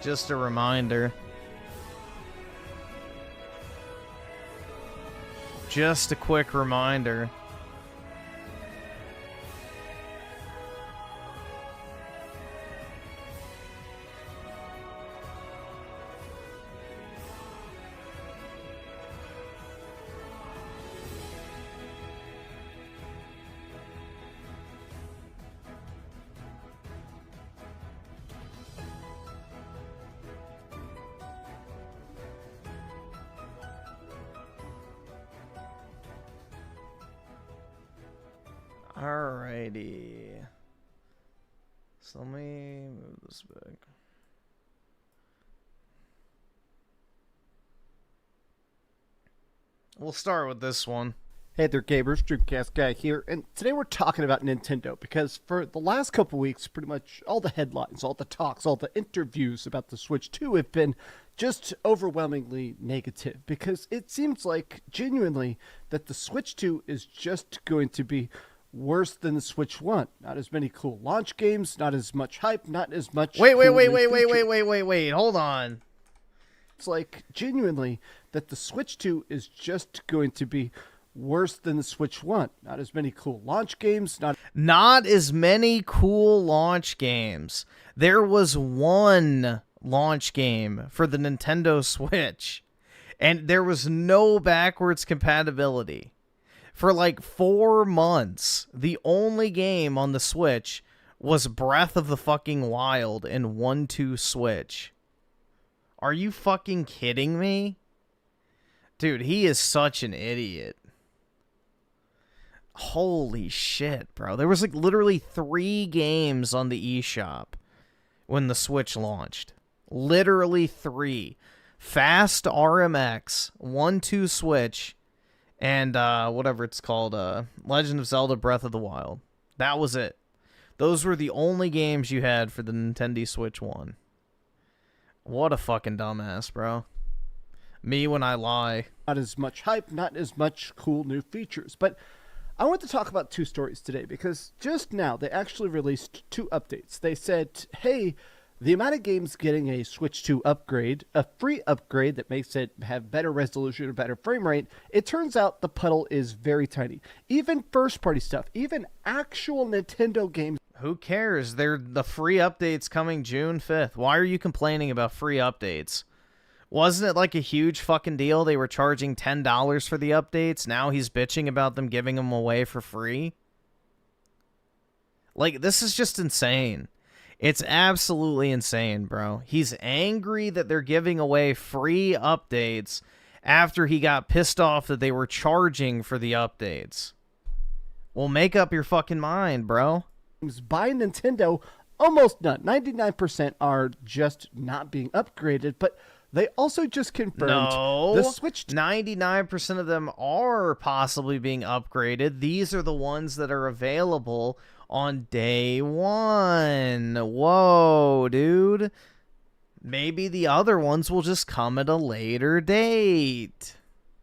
Just a reminder. Just a quick reminder. Alrighty. So let me move this back. We'll start with this one. Hey there, gamers, Dreamcast Guy here, and today we're talking about Nintendo, because for the last couple weeks, pretty much all the headlines, all the talks, all the interviews about the Switch 2 have been just overwhelmingly negative, because it seems like, genuinely, that the Switch 2 is just going to be worse than the Switch 1. Not as many cool launch games, not as much hype, not as much Wait, cool new features. hold on. It's like, genuinely, that the Switch 2 is just going to be worse than the Switch 1. Not as many cool launch games, Not as many cool launch games. There was one launch game for the Nintendo Switch, and there was no backwards compatibility. For like 4 months, the only game on the Switch was Breath of the fucking Wild and 1-2 Switch. Are you fucking kidding me? Dude, he is such an idiot. Holy shit, bro. There was like literally 3 games on the eShop when the Switch launched. Literally 3. Fast RMX, 1-2 Switch, and whatever it's called, Legend of Zelda Breath of the Wild. That was it. Those were the only games you had for the Nintendo Switch 1. What a fucking dumbass, bro. Me when I lie. Not as much hype, not as much cool new features. But I want to talk about 2 stories today because just now they actually released 2 updates. They said, hey, the amount of games getting a Switch 2 upgrade, a free upgrade that makes it have better resolution or better frame rate, it turns out the puddle is very tiny. Even first-party stuff, even actual Nintendo games. Who cares? They're the free updates coming June 5th. Why are you complaining about free updates? Wasn't it like a huge fucking deal? They were charging $10 for the updates. Now he's bitching about them giving them away for free. Like, this is just insane. It's absolutely insane, bro. He's angry that they're giving away free updates after he got pissed off that they were charging for the updates. Well, make up your fucking mind, bro. By Nintendo, almost none. 99% are just not being upgraded, but they also just confirmed the Switch. 99% of them are possibly being upgraded. These are the ones that are available on day 1. Whoa, dude. Maybe the other ones will just come at a later date.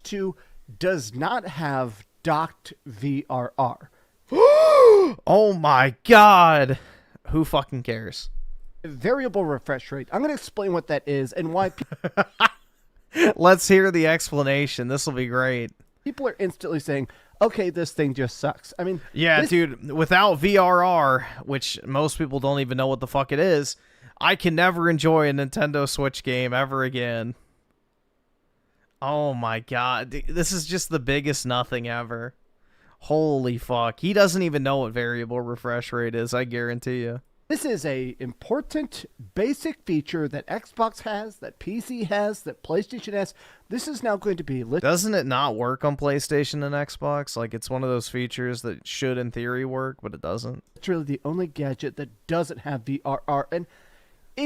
2 does not have docked VRR. Oh my god. Who fucking cares? Variable refresh rate. I'm going to explain what that is and why Let's hear the explanation. This will be great. People are instantly saying, okay, this thing just sucks. I mean, yeah, dude, without VRR, which most people don't even know what the fuck it is, I can never enjoy a Nintendo Switch game ever again. Oh my god. This is just the biggest nothing ever. Holy fuck. He doesn't even know what variable refresh rate is, I guarantee you. This is a important basic feature that Xbox has, that PC has, that PlayStation has. This is now going to be... Doesn't it not work on PlayStation and Xbox? Like, it's one of those features that should, in theory, work, but it doesn't. It's really the only gadget that doesn't have VRR, and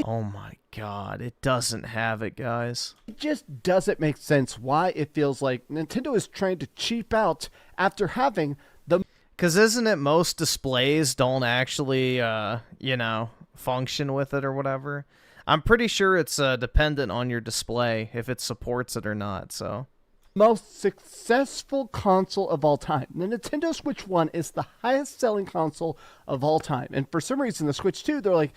oh my god, it doesn't have it, guys. It just doesn't make sense why it feels like Nintendo is trying to cheap out after having the... Because isn't it most displays don't actually, you know, function with it or whatever? I'm pretty sure it's dependent on your display if it supports it or not, so... Most successful console of all time. The Nintendo Switch 1 is the highest selling console of all time. And for some reason, the Switch 2, they're like,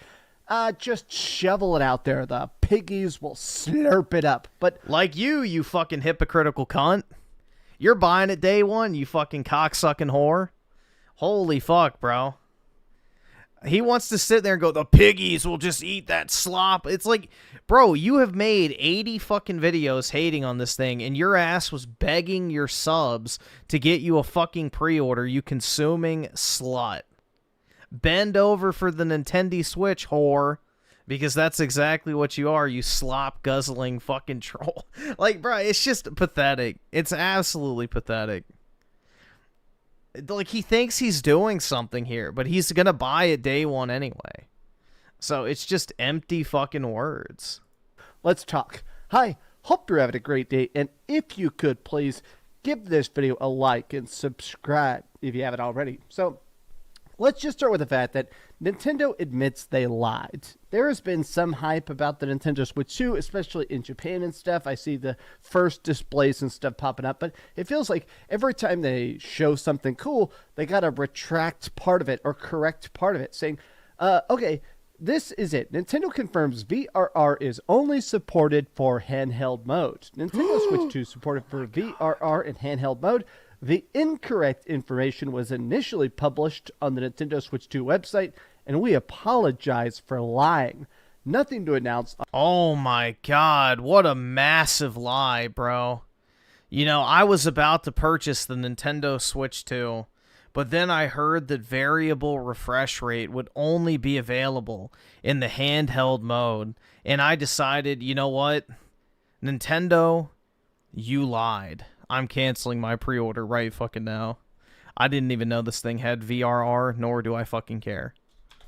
just shovel it out there. The piggies will slurp it up. But like you fucking hypocritical cunt. You're buying it day 1, you fucking cocksucking whore. Holy fuck, bro. He wants to sit there and go, the piggies will just eat that slop. It's like, bro, you have made 80 fucking videos hating on this thing, and your ass was begging your subs to get you a fucking pre-order, you consuming slut. Bend over for the Nintendo Switch, whore. Because that's exactly what you are, you slop-guzzling fucking troll. Like, bro, it's just pathetic. It's absolutely pathetic. Like, he thinks he's doing something here, but he's gonna buy it day 1 anyway. So it's just empty fucking words. Let's talk. Hi, hope you're having a great day, and if you could, please give this video a like and subscribe if you haven't already. So, Let's just start with the fact that Nintendo admits they lied. There has been some hype about the Nintendo Switch 2, especially in Japan and stuff. I see the first displays and stuff popping up, but it feels like every time they show something cool, they gotta retract part of it or correct part of it, saying, okay, this is it. Nintendo confirms VRR is only supported for handheld mode. Nintendo Switch 2 supported for VRR in handheld mode. The incorrect information was initially published on the Nintendo Switch 2 website, and we apologize for lying. Nothing to announce. Oh my god, what a massive lie, bro. You know, I was about to purchase the Nintendo Switch 2, but then I heard that variable refresh rate would only be available in the handheld mode, and I decided, you know what? Nintendo, you lied. I'm canceling my pre-order right fucking now. I didn't even know this thing had VRR, nor do I fucking care.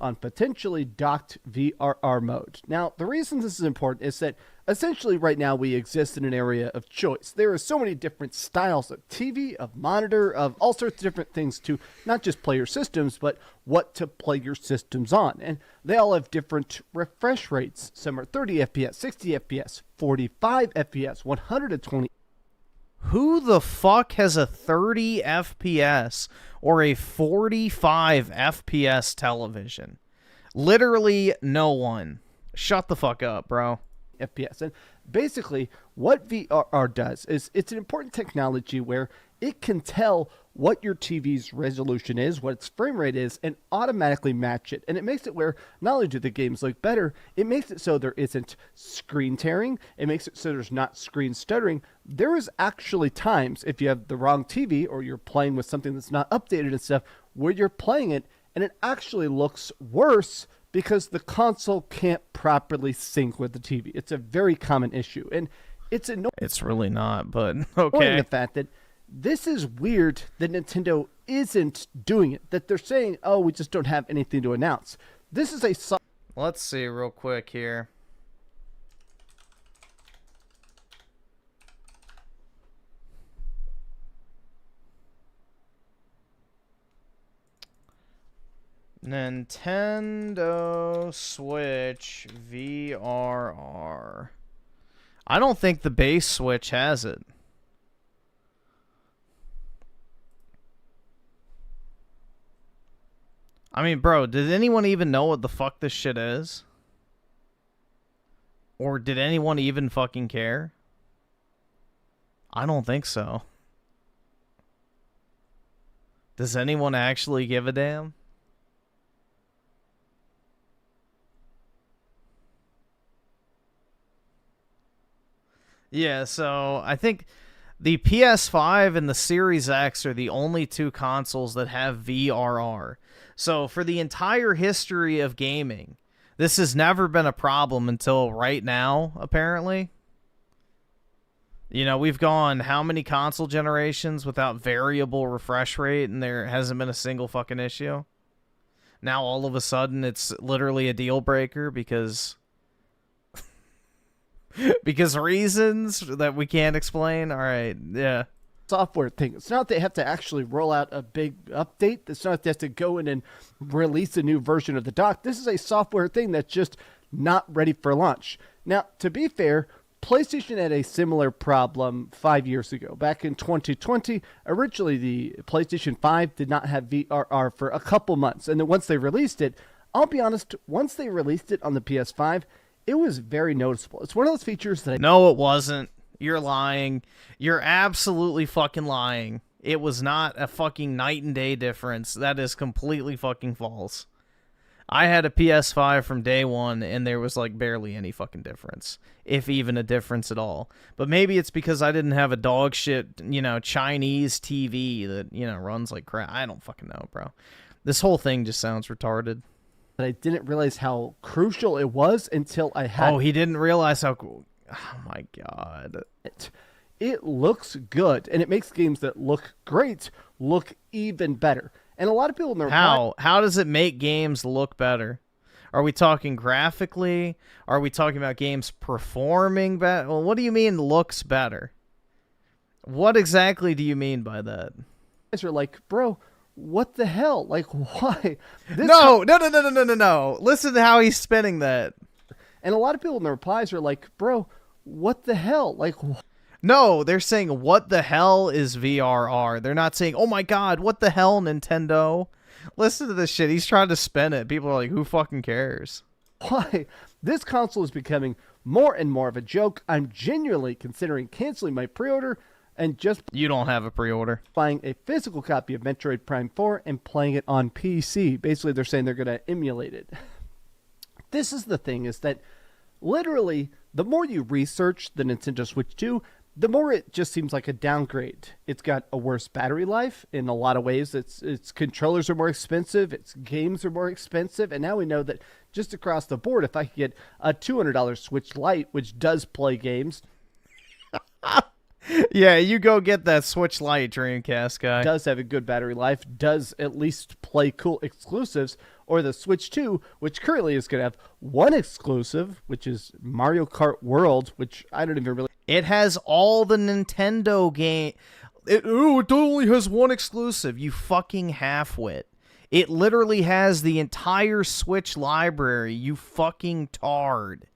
On potentially docked VRR mode. Now, the reason this is important is that essentially right now we exist in an area of choice. There are so many different styles of TV, of monitor, of all sorts of different things to not just play your systems, but what to play your systems on. And they all have different refresh rates. Some are 30 FPS, 60 FPS, 45 FPS, 120. Who the fuck has a 30 FPS or a 45 FPS television? Literally no one. Shut the fuck up, bro. FPS. And basically, what VRR does is it's an important technology where it can tell what your TV's resolution is, what its frame rate is, and automatically match it. And it makes it where not only do the games look better, it makes it so there isn't screen tearing, it makes it so there's not screen stuttering. There is actually times, if you have the wrong TV or you're playing with something that's not updated and stuff, where you're playing it and it actually looks worse because the console can't properly sync with the TV. It's a very common issue. And it's annoying. It's really not, but okay. The fact that this is weird that Nintendo isn't doing it. That they're saying, oh, we just don't have anything to announce. This is a... Let's see real quick here. Nintendo Switch VRR. I don't think the base Switch has it. I mean, bro, did anyone even know what the fuck this shit is? Or did anyone even fucking care? I don't think so. Does anyone actually give a damn? Yeah, so I think the PS5 and the Series X are the only two consoles that have VRR. So for the entire history of gaming, this has never been a problem until right now, apparently. You know, we've gone how many console generations without variable refresh rate, and there hasn't been a single fucking issue? Now all of a sudden it's literally a deal breaker because... because reasons that we can't explain? Alright, yeah. Software thing. It's not they have to actually roll out a big update. It's not they have to go in and release a new version of the dock. This is a software thing that's just not ready for launch. Now, to be fair, PlayStation had a similar problem 5 years ago. Back in 2020, originally the PlayStation 5 did not have VRR for a couple months. And then once they released it, I'll be honest, once they released it on the PS5, it was very noticeable. It's one of those features that No, it wasn't. You're lying. You're absolutely fucking lying. It was not a fucking night and day difference. That is completely fucking false. I had a PS5 from day one, and there was like barely any fucking difference. If even a difference at all. But maybe it's because I didn't have a dog shit, you know, Chinese TV that, you know, runs like crap. I don't fucking know, bro. This whole thing just sounds retarded. But I didn't realize how crucial it was until I had... Oh, he didn't realize how... Oh my god. It looks good, and it makes games that look great look even better. And a lot of people in their... How does it make games look better? Are we talking graphically? Are we talking about games performing better? Well, what do you mean looks better? What exactly do you mean by that? Guys are like, bro, what the hell? Like, why? No. Listen to how he's spinning that. And a lot of people in the replies are like, bro, what the hell? Like, no, they're saying, what the hell is VRR? They're not saying, oh my god, what the hell, Nintendo? Listen to this shit. He's trying to spin it. People are like, who fucking cares? Why? This console is becoming more and more of a joke. I'm genuinely considering canceling my pre-order and just... You don't have a pre-order. ...buying a physical copy of Metroid Prime 4 and playing it on PC. Basically, they're saying they're going to emulate it. This is the thing, is that literally, the more you research the Nintendo Switch 2, the more it just seems like a downgrade. It's got a worse battery life in a lot of ways. Its controllers are more expensive, its games are more expensive, and now we know that just across the board, if I could get a $200 Switch Lite, which does play games... Yeah, you go get that Switch Lite, Dreamcast guy. Does have a good battery life, does at least play cool exclusives, or the Switch 2, which currently is going to have one exclusive, which is Mario Kart World, which I don't even really... It has all the Nintendo game. It only has one exclusive, you fucking half-wit. It literally has the entire Switch library, you fucking tard.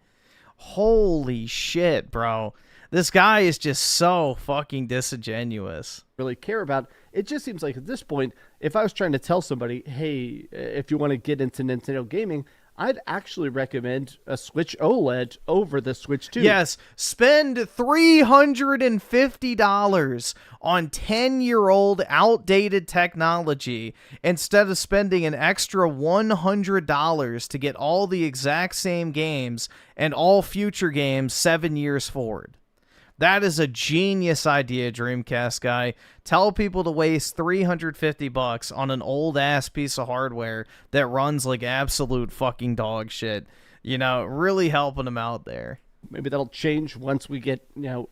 Holy shit, bro. This guy is just so fucking disingenuous. Really care about. It just seems like at this point, if I was trying to tell somebody, hey, if you want to get into Nintendo gaming, I'd actually recommend a Switch OLED over the Switch 2. Yes, spend $350 on 10-year-old outdated technology instead of spending an extra $100 to get all the exact same games and all future games 7 years forward. That is a genius idea, Dreamcast guy. Tell people to waste $350 on an old-ass piece of hardware that runs like absolute fucking dog shit. You know, really helping them out there. Maybe that'll change once we get,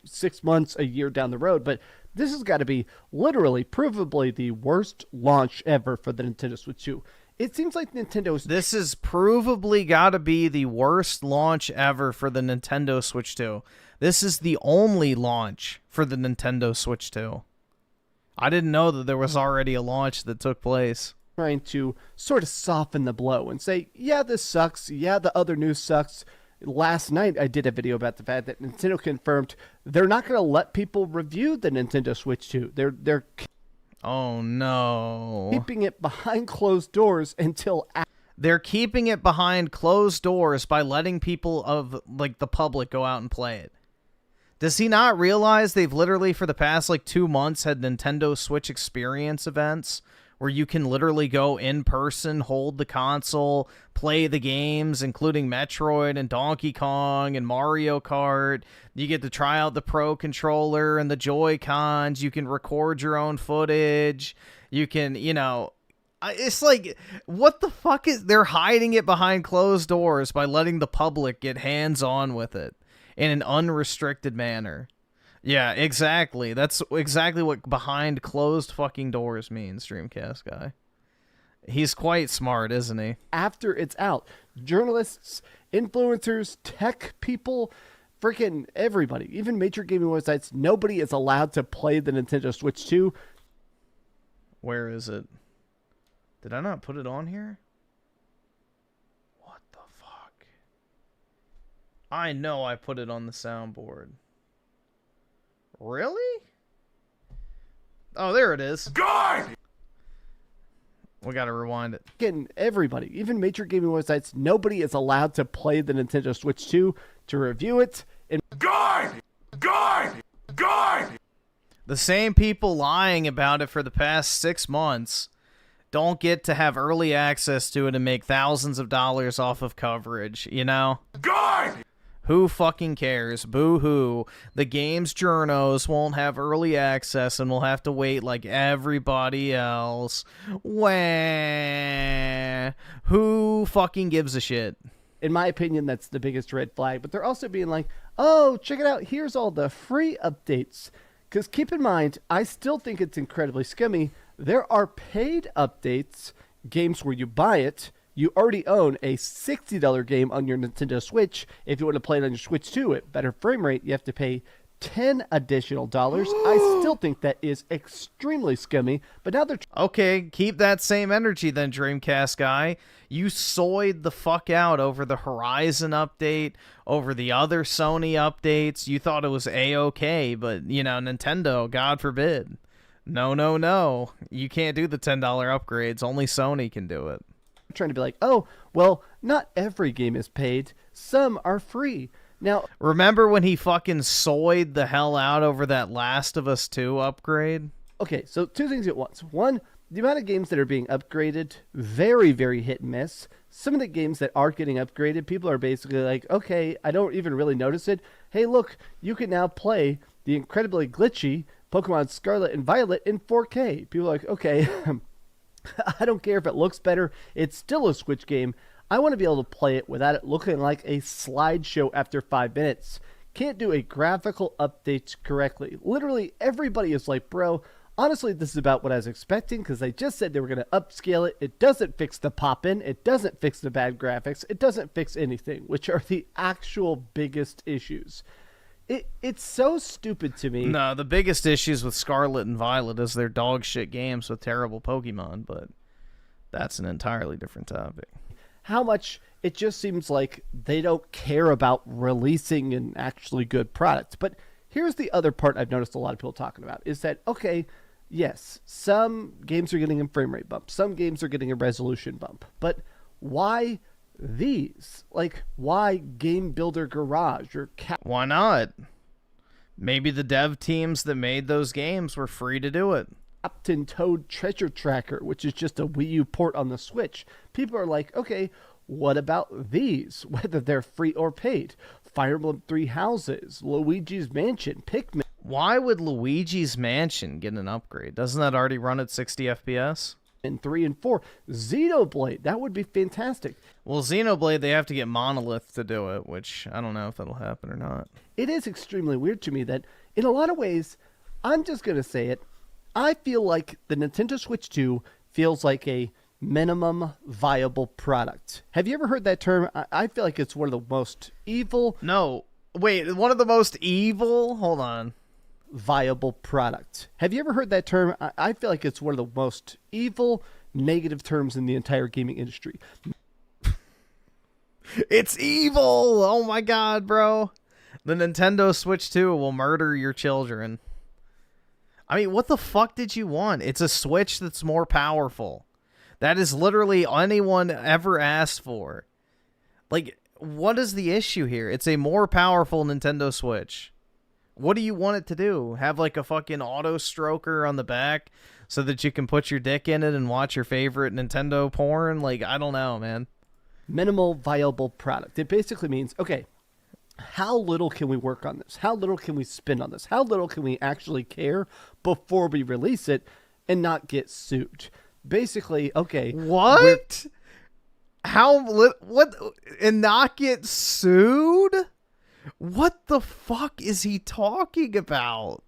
6 months, a year down the road. But this has got to be literally, provably the worst launch ever for the Nintendo Switch 2. It seems like Nintendo's... This has provably got to be the worst launch ever for the Nintendo Switch 2. This is the only launch for the Nintendo Switch 2. I didn't know that there was already a launch that took place. Trying to sort of soften the blow and say, yeah, this sucks. Yeah, the other news sucks. Last night, I did a video about the fact that Nintendo confirmed they're not going to let people review the Nintendo Switch 2. They're oh, no. keeping it behind closed doors until... They're keeping it behind closed doors by letting people of, the public go out and play it. Does he not realize they've literally, for the past, 2 months, had Nintendo Switch Experience events where you can literally go in person, hold the console, play the games, including Metroid and Donkey Kong and Mario Kart. You get to try out the Pro Controller and the Joy-Cons. You can record your own footage. You can, it's like, what the fuck is... They're hiding it behind closed doors by letting the public get hands-on with it in an unrestricted manner. Yeah, exactly. That's exactly what behind closed fucking doors means, Dreamcast guy. He's quite smart, isn't he? After it's out, journalists, influencers, tech people, freaking everybody, even major gaming websites, nobody is allowed to play the Nintendo Switch 2. Where is it? Did I not put it on here? What the fuck? I know I put it on the soundboard. Really? Oh, there it is. God! We gotta rewind it. Again, everybody, even major gaming websites, nobody is allowed to play the Nintendo Switch 2 to review it. God! The same people lying about it for the past 6 months don't get to have early access to it and make thousands of dollars off of coverage, God! Who fucking cares? Boo-hoo. The game's journos won't have early access and will have to wait like everybody else. Wah. Who fucking gives a shit? In my opinion, that's the biggest red flag. But they're also being like, oh, check it out. Here's all the free updates. Because keep in mind, I still think it's incredibly scummy. There are paid updates, games where you buy it. You already own a $60 game on your Nintendo Switch. If you want to play it on your Switch 2 at better frame rate, you have to pay $10 additional. I still think that is extremely scummy, but now they're... Okay, keep that same energy then, Dreamcast guy. You soyed the fuck out over the Horizon update, over the other Sony updates. You thought it was A-okay, but, you know, Nintendo, God forbid. No, no, no. You can't do the $10 upgrades. Only Sony can do it. Trying to be like, oh, well, not every game is paid. Some are free. Now, remember when he fucking soyed the hell out over that Last of Us 2 upgrade? Okay, so two things at once. One, the amount of games that are being upgraded, very, very hit and miss. Some of the games that are getting upgraded, people are basically like, okay, I don't even really notice it. Hey, look, you can now play the incredibly glitchy Pokemon Scarlet and Violet in 4K. People are like, okay, I don't care if it looks better. It's still a Switch game. I want to be able to play it without it looking like a slideshow after 5 minutes. Can't do a graphical update correctly. Literally everybody is like, bro, honestly, this is about what I was expecting because they just said they were going to upscale it. It doesn't fix the pop-in. It doesn't fix the bad graphics. It doesn't fix anything, which are the actual biggest issues. It's so stupid to me. No, the biggest issues with Scarlet and Violet is they're dog shit games with terrible Pokemon, but that's an entirely different topic. How much it just seems like they don't care about releasing an actually good product. But here's the other part I've noticed a lot of people talking about is that, okay, yes, some games are getting a frame rate bump. Some games are getting a resolution bump. But why these? Like, why Game Builder Garage or why not? Maybe the dev teams that made those games were free to do it. Captain Toad Treasure Tracker, which is just a Wii U port on the Switch. People are like, okay, what about these? Whether they're free or paid. Fire Emblem Three Houses, Luigi's Mansion, Pikmin. Why would Luigi's Mansion get an upgrade? Doesn't that already run at 60 FPS? And 3 and 4. Xenoblade, that would be fantastic. Well, Xenoblade, they have to get Monolith to do it, which I don't know if that'll happen or not. It is extremely weird to me that, in a lot of ways, I'm just going to say it, I feel like the Nintendo Switch 2 feels like a minimum viable product. Have you ever heard that term? I feel like it's one of the most evil... No. Wait, one of the most evil? Hold on. Viable product. Have you ever heard that term? I feel like it's one of the most evil, negative terms in the entire gaming industry. It's evil! Oh my god, bro. The Nintendo Switch 2 will murder your children. I mean, what the fuck did you want? It's a Switch that's more powerful. That is literally anyone ever asked for. Like, what is the issue here? It's a more powerful Nintendo Switch. What do you want it to do? Have like a fucking auto stroker on the back so that you can put your dick in it and watch your favorite Nintendo porn? Like, I don't know, man. Minimal viable product. It basically means, okay, how little can we work on this? How little can we spend on this? How little can we actually care before we release it and not get sued? Basically, okay. What? What? And not get sued? What the fuck is he talking about?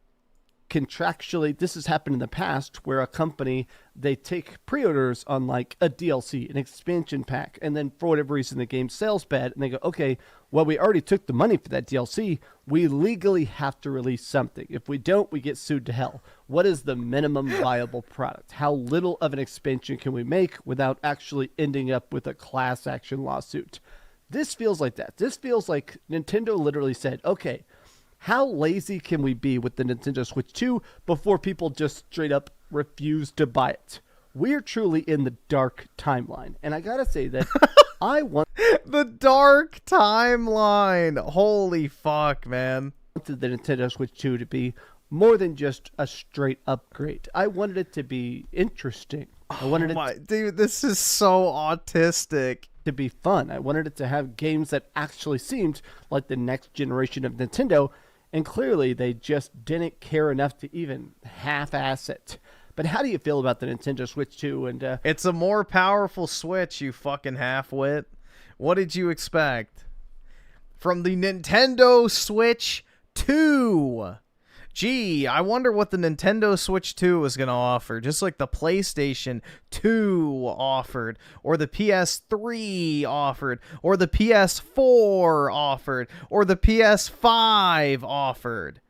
Contractually, this has happened in the past where a company, they take pre-orders on like a DLC, an expansion pack, and then for whatever reason the game sells bad, and they go, okay, well, we already took the money for that DLC. We legally have to release something. If we don't, we get sued to hell. What is the minimum viable product? How little of an expansion can we make without actually ending up with a class action lawsuit? This feels like that. This feels like Nintendo literally said, okay, how lazy can we be with the Nintendo Switch 2 before people just straight up refuse to buy it? We're truly in the dark timeline. And I gotta say that I want... The dark timeline! Holy fuck, man. I wanted the Nintendo Switch 2 to be more than just a straight upgrade. I wanted it to be interesting. I wanted it dude, this is so autistic. To be fun. I wanted it to have games that actually seemed like the next generation of Nintendo, and clearly they just didn't care enough to even half-ass it. But how do you feel about the Nintendo Switch 2? And it's a more powerful Switch, you fucking half-wit. What did you expect? From the Nintendo Switch 2! Gee, I wonder what the Nintendo Switch 2 is going to offer, just like the PlayStation 2 offered, or the PS3 offered, or the PS4 offered, or the PS5 offered.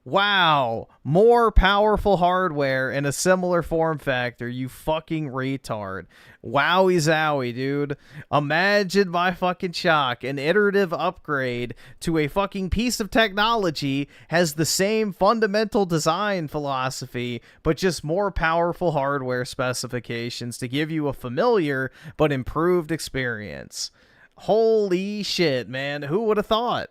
Wow, more powerful hardware in a similar form factor, you fucking retard. Wowie zowie, dude. Imagine my fucking shock. An iterative upgrade to a fucking piece of technology has the same fundamental design philosophy, but just more powerful hardware specifications to give you a familiar but improved experience. Holy shit, man. Who would have thought?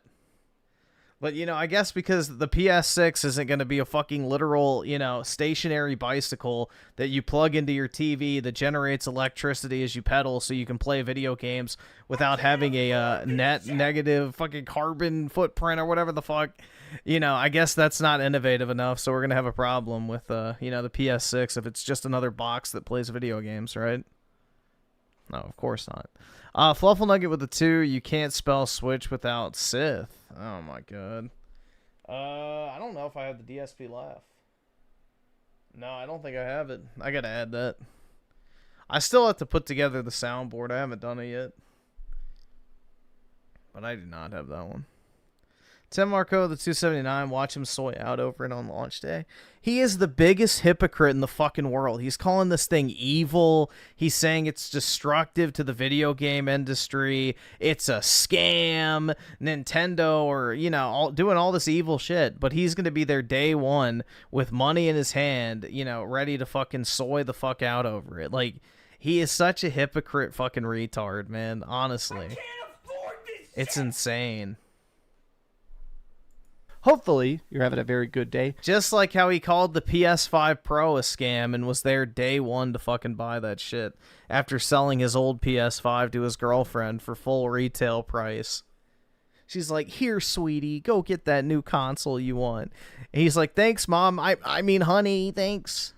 But, you know, I guess because the PS6 isn't going to be a fucking literal, you know, stationary bicycle that you plug into your TV that generates electricity as you pedal so you can play video games without having a net negative fucking carbon footprint or whatever the fuck. You know, I guess that's not innovative enough, so we're going to have a problem with, you know, the PS6 if it's just another box that plays video games, right? No, of course not. Fluffle Nugget with the 2, you can't spell Switch without Sith. Oh my god. I don't know if I have the DSP laugh. No, I don't think I have it. I gotta add that. I still have to put together the soundboard. I haven't done it yet. But I do not have that one. Tim Marco, the 279, watch him soy out over it on launch day. He is the biggest hypocrite in the fucking world. He's calling this thing evil. He's saying it's destructive to the video game industry. It's a scam. Nintendo or, you know, doing all this evil shit. But he's going to be there day one with money in his hand, you know, ready to fucking soy the fuck out over it. Like, he is such a hypocrite fucking retard, man. Honestly. It's insane. Hopefully, you're having a very good day. Just like how he called the PS5 Pro a scam and was there day one to fucking buy that shit after selling his old PS5 to his girlfriend for full retail price. She's like, here, sweetie, go get that new console you want. And he's like, thanks, Mom. I mean, honey, thanks.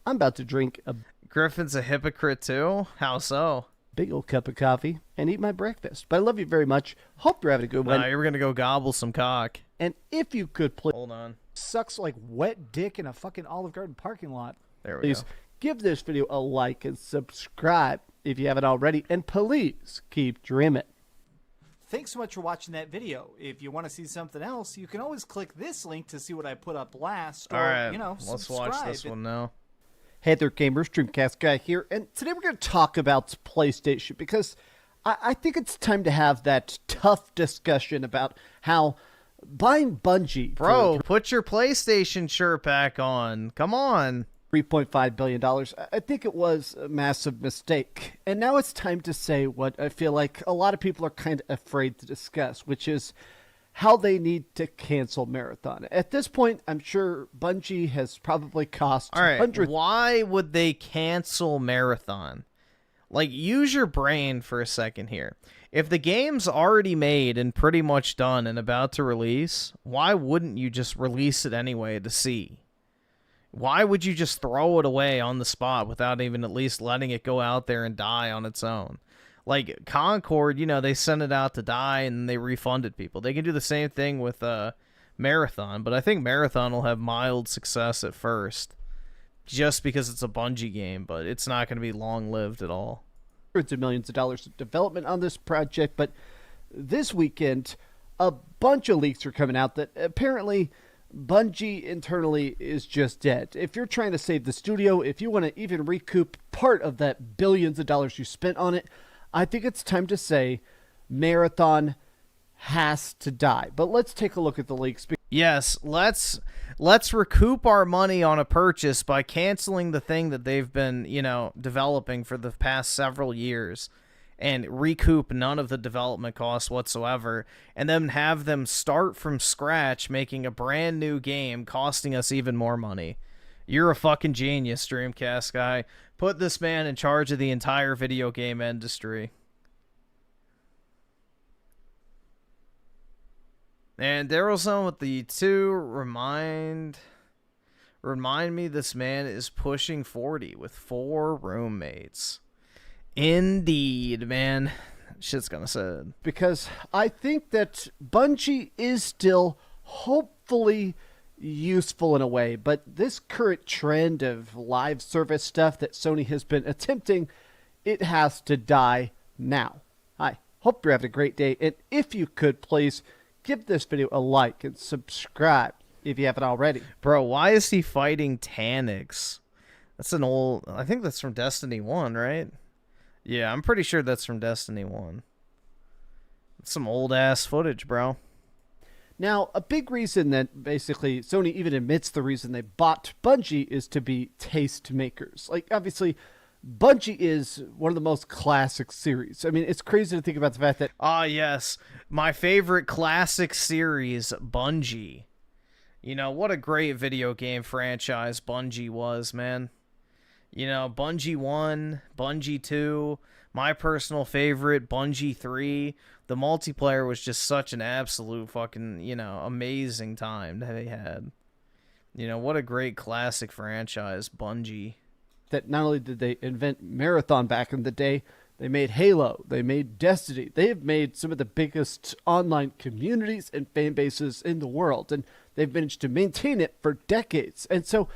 I'm about to drink a... Griffin's a hypocrite, too? How so? Big old cup of coffee and eat my breakfast. But I love you very much. Hope you're having a good one. Nah, you're going to go gobble some cock. And if you could please... Hold on. Sucks like wet dick in a fucking Olive Garden parking lot. There we please go. Give this video a like and subscribe if you haven't already. And please keep dreaming. Thanks so much for watching that video. If you want to see something else, you can always click this link to see what I put up last. Or, all right, you know, let's watch this one now. Hey there, gamers. Dreamcast Guy here. And today we're going to talk about PlayStation because I think it's time to have that tough discussion about how buying Bungie... Bro, put your PlayStation shirt back on. Come on. $3.5 billion. I think it was a massive mistake. And now it's time to say what I feel like a lot of people are kind of afraid to discuss, which is how they need to cancel Marathon. At this point, I'm sure Bungie has probably cost hundreds... Why would they cancel Marathon? Like, use your brain for a second here. If the game's already made and pretty much done and about to release, why wouldn't you just release it anyway to see? Why would you just throw it away on the spot without even at least letting it go out there and die on its own? Like, Concord, you know, they sent it out to die and they refunded people. They can do the same thing with Marathon, but I think Marathon will have mild success at first. Just because it's a Bungie game, but it's not going to be long-lived at all. Hundreds of millions of dollars of development on this project, but this weekend, a bunch of leaks are coming out that apparently Bungie internally is just dead. If you're trying to save the studio, if you want to even recoup part of that billions of dollars you spent on it, I think it's time to say Marathon has to die. But let's take a look at the leaks. Yes, let's recoup our money on a purchase by canceling the thing that they've been, you know, developing for the past several years and recoup none of the development costs whatsoever, and then have them start from scratch making a brand new game costing us even more money. You're a fucking genius, Dreamcast Guy. Put this man in charge of the entire video game industry. And Darylson with the 2, remind me this man is pushing 40 with 4 roommates. Indeed, man. Shit's gonna sad. Because I think that Bungie is still hopefully useful in a way, but this current trend of live service stuff that Sony has been attempting, it has to die now. I hope you're having a great day, and if you could please give this video a like and subscribe if you haven't already. Bro, why is he fighting Taniks? That's an old... I think that's from Destiny 1, right? Yeah, I'm pretty sure that's from Destiny 1. That's some old-ass footage, bro. Now, a big reason that basically Sony even admits the reason they bought Bungie is to be taste makers. Like, obviously, Bungie is one of the most classic series. I mean, it's crazy to think about the fact that... Ah, yes. My favorite classic series, Bungie. You know, what a great video game franchise Bungie was, man. You know, Bungie 1, Bungie 2, my personal favorite, Bungie 3. The multiplayer was just such an absolute fucking, you know, amazing time that they had. You know, what a great classic franchise, Bungie. That not only did they invent Marathon back in the day, they made Halo, they made Destiny. They have made some of the biggest online communities and fan bases in the world, and they've managed to maintain it for decades. And so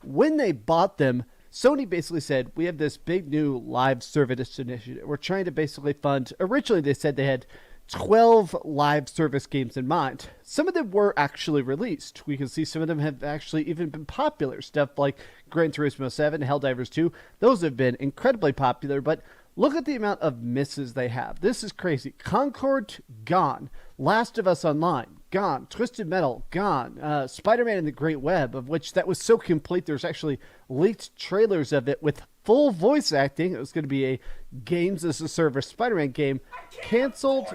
when they bought them, Sony basically said, we have this big new live service initiative. We're trying to basically fund, originally they said they had 12 live service games in mind. Some of them were actually released. We can see some of them have actually even been popular. Stuff like Gran Turismo 7, Helldivers 2, those have been incredibly popular, but look at the amount of misses they have. This is crazy. Concord, gone. Last of Us Online, gone. Twisted Metal, gone. Spider-Man and the Great Web, of which that was so complete, there's actually leaked trailers of it with full voice acting. It was going to be a games as a service Spider-Man game. Canceled.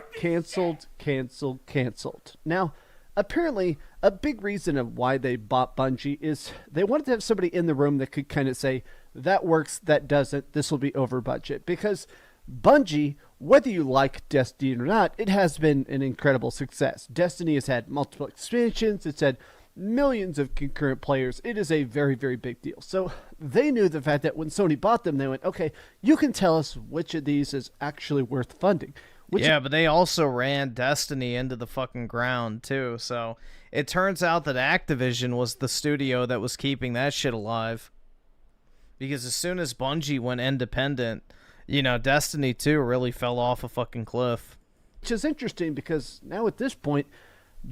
Now, apparently, a big reason of why they bought Bungie is they wanted to have somebody in the room that could kind of say, that works, that doesn't, this will be over budget. Because Bungie, whether you like Destiny or not, it has been an incredible success. Destiny has had multiple expansions, it's had millions of concurrent players. It is a very, very big deal. So they knew the fact that when Sony bought them, they went, okay, you can tell us which of these is actually worth funding. Yeah, but they also ran Destiny into the fucking ground, too. So it turns out that Activision was the studio that was keeping that shit alive. Because as soon as Bungie went independent, you know, Destiny 2 really fell off a fucking cliff. Which is interesting because now at this point,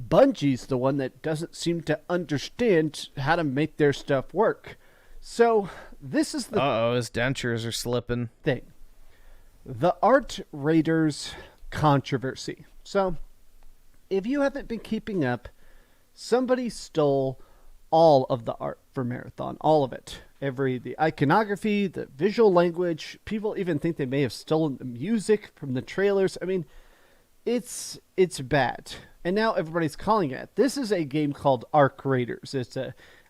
Bungie's the one that doesn't seem to understand how to make their stuff work. So this is the... Uh-oh, his dentures are slipping. Thing. The Art Raiders controversy. So, if you haven't been keeping up, somebody stole all of the art for Marathon. All of it. The iconography, the visual language. People even think they may have stolen the music from the trailers. I mean, it's bad. And now everybody's calling it. This is a game called Arc Raiders.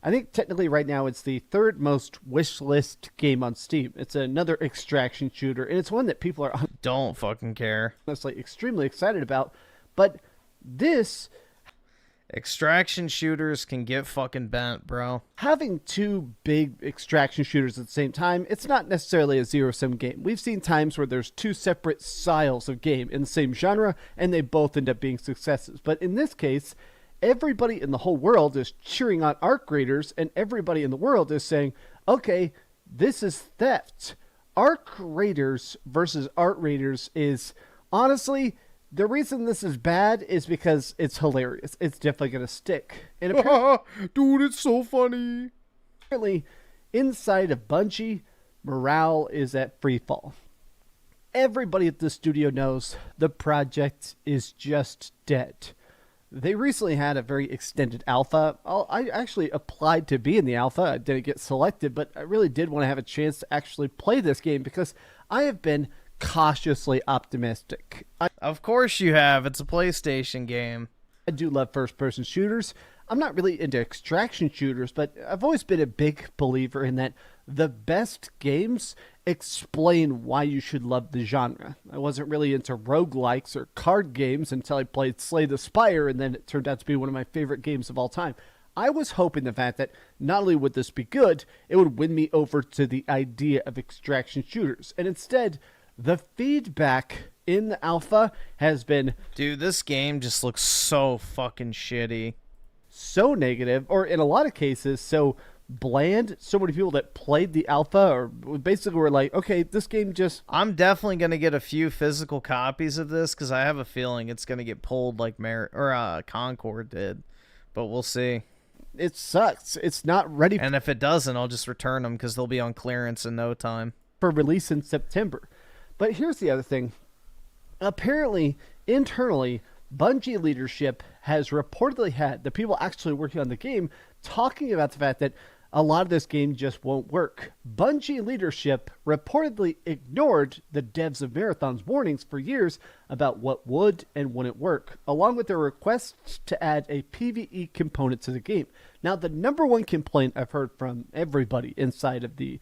I think technically right now it's the third most wish list game on Steam. It's another extraction shooter, and it's one that people are don't fucking care. Honestly, extremely excited about. But this extraction shooters can get fucking bent, bro. Having two big extraction shooters at the same time, it's not necessarily a zero-sum game. We've seen times where there's two separate styles of game in the same genre, and they both end up being successes. But in this case, everybody in the whole world is cheering on Arc Raiders, and everybody in the world is saying, okay, this is theft. Arc Raiders versus Art Raiders is, honestly, the reason this is bad is because it's hilarious. It's definitely going to stick. And dude, it's so funny. Apparently, inside of Bungie, morale is at freefall. Everybody at the studio knows the project is just dead. They recently had a very extended alpha. I actually applied to be in the alpha. I didn't get selected, but I really did want to have a chance to actually play this game because I have been cautiously optimistic. Of course you have. It's a PlayStation game. I do love first-person shooters. I'm not really into extraction shooters, but I've always been a big believer in that the best games explain why you should love the genre. I wasn't really into roguelikes or card games until I played Slay the Spire, and then it turned out to be one of my favorite games of all time. I was hoping the fact that not only would this be good, it would win me over to the idea of extraction shooters. And instead, the feedback in the alpha has been... Dude, this game just looks so fucking shitty. So negative, or in a lot of cases, so bland. So many people that played the alpha or basically were like, okay, this game just... I'm definitely going to get a few physical copies of this because I have a feeling it's going to get pulled like Concord did. But we'll see. It sucks. It's not ready. And if it doesn't, I'll just return them because they'll be on clearance in no time. For release in September. But here's the other thing. Apparently, internally, Bungie leadership has reportedly had the people actually working on the game talking about the fact that a lot of this game just won't work. Bungie leadership reportedly ignored the devs of Marathon's warnings for years about what would and wouldn't work, along with their request to add a PvE component to the game. Now, the number one complaint I've heard from everybody inside of the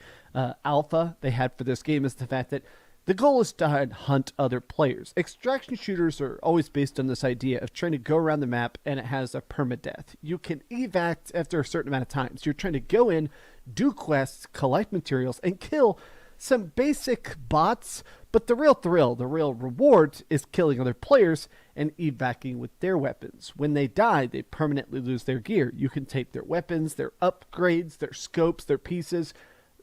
alpha they had for this game is the fact that the goal is to hunt other players. Extraction shooters are always based on this idea of trying to go around the map and it has a permadeath. You can evac after a certain amount of times. You're trying to go in, do quests, collect materials, and kill some basic bots, but the real thrill, the real reward is killing other players and evacing with their weapons. When they die, they permanently lose their gear. You can take their weapons, their upgrades, their scopes, their pieces.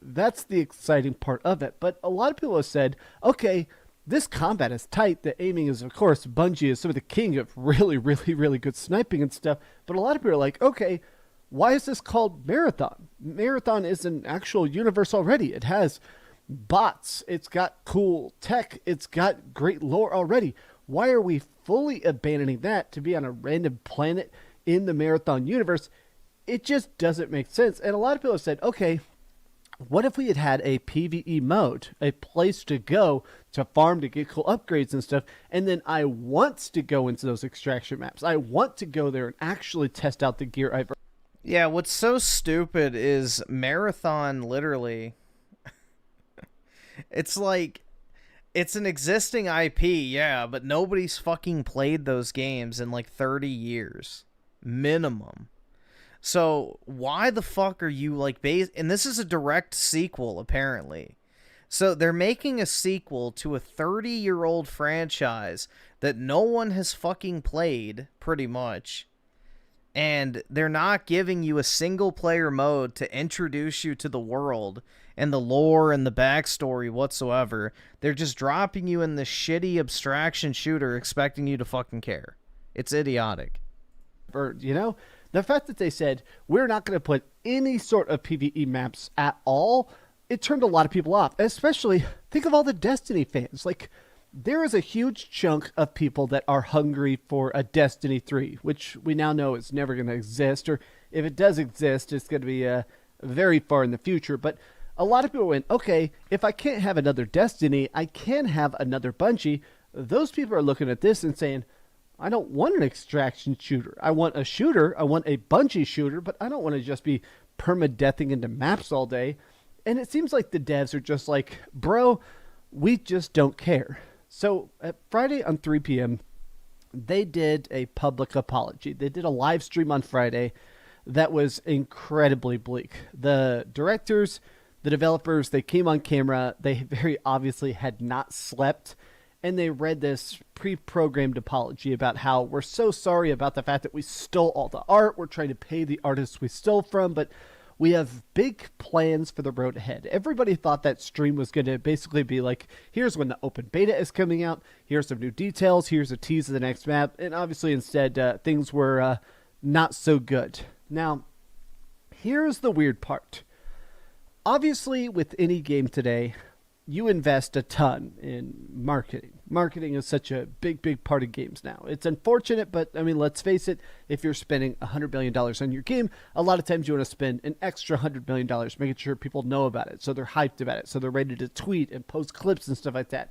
That's the exciting part of it. But a lot of people have said, okay, this combat is tight. The aiming is, of course, Bungie is some of the king of really, really, really good sniping and stuff. But a lot of people are like, okay, why is this called Marathon? Marathon is an actual universe already. It has bots. It's got cool tech. It's got great lore already. Why are we fully abandoning that to be on a random planet in the Marathon universe? It just doesn't make sense. And a lot of people have said, okay, what if we had had a PvE mode, a place to go to farm to get cool upgrades and stuff, and then I want to go into those extraction maps. I want to go there and actually test out the gear I've... Yeah, what's so stupid is Marathon literally... It's like... It's an existing IP, yeah, but nobody's fucking played those games in like 30 years. Minimum. So why the fuck are you like and this is a direct sequel apparently. So they're making a sequel to a 30-year-old franchise that no one has fucking played pretty much. And they're not giving you a single player mode to introduce you to the world and the lore and the backstory whatsoever. They're just dropping you in this shitty abstraction shooter expecting you to fucking care. It's idiotic. Or, you know, the fact that they said, we're not going to put any sort of PvE maps at all, it turned a lot of people off. Especially, think of all the Destiny fans. Like, there is a huge chunk of people that are hungry for a Destiny 3, which we now know is never going to exist. Or if it does exist, it's going to be very far in the future. But a lot of people went, okay, if I can't have another Destiny, I can have another Bungie. Those people are looking at this and saying, I don't want an extraction shooter. I want a shooter. I want a Bungie shooter, but I don't want to just be permadeathing into maps all day. And it seems like the devs are just like, bro, we just don't care. So at Friday on 3 p.m., they did a public apology. They did a live stream on Friday that was incredibly bleak. The directors, the developers, they came on camera. They very obviously had not slept. And they read this pre-programmed apology about how we're so sorry about the fact that we stole all the art. We're trying to pay the artists we stole from, but we have big plans for the road ahead. Everybody thought that stream was going to basically be like, here's when the open beta is coming out. Here's some new details. Here's a tease of the next map. And obviously instead, things were not so good. Now, here's the weird part. Obviously, with any game today, you invest a ton in marketing. Marketing is such a big, big part of games now. It's unfortunate, but I mean, let's face it, if you're spending $100 million on your game, a lot of times you want to spend an extra $100 million making sure people know about it, so they're hyped about it, so they're ready to tweet and post clips and stuff like that.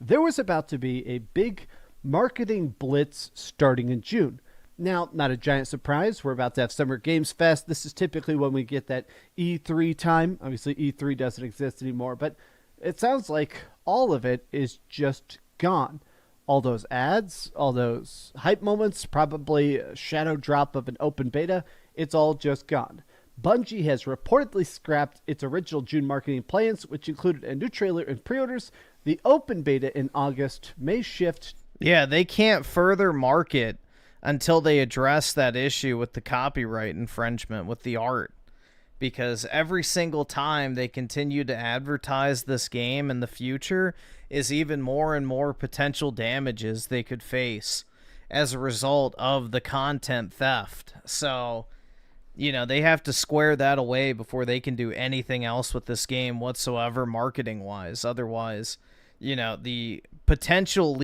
There was about to be a big marketing blitz starting in June. Now, not a giant surprise. We're about to have Summer Games Fest. This is typically when we get that E3 time. Obviously, E3 doesn't exist anymore, but it sounds like all of it is just gone. All those ads, all those hype moments, probably a shadow drop of an open beta, it's all just gone. Bungie has reportedly scrapped its original June marketing plans, which included a new trailer and pre-orders. The open beta in August may shift. Yeah, they can't further market until they address that issue with the copyright infringement with the art. Because every single time they continue to advertise this game in the future is even more and more potential damages they could face as a result of the content theft. So you know, they have to square that away before they can do anything else with this game whatsoever, marketing-wise. Otherwise, you know, the potential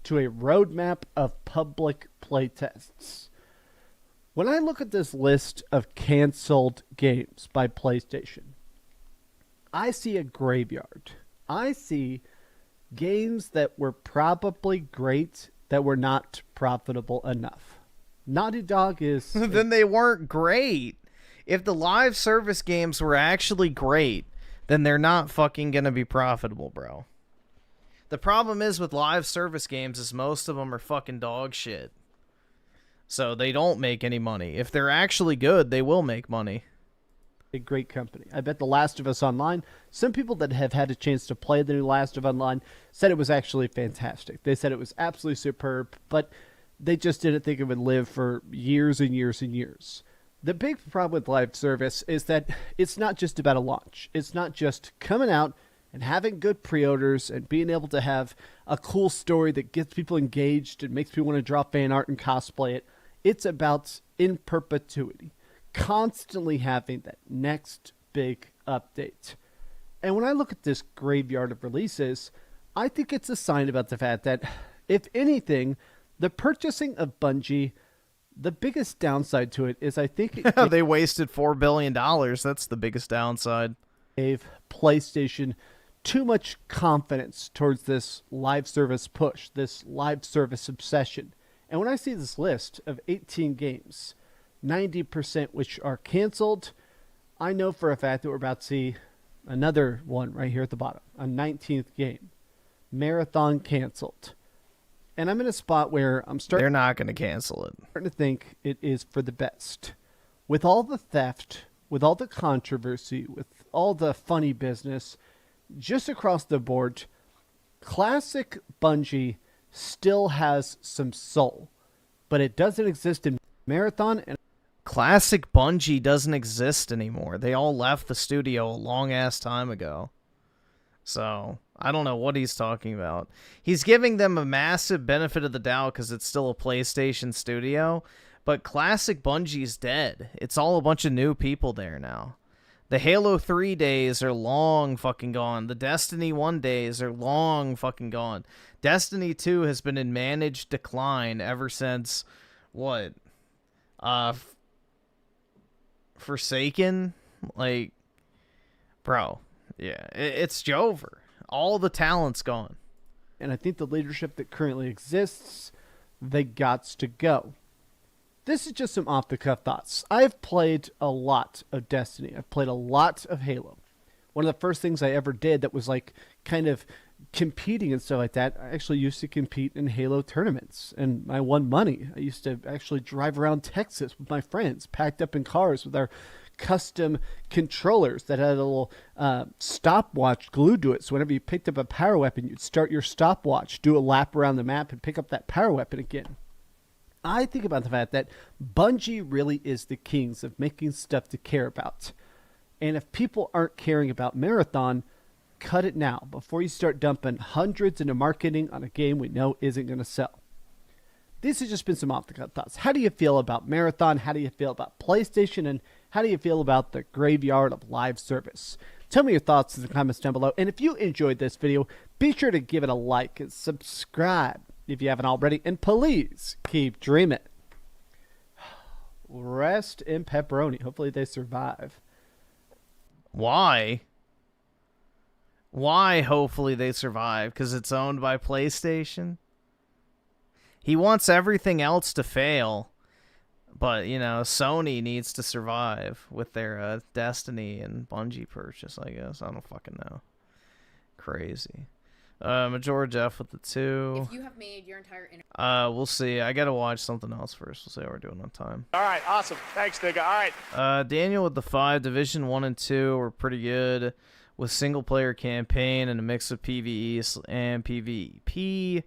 to a roadmap of public playtests. When I look at this list of canceled games by PlayStation, I see a graveyard. I see games that were probably great that were not profitable enough. Naughty Dog is... Then they weren't great. If the live service games were actually great, then they're not fucking gonna be profitable, bro. The problem is with live service games is most of them are fucking dog shit. So they don't make any money. If they're actually good, they will make money. A great company. I bet The Last of Us Online, some people that have had a chance to play the new Last of Us Online said it was actually fantastic. They said it was absolutely superb, but they just didn't think it would live for years and years and years. The big problem with live service is that it's not just about a launch. It's not just coming out and having good pre-orders and being able to have a cool story that gets people engaged and makes people want to draw fan art and cosplay it. It's about in perpetuity, constantly having that next big update. And when I look at this graveyard of releases, I think it's a sign about the fact that, if anything, the purchasing of Bungie, the biggest downside to it is I think they wasted $4 billion. That's the biggest downside. Gave PlayStation too much confidence towards this live service push, this live service obsession. And when I see this list of 18 games, 90% which are canceled, I know for a fact that we're about to see another one right here at the bottom, a 19th game. Marathon canceled. And I'm in a spot where I'm starting... They're not going to cancel it. Starting to think it is for the best. With all the theft, with all the controversy, with all the funny business, just across the board, classic Bungie still has some soul. But it doesn't exist in Marathon. And classic Bungie doesn't exist anymore. They all left the studio a long-ass time ago. So, I don't know what he's talking about. He's giving them a massive benefit of the doubt because it's still a PlayStation studio, but classic Bungie's dead. It's all a bunch of new people there now. The Halo 3 days are long fucking gone. The Destiny 1 days are long fucking gone. Destiny 2 has been in managed decline ever since, what? Forsaken? Like, bro. Yeah, it's over. All the talent's gone. And I think the leadership that currently exists, they gots to go. This is just some off-the-cuff thoughts. I've played a lot of Destiny. I've played a lot of Halo. One of the first things I ever did that was like kind of competing and stuff like that, I actually used to compete in Halo tournaments. And I won money. I used to actually drive around Texas with my friends, packed up in cars with our custom controllers that had a little stopwatch glued to it. So whenever you picked up a power weapon, you'd start your stopwatch, do a lap around the map, and pick up that power weapon again. I think about the fact that Bungie really is the kings of making stuff to care about. And if people aren't caring about Marathon, cut it now before you start dumping hundreds into marketing on a game we know isn't going to sell. These have just been some off-the-cuff thoughts. How do you feel about Marathon? How do you feel about PlayStation? And how do you feel about the graveyard of live service? Tell me your thoughts in the comments down below. And if you enjoyed this video, be sure to give it a like and subscribe if you haven't already. And please keep dreaming. Rest in pepperoni. Hopefully they survive. Why? Why hopefully they survive? Because it's owned by PlayStation? He wants everything else to fail. But, you know, Sony needs to survive with their Destiny and Bungie purchase, I guess. I don't fucking know. Crazy. George F with the 2. If you have made your entire we'll see. I gotta watch something else first. We'll see how we're doing on time. All right, awesome. Thanks, nigga. All right. Daniel with the 5. Division 1 and 2 were pretty good with single-player campaign and a mix of PvE and PvP.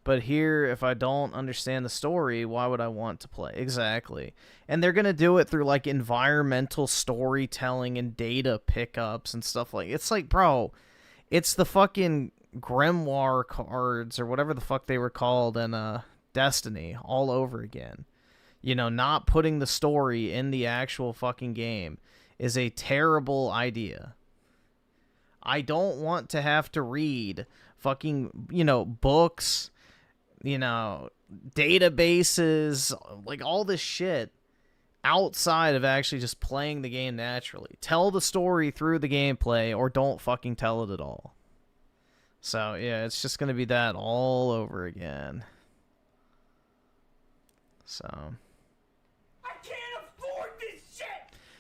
But here, if I don't understand the story, why would I want to play? Exactly. And they're going to do it through, like, environmental storytelling and data pickups and stuff like... It's like, bro, it's the fucking Grimoire cards or whatever the fuck they were called in Destiny all over again. you know, not putting the story in the actual fucking game is a terrible idea. I don't want to have to read fucking, you know, books, you know, databases, like all this shit outside of actually just playing the game naturally. Tell the story through the gameplay or don't fucking tell it at all. So, yeah, it's just going to be that all over again. So. I can't afford this shit!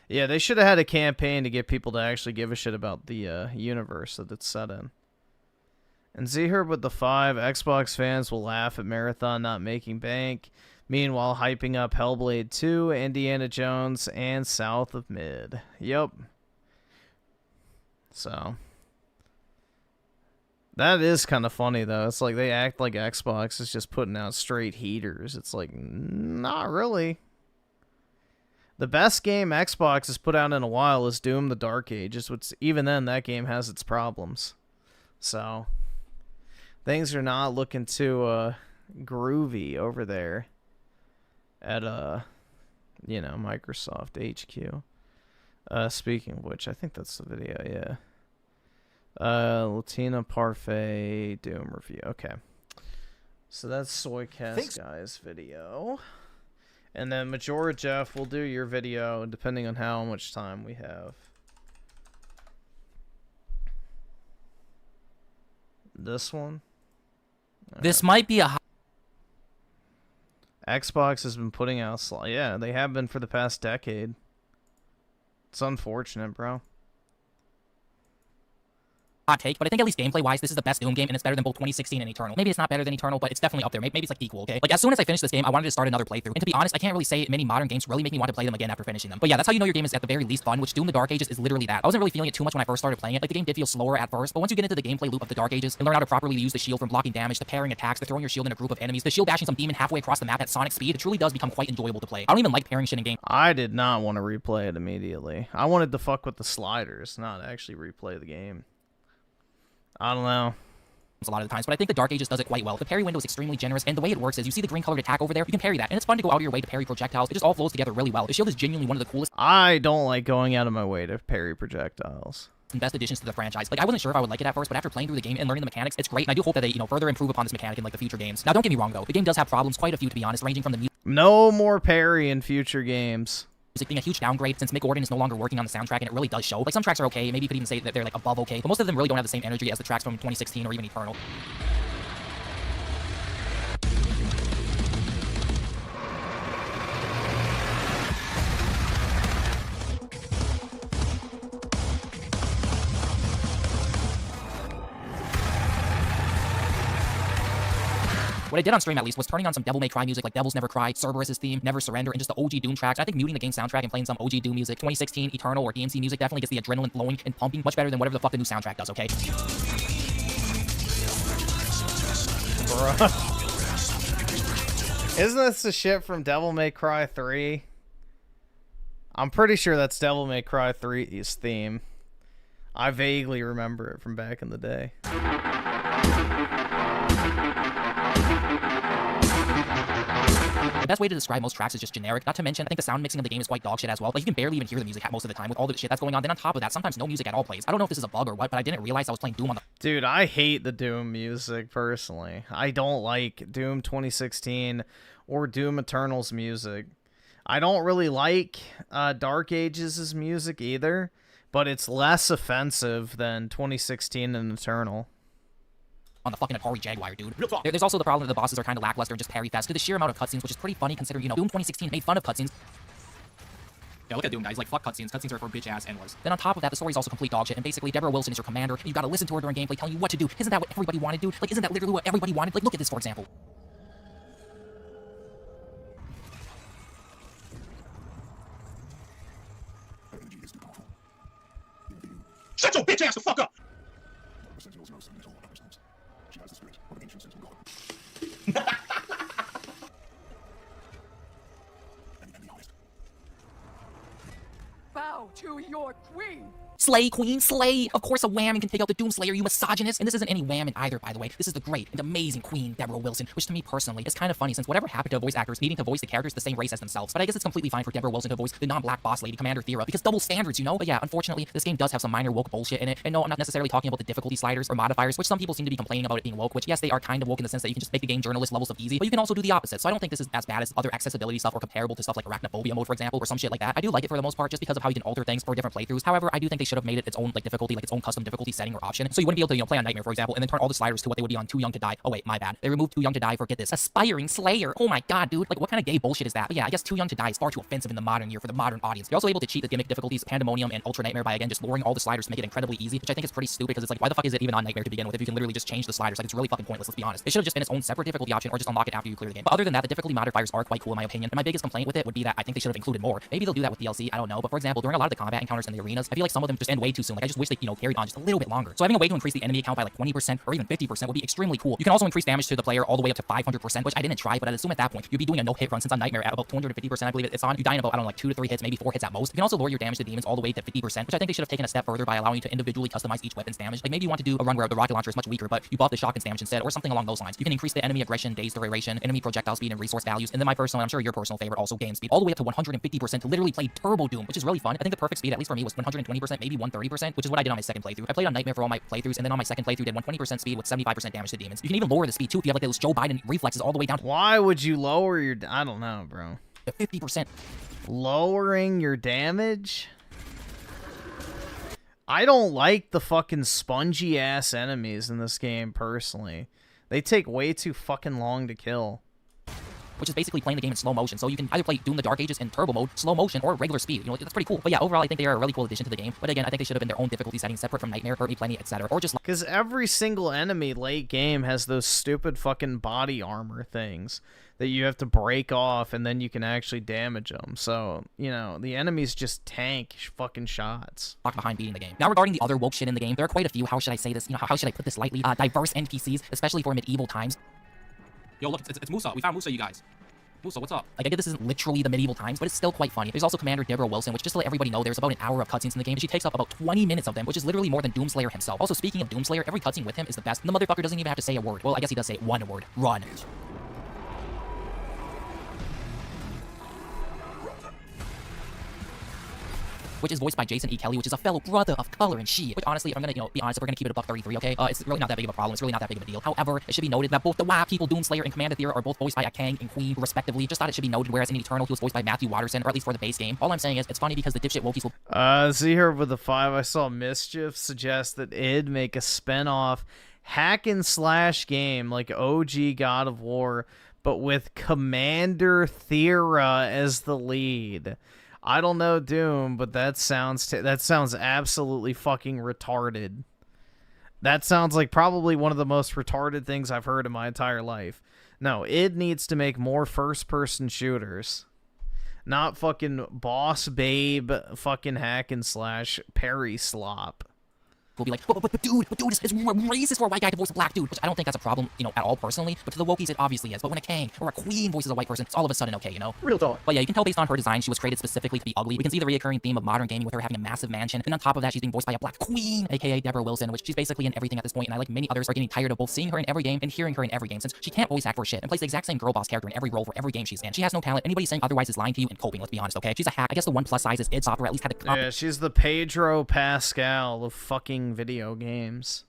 Yeah, they should have had a campaign to get people to actually give a shit about the universe that it's set in. And Z-Herb with the 5, Xbox fans will laugh at Marathon not making bank. Meanwhile, hyping up Hellblade 2, Indiana Jones, and South of Mid. Yep. So. That is kind of funny, though. It's like they act like Xbox is just putting out straight heaters. It's like, not really. The best game Xbox has put out in a while is Doom the Dark Ages, which even then, that game has its problems. So, things are not looking too groovy over there at, you know, Microsoft HQ. Speaking of which, I think that's the video, yeah. Latina Parfait Doom review. Okay. So that's Soycast Guy's video. And then Majora Jeff will do your video depending on how much time we have. This one? This might be a... Xbox has been putting out... Yeah, they have been for the past decade. It's unfortunate, bro. Hot take, but I think at least gameplay-wise, this is the best Doom game, and it's better than both 2016 and Eternal. Maybe it's not better than Eternal, but it's definitely up there. Maybe it's like equal, okay? Like, as soon as I finished this game, I wanted to start another playthrough. And to be honest, I can't really say many modern games really make me want to play them again after finishing them. But yeah, that's how you know your game is at the very least fun, which Doom the Dark Ages is literally that. I wasn't really feeling it too much when I first started playing it. Like, the game did feel slower at first, but once you get into the gameplay loop of the Dark Ages and learn how to properly use the shield from blocking damage, to parrying attacks, to throwing your shield in a group of enemies, to shield bashing some demon halfway across the map at sonic speed, it truly does become quite enjoyable to play. I don't even like parrying shit in game. I did not want to replay it immediately. I wanted to fuck with the sliders, not actually replay the game. I don't know. A lot of the times, but I think the Dark Ages does it quite well. The parry window is extremely generous, and the way it works is you see the green colored attack over there, you can parry that, and it's fun to go out of your way to parry projectiles. It just all flows together really well. The shield is genuinely one of the coolest. I don't like going out of my way to parry projectiles. And best additions to the franchise. Like, I wasn't sure if I would like it at first, but after playing through the game and learning the mechanics, it's great, and I do hope that they, you know, further improve upon this mechanic in like the future games. Now, don't get me wrong though, the game does have problems, quite a few to be honest, ranging from the music. No more parry in future games. Music being a huge downgrade since Mick Gordon is no longer working on the soundtrack, and it really does show. Like, some tracks are okay, maybe you could even say that they're like above okay, but most of them really don't have the same energy as the tracks from 2016 or even Eternal. What I did on stream, at least, was turning on some Devil May Cry music like Devils Never Cry, Cerberus's theme, Never Surrender, and just the OG Doom tracks. I think muting the game soundtrack and playing some OG Doom music, 2016, Eternal, or DMC music definitely gets the adrenaline flowing and pumping much better than whatever the fuck the new soundtrack does, okay? Bruh. Isn't this the shit from Devil May Cry 3? I'm pretty sure that's Devil May Cry 3's theme. I vaguely remember it from back in the day. The best way to describe most tracks is just generic. Not to mention, I think the sound mixing of the game is quite dog shit as well. Like, you can barely even hear the music most of the time with all the shit that's going on. Then on top of that, sometimes no music at all plays. I don't know if this is a bug or what, but I didn't realize I was playing Doom on the... Dude, I hate the Doom music, personally. I don't like Doom 2016 or Doom Eternal's music. I don't really like Dark Ages' music either, but it's less offensive than 2016 and Eternal. On the fucking Atari Jaguar, dude. There's also the problem that the bosses are kind of lackluster and just parry fast to the sheer amount of cutscenes, which is pretty funny considering, you know, Doom 2016 made fun of cutscenes. Yeah, look at Doom, guys. Like, fuck cutscenes. Cutscenes are for bitch-ass endless. Then on top of that, the story's also complete dog shit, and basically, Deborah Wilson is your commander, and you gotta listen to her during gameplay telling you what to do. Isn't that what everybody wanted, dude? Like, isn't that literally what everybody wanted? Like, look at this, for example. Shut your bitch ass the fuck up! Bow to your queen. Slay, queen, slay. Of course a whammon can take out the Doomslayer, you misogynist. And this isn't any whammon either, by the way. This is the great and amazing Queen Deborah Wilson, which to me personally is kind of funny since whatever happened to voice actors needing to voice the characters the same race as themselves. But I guess it's completely fine for Deborah Wilson to voice the non-black boss lady, Commander Thera, because double standards, you know? But yeah, unfortunately, this game does have some minor woke bullshit in it. And no, I'm not necessarily talking about the difficulty sliders or modifiers, which some people seem to be complaining about it being woke, which yes, they are kind of woke in the sense that you can just make the game journalist levels of easy, but you can also do the opposite. So I don't think this is as bad as other accessibility stuff or comparable to stuff like arachnophobia mode, for example, or some shit like that. I do like it for the most part just because of how you can alter things for different playthroughs. However, I do think they should have made it its own like difficulty, like its own custom difficulty setting or option. So you wouldn't be able to, you know, play on Nightmare, for example, and then turn all the sliders to what they would be on Too Young to Die. Oh wait, my bad. They removed Too Young to Die for, get this, Aspiring Slayer. Oh my god, dude. Like, what kind of gay bullshit is that? But yeah, I guess Too Young to Die is far too offensive in the modern year for the modern audience. You're also able to cheat the gimmick difficulties, Pandemonium and Ultra Nightmare, by again just lowering all the sliders to make it incredibly easy, which I think is pretty stupid because it's like, why the fuck is it even on Nightmare to begin with if you can literally just change the sliders? Like, it's really fucking pointless, let's be honest. It should have just been its own separate difficulty option or just unlock it after you clear the game. But other than that, the difficulty modifiers are quite cool in my opinion. And my biggest complaint with it would be that I think they should have included more. Maybe they'll do that with DLC, I don't know. But for example, during a lot of the combat encounters in the arenas, I feel like some of them just end way too soon. Like, I just wish they, you know, carried on just a little bit longer. So having a way to increase the enemy count by like 20% or even 50% would be extremely cool. You can also increase damage to the player all the way up to 500%, which I didn't try, but I'd assume at that point you'd be doing a no hit run since on Nightmare at about 250%, I believe it's on. You die in about, I don't know, like 2 to 3 hits, maybe 4 hits at most. You can also lower your damage to demons all the way to 50%, which I think they should have taken a step further by allowing you to individually customize each weapon's damage. Like, maybe you want to do a run where the rocket launcher is much weaker, but you buff the shotgun's damage instead, or something along those lines. You can increase the enemy aggression, daze duration, enemy projectile speed, and resource values. And then my personal, I'm sure your personal favorite, also game speed, all the way up to 150% to literally play Turbo Doom, which is really fun. I think the perfect speed, at least for me, was 120%, maybe 130%, which is what I did on my second playthrough. I played on Nightmare for all my playthroughs, and then on my second playthrough did 120% speed with 75% damage to demons. You can even lower the speed too if you have like those Joe Biden reflexes all the way down to, why would you lower your, I don't know, bro. 50%. Lowering your damage? I don't like the fucking spongy ass enemies in this game personally. They take way too fucking long to kill. Which is basically playing the game in slow motion. So you can either play Doom the Dark Ages in turbo mode, slow motion, or regular speed. You know, that's pretty cool. But yeah, overall, I think they are a really cool addition to the game. But again, I think they should have been their own difficulty setting separate from Nightmare, Hurt Me Plenty, etc. Or just, because every single enemy late game has those stupid fucking body armor things that you have to break off and then you can actually damage them. So, you know, the enemies just tank fucking shots. Locked behind beating the game. Now regarding the other woke shit in the game, there are quite a few, how should I say this? You know, how should I put this lightly? Diverse NPCs, especially for medieval times. Yo, look, it's Musa. We found Musa, you guys. Musa, what's up? Like, I get this isn't literally the medieval times, but it's still quite funny. There's also Commander Deborah Wilson, which just to let everybody know, there's about an hour of cutscenes in the game, and she takes up about 20 minutes of them, which is literally more than Doomslayer himself. Also, speaking of Doomslayer, every cutscene with him is the best, and the motherfucker doesn't even have to say a word. Well, I guess he does say one word. Run. Which is voiced by Jason E. Kelly, which is a fellow brother of color and shit. Which honestly, if I'm gonna, you know, be honest, if we're gonna keep it a $1.33, okay? It's really not that big of a problem. It's really not that big of a deal. However, it should be noted that both the WoW people, Doomslayer and Commander Thera, are both voiced by a Kang and Queen, respectively. Just thought it should be noted, whereas in Eternal, he was voiced by Matthew Watterson, or at least for the base game. All I'm saying is, it's funny because the dipshit wokies will... See here with the 5, I saw Mischief suggest that id make a spin-off hack and slash game like OG God of War, but with Commander Thera as the lead. I don't know Doom, but that sounds absolutely fucking retarded. That sounds like probably one of the most retarded things I've heard in my entire life. No, id needs to make more first-person shooters. Not fucking boss babe fucking hack and slash parry slop. Will be like, but dude, it's racist for a white guy to voice a black dude, which I don't think that's a problem, you know, at all personally, but to the wokies it obviously is. But when a Kang or a Queen voices a white person, it's all of a sudden okay, you know? Real talk. But yeah, you can tell based on her design, she was created specifically to be ugly. We can see the reoccurring theme of modern gaming with her having a massive mansion, and on top of that, she's being voiced by a black queen, aka Deborah Wilson, which she's basically in everything at this point, and I, like many others, are getting tired of both seeing her in every game and hearing her in every game, since she can't voice act for shit, and plays the exact same girl boss character in every role for every game she's in. She has no talent. Anybody saying otherwise is lying to you and coping, let's be honest, okay? She's a hack. I guess the one plus size is id software at least had the... Yeah, she's the Pedro Pascal of fucking video games.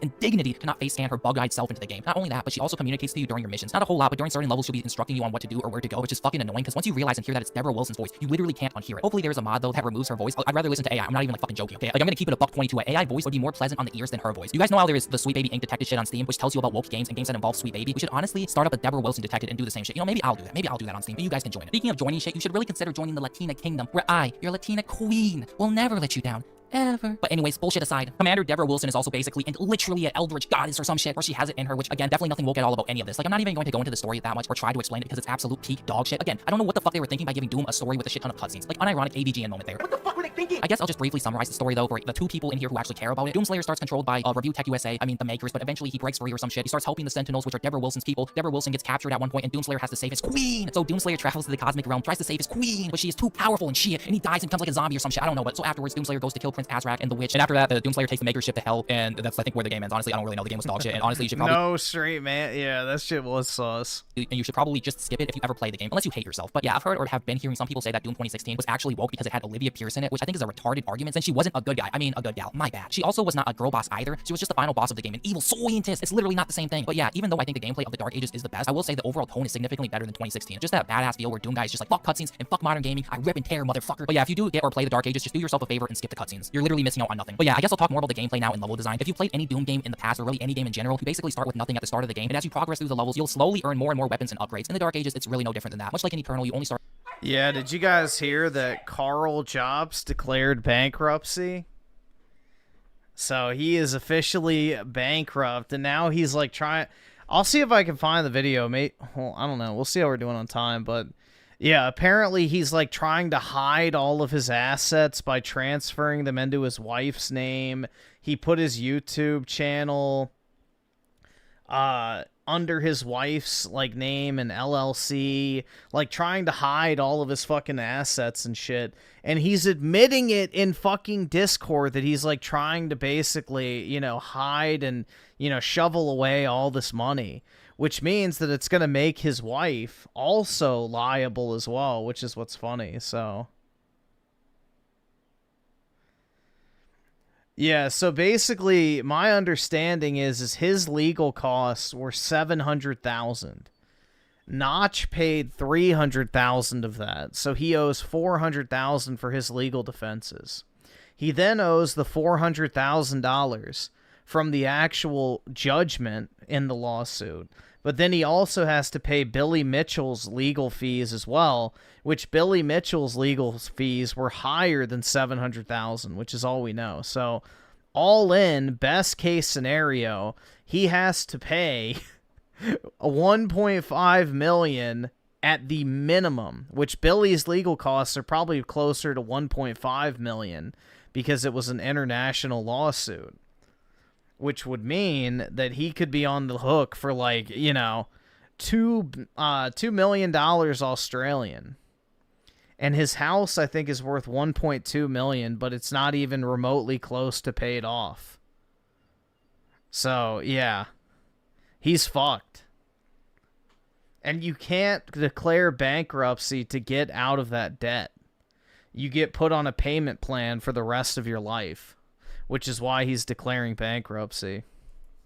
And dignity to not face scan her bug-eyed self into the game. Not only that, but she also communicates to you during your missions. Not a whole lot, but during certain levels she'll be instructing you on what to do or where to go, which is fucking annoying, because once you realize and hear that it's Deborah Wilson's voice, you literally can't unhear it. Hopefully there's a mod, though, that removes her voice. I'd rather listen to AI. I'm not even, like, fucking joking, okay? Like, I'm gonna keep it a $1.22. An AI voice would be more pleasant on the ears than her voice. You guys know how there is the Sweet Baby Ink detected shit on Steam, which tells you about woke games and games that involve Sweet Baby? We should honestly start up a Deborah Wilson detected and do the same shit. You know, maybe I'll do that. Maybe I'll do that on Steam, but you guys can join it. Speaking of joining shit, you should really consider joining the Latina Kingdom, where I, your Latina queen, will never let you down. ever. But anyways, bullshit aside, Commander Deborah Wilson is also basically and literally an eldritch goddess or some shit, or she has it in her, which again, definitely nothing woke at all about any of this. Like, I'm not even going to go into the story that much or try to explain it because it's absolute peak dog shit. Again, I don't know what the fuck they were thinking by giving Doom a story with a shit ton of cutscenes. Like, unironic AVGN moment there. What the fuck were they thinking? I guess I'll just briefly summarize the story though for the two people in here who actually care about it. Doomslayer starts controlled by Review Tech USA, I mean the makers, but eventually he breaks free or some shit. He starts helping the Sentinels, which are Deborah Wilson's people. Deborah Wilson gets captured at one point and Doomslayer has to save his queen. So Doomslayer travels to the cosmic realm, tries to save his queen, but she is too powerful and shit, and he dies and becomes like a zombie or some shit. I don't know, but so afterwards Doomslayer goes to kill Prince Azrak and the witch, and after that the Doomslayer takes the maker ship to hell, and that's I think where the game ends. Honestly, I don't really know. The game was dog shit, and honestly you should probably No, straight man. Yeah, that shit was sauce. And you should probably just skip it if you ever play the game, unless you hate yourself. But yeah, I've heard or have been hearing some people say that Doom 2016 was actually woke because it had Olivia Pierce in it, which I think is a retarded argument since she wasn't a good guy. I mean, a good gal. My bad. She also was not a girl boss either. She was just the final boss of the game, an evil scientist. It's literally not the same thing. But yeah, even though I think the gameplay of the Dark Ages is the best, I will say the overall tone is significantly better than 2016. Just that badass feel where Doom guy is just like, fuck cutscenes and fuck modern gaming. I rip and tear, motherfucker. But yeah, if you do get or play the Dark Ages, just do yourself a favor and skip the cutscenes. You're literally missing out on nothing. But yeah, I guess I'll talk more about the gameplay now and level design. If you played any Doom game in the past or really any game in general, you basically start with nothing at the start of the game, and as you progress through the levels, you'll slowly earn more and more weapons and upgrades. In the Dark Ages, it's really no different than that. Much like in Eternal, you only start. Yeah, did you guys hear that Carl Jobs declared bankruptcy? So he is officially bankrupt, and now he's like trying. I'll see if I can find the video, mate. Well, I don't know. We'll see how we're doing on time, but yeah, apparently he's like trying to hide all of his assets by transferring them into his wife's name. He put his YouTube channel under his wife's like name and LLC, like trying to hide all of his fucking assets and shit. And he's admitting it in fucking Discord that he's like trying to basically, you know, hide and, you know, shovel away all this money, which means that it's going to make his wife also liable as well, which is what's funny. So yeah, so basically my understanding is his legal costs were $700,000. Notch paid $300,000 of that, so he owes $400,000 for his legal defenses. He then owes the $400,000 from the actual judgment in the lawsuit, but then he also has to pay Billy Mitchell's legal fees as well, which Billy Mitchell's legal fees were higher than $700,000, which is all we know. So all in, best case scenario, he has to pay $1.5 million at the minimum, which Billy's legal costs are probably closer to $1.5 million because it was an international lawsuit, which would mean that he could be on the hook for like, you know, $2 million Australian. And his house, I think, is worth $1.2 million, but it's not even remotely close to paid off. So, yeah. He's fucked. And you can't declare bankruptcy to get out of that debt. You get put on a payment plan for the rest of your life, which is why he's declaring bankruptcy.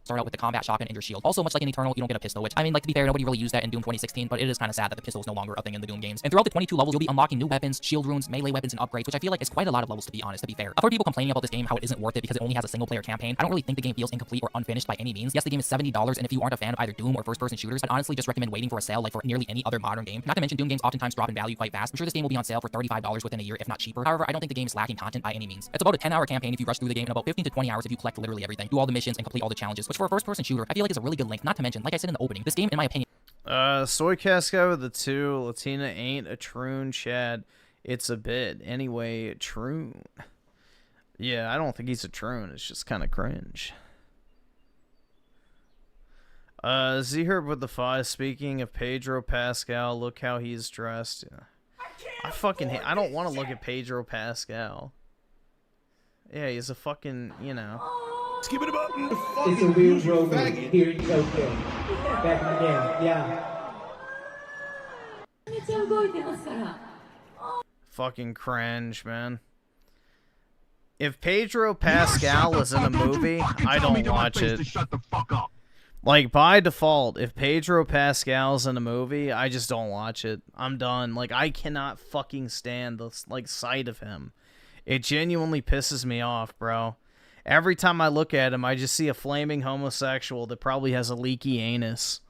Start out with the combat shotgun and your shield. Also, much like in Eternal, you don't get a pistol, which, I mean, like, to be fair, nobody really used that in Doom 2016, but it is kind of sad that the pistol is no longer a thing in the Doom games. And throughout the 22 levels, you'll be unlocking new weapons, shield runes, melee weapons, and upgrades, which I feel like is quite a lot of levels, to be honest, to be fair. I've heard people complaining about this game, how it isn't worth it because it only has a single-player campaign. I don't really think the game feels incomplete or unfinished by any means. Yes, the game is $70, and if you aren't a fan of either Doom or first-person shooters, I'd honestly just recommend waiting for a sale like for nearly any other modern game. Not to mention, Doom games oftentimes drop in value quite fast. I'm sure this game will be on sale for $35 within a year, if not cheaper. However, I don't think the game is lacking content by any means. It's about a 10-hour campaign if you rush through the game, and about 15 to 20 hours if you collect literally everything, do all the missions, and complete all the challenges, which for a first-person shooter, I feel like is a really good length. Not to mention, like I said in the opening, this game, in my opinion... Soy Casco with the 2, Latina ain't a troon, Chad. It's a bit. Anyway, troon. Yeah, I don't think he's a troon. It's just kind of cringe. Z-Herb with the 5, speaking of Pedro Pascal, look how he's dressed. Yeah. I fucking hate... I don't want to look at Pedro Pascal. Yeah, he's a fucking, you know... Skip it up. It's a weird robot here in Tokyo. Back in the game, yeah. Fucking cringe, man. If Pedro Pascal is in a movie, I don't watch it. Like, by default, if Pedro Pascal's in a movie, I just don't watch it. I'm done. Like, I cannot fucking stand the, like, sight of him. It genuinely pisses me off, bro. Every time I look at him, I just see a flaming homosexual that probably has a leaky anus.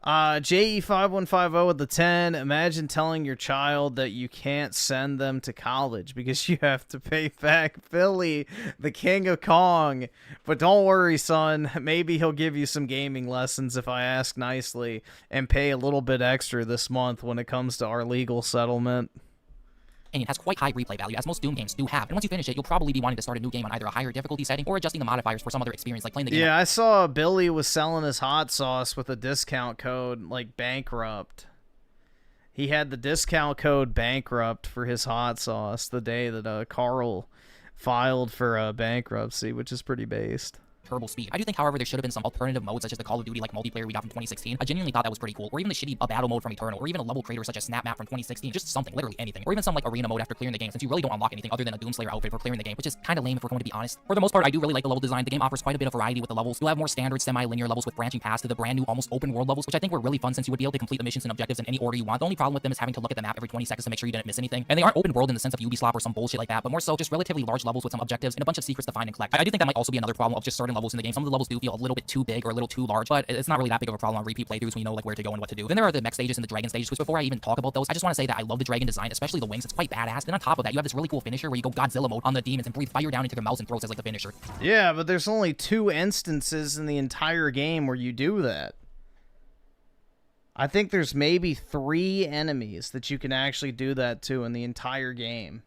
JE5150 with the 10. Imagine telling your child that you can't send them to college because you have to pay back Philly, the king of Kong. But don't worry, son. Maybe he'll give you some gaming lessons if I ask nicely and pay a little bit extra this month when it comes to our legal settlement. And it has quite high replay value, as most Doom games do have. And once you finish it, you'll probably be wanting to start a new game on either a higher difficulty setting or adjusting the modifiers for some other experience, like playing the game. Yeah, I saw Billy was selling his hot sauce with a discount code, like, bankrupt. He had the discount code bankrupt for his hot sauce the day that Carl filed for bankruptcy, which is pretty based. Turbo speed. I do think, however, there should have been some alternative modes, such as the Call of Duty like multiplayer we got from 2016. I genuinely thought that was pretty cool. Or even the shitty battle mode from Eternal, or even a level creator such as Snap Map from 2016. Just something, literally anything. Or even some like arena mode after clearing the game, since you really don't unlock anything other than a Doomslayer outfit for clearing the game, which is kind of lame if we're going to be honest. For the most part, I do really like the level design. The game offers quite a bit of variety with the levels. You'll have more standard semi-linear levels with branching paths to the brand new almost open world levels, which I think were really fun since you would be able to complete the missions and objectives in any order you want. The only problem with them is having to look at the map every 20 seconds to make sure you didn't miss anything. And they aren't open world in the sense of Ubisoft or some bullshit like that, but more so just relatively large levels with some objectives and a bunch of secrets to find and collect. I do think that might also be another problem of just certain levels in the game. Some of the levels do feel a little bit too big or a little too large, but it's not really that big of a problem on repeat playthroughs when you know like where to go and what to do. Then there are the mech stages and the dragon stages, which before I even talk about those, I just want to say that I love the dragon design, especially the wings. It's quite badass. Then on top of that, you have this really cool finisher where you go Godzilla mode on the demons and breathe fire down into their mouths and throats as like the finisher. Yeah, but there's only 2 instances in the entire game where you do that. I think there's maybe 3 enemies that you can actually do that to in the entire game.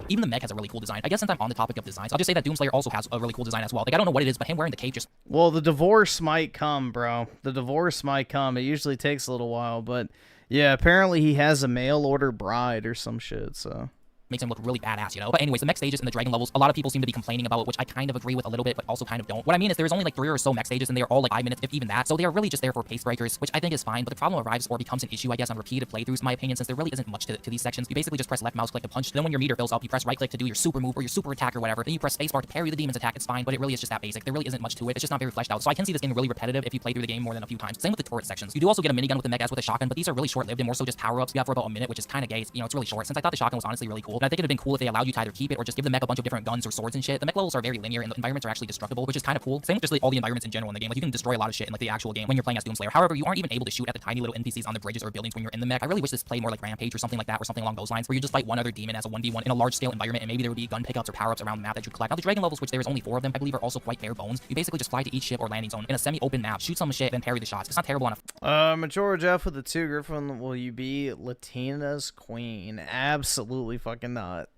Even the mech has a really cool design. I guess since I'm on the topic of designs, I'll just say that Doomslayer also has a really cool design as well. Like, I don't know what it is, but him wearing the cape just... Well, the divorce might come, bro. The divorce might come. It usually takes a little while, but yeah, apparently he has a mail-order bride or some shit, so... makes him look really badass, you know? But anyways, the mech stages and the dragon levels, a lot of people seem to be complaining about, which I kind of agree with a little bit, but also kind of don't. What I mean is there's only like 3 or so mech stages, and they are all like 5 minutes, if even that. So they are really just there for pace breakers, which I think is fine, but the problem arrives or becomes an issue, I guess, on repeated playthroughs, in my opinion, since there really isn't much to these sections. You basically just press left mouse click to punch, then when your meter fills up, you press right click to do your super move or your super attack or whatever, then you press spacebar to parry the demon's attack. It's fine, but it really is just that basic. There really isn't much to it. It's just not very fleshed out. So I can see this getting really repetitive if you play through the game more than a few times. Same with the turret sections. You do also get a minigun with the mech as with a shotgun, but these are really short-lived and more so just power-ups you have for about a minute, which is kind of gay. You know, it's really short, since I thought the shotgun was honestly really cool. And I think it would have been cool if they allowed you to either keep it or just give the mech a bunch of different guns or swords and shit. The mech levels are very linear and the environments are actually destructible, which is kind of cool. Same with just like all the environments in general in the game. Like you can destroy a lot of shit in like the actual game when you're playing as Doomslayer. However, you aren't even able to shoot at the tiny little NPCs on the bridges or buildings when you're in the mech. I really wish this played more like Rampage or something like that, or something along those lines, where you just fight one other demon as a 1v1 in a large scale environment, and maybe there would be gun pickups or power-ups around the map that you collect. Now the dragon levels, which there is only 4 of them, I believe are also quite bare bones. You basically just fly to each ship or landing zone in a semi-open map, shoot some shit, then parry the shots. It's not terrible on a... Majora Jeff with the 2. Griffin, will you be Latina's queen? Absolutely fucking not.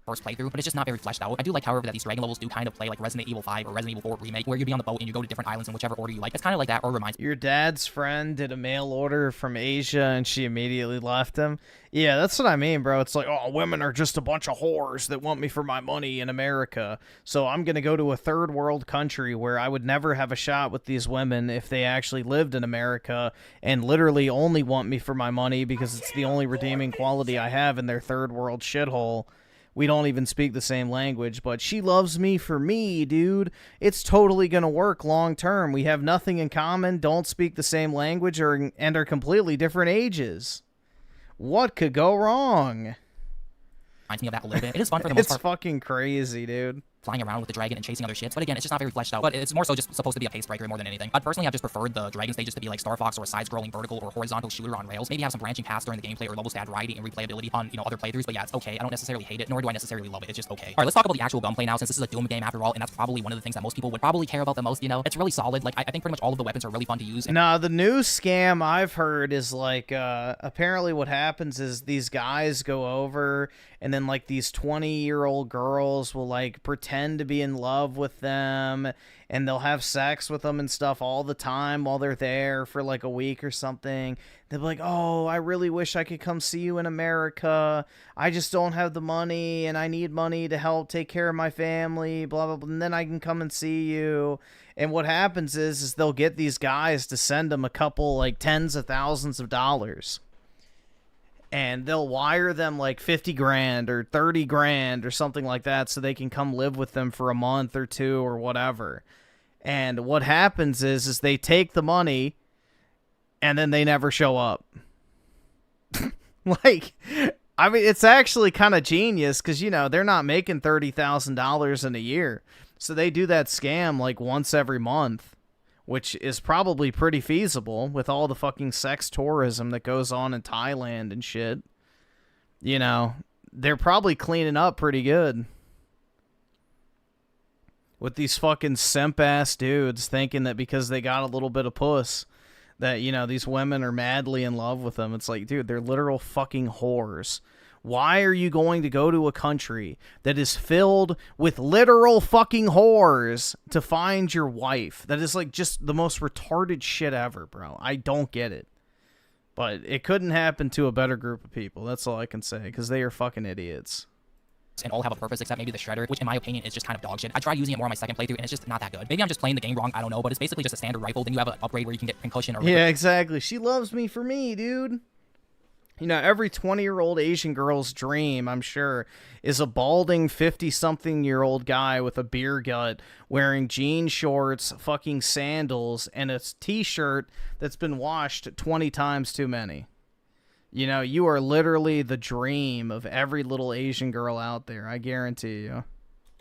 First playthrough, but it's just not very fleshed out. I do like, however, that these dragon levels do kind of play like Resident Evil 5 or Resident Evil 4 Remake, where you be on the boat and you go to different islands in whichever order you like. It's kind of like that, or reminds me. Your dad's friend did a mail order from Asia and she immediately left him. Yeah, that's what I mean, bro. It's like, oh, women are just a bunch of whores that want me for my money in America. So I'm going to go to a third world country where I would never have a shot with these women if they actually lived in America and literally only want me for my money because it's the only redeeming quality I have in their third world shithole. We don't even speak the same language, but she loves me for me, dude. It's totally going to work long term. We have nothing in common, don't speak the same language, and are completely different ages. What could go wrong? Reminds me of that a little bit. It is fun for the most part. It's fucking crazy, dude. Flying around with the dragon and chasing other ships, but again, it's just not very fleshed out. But it's more so just supposed to be a pace breaker more than anything. Personally, I've just preferred the dragon stages to be like Star Fox or a side-scrolling vertical or horizontal shooter on rails. Maybe have some branching paths during the gameplay or levels to add variety and replayability on, you know, other playthroughs. But yeah, it's okay. I don't necessarily hate it, nor do I necessarily love it. It's just okay. All right, let's talk about the actual gunplay now, since this is a Doom game after all, and that's probably one of the things that most people would probably care about the most. You know, it's really solid. Like I think pretty much all of the weapons are really fun to use. Nah, the new scam I've heard is like, apparently what happens is these guys go over and then like these 20-year-old girls will like pretend to be in love with them and they'll have sex with them and stuff all the time while they're there for like a week or something. They'll be like, oh, I really wish I could come see you in America. I just don't have the money and I need money to help take care of my family, blah, blah, blah. And then I can come and see you. And what happens is they'll get these guys to send them a couple like tens of thousands of dollars. And they'll wire them like 50 grand or 30 grand or something like that so they can come live with them for a month or 2 or whatever. And what happens is they take the money and then they never show up. Like, I mean, it's actually kind of genius because, you know, they're not making $30,000 in a year. So they do that scam like once every month which is probably pretty feasible with all the fucking sex tourism that goes on in Thailand and shit. You know, they're probably cleaning up pretty good. With these fucking simp-ass dudes thinking that because they got a little bit of puss, that, you know, these women are madly in love with them. It's like, dude, they're literal fucking whores. Why are you going to go to a country that is filled with literal fucking whores to find your wife? That is, like, just the most retarded shit ever, bro. I don't get it. But it couldn't happen to a better group of people. That's all I can say, because they are fucking idiots. And all have a purpose except maybe the shredder, which in my opinion is just kind of dog shit. I tried using it more on my second playthrough and it's just not that good. Maybe I'm just playing the game wrong, I don't know, but it's basically just a standard rifle. Then you have an upgrade where you can get concussion or... Yeah, exactly. She loves me for me, dude. You know, every 20-year-old Asian girl's dream, I'm sure, is a balding 50-something-year-old guy with a beer gut wearing jean shorts, fucking sandals, and a t-shirt that's been washed 20 times too many. You know, you are literally the dream of every little Asian girl out there, I guarantee you.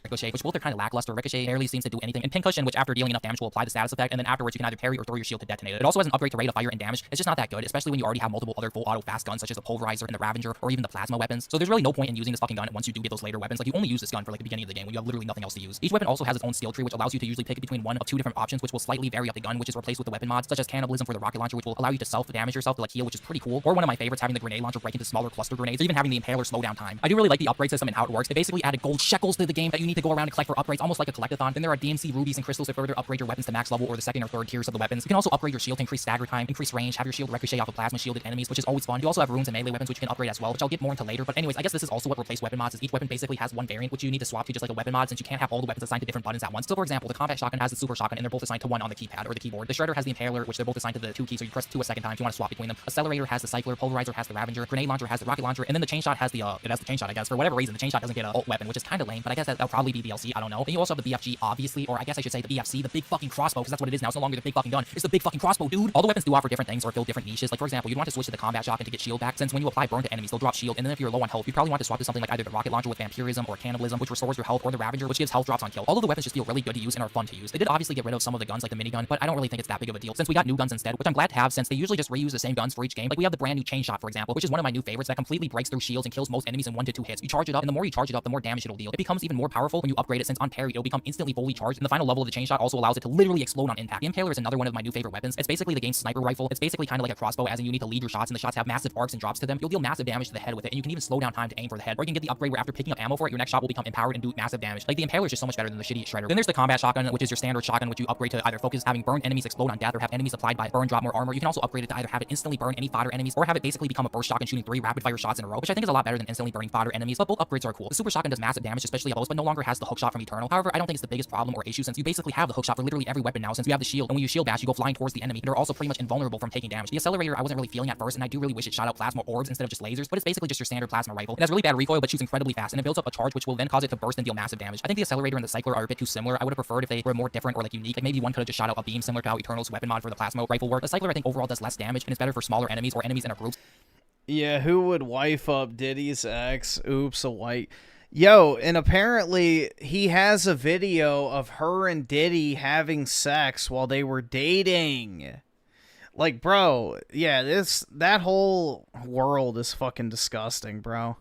Ricochet, which both are kind of lackluster. Ricochet barely seems to do anything, and Pincushion, which after dealing enough damage will apply the status effect, and then afterwards you can either parry or throw your shield to detonate it. It also has an upgrade to rate of fire and damage. It's just not that good, especially when you already have multiple other full auto fast guns, such as the Pulverizer and the Ravager, or even the plasma weapons. So there's really no point in using this fucking gun once you do get those later weapons. Like, you only use this gun for, like, the beginning of the game when you have literally nothing else to use. Each weapon also has its own skill tree, which allows you to usually pick between one of two different options, which will slightly vary up the gun, which is replaced with the weapon mods, such as Cannibalism for the rocket launcher, which will allow you to self-damage yourself to, like, heal, which is pretty cool. Or one of my favorites, having the grenade launcher break into smaller cluster grenades, or even having the Impaler slow down time. I do really like the upgrade system and how it works. They basically added gold shekels to the game that you need to go around and collect for upgrades, almost like a collectathon. Then there are DMC rubies and crystals to further upgrade your weapons to max level or the second or third tiers of the weapons. You can also upgrade your shield to increase stagger time, increase range, have your shield ricochet off of plasma shielded enemies, which is always fun. You also have runes and melee weapons which you can upgrade as well, which I'll get more into later. But anyways, I guess this is also what replaced weapon mods is. Each weapon basically has one variant which you need to swap to, just like a weapon mod, since you can't have all the weapons assigned to different buttons at once. So for example, the combat shotgun has the super shotgun and they're both assigned to one on the keypad or the keyboard. The shredder has the impaler, which they're both assigned to the 2 keys, so you press 2 a second time if you want to swap between them. Accelerator has the cycler, pulverizer has the Ravager, grenade launcher has the rocket launcher, and then the chain shot has the it has the chain shot, I guess. For whatever reason, the chain shot doesn't get an ult weapon, which is kind of lame, but I guess that'll probably be DLC, I don't know. And you also have the BFG, obviously, or I guess I should say the BFC, the big fucking crossbow, because that's what it is now. It's no longer the big fucking gun. It's the big fucking crossbow, dude. All the weapons do offer different things or fill different niches. Like, for example, you'd want to switch to the combat shotgun to get shield back, since when you apply burn to enemies, they'll drop shield, and then if you're low on health, you probably want to swap to something like either the rocket launcher with vampirism or cannibalism, which restores your health, or the Ravager, which gives health drops on kill. All of the weapons just feel really good to use and are fun to use. They did obviously get rid of some of the guns like the minigun, but I don't really think it's that big of a deal, since we got new guns instead, which I'm glad to have, since they usually just reuse the same guns for each game. Like, we have the brand new chain shot, for example, which is one of my new favorites that completely breaks through shields and kills most enemies in 1 to 2 hits. You charge it up, and the more you charge it up, the more damage it'll deal. It becomes even more powerful when you upgrade it, since on parry it'll become instantly fully charged, and the final level of the chain shot also allows it to literally explode on impact. The Impaler is another one of my new favorite weapons. It's basically the game's sniper rifle. It's basically kind of like a crossbow, as in you need to lead your shots, and the shots have massive arcs and drops to them. You'll deal massive damage to the head with it, and you can even slow down time to aim for the head. Or you can get the upgrade where after picking up ammo for it, your next shot will become empowered and do massive damage. Like, the Impaler is just so much better than the shitty shredder. Then there's the combat shotgun, which is your standard shotgun, which you upgrade to either focus having burned enemies explode on death, or have enemies applied by burn drop more armor. You can also upgrade it to either have it instantly burn any fodder enemies, or have it basically become a burst shotgun shooting 3 rapid fire shots in a row, which I think is a lot better than instantly burning fodder enemies. But both upgrades are cool. The super shotgun does massive damage, especially at bows, but no longer has the hook shot from Eternal. However, I don't think it's the biggest problem or issue, since you basically have the hook shot for literally every weapon now, since you have the shield, and when you shield bash, you go flying towards the enemy. They're also pretty much invulnerable from taking damage. The accelerator I wasn't really feeling at first, and I do really wish it shot out plasma orbs instead of just lasers, but it's basically just your standard plasma rifle. It has really bad recoil, but shoots incredibly fast, and it builds up a charge which will then cause it to burst and deal massive damage. I think the accelerator and the cycler are a bit too similar. I would have preferred if they were more different or like unique. Like, maybe one could have just shot out a beam similar to how Eternal's weapon mod for the plasma rifle worked. The cycler I think overall does less damage and is better for smaller enemies or enemies in a group. Yeah, who would wife up Diddy's ex? Oops, a white. Yo, and apparently he has a video of her and Diddy having sex while they were dating. Like, bro, yeah, that whole world is fucking disgusting, bro.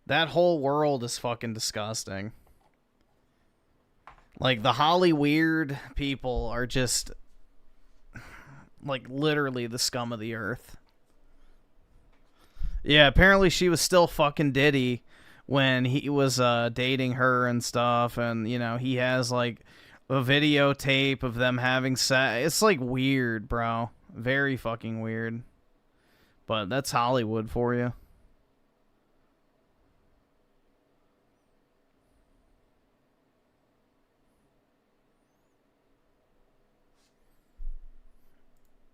That whole world is fucking disgusting. Like, the Holly Weird people are just, like, literally the scum of the earth. Yeah, apparently she was still fucking Diddy when he was dating her and stuff, and, you know, he has, like, a videotape of them having sex. It's, like, weird, bro. Very fucking weird. But that's Hollywood for you.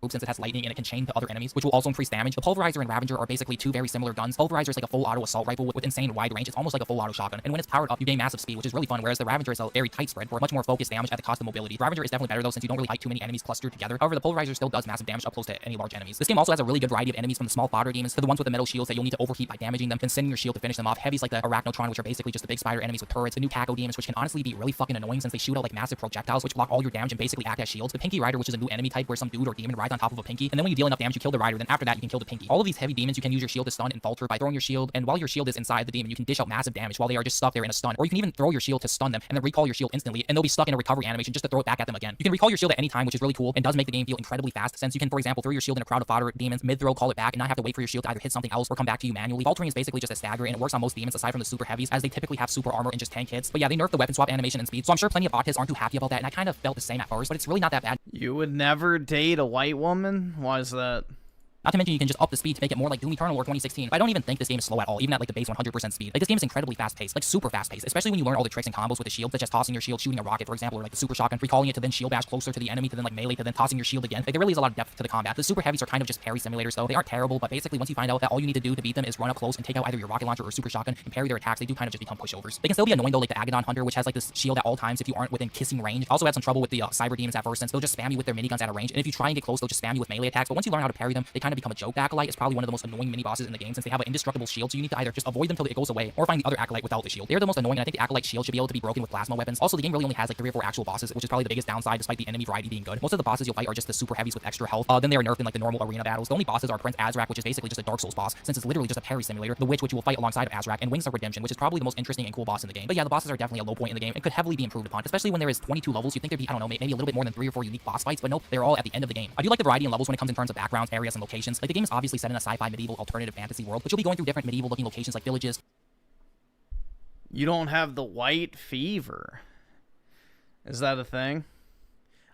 since it has lightning and it can chain to other enemies, which will also increase damage. The Pulverizer and Ravager are basically two very similar guns. Pulverizer is like a full auto assault rifle with insane wide range. It's almost like a full auto shotgun. And when it's powered up, you gain massive speed, which is really fun, whereas the Ravager is a very tight spread for much more focused damage at the cost of mobility. The Ravager is definitely better though, since you don't really fight too many enemies clustered together. However, the Pulverizer still does massive damage up close to any large enemies. This game also has a really good variety of enemies, from the small fodder demons to the ones with the metal shields that you'll need to overheat by damaging them and sending your shield to finish them off. Heavies like the Arachnotron, which are basically just the big spider enemies with turrets. The new Caco demons, which can honestly be really fucking annoying since they shoot out like massive projectiles which block all your damage and basically act as shields. The Pinky Rider, which is a new enemy type where some dude or demon rides on top of a pinky, and then when you deal enough damage, you kill the rider, then after that you can kill the pinky. All of these heavy demons, you can use your shield to stun and falter by throwing your shield, and while your shield is inside the demon, you can dish out massive damage while they are just stuck there in a stun. Or you can even throw your shield to stun them and then recall your shield instantly, and they'll be stuck in a recovery animation just to throw it back at them again. You can recall your shield at any time, which is really cool and does make the game feel incredibly fast, since you can, for example, throw your shield in a crowd of fodder demons, mid-throw, call it back, and not have to wait for your shield to either hit something else or come back to you manually. Faltering is basically just a stagger, and it works on most demons aside from the super heavies, as they typically have super armor and just tank hits. But yeah, they nerfed the weapon swap animation and speed, so I'm sure plenty of autists aren't too happy about that, and I kind of felt the same at first, but it's really not that bad. You would never date a white woman? Why is that? Not to mention you can just up the speed to make it more like Doom Eternal or 2016. But I don't even think this game is slow at all, even at like the base 100% speed. Like, this game is incredibly fast-paced, like super fast-paced, especially when you learn all the tricks and combos with the shield, such as tossing your shield, shooting a rocket, for example, or like the super shotgun, recalling it to then shield bash closer to the enemy, to then like melee, to then tossing your shield again. Like, there really is a lot of depth to the combat. The super heavies are kind of just parry simulators, though. They aren't terrible, but basically once you find out that all you need to do to beat them is run up close and take out either your rocket launcher or super shotgun and parry their attacks, they do kind of just become pushovers. They can still be annoying though, like the Agadon Hunter, which has like this shield at all times if you aren't within kissing range. Also had some trouble with the cyber demons at first, since they'll just spam you with their miniguns at a range, and if you try and get close, they'll just spam you with melee attacks. But once you learn how to parry them, they kind of become a joke. The Acolyte is probably one of the most annoying mini bosses in the game, since they have an indestructible shield, so you need to either just avoid them till it goes away or find the other Acolyte without the shield. They're the most annoying, and I think the Acolyte shield should be able to be broken with plasma weapons. Also, the game really only has like 3 or 4 actual bosses, which is probably the biggest downside despite the enemy variety being good. Most of the bosses you'll fight are just the super heavies with extra health. Then they are nerfed in like the normal arena battles. The only bosses are Prince Azrak, which is basically just a Dark Souls boss, since it's literally just a parry simulator, the Witch, which you will fight alongside of Azrak, and Wings of Redemption, which is probably the most interesting and cool boss in the game. But yeah, the bosses are definitely a low point in the game and could heavily be improved upon, especially when there is 22 levels. You'd think there'd be, I don't know, maybe a little bit more than 3 or 4 unique boss fights, but nope, they're all at the end of the game. I do like the variety in levels when it comes in terms of backgrounds, areas, and locations. Like, the game is obviously set in a sci-fi medieval alternative fantasy world, but you'll be going through different medieval looking locations like villages. You don't have the white fever. Is that a thing?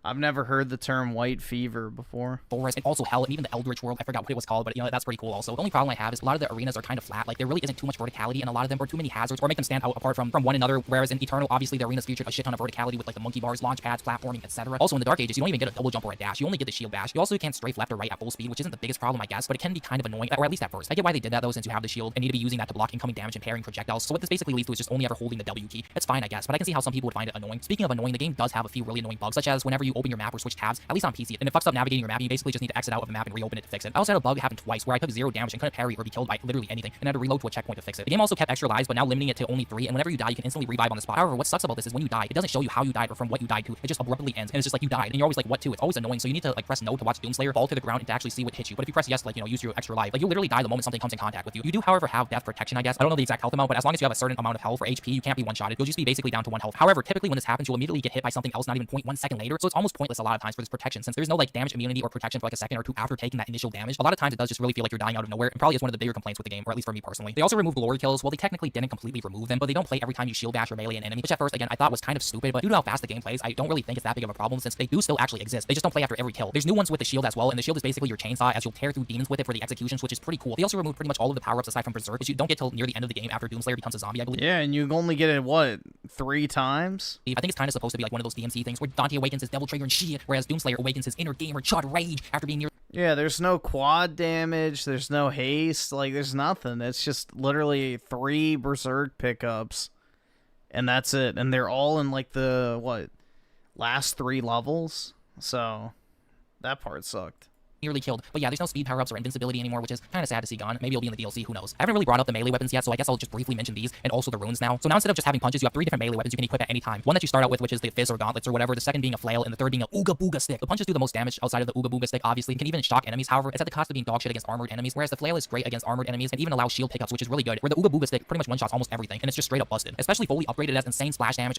I've never heard the term white fever before. Forest, and also hell, and even the Eldritch world. I forgot what it was called, but you know, that's pretty cool also. The only problem I have is a lot of the arenas are kind of flat. Like, there really isn't too much verticality in a lot of them, or too many hazards, or make them stand out apart from one another. Whereas in Eternal, obviously the arenas featured a shit ton of verticality with like the monkey bars, launch pads, platforming, etc. Also in the Dark Ages, you don't even get a double jump or a dash. You only get the shield bash. You also can't strafe left or right at full speed, which isn't the biggest problem, I guess, but it can be kind of annoying, or at least at first. I get why they did that though, since you have the shield and need to be using that to block incoming damage and parrying projectiles. So what this basically leads to is just only ever holding the W key. It's fine, I guess, but I can see how some people would find it annoying. Speaking of annoying, the game does have a few really annoying bugs, such as whenever you open your map or switch tabs, at least on PC, and it fucks up navigating your map, and you basically just need to exit out of the map and reopen it to fix it. I also had a bug happen twice where I took 0 damage and couldn't parry or be killed by literally anything, and had to reload to a checkpoint to fix it. The game also kept extra lives, but now limiting it to only 3, and whenever you die, you can instantly revive on the spot. However, what sucks about this is when you die, it doesn't show you how you died or from what you died to. It just abruptly ends, and it's just like you died, and you're always like, what to? It's always annoying, so you need to like press no to watch Doomslayer fall to the ground and to actually see what hits you. But if you press yes, like, you know, use your extra life, like, you literally die the moment something comes in contact with you. You do, however, have death protection, I guess. I don't know the exact health amount, but as long as you have a certain amount of health for HP, you can't be one-shotted. You'll just be basically down to 1 health. However, typically when this happens, you'll immediately get hit by something else not even 0.1 second later, so it's almost pointless a lot of times for this protection, since there's no like damage immunity or protection for like a second or 2 after taking that initial damage. A lot of times it does just really feel like you're dying out of nowhere, and probably is one of the bigger complaints with the game, or at least for me personally. They also removed glory kills. Well, they technically didn't completely remove them, but they don't play every time you shield bash or melee an enemy, which at first, again, I thought was kind of stupid, but due to how fast the game plays, I don't really think it's that big of a problem, since they do still actually exist. They just don't play after every kill. There's new ones with the shield as well, and the shield is basically your chainsaw, as you'll tear through demons with it for the executions, which is pretty cool. They also removed pretty much all of the power-ups aside from Berserk, which you don't get till near the end of the game after Doomslayer becomes a zombie, I believe. Yeah, and you only get it, what, 3 times? I think it's kind of supposed to be like one of those DMC things where Dante awakens his Devil Trigger and shit, whereas Doomslayer awakens his inner gamer Chud Rage after being near. Yeah, there's no quad damage, there's no haste, like, there's nothing. It's just literally 3 Berserk pickups, and that's it. And they're all in, like, the, what, last 3 levels? So, that part sucked. Nearly killed. But yeah, there's no speed power-ups or invincibility anymore, which is kind of sad to see gone. Maybe it'll be in the DLC, who knows. I haven't really brought up the melee weapons yet, so I guess I'll just briefly mention these, and also the runes now. So now instead of just having punches, you have 3 different melee weapons you can equip at any time. One that you start out with, which is the fists or gauntlets or whatever, the second being a flail, and the third being a Ooga Booga stick. The punches do the most damage outside of the Ooga Booga stick, obviously. It can even shock enemies, however, it's at the cost of being dog shit against armored enemies, whereas the flail is great against armored enemies, and even allows shield pickups, which is really good, where the Ooga Booga stick pretty much one-shots almost everything, and it's just straight up busted. Especially fully upgraded, it has insane splash damage,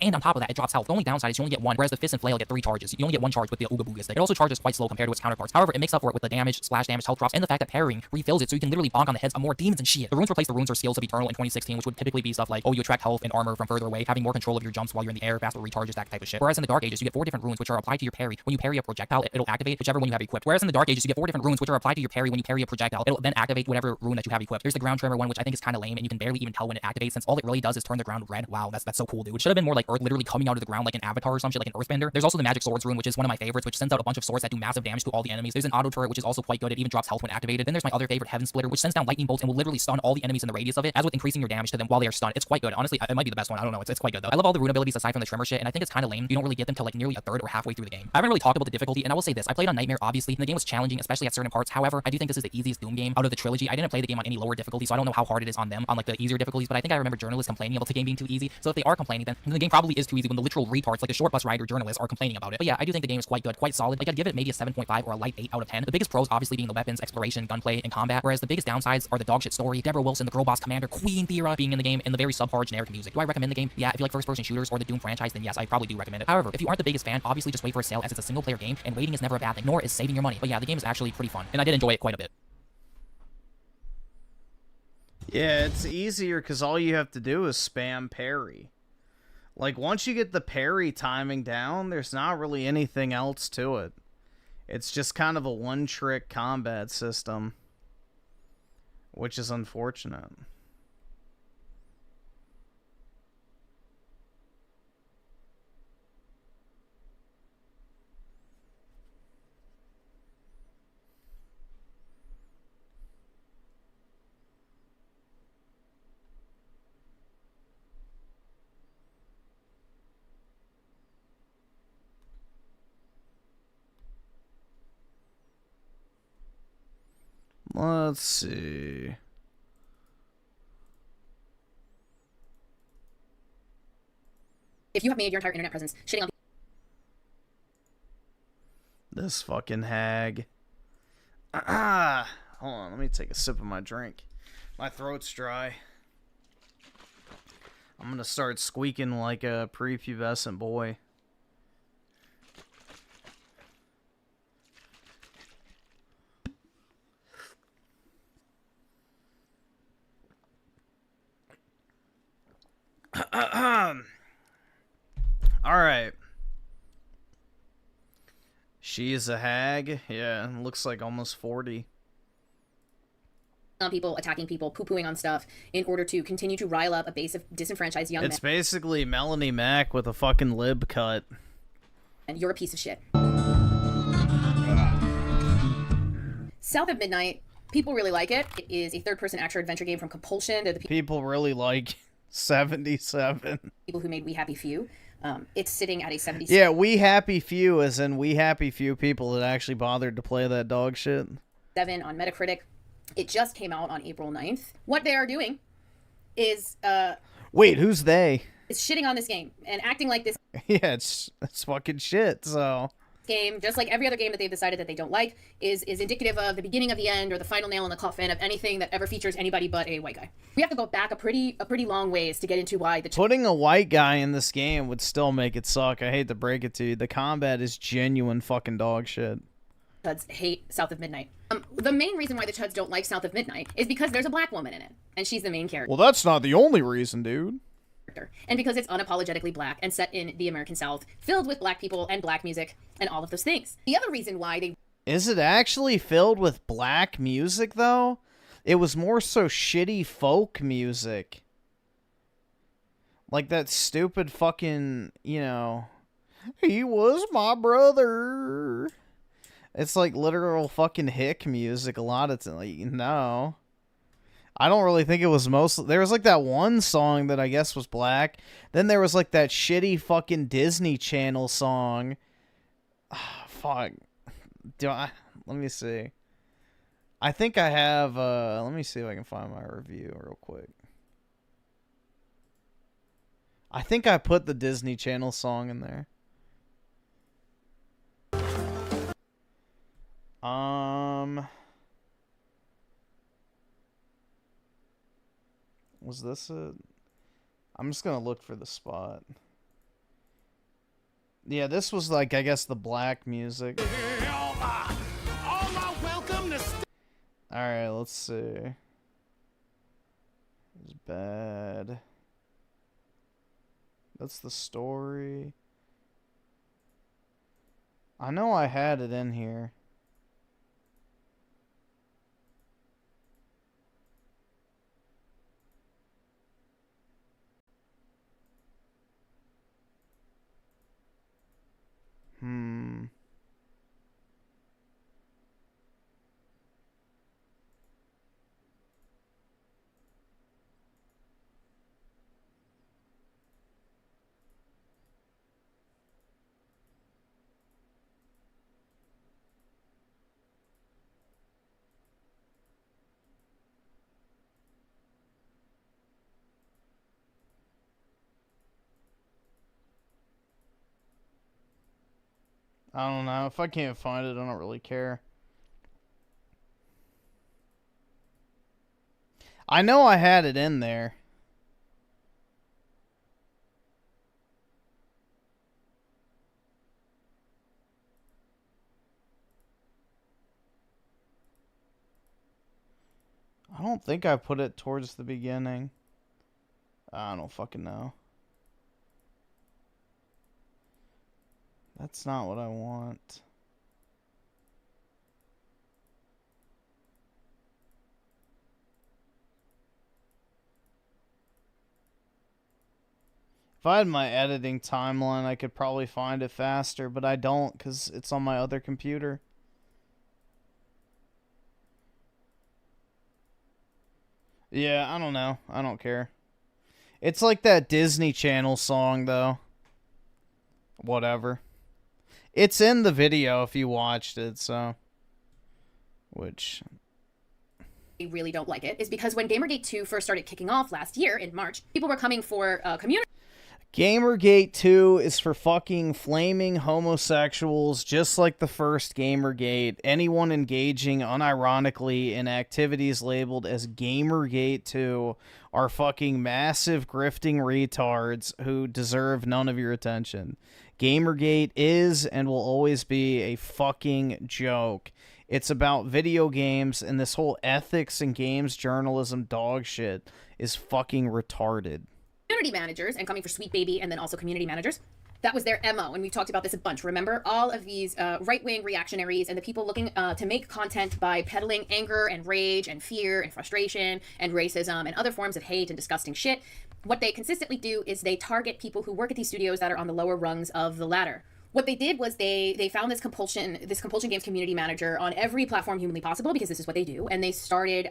and on top of that, it drops health. The only downside is you only get 1, whereas the fist and flail get 3 charges. You only get 1 charge with the Ooga Booga stick. It also charges quite slow compared to its counterparts. However, However, it makes up for it with the damage, splash damage, health drops, and the fact that parrying refills it so you can literally bonk on the heads of more demons and shit. The runes replace the runes or seals of Eternal in 2016, which would typically be stuff like, oh, you attract health and armor from further away, having more control of your jumps while you're in the air, faster recharges, that type of shit. Whereas in the Dark Ages, you get 4 different runes which are applied to your parry. When you parry a projectile, it'll activate whichever one you have equipped. Whereas in the Dark Ages, you get 4 different runes which are applied to your parry. When you parry a projectile, it'll then activate whatever rune that you have equipped. There's the ground tremor one, which I think is kind of lame, and you can barely even tell when it activates, since all it really does is turn the ground red. Wow, that's so cool, dude. It should have been more like Earth literally coming out of the ground like an Avatar or some shit, like an Earthbender. There's also the Magic Swords rune, which is one of my favorites, which sends out a bunch of swords that do massive damage to all the enemies. There's an auto turret, which is also quite good. It even drops health when activated. Then there's my other favorite, Heaven Splitter, which sends down lightning bolts and will literally stun all the enemies in the radius of it, as with increasing your damage to them while they are stunned. It's quite good. Honestly, it might be the best one. I don't know. It's quite good though. I love all the rune abilities aside from the tremor shit, and I think it's kind of lame. You don't really get them till like nearly a third or halfway through the game. I haven't really talked about the difficulty, and I will say this: I played on Nightmare, obviously, and the game was challenging, especially at certain parts. However, I do think this is the easiest Doom game out of the trilogy. I didn't play the game on any lower difficulty, so I don't know how hard it is on them on like the easier difficulties. But I think I remember journalists complaining about the game being too easy. So if they are complaining, then the game probably is too easy when the literal retards like the short bus rider journalists are complaining about it. But yeah, I do think the game is quite good, quite solid. Like I'd give it maybe a 7.5 or a light 8 out of 10. The biggest pros obviously being the weapons, exploration, gunplay, and combat, whereas the biggest downsides are the dogshit story, Deborah Wilson, the girl boss commander, Queen Thera being in the game, and the very subpar generic music. Do I recommend the game? Yeah, if you like first-person shooters or the Doom franchise, then yes, I probably do recommend it. However, if you aren't the biggest fan, obviously just wait for a sale, as it's a single-player game, and waiting is never a bad thing, nor is saving your money. But yeah, the game is actually pretty fun, and I did enjoy it quite a bit. Yeah, it's easier because all you have to do is spam parry. Like, once you get the parry timing down, there's not really anything else to it. It's just kind of a one-trick combat system, which is unfortunate. Let's see. If you have made your entire internet presence shitting on This fucking hag. Hold on, let me take a sip of my drink. My throat's dry. I'm gonna start squeaking like a prepubescent boy. Alright. She is a hag. Yeah, looks like almost 40. on people, attacking people, poo-pooing on stuff in order to continue to rile up a base of disenfranchised young men. It's basically Melonie Mac with a fucking lib cut. And you're a piece of shit. South of Midnight, people really like it. It is a third-person action-adventure game from Compulsion. They're the people really like 77. People who made We Happy Few. It's sitting at a 77. Yeah, We Happy Few, as in We Happy Few people that actually bothered to play that dog shit. 7 on Metacritic. It just came out on April 9th. What they are doing is Wait, who's they? is shitting on this game and acting like this Yeah, it's fucking shit, so... game, just like every other game that they've decided that they don't like, is indicative of the beginning of the end or the final nail in the coffin of anything that ever features anybody but a white guy. We have to go back a pretty long ways to get into why the... Putting a white guy in this game would still make it suck. I hate to break it to you. The combat is genuine fucking dog shit. Chuds hate South of Midnight. The main reason why the Chuds don't like South of Midnight is because there's a black woman in it, and she's the main character. Well, that's not the only reason, dude. And because it's unapologetically black and set in the American South, filled with black people and black music and all of those things. The other reason why they... Is it actually filled with black music, though? It was more so shitty folk music. Like that stupid fucking, you know... He was my brother. It's like literal fucking hick music a lot of times. Like, no. I don't really think it was most... There was like that one song that I guess was black. Then there was like that shitty fucking Disney Channel song. Fuck. Let me see. I think I have... let me see if I can find my review real quick. I think I put the Disney Channel song in there. Was this it? I'm just gonna look for the spot. Yeah, this was like, I guess, the black music. All Alright, let's see. It's bad. That's the story. I know I had it in here. I don't know. If I can't find it, I don't really care. I know I had it in there. I don't think I put it towards the beginning. I don't fucking know. That's not what I want. If I had my editing timeline, I could probably find it faster, but I don't because it's on my other computer. Yeah, I don't know. I don't care. It's like that Disney Channel song, though. Whatever. It's in the video if you watched it, so... Which... I really don't like it, is because when Gamergate 2 first started kicking off last year in March, people were coming for community... Gamergate 2 is for fucking flaming homosexuals, just like the first Gamergate. Anyone engaging unironically in activities labeled as Gamergate 2 are fucking massive grifting retards who deserve none of your attention. Gamergate is and will always be a fucking joke. It's about video games, and this whole ethics and games journalism dog shit is fucking retarded. Community managers, and coming for Sweet Baby, and then also community managers. That was their MO, and we've talked about this a bunch. Remember, all of these right-wing reactionaries and the people looking to make content by peddling anger and rage and fear and frustration and racism and other forms of hate and disgusting shit. What they consistently do is they target people who work at these studios that are on the lower rungs of the ladder. What they did was they found this Compulsion Games community manager on every platform humanly possible, because this is what they do, and they started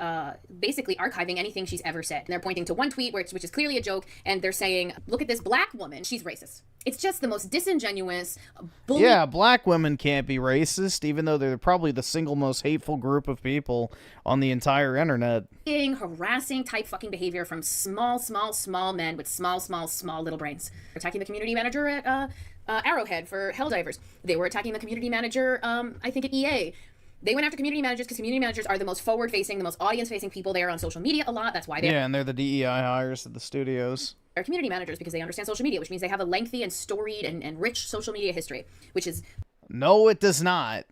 basically archiving anything she's ever said. And they're pointing to one tweet which is clearly a joke, and they're saying, look at this black woman, she's racist. It's just the most disingenuous bully. Yeah, black women can't be racist, even though they're probably the single most hateful group of people on the entire internet. Harassing type fucking behavior from small men with small little brains. Attacking the community manager at Arrowhead for Helldivers. They were attacking the community manager, I think at EA. They went after community managers because community managers are the most forward-facing, the most audience-facing people. They are on social media a lot. That's why they're... Yeah, and they're the DEI hires at the studios. They're community managers because they understand social media, which means they have a lengthy and storied and rich social media history, which is... No, it does not.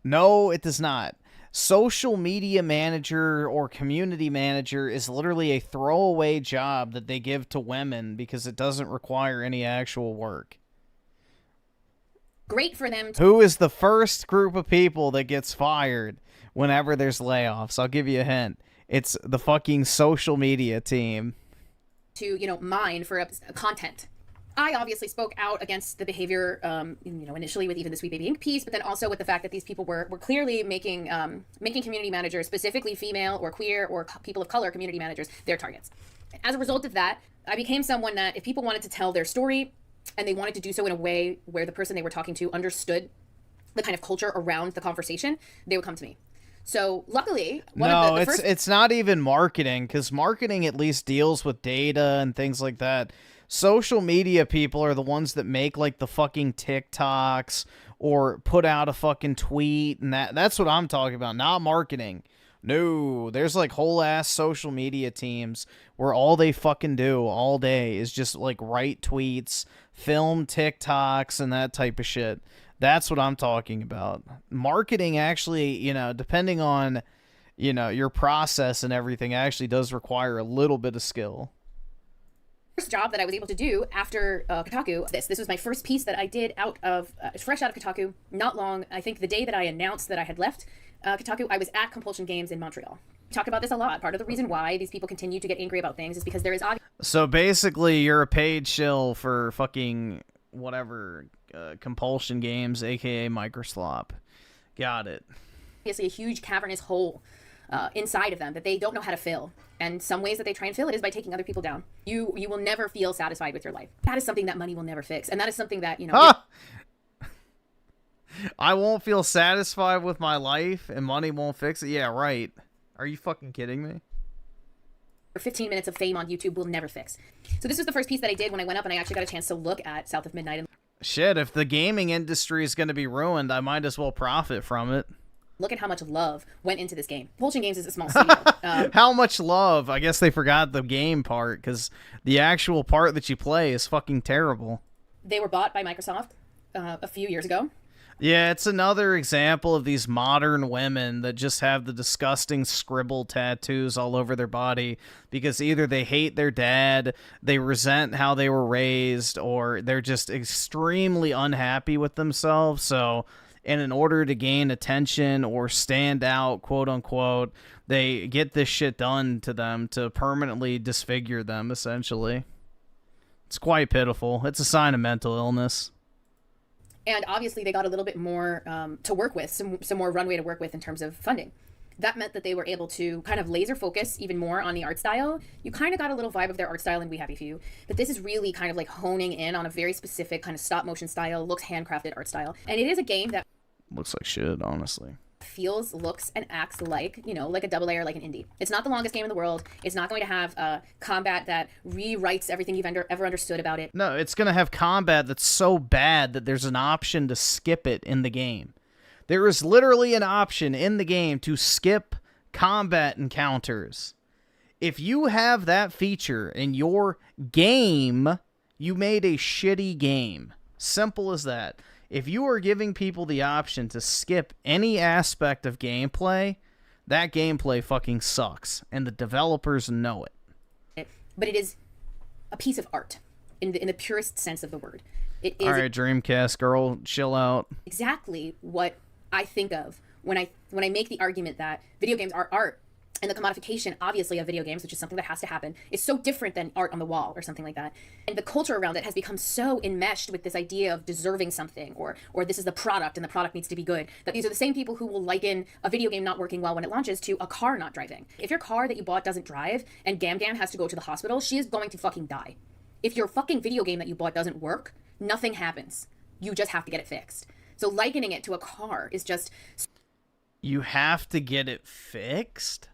No, it does not. Social media manager or community manager is literally a throwaway job that they give to women because it doesn't require any actual work. Great for them to... Who is the first group of people that gets fired whenever there's layoffs? I'll give you a hint. It's the fucking social media team. To, mine for content. I obviously spoke out against the behavior, initially with even the Sweet Baby Inc. piece, but then also with the fact that these people were clearly making community managers, specifically female or queer or people of color community managers, their targets. As a result of that, I became someone that if people wanted to tell their story, and they wanted to do so in a way where the person they were talking to understood the kind of culture around the conversation, they would come to me. So luckily, it's not even marketing, because marketing at least deals with data and things like that. Social media people are the ones that make like the fucking TikToks or put out a fucking tweet, and that's what I'm talking about, not marketing. No, there's like whole ass social media teams where all they fucking do all day is just like write tweets, film TikToks, and that type of shit. That's what I'm talking about. Marketing actually, depending on you know, your process and everything actually does require a little bit of skill. First job that I was able to do after Kotaku, this was my first piece that I did out of fresh out of Kotaku, not long. I think the day that I announced that I had left Kotaku, I was at Compulsion Games in Montreal. We talk about this a lot. Part of the reason why these people continue to get angry about things is because there is So basically, you're a paid shill for fucking whatever Compulsion Games, aka Microslop. Got it. obviously a huge cavernous hole inside of them that they don't know how to fill. And some ways that they try and fill it is by taking other people down. You will never feel satisfied with your life. That is something that money will never fix. And that is something that, you know... I won't feel satisfied with my life and money won't fix it? Yeah, right. Are you fucking kidding me? 15 minutes of fame on YouTube will never fix. So this was the first piece that I did when I went up and I actually got a chance to look at South of Midnight. And shit, if the gaming industry is going to be ruined, I might as well profit from it. Look at how much love went into this game. Compulsion Games is a small studio. How much love? I guess they forgot the game part, because the actual part that you play is fucking terrible. They were bought by Microsoft a few years ago. Yeah, it's another example of these modern women that just have the disgusting scribble tattoos all over their body because either they hate their dad, they resent how they were raised, or they're just extremely unhappy with themselves. So, and in order to gain attention or stand out, quote unquote, they get this shit done to them to permanently disfigure them, essentially. It's quite pitiful. It's a sign of mental illness. And obviously they got a little bit more to work with, some more runway to work with in terms of funding. That meant that they were able to kind of laser focus even more on the art style. You kind of got a little vibe of their art style in We Happy Few, but this is really kind of like honing in on a very specific kind of stop motion style, looks handcrafted art style. And it is a game that looks like shit, honestly. Feels, looks, and acts like, you know, like a double A or like an indie. It's not the longest game in the world. It's not going to have combat that rewrites everything you've ever understood about it. No, it's going to have combat that's so bad that there's an option to skip it in the game. There is literally an option in the game to skip combat encounters. If you have that feature in your game, you made a shitty game. Simple as that. If you are giving people the option to skip any aspect of gameplay, that gameplay fucking sucks, and the developers know it. But it is a piece of art in the purest sense of the word. It is all right, Dreamcast girl, chill out. Exactly what I think of when I make the argument that video games are art. And the commodification, obviously, of video games, which is something that has to happen, is so different than art on the wall or something like that. And the culture around it has become so enmeshed with this idea of deserving something, or this is the product and the product needs to be good, that these are the same people who will liken a video game not working well when it launches to a car not driving. If your car that you bought doesn't drive and Gam Gam has to go to the hospital, she is going to fucking die. If your fucking video game that you bought doesn't work, nothing happens. You just have to get it fixed. So likening it to a car is just... You have to get it fixed?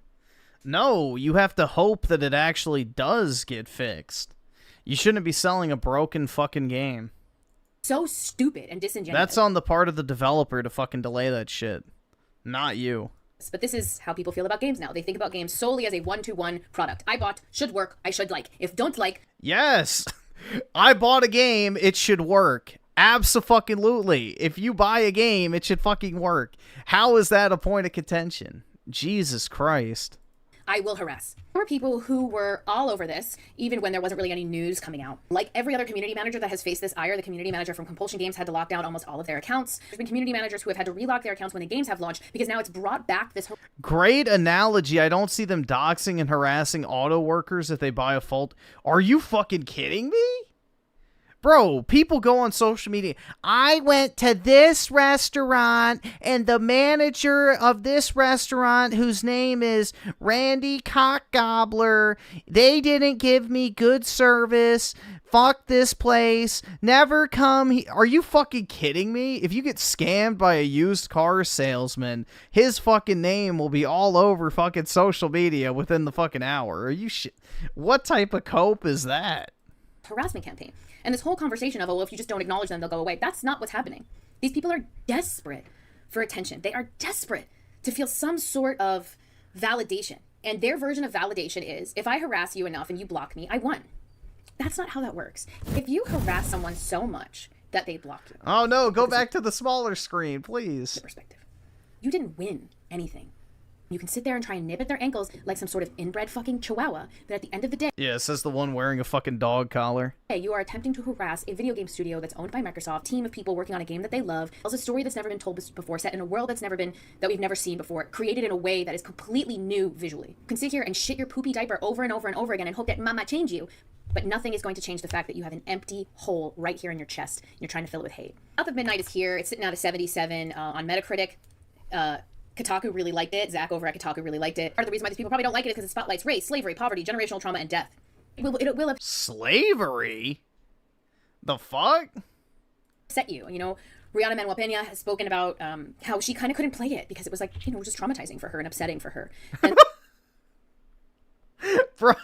No, you have to hope that it actually does get fixed. You shouldn't be selling a broken fucking game. So stupid and disingenuous. That's on the part of the developer to fucking delay that shit. Not you. But this is how people feel about games now. They think about games solely as a one-to-one product. I bought, should work, I should like. If don't like... Yes! I bought a game, it should work. Abso-fucking-lutely. If you buy a game, it should fucking work. How is that a point of contention? Jesus Christ. I will harass. There were people who were all over this, even when there wasn't really any news coming out. Like every other community manager that has faced this ire, the community manager from Compulsion Games had to lock down almost all of their accounts. There's been community managers who have had to relock their accounts when the games have launched, because now it's brought back this... Great analogy. I don't see them doxing and harassing auto workers if they buy a fault. Are you fucking kidding me? Bro, people go on social media. I went to this restaurant and the manager of this restaurant, whose name is Randy Cockgobbler, they didn't give me good service. Fuck this place. Never come. Are you fucking kidding me? If you get scammed by a used car salesman, his fucking name will be all over fucking social media within the fucking hour. Are you shit? What type of cope is that? Harassment campaign. And this whole conversation of, oh, well, if you just don't acknowledge them, they'll go away. That's not what's happening. These people are desperate for attention. They are desperate to feel some sort of validation. And their version of validation is, if I harass you enough and you block me, I won. That's not how that works. If you harass someone so much that they block you... Oh, no, go back to the smaller screen, please. Perspective. You didn't win anything. You can sit there and try and nip at their ankles like some sort of inbred fucking chihuahua, but at the end of the day, Yeah, it says the one wearing a fucking dog collar. you are attempting to harass a video game studio that's owned by Microsoft, team of people working on a game that they love, tells a story that's never been told before, set in a world that we've never seen before, created in a way that is completely new visually. You can sit here and shit your poopy diaper over and over and over again and hope that mama change you, but nothing is going to change the fact that you have an empty hole right here in your chest, and you're trying to fill it with hate. South of Midnight is here. It's sitting at a 77 on Metacritic. Kotaku really liked it. Zach over at Kotaku really liked it. Part of the reason why these people probably don't like it is because it spotlights race, slavery, poverty, generational trauma, and death. It will Slavery? The fuck? upset you. You know, Rihanna Manuel Pena has spoken about how she kind of couldn't play it because it was like, you know, just traumatizing for her and upsetting for her. And Bro,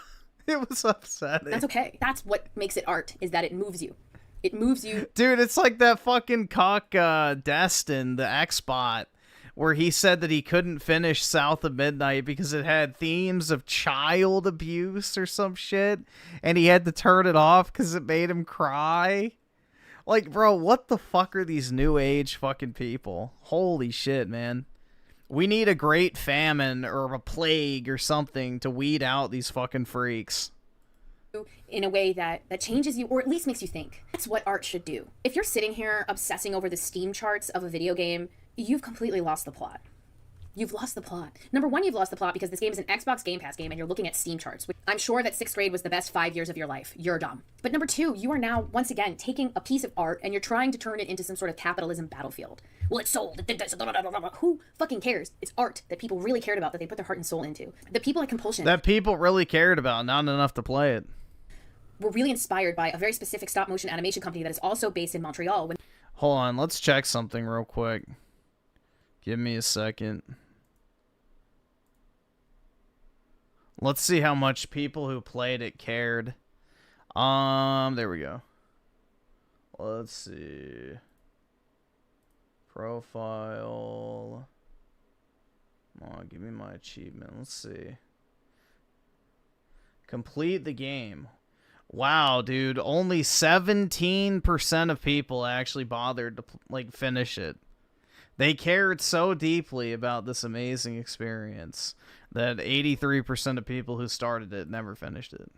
it was upsetting. that's okay. That's what makes it art, is that it moves you. It moves you. Dude, it's like that fucking cock Destin, the X-Bot, where he said that he couldn't finish South of Midnight because it had themes of child abuse or some shit, and he had to turn it off because it made him cry. Like, bro, what the fuck are these new age fucking people? Holy shit, man. We need a great famine or a plague or something to weed out these fucking freaks. In a way that changes you, or at least makes you think. That's what art should do. If you're sitting here obsessing over the Steam charts of a video game, you've completely lost the plot. You've lost the plot. Number one, you've lost the plot because this game is an Xbox Game Pass game and you're looking at Steam charts. I'm sure that 6th grade was the best 5 years of your life. You're dumb. But number two, you are now, once again, taking a piece of art and you're trying to turn it into some sort of capitalism battlefield. Well, it's sold. It did this. Who fucking cares? It's art that people really cared about, that they put their heart and soul into. The people at Compulsion. That people really cared about, not enough to play it. Were really inspired by a very specific stop-motion animation company that is also based in Montreal. Hold on, let's check something real quick. Give me a second. Let's see how much people who played it cared. There we go. Let's see. Profile. Come on, give me my achievement. Let's see. Complete the game. Wow, dude. Only 17% of people actually bothered to, like, finish it. They cared so deeply about this amazing experience that 83% of people who started it never finished it.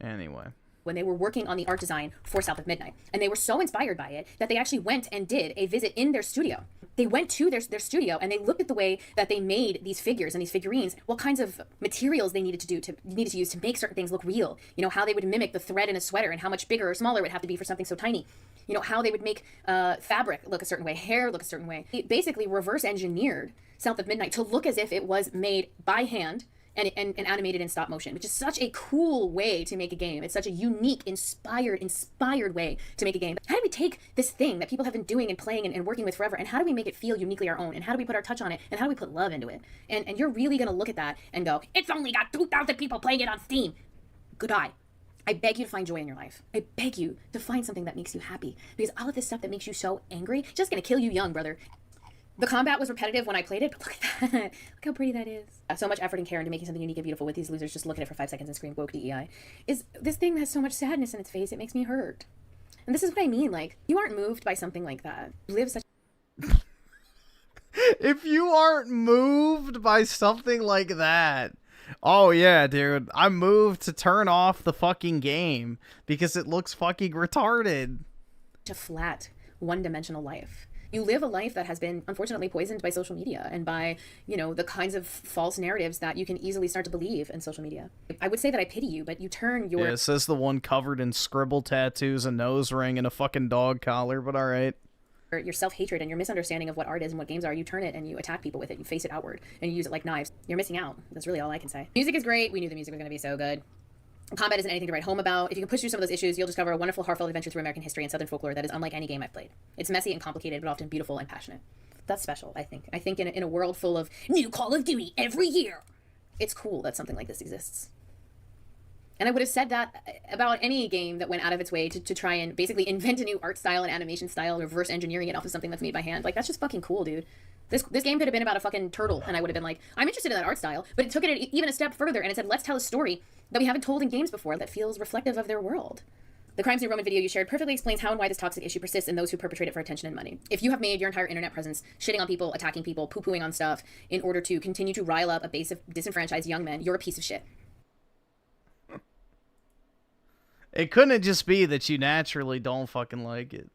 Anyway. When they were working on the art design for South of Midnight. And they were so inspired by it that they actually went and did a visit in their studio. They went to their studio and they looked at the way that they made these figures and these figurines, what kinds of materials they needed to use to make certain things look real. You know, how they would mimic the thread in a sweater and how much bigger or smaller it would have to be for something so tiny. You know, how they would make fabric look a certain way, hair look a certain way. It basically reverse engineered South of Midnight to look as if it was made by hand and animated in stop motion, which is such a cool way to make a game. It's such a unique, inspired way to make a game. How do we take this thing that people have been doing and playing and working with forever, and how do we make it feel uniquely our own? And how do we put our touch on it? And how do we put love into it? And you're really going to look at that and go, it's only got 2,000 people playing it on Steam. Goodbye. I beg you to find joy in your life. I beg you to find something that makes you happy. Because all of this stuff that makes you so angry, it's just going to kill you young, brother. The combat was repetitive when I played it, but look at that. Look how pretty that is. So much effort and care into making something unique and beautiful with these losers just look at it for 5 seconds and scream woke DEI. Is this thing has so much sadness in its face, it makes me hurt. And this is what I mean, like, you aren't moved by something like that. You live such If you aren't moved by something like that, oh yeah, dude, I'm moved to turn off the fucking game because it looks fucking retarded. a flat, one-dimensional life. You live a life that has been, unfortunately, poisoned by social media and by, you know, the kinds of false narratives that you can easily start to believe in social media. I would say that I pity you, but you turn your... Yeah, it says the one covered in scribble tattoos, a nose ring, and a fucking dog collar, but alright. Your self-hatred and your misunderstanding of what art is and what games are, you turn it and you attack people with it. You face it outward and you use it like knives. You're missing out. That's really all I can say. Music is great. We knew the music was going to be so good. Combat isn't anything to write home about. If you can push through some of those issues, you'll discover a wonderful, heartfelt adventure through American history and Southern folklore that is unlike any game I've played. It's messy and complicated, but often beautiful and passionate. That's special, I think. I think in a world full of new Call of Duty every year, it's cool that something like this exists. And I would have said that about any game that went out of its way to try and basically invent a new art style and animation style, reverse engineering it off of something that's made by hand. Like, that's just fucking cool, dude. This game could have been about a fucking turtle, and I would have been like, I'm interested in that art style. But it took it even a step further, and it said, let's tell a story that we haven't told in games before that feels reflective of their world. The Crimes New Roman video you shared perfectly explains how and why this toxic issue persists in those who perpetrate it for attention and money. If you have made your entire internet presence shitting on people, attacking people, poo-pooing on stuff in order to continue to rile up a base of disenfranchised young men, you're a piece of shit. It couldn't just be that you naturally don't fucking like it.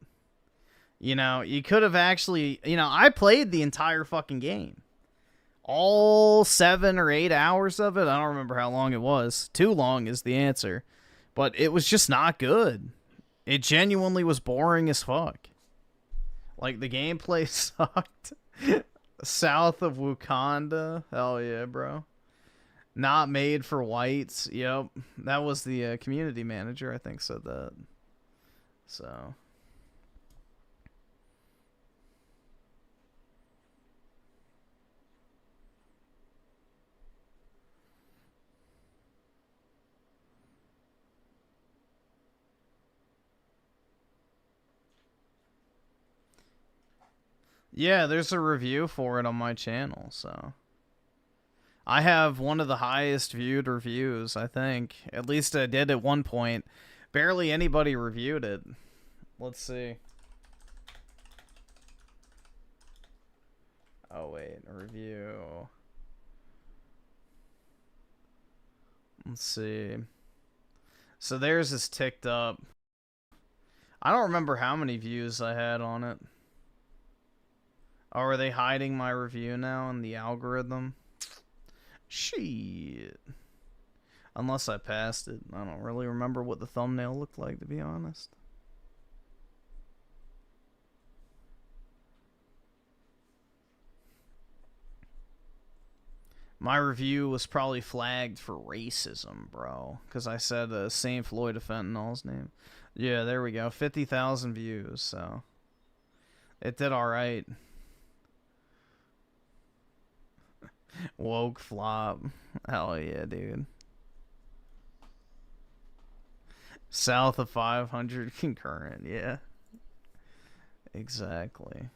You know, you could have actually, you know, I played the entire fucking game. All 7 or 8 hours of it. I don't remember how long it was. Too long is the answer. But it was just not good. It genuinely was boring as fuck. Like, the gameplay sucked. South of Wakanda. Hell yeah, bro. Not made for whites. Yep. That was the community manager, I think, said that. So... Yeah, there's a review for it on my channel, so... I have one of the highest viewed reviews, I think. At least I did at one point. Barely anybody reviewed it. Let's see. Oh, wait. Review. Let's see. So theirs is ticked up. I don't remember how many views I had on it. Oh, are they hiding my review now in the algorithm? Shit. Unless I passed it. I don't really remember what the thumbnail looked like, to be honest. My review was probably flagged for racism, bro. Because I said St. Floyd of Fentanyl's name. Yeah, there we go. 50,000 views, so... It did alright. Woke flop. Hell yeah, dude. South of 500 concurrent, yeah. Exactly.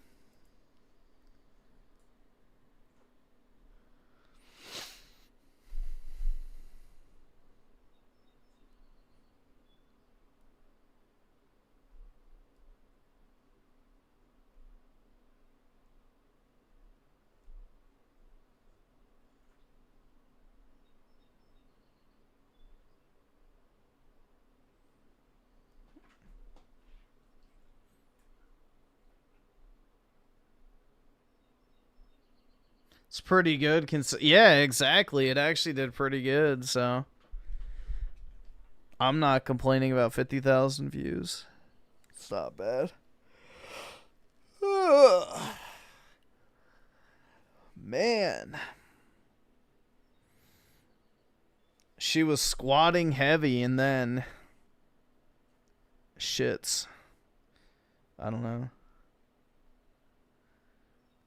It's pretty good. Yeah, exactly. It actually did pretty good, so... I'm not complaining about 50,000 views. It's not bad. Man. She was squatting heavy and then... shits. I don't know.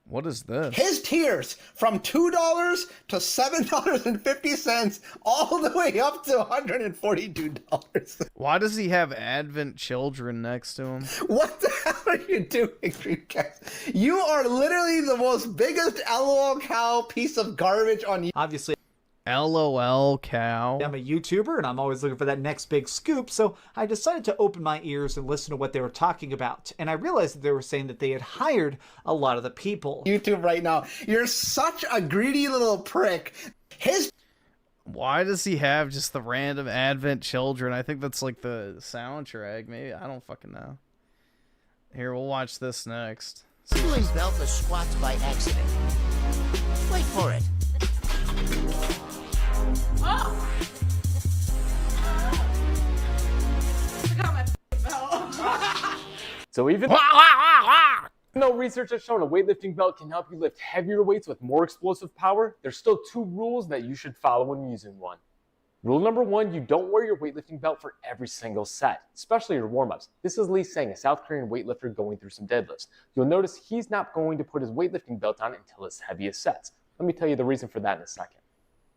What is this? His tiers from $2 to $7.50, all the way up to $142. Why does he have Advent children next to him? What the hell are you doing, Dreamcast? You are literally the most biggest LOL cow piece of garbage on you. Obviously, LOL cow. I'm a YouTuber and I'm always looking for that next big scoop, so I decided to open my ears and listen to what they were talking about. And I realized that they were saying that they had hired a lot of the people. YouTube right now. You're such a greedy little prick. Why does he have just the random Advent children? I think that's like the soundtrack, maybe. I don't fucking know. Here, we'll watch this next. Siblings belt the squats by accident. Wait for it. Oh! So even though research has shown a weightlifting belt can help you lift heavier weights with more explosive power, there's still 2 rules that you should follow when using one. Rule number 1, you don't wear your weightlifting belt for every single set, especially your warm-ups. This is Lee Sang, a South Korean weightlifter going through some deadlifts. You'll notice he's not going to put his weightlifting belt on until his heaviest sets. Let me tell you the reason for that in a second.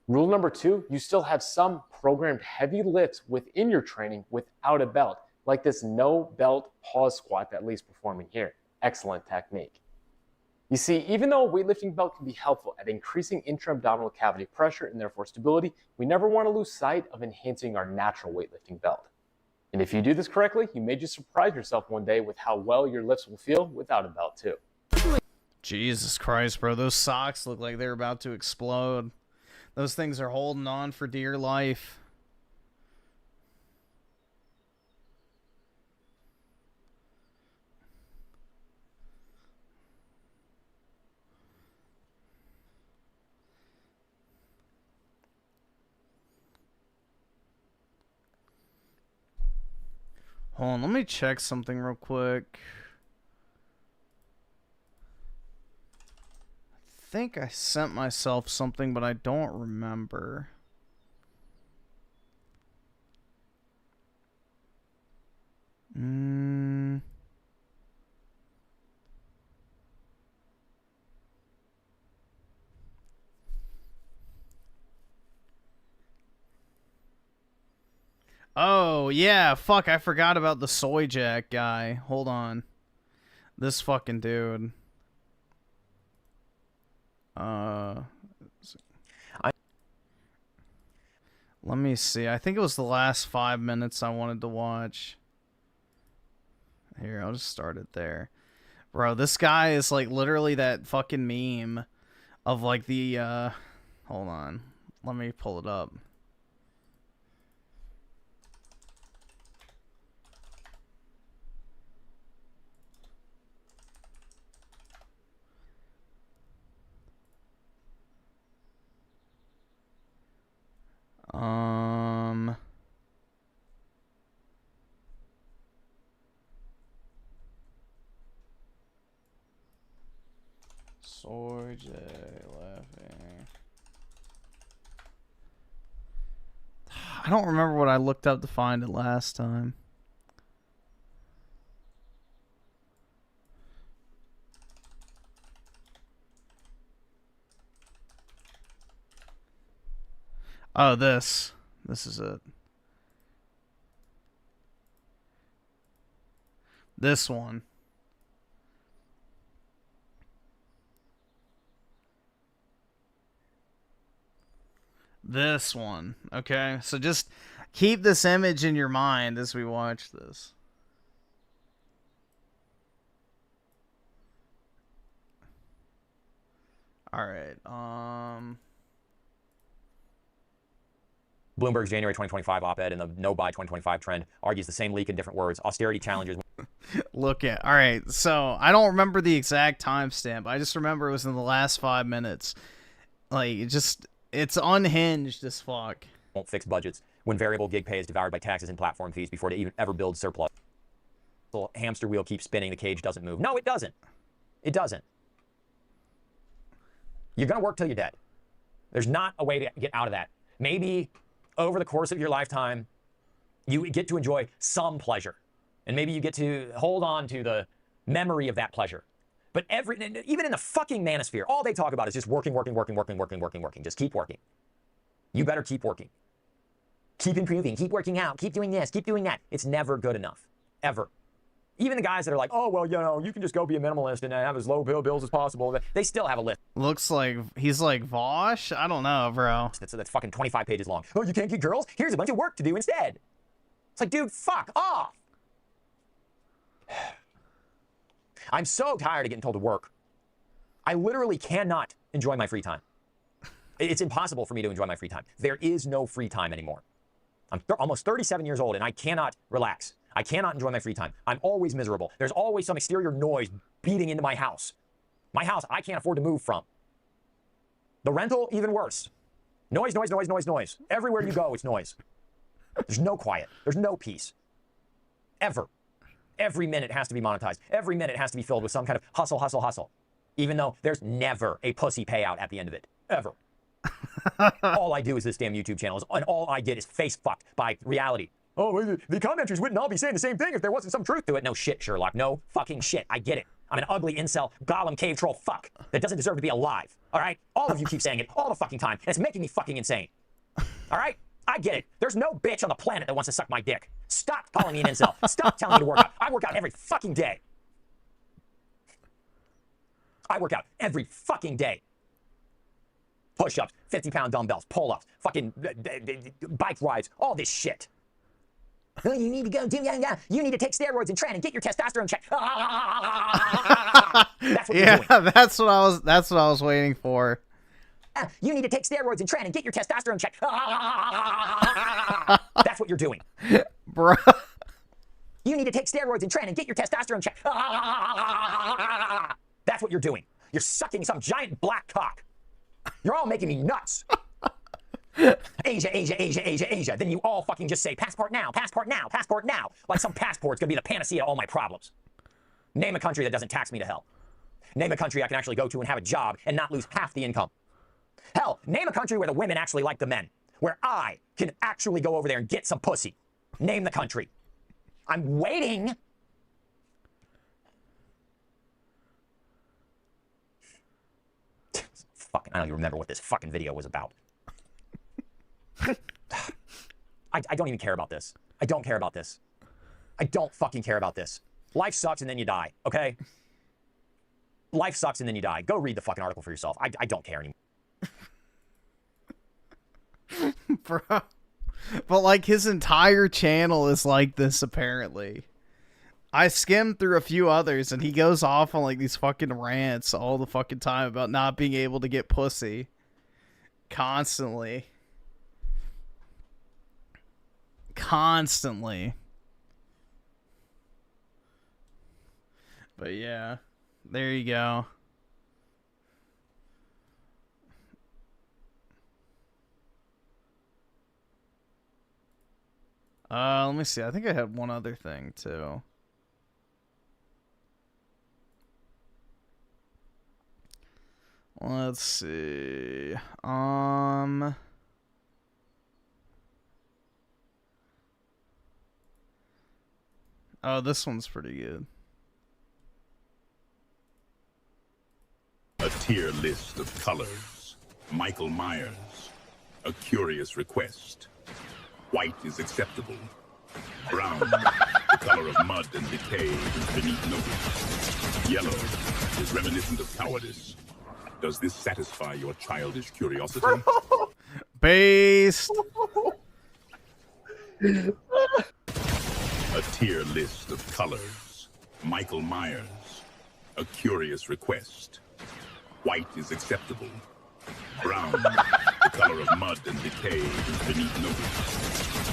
Rule number 2, you still have some programmed heavy lifts within your training without a belt, like this no belt pause squat that Lee's performing here. Excellent technique. You see, even though a weightlifting belt can be helpful at increasing intra-abdominal cavity pressure and therefore stability, we never want to lose sight of enhancing our natural weightlifting belt. And if you do this correctly, you may just surprise yourself one day with how well your lifts will feel without a belt too. Jesus Christ, bro. Those socks look like they're about to explode. Those things are holding on for dear life. Hold on, let me check something real quick. I think I sent myself something, but I don't remember. Oh, yeah, fuck, I forgot about the soy jack guy. Hold on. This fucking dude. Let me see. I think it was the last 5 minutes I wanted to watch. Here, I'll just start it there. Bro, this guy is like literally that fucking meme of like the, hold on. Let me pull it up. Soy J laughing. I don't remember what I looked up to find it last time. Oh, this. This is it. This one. This one. Okay, so just keep this image in your mind as we watch this. All right. Bloomberg's January 2025 op-ed and the no-buy 2025 trend argues the same leak in different words. Austerity challenges. Look at. All right, so I don't remember the exact timestamp. I just remember it was in the last 5 minutes. Like, it's unhinged as fuck. Won't fix budgets when variable gig pay is devoured by taxes and platform fees before they even ever build surplus. The hamster wheel keeps spinning, the cage doesn't move. No, it doesn't. It doesn't. You're going to work till you're dead. There's not a way to get out of that. Maybe over the course of your lifetime, you get to enjoy some pleasure. And maybe you get to hold on to the memory of that pleasure. But even in the fucking manosphere, all they talk about is just working. Just keep working. You better keep working. Keep improving, keep working out, keep doing this, keep doing that. It's never good enough. Ever. Even the guys that are like, oh, well, you know, you can just go be a minimalist and have as low bills as possible. They still have a list. Looks like he's like Vosh. I don't know, bro. That's fucking 25 pages long. Oh, you can't get girls? Here's a bunch of work to do instead. It's like, dude, fuck off. I'm so tired of getting told to work. I literally cannot enjoy my free time. It's impossible for me to enjoy my free time. There is no free time anymore. I'm almost 37 years old and I cannot relax. I cannot enjoy my free time. I'm always miserable. There's always some exterior noise beating into my house. My house I can't afford to move from. The rental, even worse. Noise. Everywhere you go, it's noise. There's no quiet. There's no peace. Ever. Every minute has to be monetized. Every minute has to be filled with some kind of hustle. Even though there's never a pussy payout at the end of it. Ever. All I do is this damn YouTube channel, and all I get is face fucked by reality. Oh, the commenters wouldn't all be saying the same thing if there wasn't some truth to it. No shit, Sherlock. No fucking shit. I get it. I'm an ugly incel, golem cave troll fuck that doesn't deserve to be alive. All right? All of you keep saying it all the fucking time, and it's making me fucking insane. All right? I get it. There's no bitch on the planet that wants to suck my dick. Stop calling me an incel. Stop telling me to work out. I work out every fucking day. I work out every fucking day. Push-ups, 50-pound dumbbells, pull-ups, fucking bike rides, all this shit. You need to go do, you need to take steroids and train and get your testosterone checked. That's what you're doing. that's what I was waiting for. You need to take steroids and train and get your testosterone checked. That's what you're doing. Bro. You need to take steroids and train and get your testosterone checked. That's what you're doing. You're sucking some giant black cock. You're all making me nuts. Asia, Asia, Asia, Asia, Asia. Then you all fucking just say, passport now, passport now, passport now. Like some passport's gonna be the panacea to all my problems. Name a country that doesn't tax me to hell. Name a country I can actually go to and have a job and not lose half the income. Hell, name a country where the women actually like the men. Where I can actually go over there and get some pussy. Name the country. I'm waiting. Fucking, I don't even remember what this fucking video was about. I don't even care about this. I don't care about this. I don't fucking care about this. Life sucks and then you die, okay? Life sucks and then you die. Go read the fucking article for yourself. I don't care anymore. Bro. But like his entire channel is like this apparently. I skimmed through a few others and he goes off on like these fucking rants all the fucking time about not being able to get pussy. Constantly. But yeah, there you go. Let me see. I think I had one other thing too. Let's see. Oh, this one's pretty good. A tier list of colors. Michael Myers. A curious request. White is acceptable. Brown, the color of mud and decay, is beneath notice. Yellow is reminiscent of cowardice. Does this satisfy your childish curiosity? Based. A tier list of colors. Michael Myers. A curious request. White is acceptable. Brown, the color of mud and decay, is beneath notice.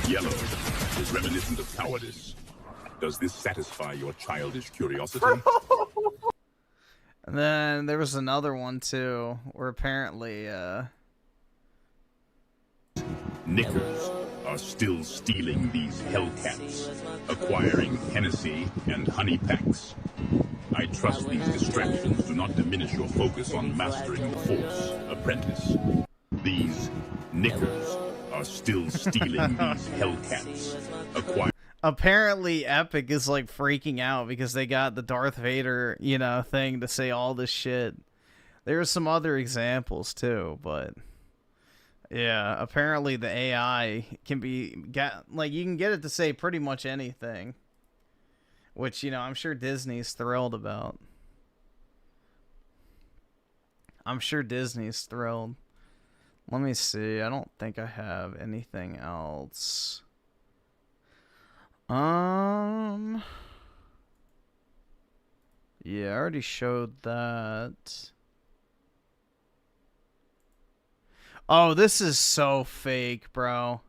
Yellow is reminiscent of cowardice. Does this satisfy your childish curiosity? And then there was another one too, where apparently, Knickers are still stealing these Hellcats, acquiring Hennessy and honey packs. I trust these distractions do not diminish your focus on mastering the Force, apprentice. These Knickers are still stealing these Hellcats, acquiring... Apparently Epic is like freaking out because they got the Darth Vader, you know, thing to say all this shit. There are some other examples too, but yeah, apparently the AI can be like you can get it to say pretty much anything, which, you know, I'm sure Disney's thrilled about. I'm sure Disney's thrilled. Let me see. I don't think I have anything else. Yeah, I already showed that. Oh, this is so fake, bro.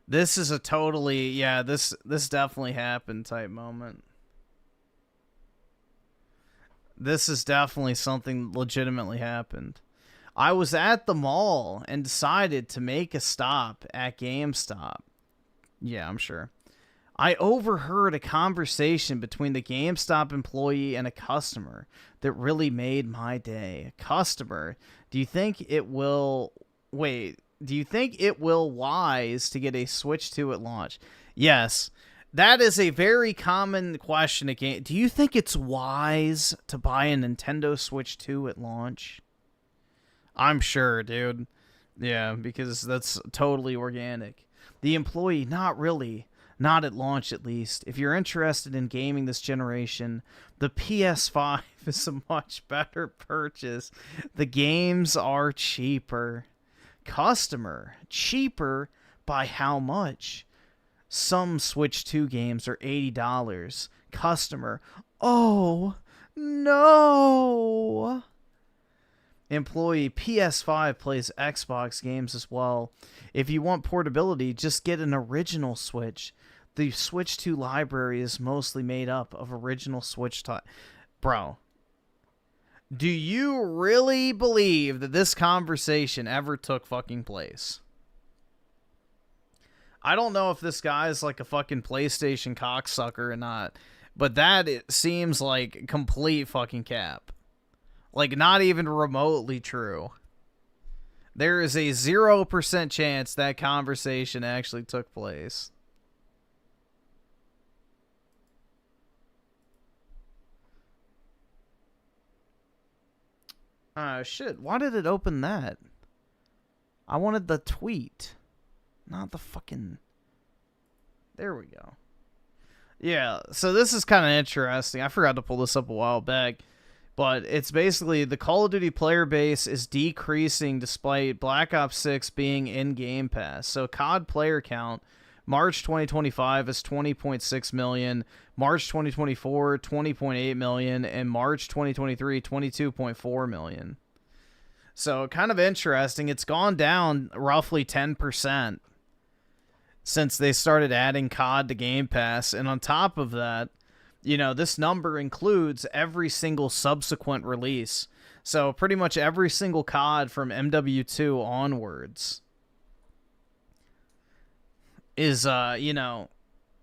This is a totally, yeah, this definitely happened type moment. This is definitely something legitimately happened. I was at the mall and decided to make a stop at GameStop. Yeah, I'm sure. I overheard a conversation between the GameStop employee and a customer that really made my day. A customer, do you think it will wise to get a Switch 2 at launch? Yes. That is a very common question again. Do you think it's wise to buy a Nintendo Switch 2 at launch? I'm sure, dude. Yeah, because that's totally organic. The employee, not really. Not at launch, at least. If you're interested in gaming this generation, the PS5 is a much better purchase. The games are cheaper. Customer, cheaper by how much? Some Switch 2 games are $80. Customer, oh no. Employee, PS5 plays Xbox games as well. If you want portability, just get an original Switch. The Switch 2 library is mostly made up of original Switch Bro, do you really believe that this conversation ever took fucking place? I don't know if this guy's like a fucking PlayStation cocksucker or not, but that it seems like complete fucking cap. Like, not even remotely true. There is a 0% chance that conversation actually took place. Shit. Why did it open that? I wanted the tweet. Not the fucking... There we go. Yeah, so this is kind of interesting. I forgot to pull this up a while back. But it's basically the Call of Duty player base is decreasing despite Black Ops 6 being in Game Pass. So COD player count, March 2025 is 20.6 million, March 2024, 20.8 million, and March 2023, 22.4 million. So kind of interesting. It's gone down roughly 10% since they started adding COD to Game Pass. And on top of that, you know, this number includes every single subsequent release. So pretty much every single COD from MW2 onwards is, you know,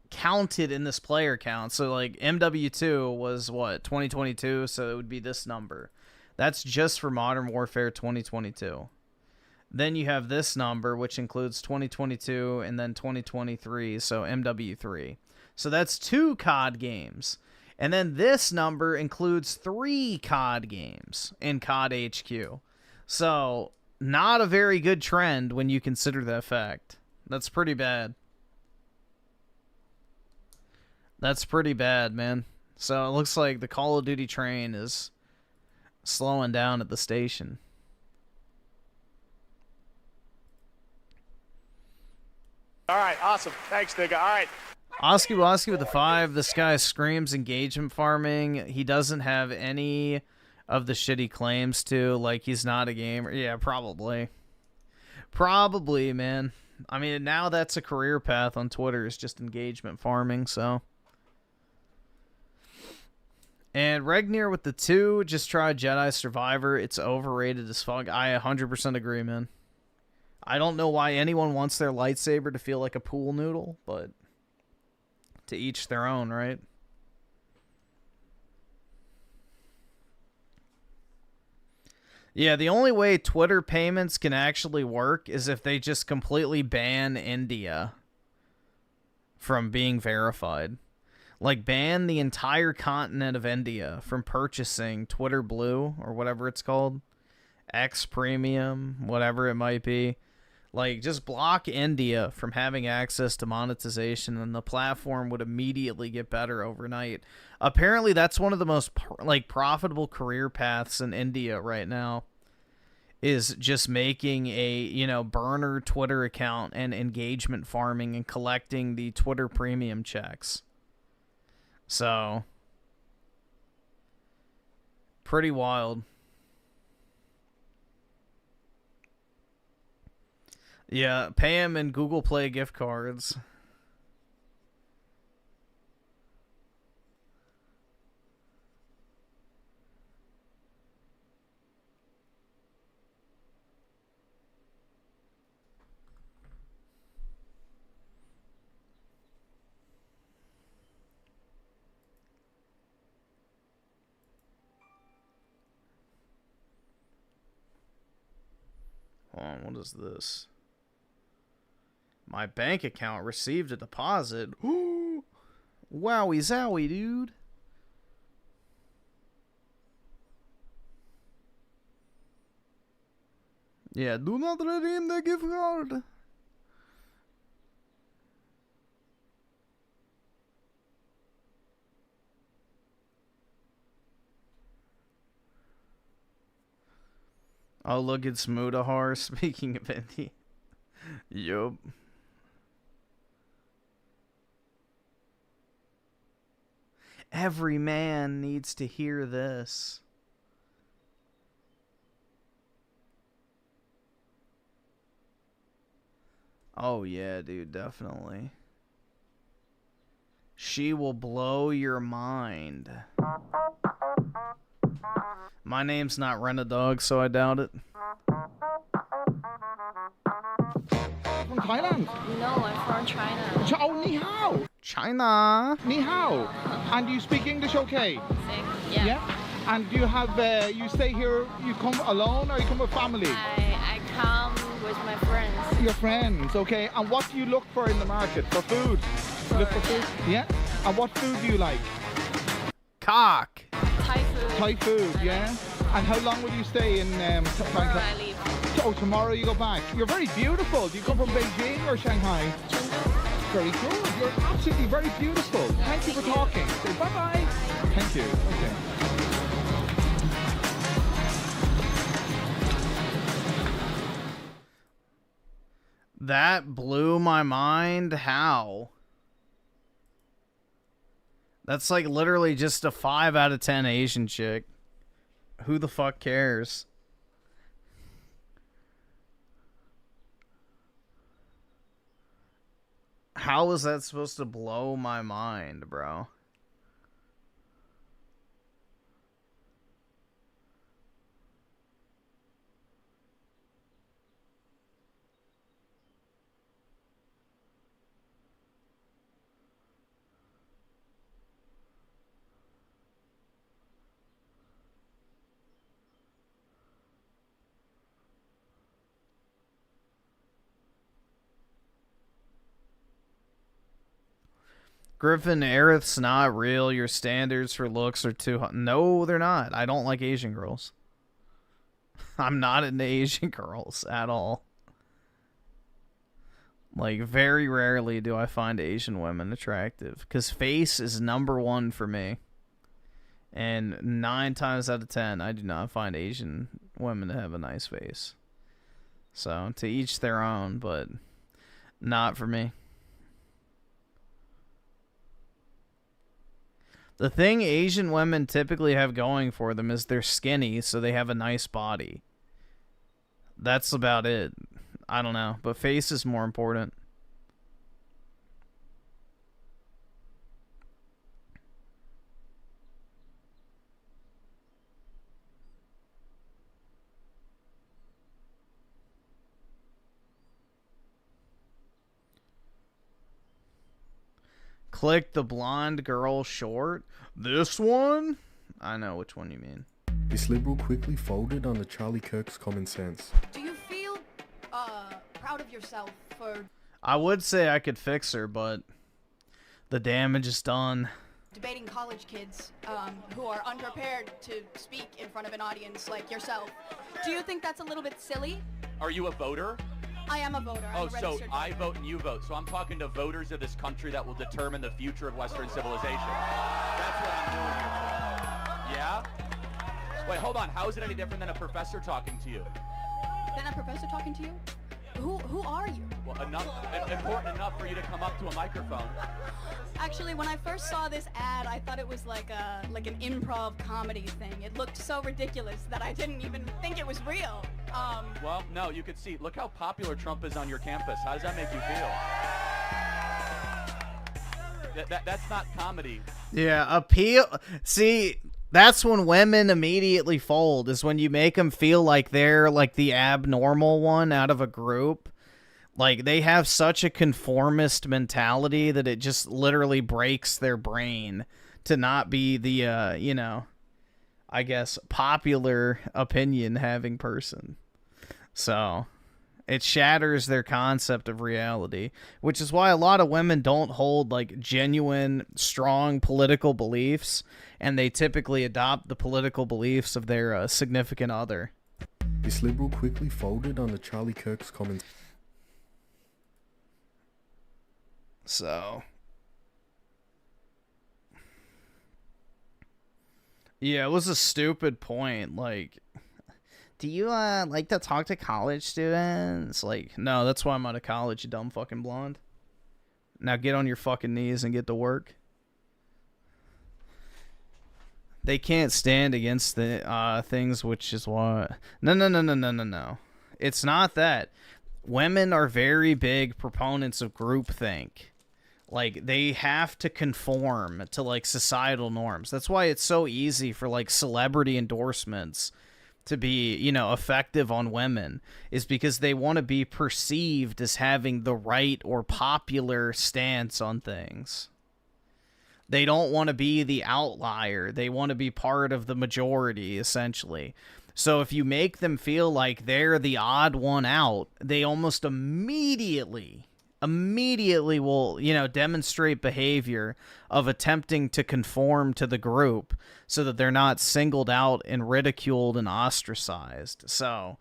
counted in this player count. So, like, MW2 was, what, 2022? So it would be this number. That's just for Modern Warfare 2022. Then you have this number, which includes 2022 and then 2023, so MW3. So that's 2 COD games. And then this number includes 3 COD games in COD HQ. So, not a very good trend when you consider that fact. That's pretty bad. That's pretty bad, man. So, it looks like the Call of Duty train is slowing down at the station. All right, awesome. Thanks, nigga. All right. Oski Woski with the 5. This guy screams engagement farming. He doesn't have any of the shit he claims to. Like, he's not a gamer. Yeah, probably. Probably, man. I mean, now that's a career path on Twitter, is just engagement farming, so. And Regnier with the 2. Just tried Jedi Survivor. It's overrated as fuck. I 100% agree, man. I don't know why anyone wants their lightsaber to feel like a pool noodle, but... to each their own, right? Yeah, the only way Twitter payments can actually work is if they just completely ban India from being verified. Like, ban the entire continent of India from purchasing Twitter Blue, or whatever it's called. X Premium, whatever it might be. Like, just block India from having access to monetization, and the platform would immediately get better overnight. Apparently, that's one of the most profitable career paths in India right now, is just making a, you know, burner Twitter account and engagement farming and collecting the Twitter premium checks. So, pretty wild. Yeah, pay him in Google Play gift cards. Hold on, what is this? My bank account received a deposit. Wowie zowie, dude. Yeah, do not redeem the gift card. Oh, look, it's Mudahar. Speaking of India. Yup. Every man needs to hear this. Oh yeah, dude, definitely. She will blow your mind. My name's not Rent-A-Dog, so I doubt it. From Thailand? No, I'm from China. Oh, ni hao. China. Ni hao. And you speak English okay? Yeah. And do you have, you stay here, you come alone or you come with family? I come with my friends. Your friends, okay. And what do you look for in the market? For food? You look for food? Yeah. And what food do you like? Cock. Thai food. Thai food, yeah. And how long will you stay in Tomorrow I leave. Oh, tomorrow you go back. You're very beautiful. Do you come from Beijing or Shanghai? Very good. You're absolutely very beautiful. Thank you for talking. Say bye-bye. Thank you. Okay. That blew my mind. How? That's like literally just a 5 out of 10 Asian chick. Who the fuck cares? How is that supposed to blow my mind, bro? Griffin, Aerith's not real. Your standards for looks are too high. No, they're not. I don't like Asian girls. I'm not into Asian girls at all. Like, very rarely do I find Asian women attractive. Because face is #1 for me. And 9 times out of 10, I do not find Asian women to have a nice face. So, to each their own, but not for me. The thing Asian women typically have going for them is they're skinny, so they have a nice body. That's about it. I don't know, but face is more important. Click the blonde girl short. This one? I know which one you mean. This liberal quickly folded under Charlie Kirk's common sense. Do you feel proud of yourself for I would say I could fix her, but the damage is done. debating college kids who are unprepared to speak in front of an audience like yourself? Do you think that's a little bit silly? Are you a voter? I am a voter. I'm Oh, a so registered I voter. vote and you vote. So I'm talking to voters of this country that will determine the future of Western civilization. That's what I'm doing here for. Yeah? Wait, hold on. How is it any different than a professor talking to you? Then a professor talking to you? Who are you? Well, important enough for you to come up to a microphone. Actually, when I first saw this ad, I thought it was like an improv comedy thing. It looked so ridiculous that I didn't even think it was real. Well, no, you could see. Look how popular Trump is on your campus. How does that make you feel? That's not comedy. Yeah, appeal. See, that's when women immediately fold, is when you make them feel like they're like the abnormal one out of a group. Like, they have such a conformist mentality that it just literally breaks their brain to not be the, you know, I guess, popular opinion having person. So, it shatters their concept of reality, which is why a lot of women don't hold, like, genuine, strong political beliefs, and they typically adopt the political beliefs of their significant other. This liberal quickly folded under Charlie Kirk's common. So, yeah, it was a stupid point. Like, do you like to talk to college students? Like, no, that's why I'm out of college, you dumb fucking blonde. Now get on your fucking knees and get to work. They can't stand against the things, which is why. No. It's not that. Women are very big proponents of groupthink. Like, they have to conform to, like, societal norms. That's why it's so easy for, like, celebrity endorsements to be, you know, effective on women, is because they want to be perceived as having the right or popular stance on things. They don't want to be the outlier. They want to be part of the majority, essentially. So if you make them feel like they're the odd one out, they almost immediately will, you know, demonstrate behavior of attempting to conform to the group so that they're not singled out and ridiculed and ostracized. So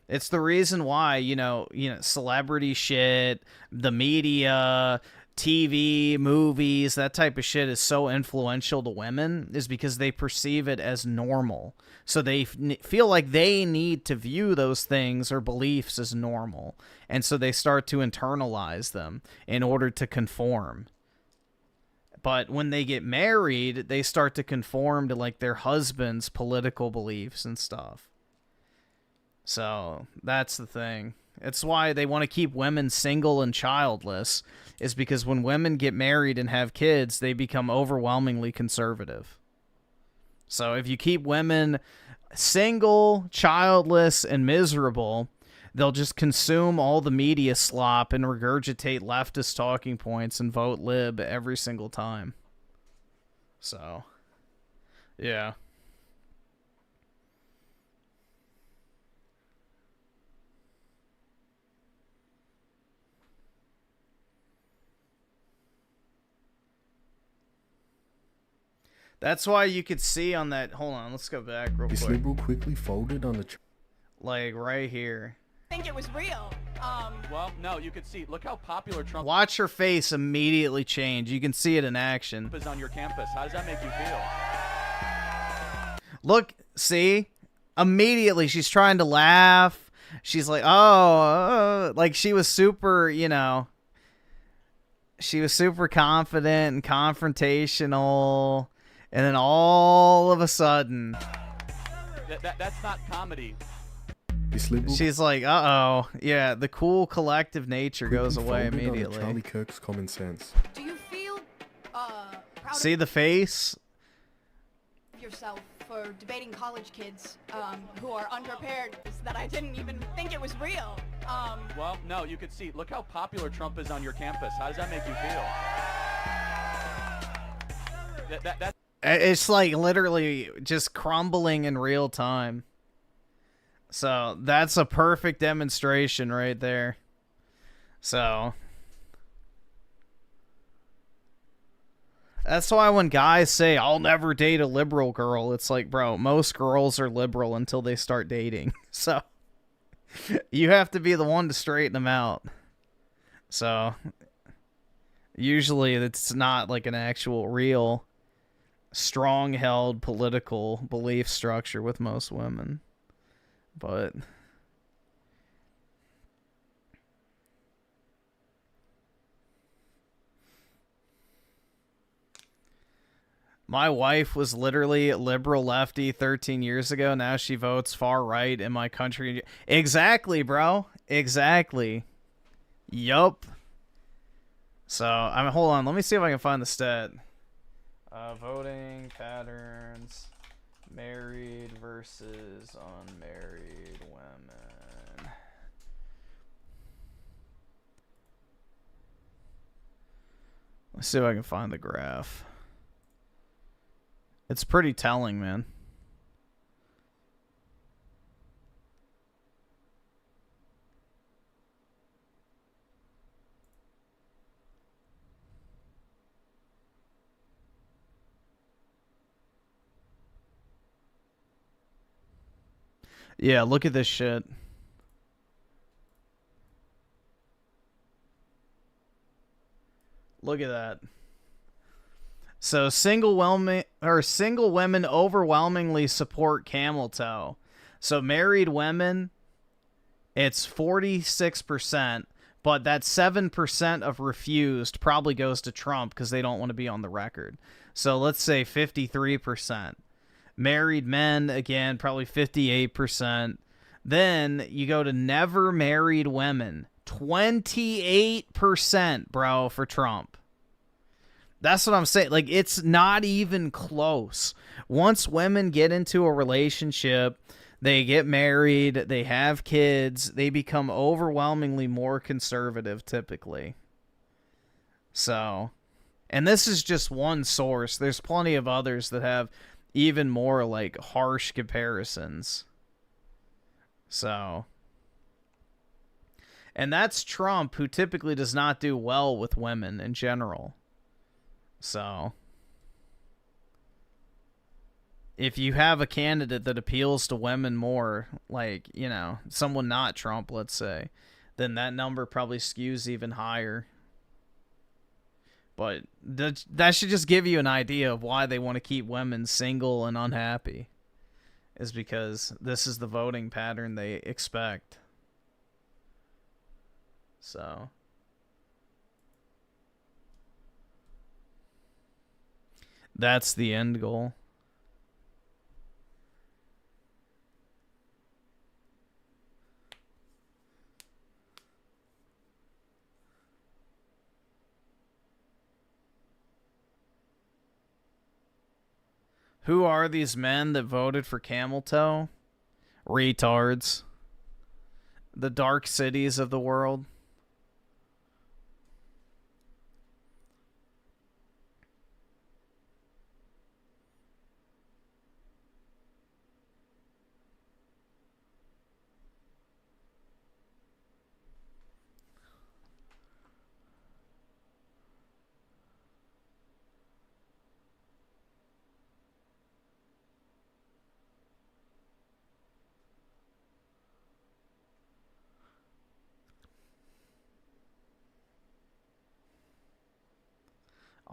it's the reason why, you know, celebrity shit, the media, TV, movies, that type of shit is so influential to women, is because they perceive it as normal. So they feel like they need to view those things or beliefs as normal. And so they start to internalize them in order to conform. But when they get married, they start to conform to, like, their husband's political beliefs and stuff. So that's the thing. It's why they want to keep women single and childless, is because when women get married and have kids, they become overwhelmingly conservative. So if you keep women single, childless, and miserable, they'll just consume all the media slop and regurgitate leftist talking points and vote lib every single time. So, yeah. That's why you could see on that. Hold on, let's go back real quick. This liberal quickly folded on the. Like right here. I think it was real. Well, no, you could see. Look how popular Trump Watch her face immediately change. You can see it in action. is on your campus. How does that make you feel? Look, see? Immediately she's trying to laugh. She's like, oh, like she was super, you know. She was super confident and confrontational. And then all of a sudden, That's not comedy. she's like, uh-oh. Yeah, the cool collective nature goes Quickly away folded on immediately. Charlie Kirk's common sense. Do you feel proud See the face? of yourself for debating college kids who are unprepared that I didn't even think it was real? Well, no, you could see. Look how popular Trump is on your campus. How does that make you feel? That's It's like literally just crumbling in real time. So that's a perfect demonstration right there. So that's why when guys say, I'll never date a liberal girl, it's like, bro, most girls are liberal until they start dating. So you have to be the one to straighten them out. So usually it's not like an actual real strong-held political belief structure with most women. But my wife was literally liberal lefty 13 years ago. Now she votes far right in my country. Exactly, bro. Exactly. Yup. So, I mean, hold on. Let me see if I can find the stat. Voting patterns, married versus unmarried women. Let's see if I can find the graph. It's pretty telling, man. Yeah, look at this shit. Look at that. So single women overwhelmingly support camel toe. So married women, it's 46%, but that 7% of refused probably goes to Trump because they don't want to be on the record. So let's say 53%. Married men, again, probably 58%. Then you go to never married women. 28%, bro, for Trump. That's what I'm saying. Like, it's not even close. Once women get into a relationship, they get married, they have kids, they become overwhelmingly more conservative, typically. So, and this is just one source. There's plenty of others that have even more, like, harsh comparisons. So, and that's Trump, who typically does not do well with women in general. So, if you have a candidate that appeals to women more, like, you know, someone not Trump, let's say, then that number probably skews even higher. But that should just give you an idea of why they want to keep women single and unhappy. Is because this is the voting pattern they expect. So, that's the end goal. Who are these men that voted for Camel Toe? Retards. The dark cities of the world.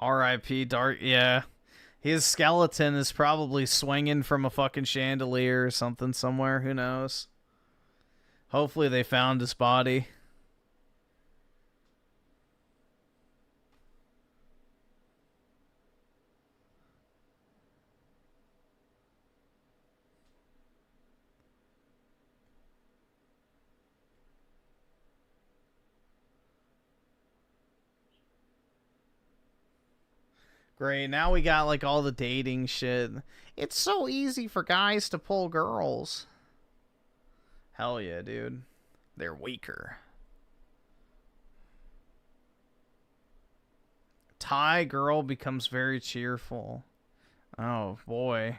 R.I.P. Dark. Yeah. His skeleton is probably swinging from a fucking chandelier or something somewhere. Who knows? Hopefully they found his body. Great, now we got like all the dating shit. It's so easy for guys to pull girls. Hell yeah, dude. They're weaker. Thai girl becomes very cheerful. Oh, boy.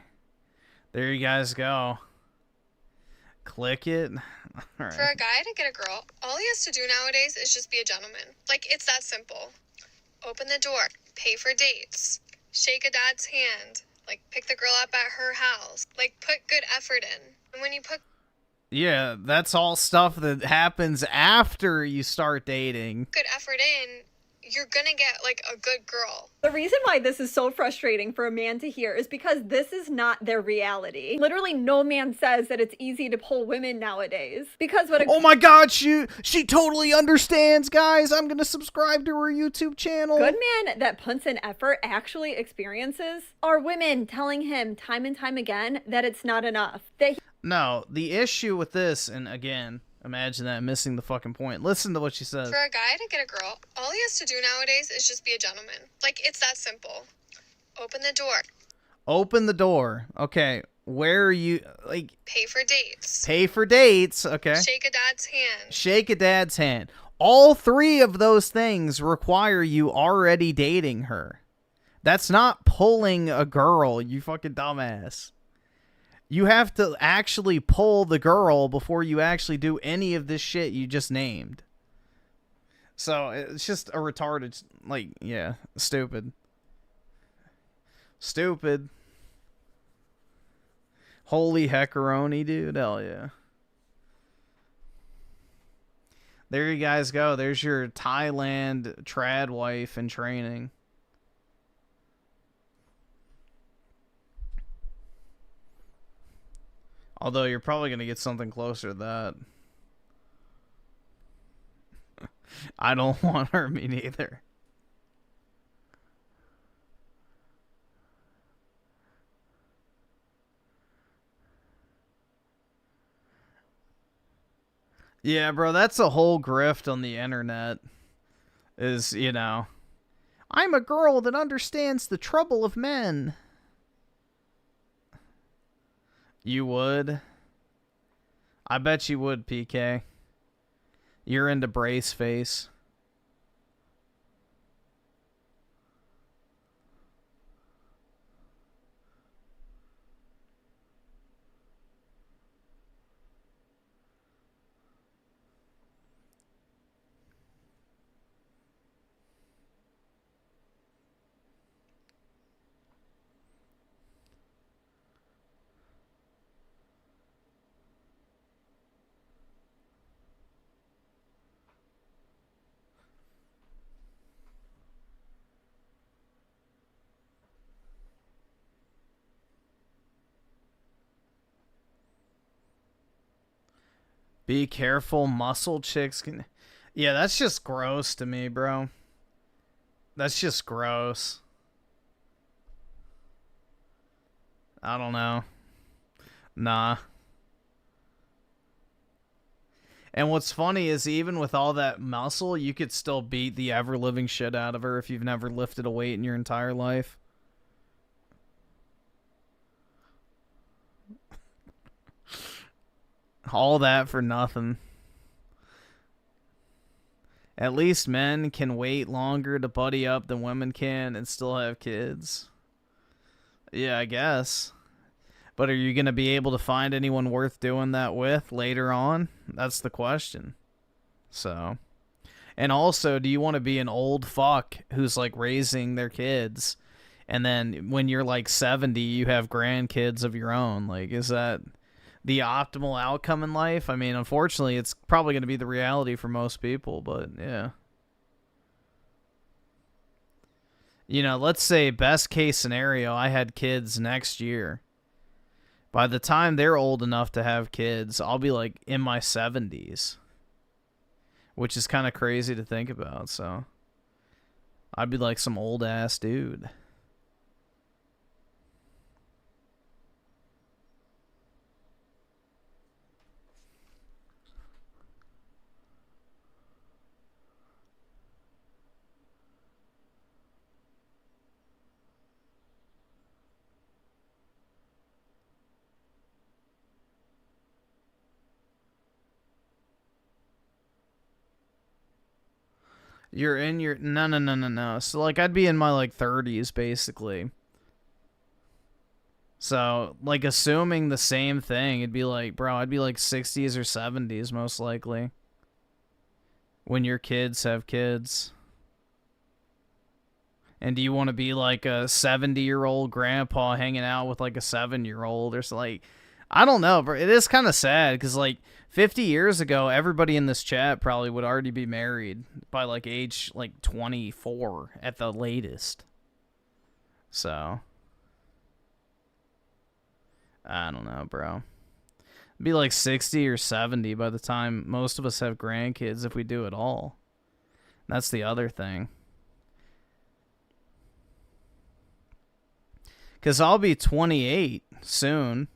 There you guys go. Click it. All right. For a guy to get a girl, all he has to do nowadays is just be a gentleman. Like, it's that simple. Open the door, pay for dates, shake a dad's hand, like pick the girl up at her house, like put good effort in. And when you put Yeah, that's all stuff that happens after you start dating. good effort in, you're gonna get like a good girl. The reason why this is so frustrating for a man to hear is because this is not their reality. Literally, no man says that it's easy to pull women nowadays. Because what Oh my god, she totally understands, guys. I'm gonna subscribe to her YouTube channel. good man that puts in effort actually experiences are women telling him time and time again that it's not enough. That No, the issue with this, and again, imagine that missing the fucking point. Listen to what she says. For a guy to get a girl, all he has to do nowadays is just be a gentleman. Like, it's that simple. Open the door, Open the door. Okay, where are you, like, pay for dates, pay for dates, okay. shake a dad's hand. Shake a dad's hand. All three of those things require you already dating her. That's not pulling a girl, you fucking dumbass. You have to actually pull the girl before you actually do any of this shit you just named. So, it's just a retarded, like, yeah, stupid. Stupid. Holy heckaroni, dude. Hell yeah. There you guys go. There's your Thailand trad wife in training. Although you're probably going to get something closer to that. I don't want her, me neither. Yeah, bro, that's a whole grift on the internet. Is, you know, I'm a girl that understands the trouble of men. You would? I bet you would, PK. You're into brace face. Be careful, muscle chicks can... Yeah, that's just gross to me, bro. That's just gross. I don't know. Nah. And what's funny is even with all that muscle, you could still beat the ever-living shit out of her if you've never lifted a weight in your entire life. All that for nothing. At least men can wait longer to buddy up than women can and still have kids. Yeah, I guess. But are you going to be able to find anyone worth doing that with later on? That's the question. So. And also, do you want to be an old fuck who's like raising their kids, and then when you're like 70, you have grandkids of your own? Like, is that the optimal outcome in life? I mean, unfortunately, it's probably going to be the reality for most people, but yeah. You know, let's say best case scenario, I had kids next year. By the time they're old enough to have kids, I'll be like in my 70s, which is kind of crazy to think about. So I'd be like some old ass dude. You're in your... No. So, like, I'd be in my, like, 30s, basically. So, like, assuming the same thing, it'd be like, bro, I'd be, like, 60s or 70s, most likely. When your kids have kids. And do you want to be, like, a 70-year-old grandpa hanging out with, like, a 7-year-old or something? Like, I don't know, bro. It is kind of sad, because, like, 50 years ago, everybody in this chat probably would already be married by, like, age, like, 24 at the latest. So, I don't know, bro. It'd be, like, 60 or 70 by the time most of us have grandkids, if we do it all. That's the other thing. Because I'll be 28 soon.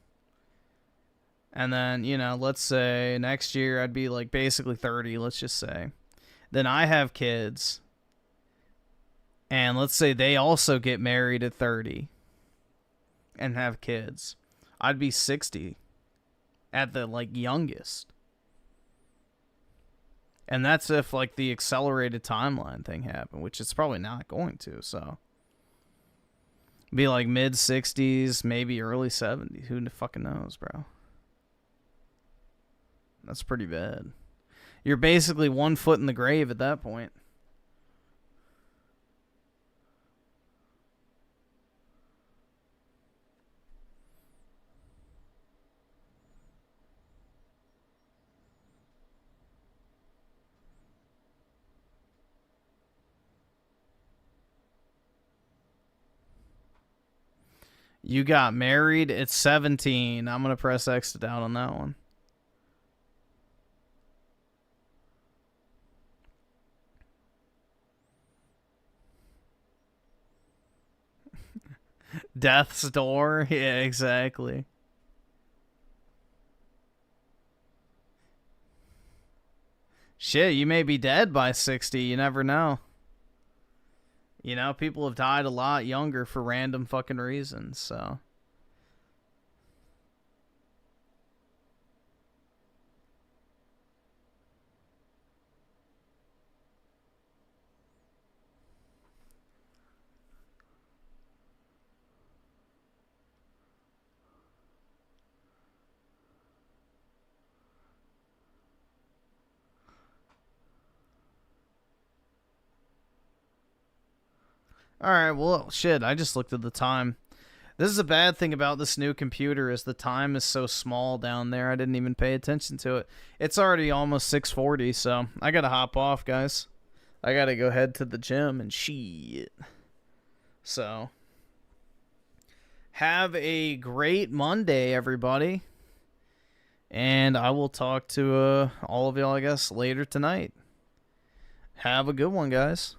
And then, you know, let's say next year I'd be like basically 30, let's just say. Then I have kids. And let's say they also get married at 30 and have kids. I'd be 60 at the like youngest. And that's if like the accelerated timeline thing happened, which it's probably not going to, so. Be like mid 60s, maybe early 70s. Who the fucking knows, bro? That's pretty bad. You're basically 1 foot in the grave at that point. You got married at 17. I'm going to press X down on that one. Death's door? Yeah, exactly. Shit, you may be dead by 60. You never know. You know, people have died a lot younger for random fucking reasons, so. Alright, well, shit, I just looked at the time. This is a bad thing about this new computer, is the time is so small down there, I didn't even pay attention to it. It's already almost 6:40, so I gotta hop off, guys. I gotta go head to the gym and shit. So, have a great Monday, everybody. And I will talk to all of y'all, I guess, later tonight. Have a good one, guys.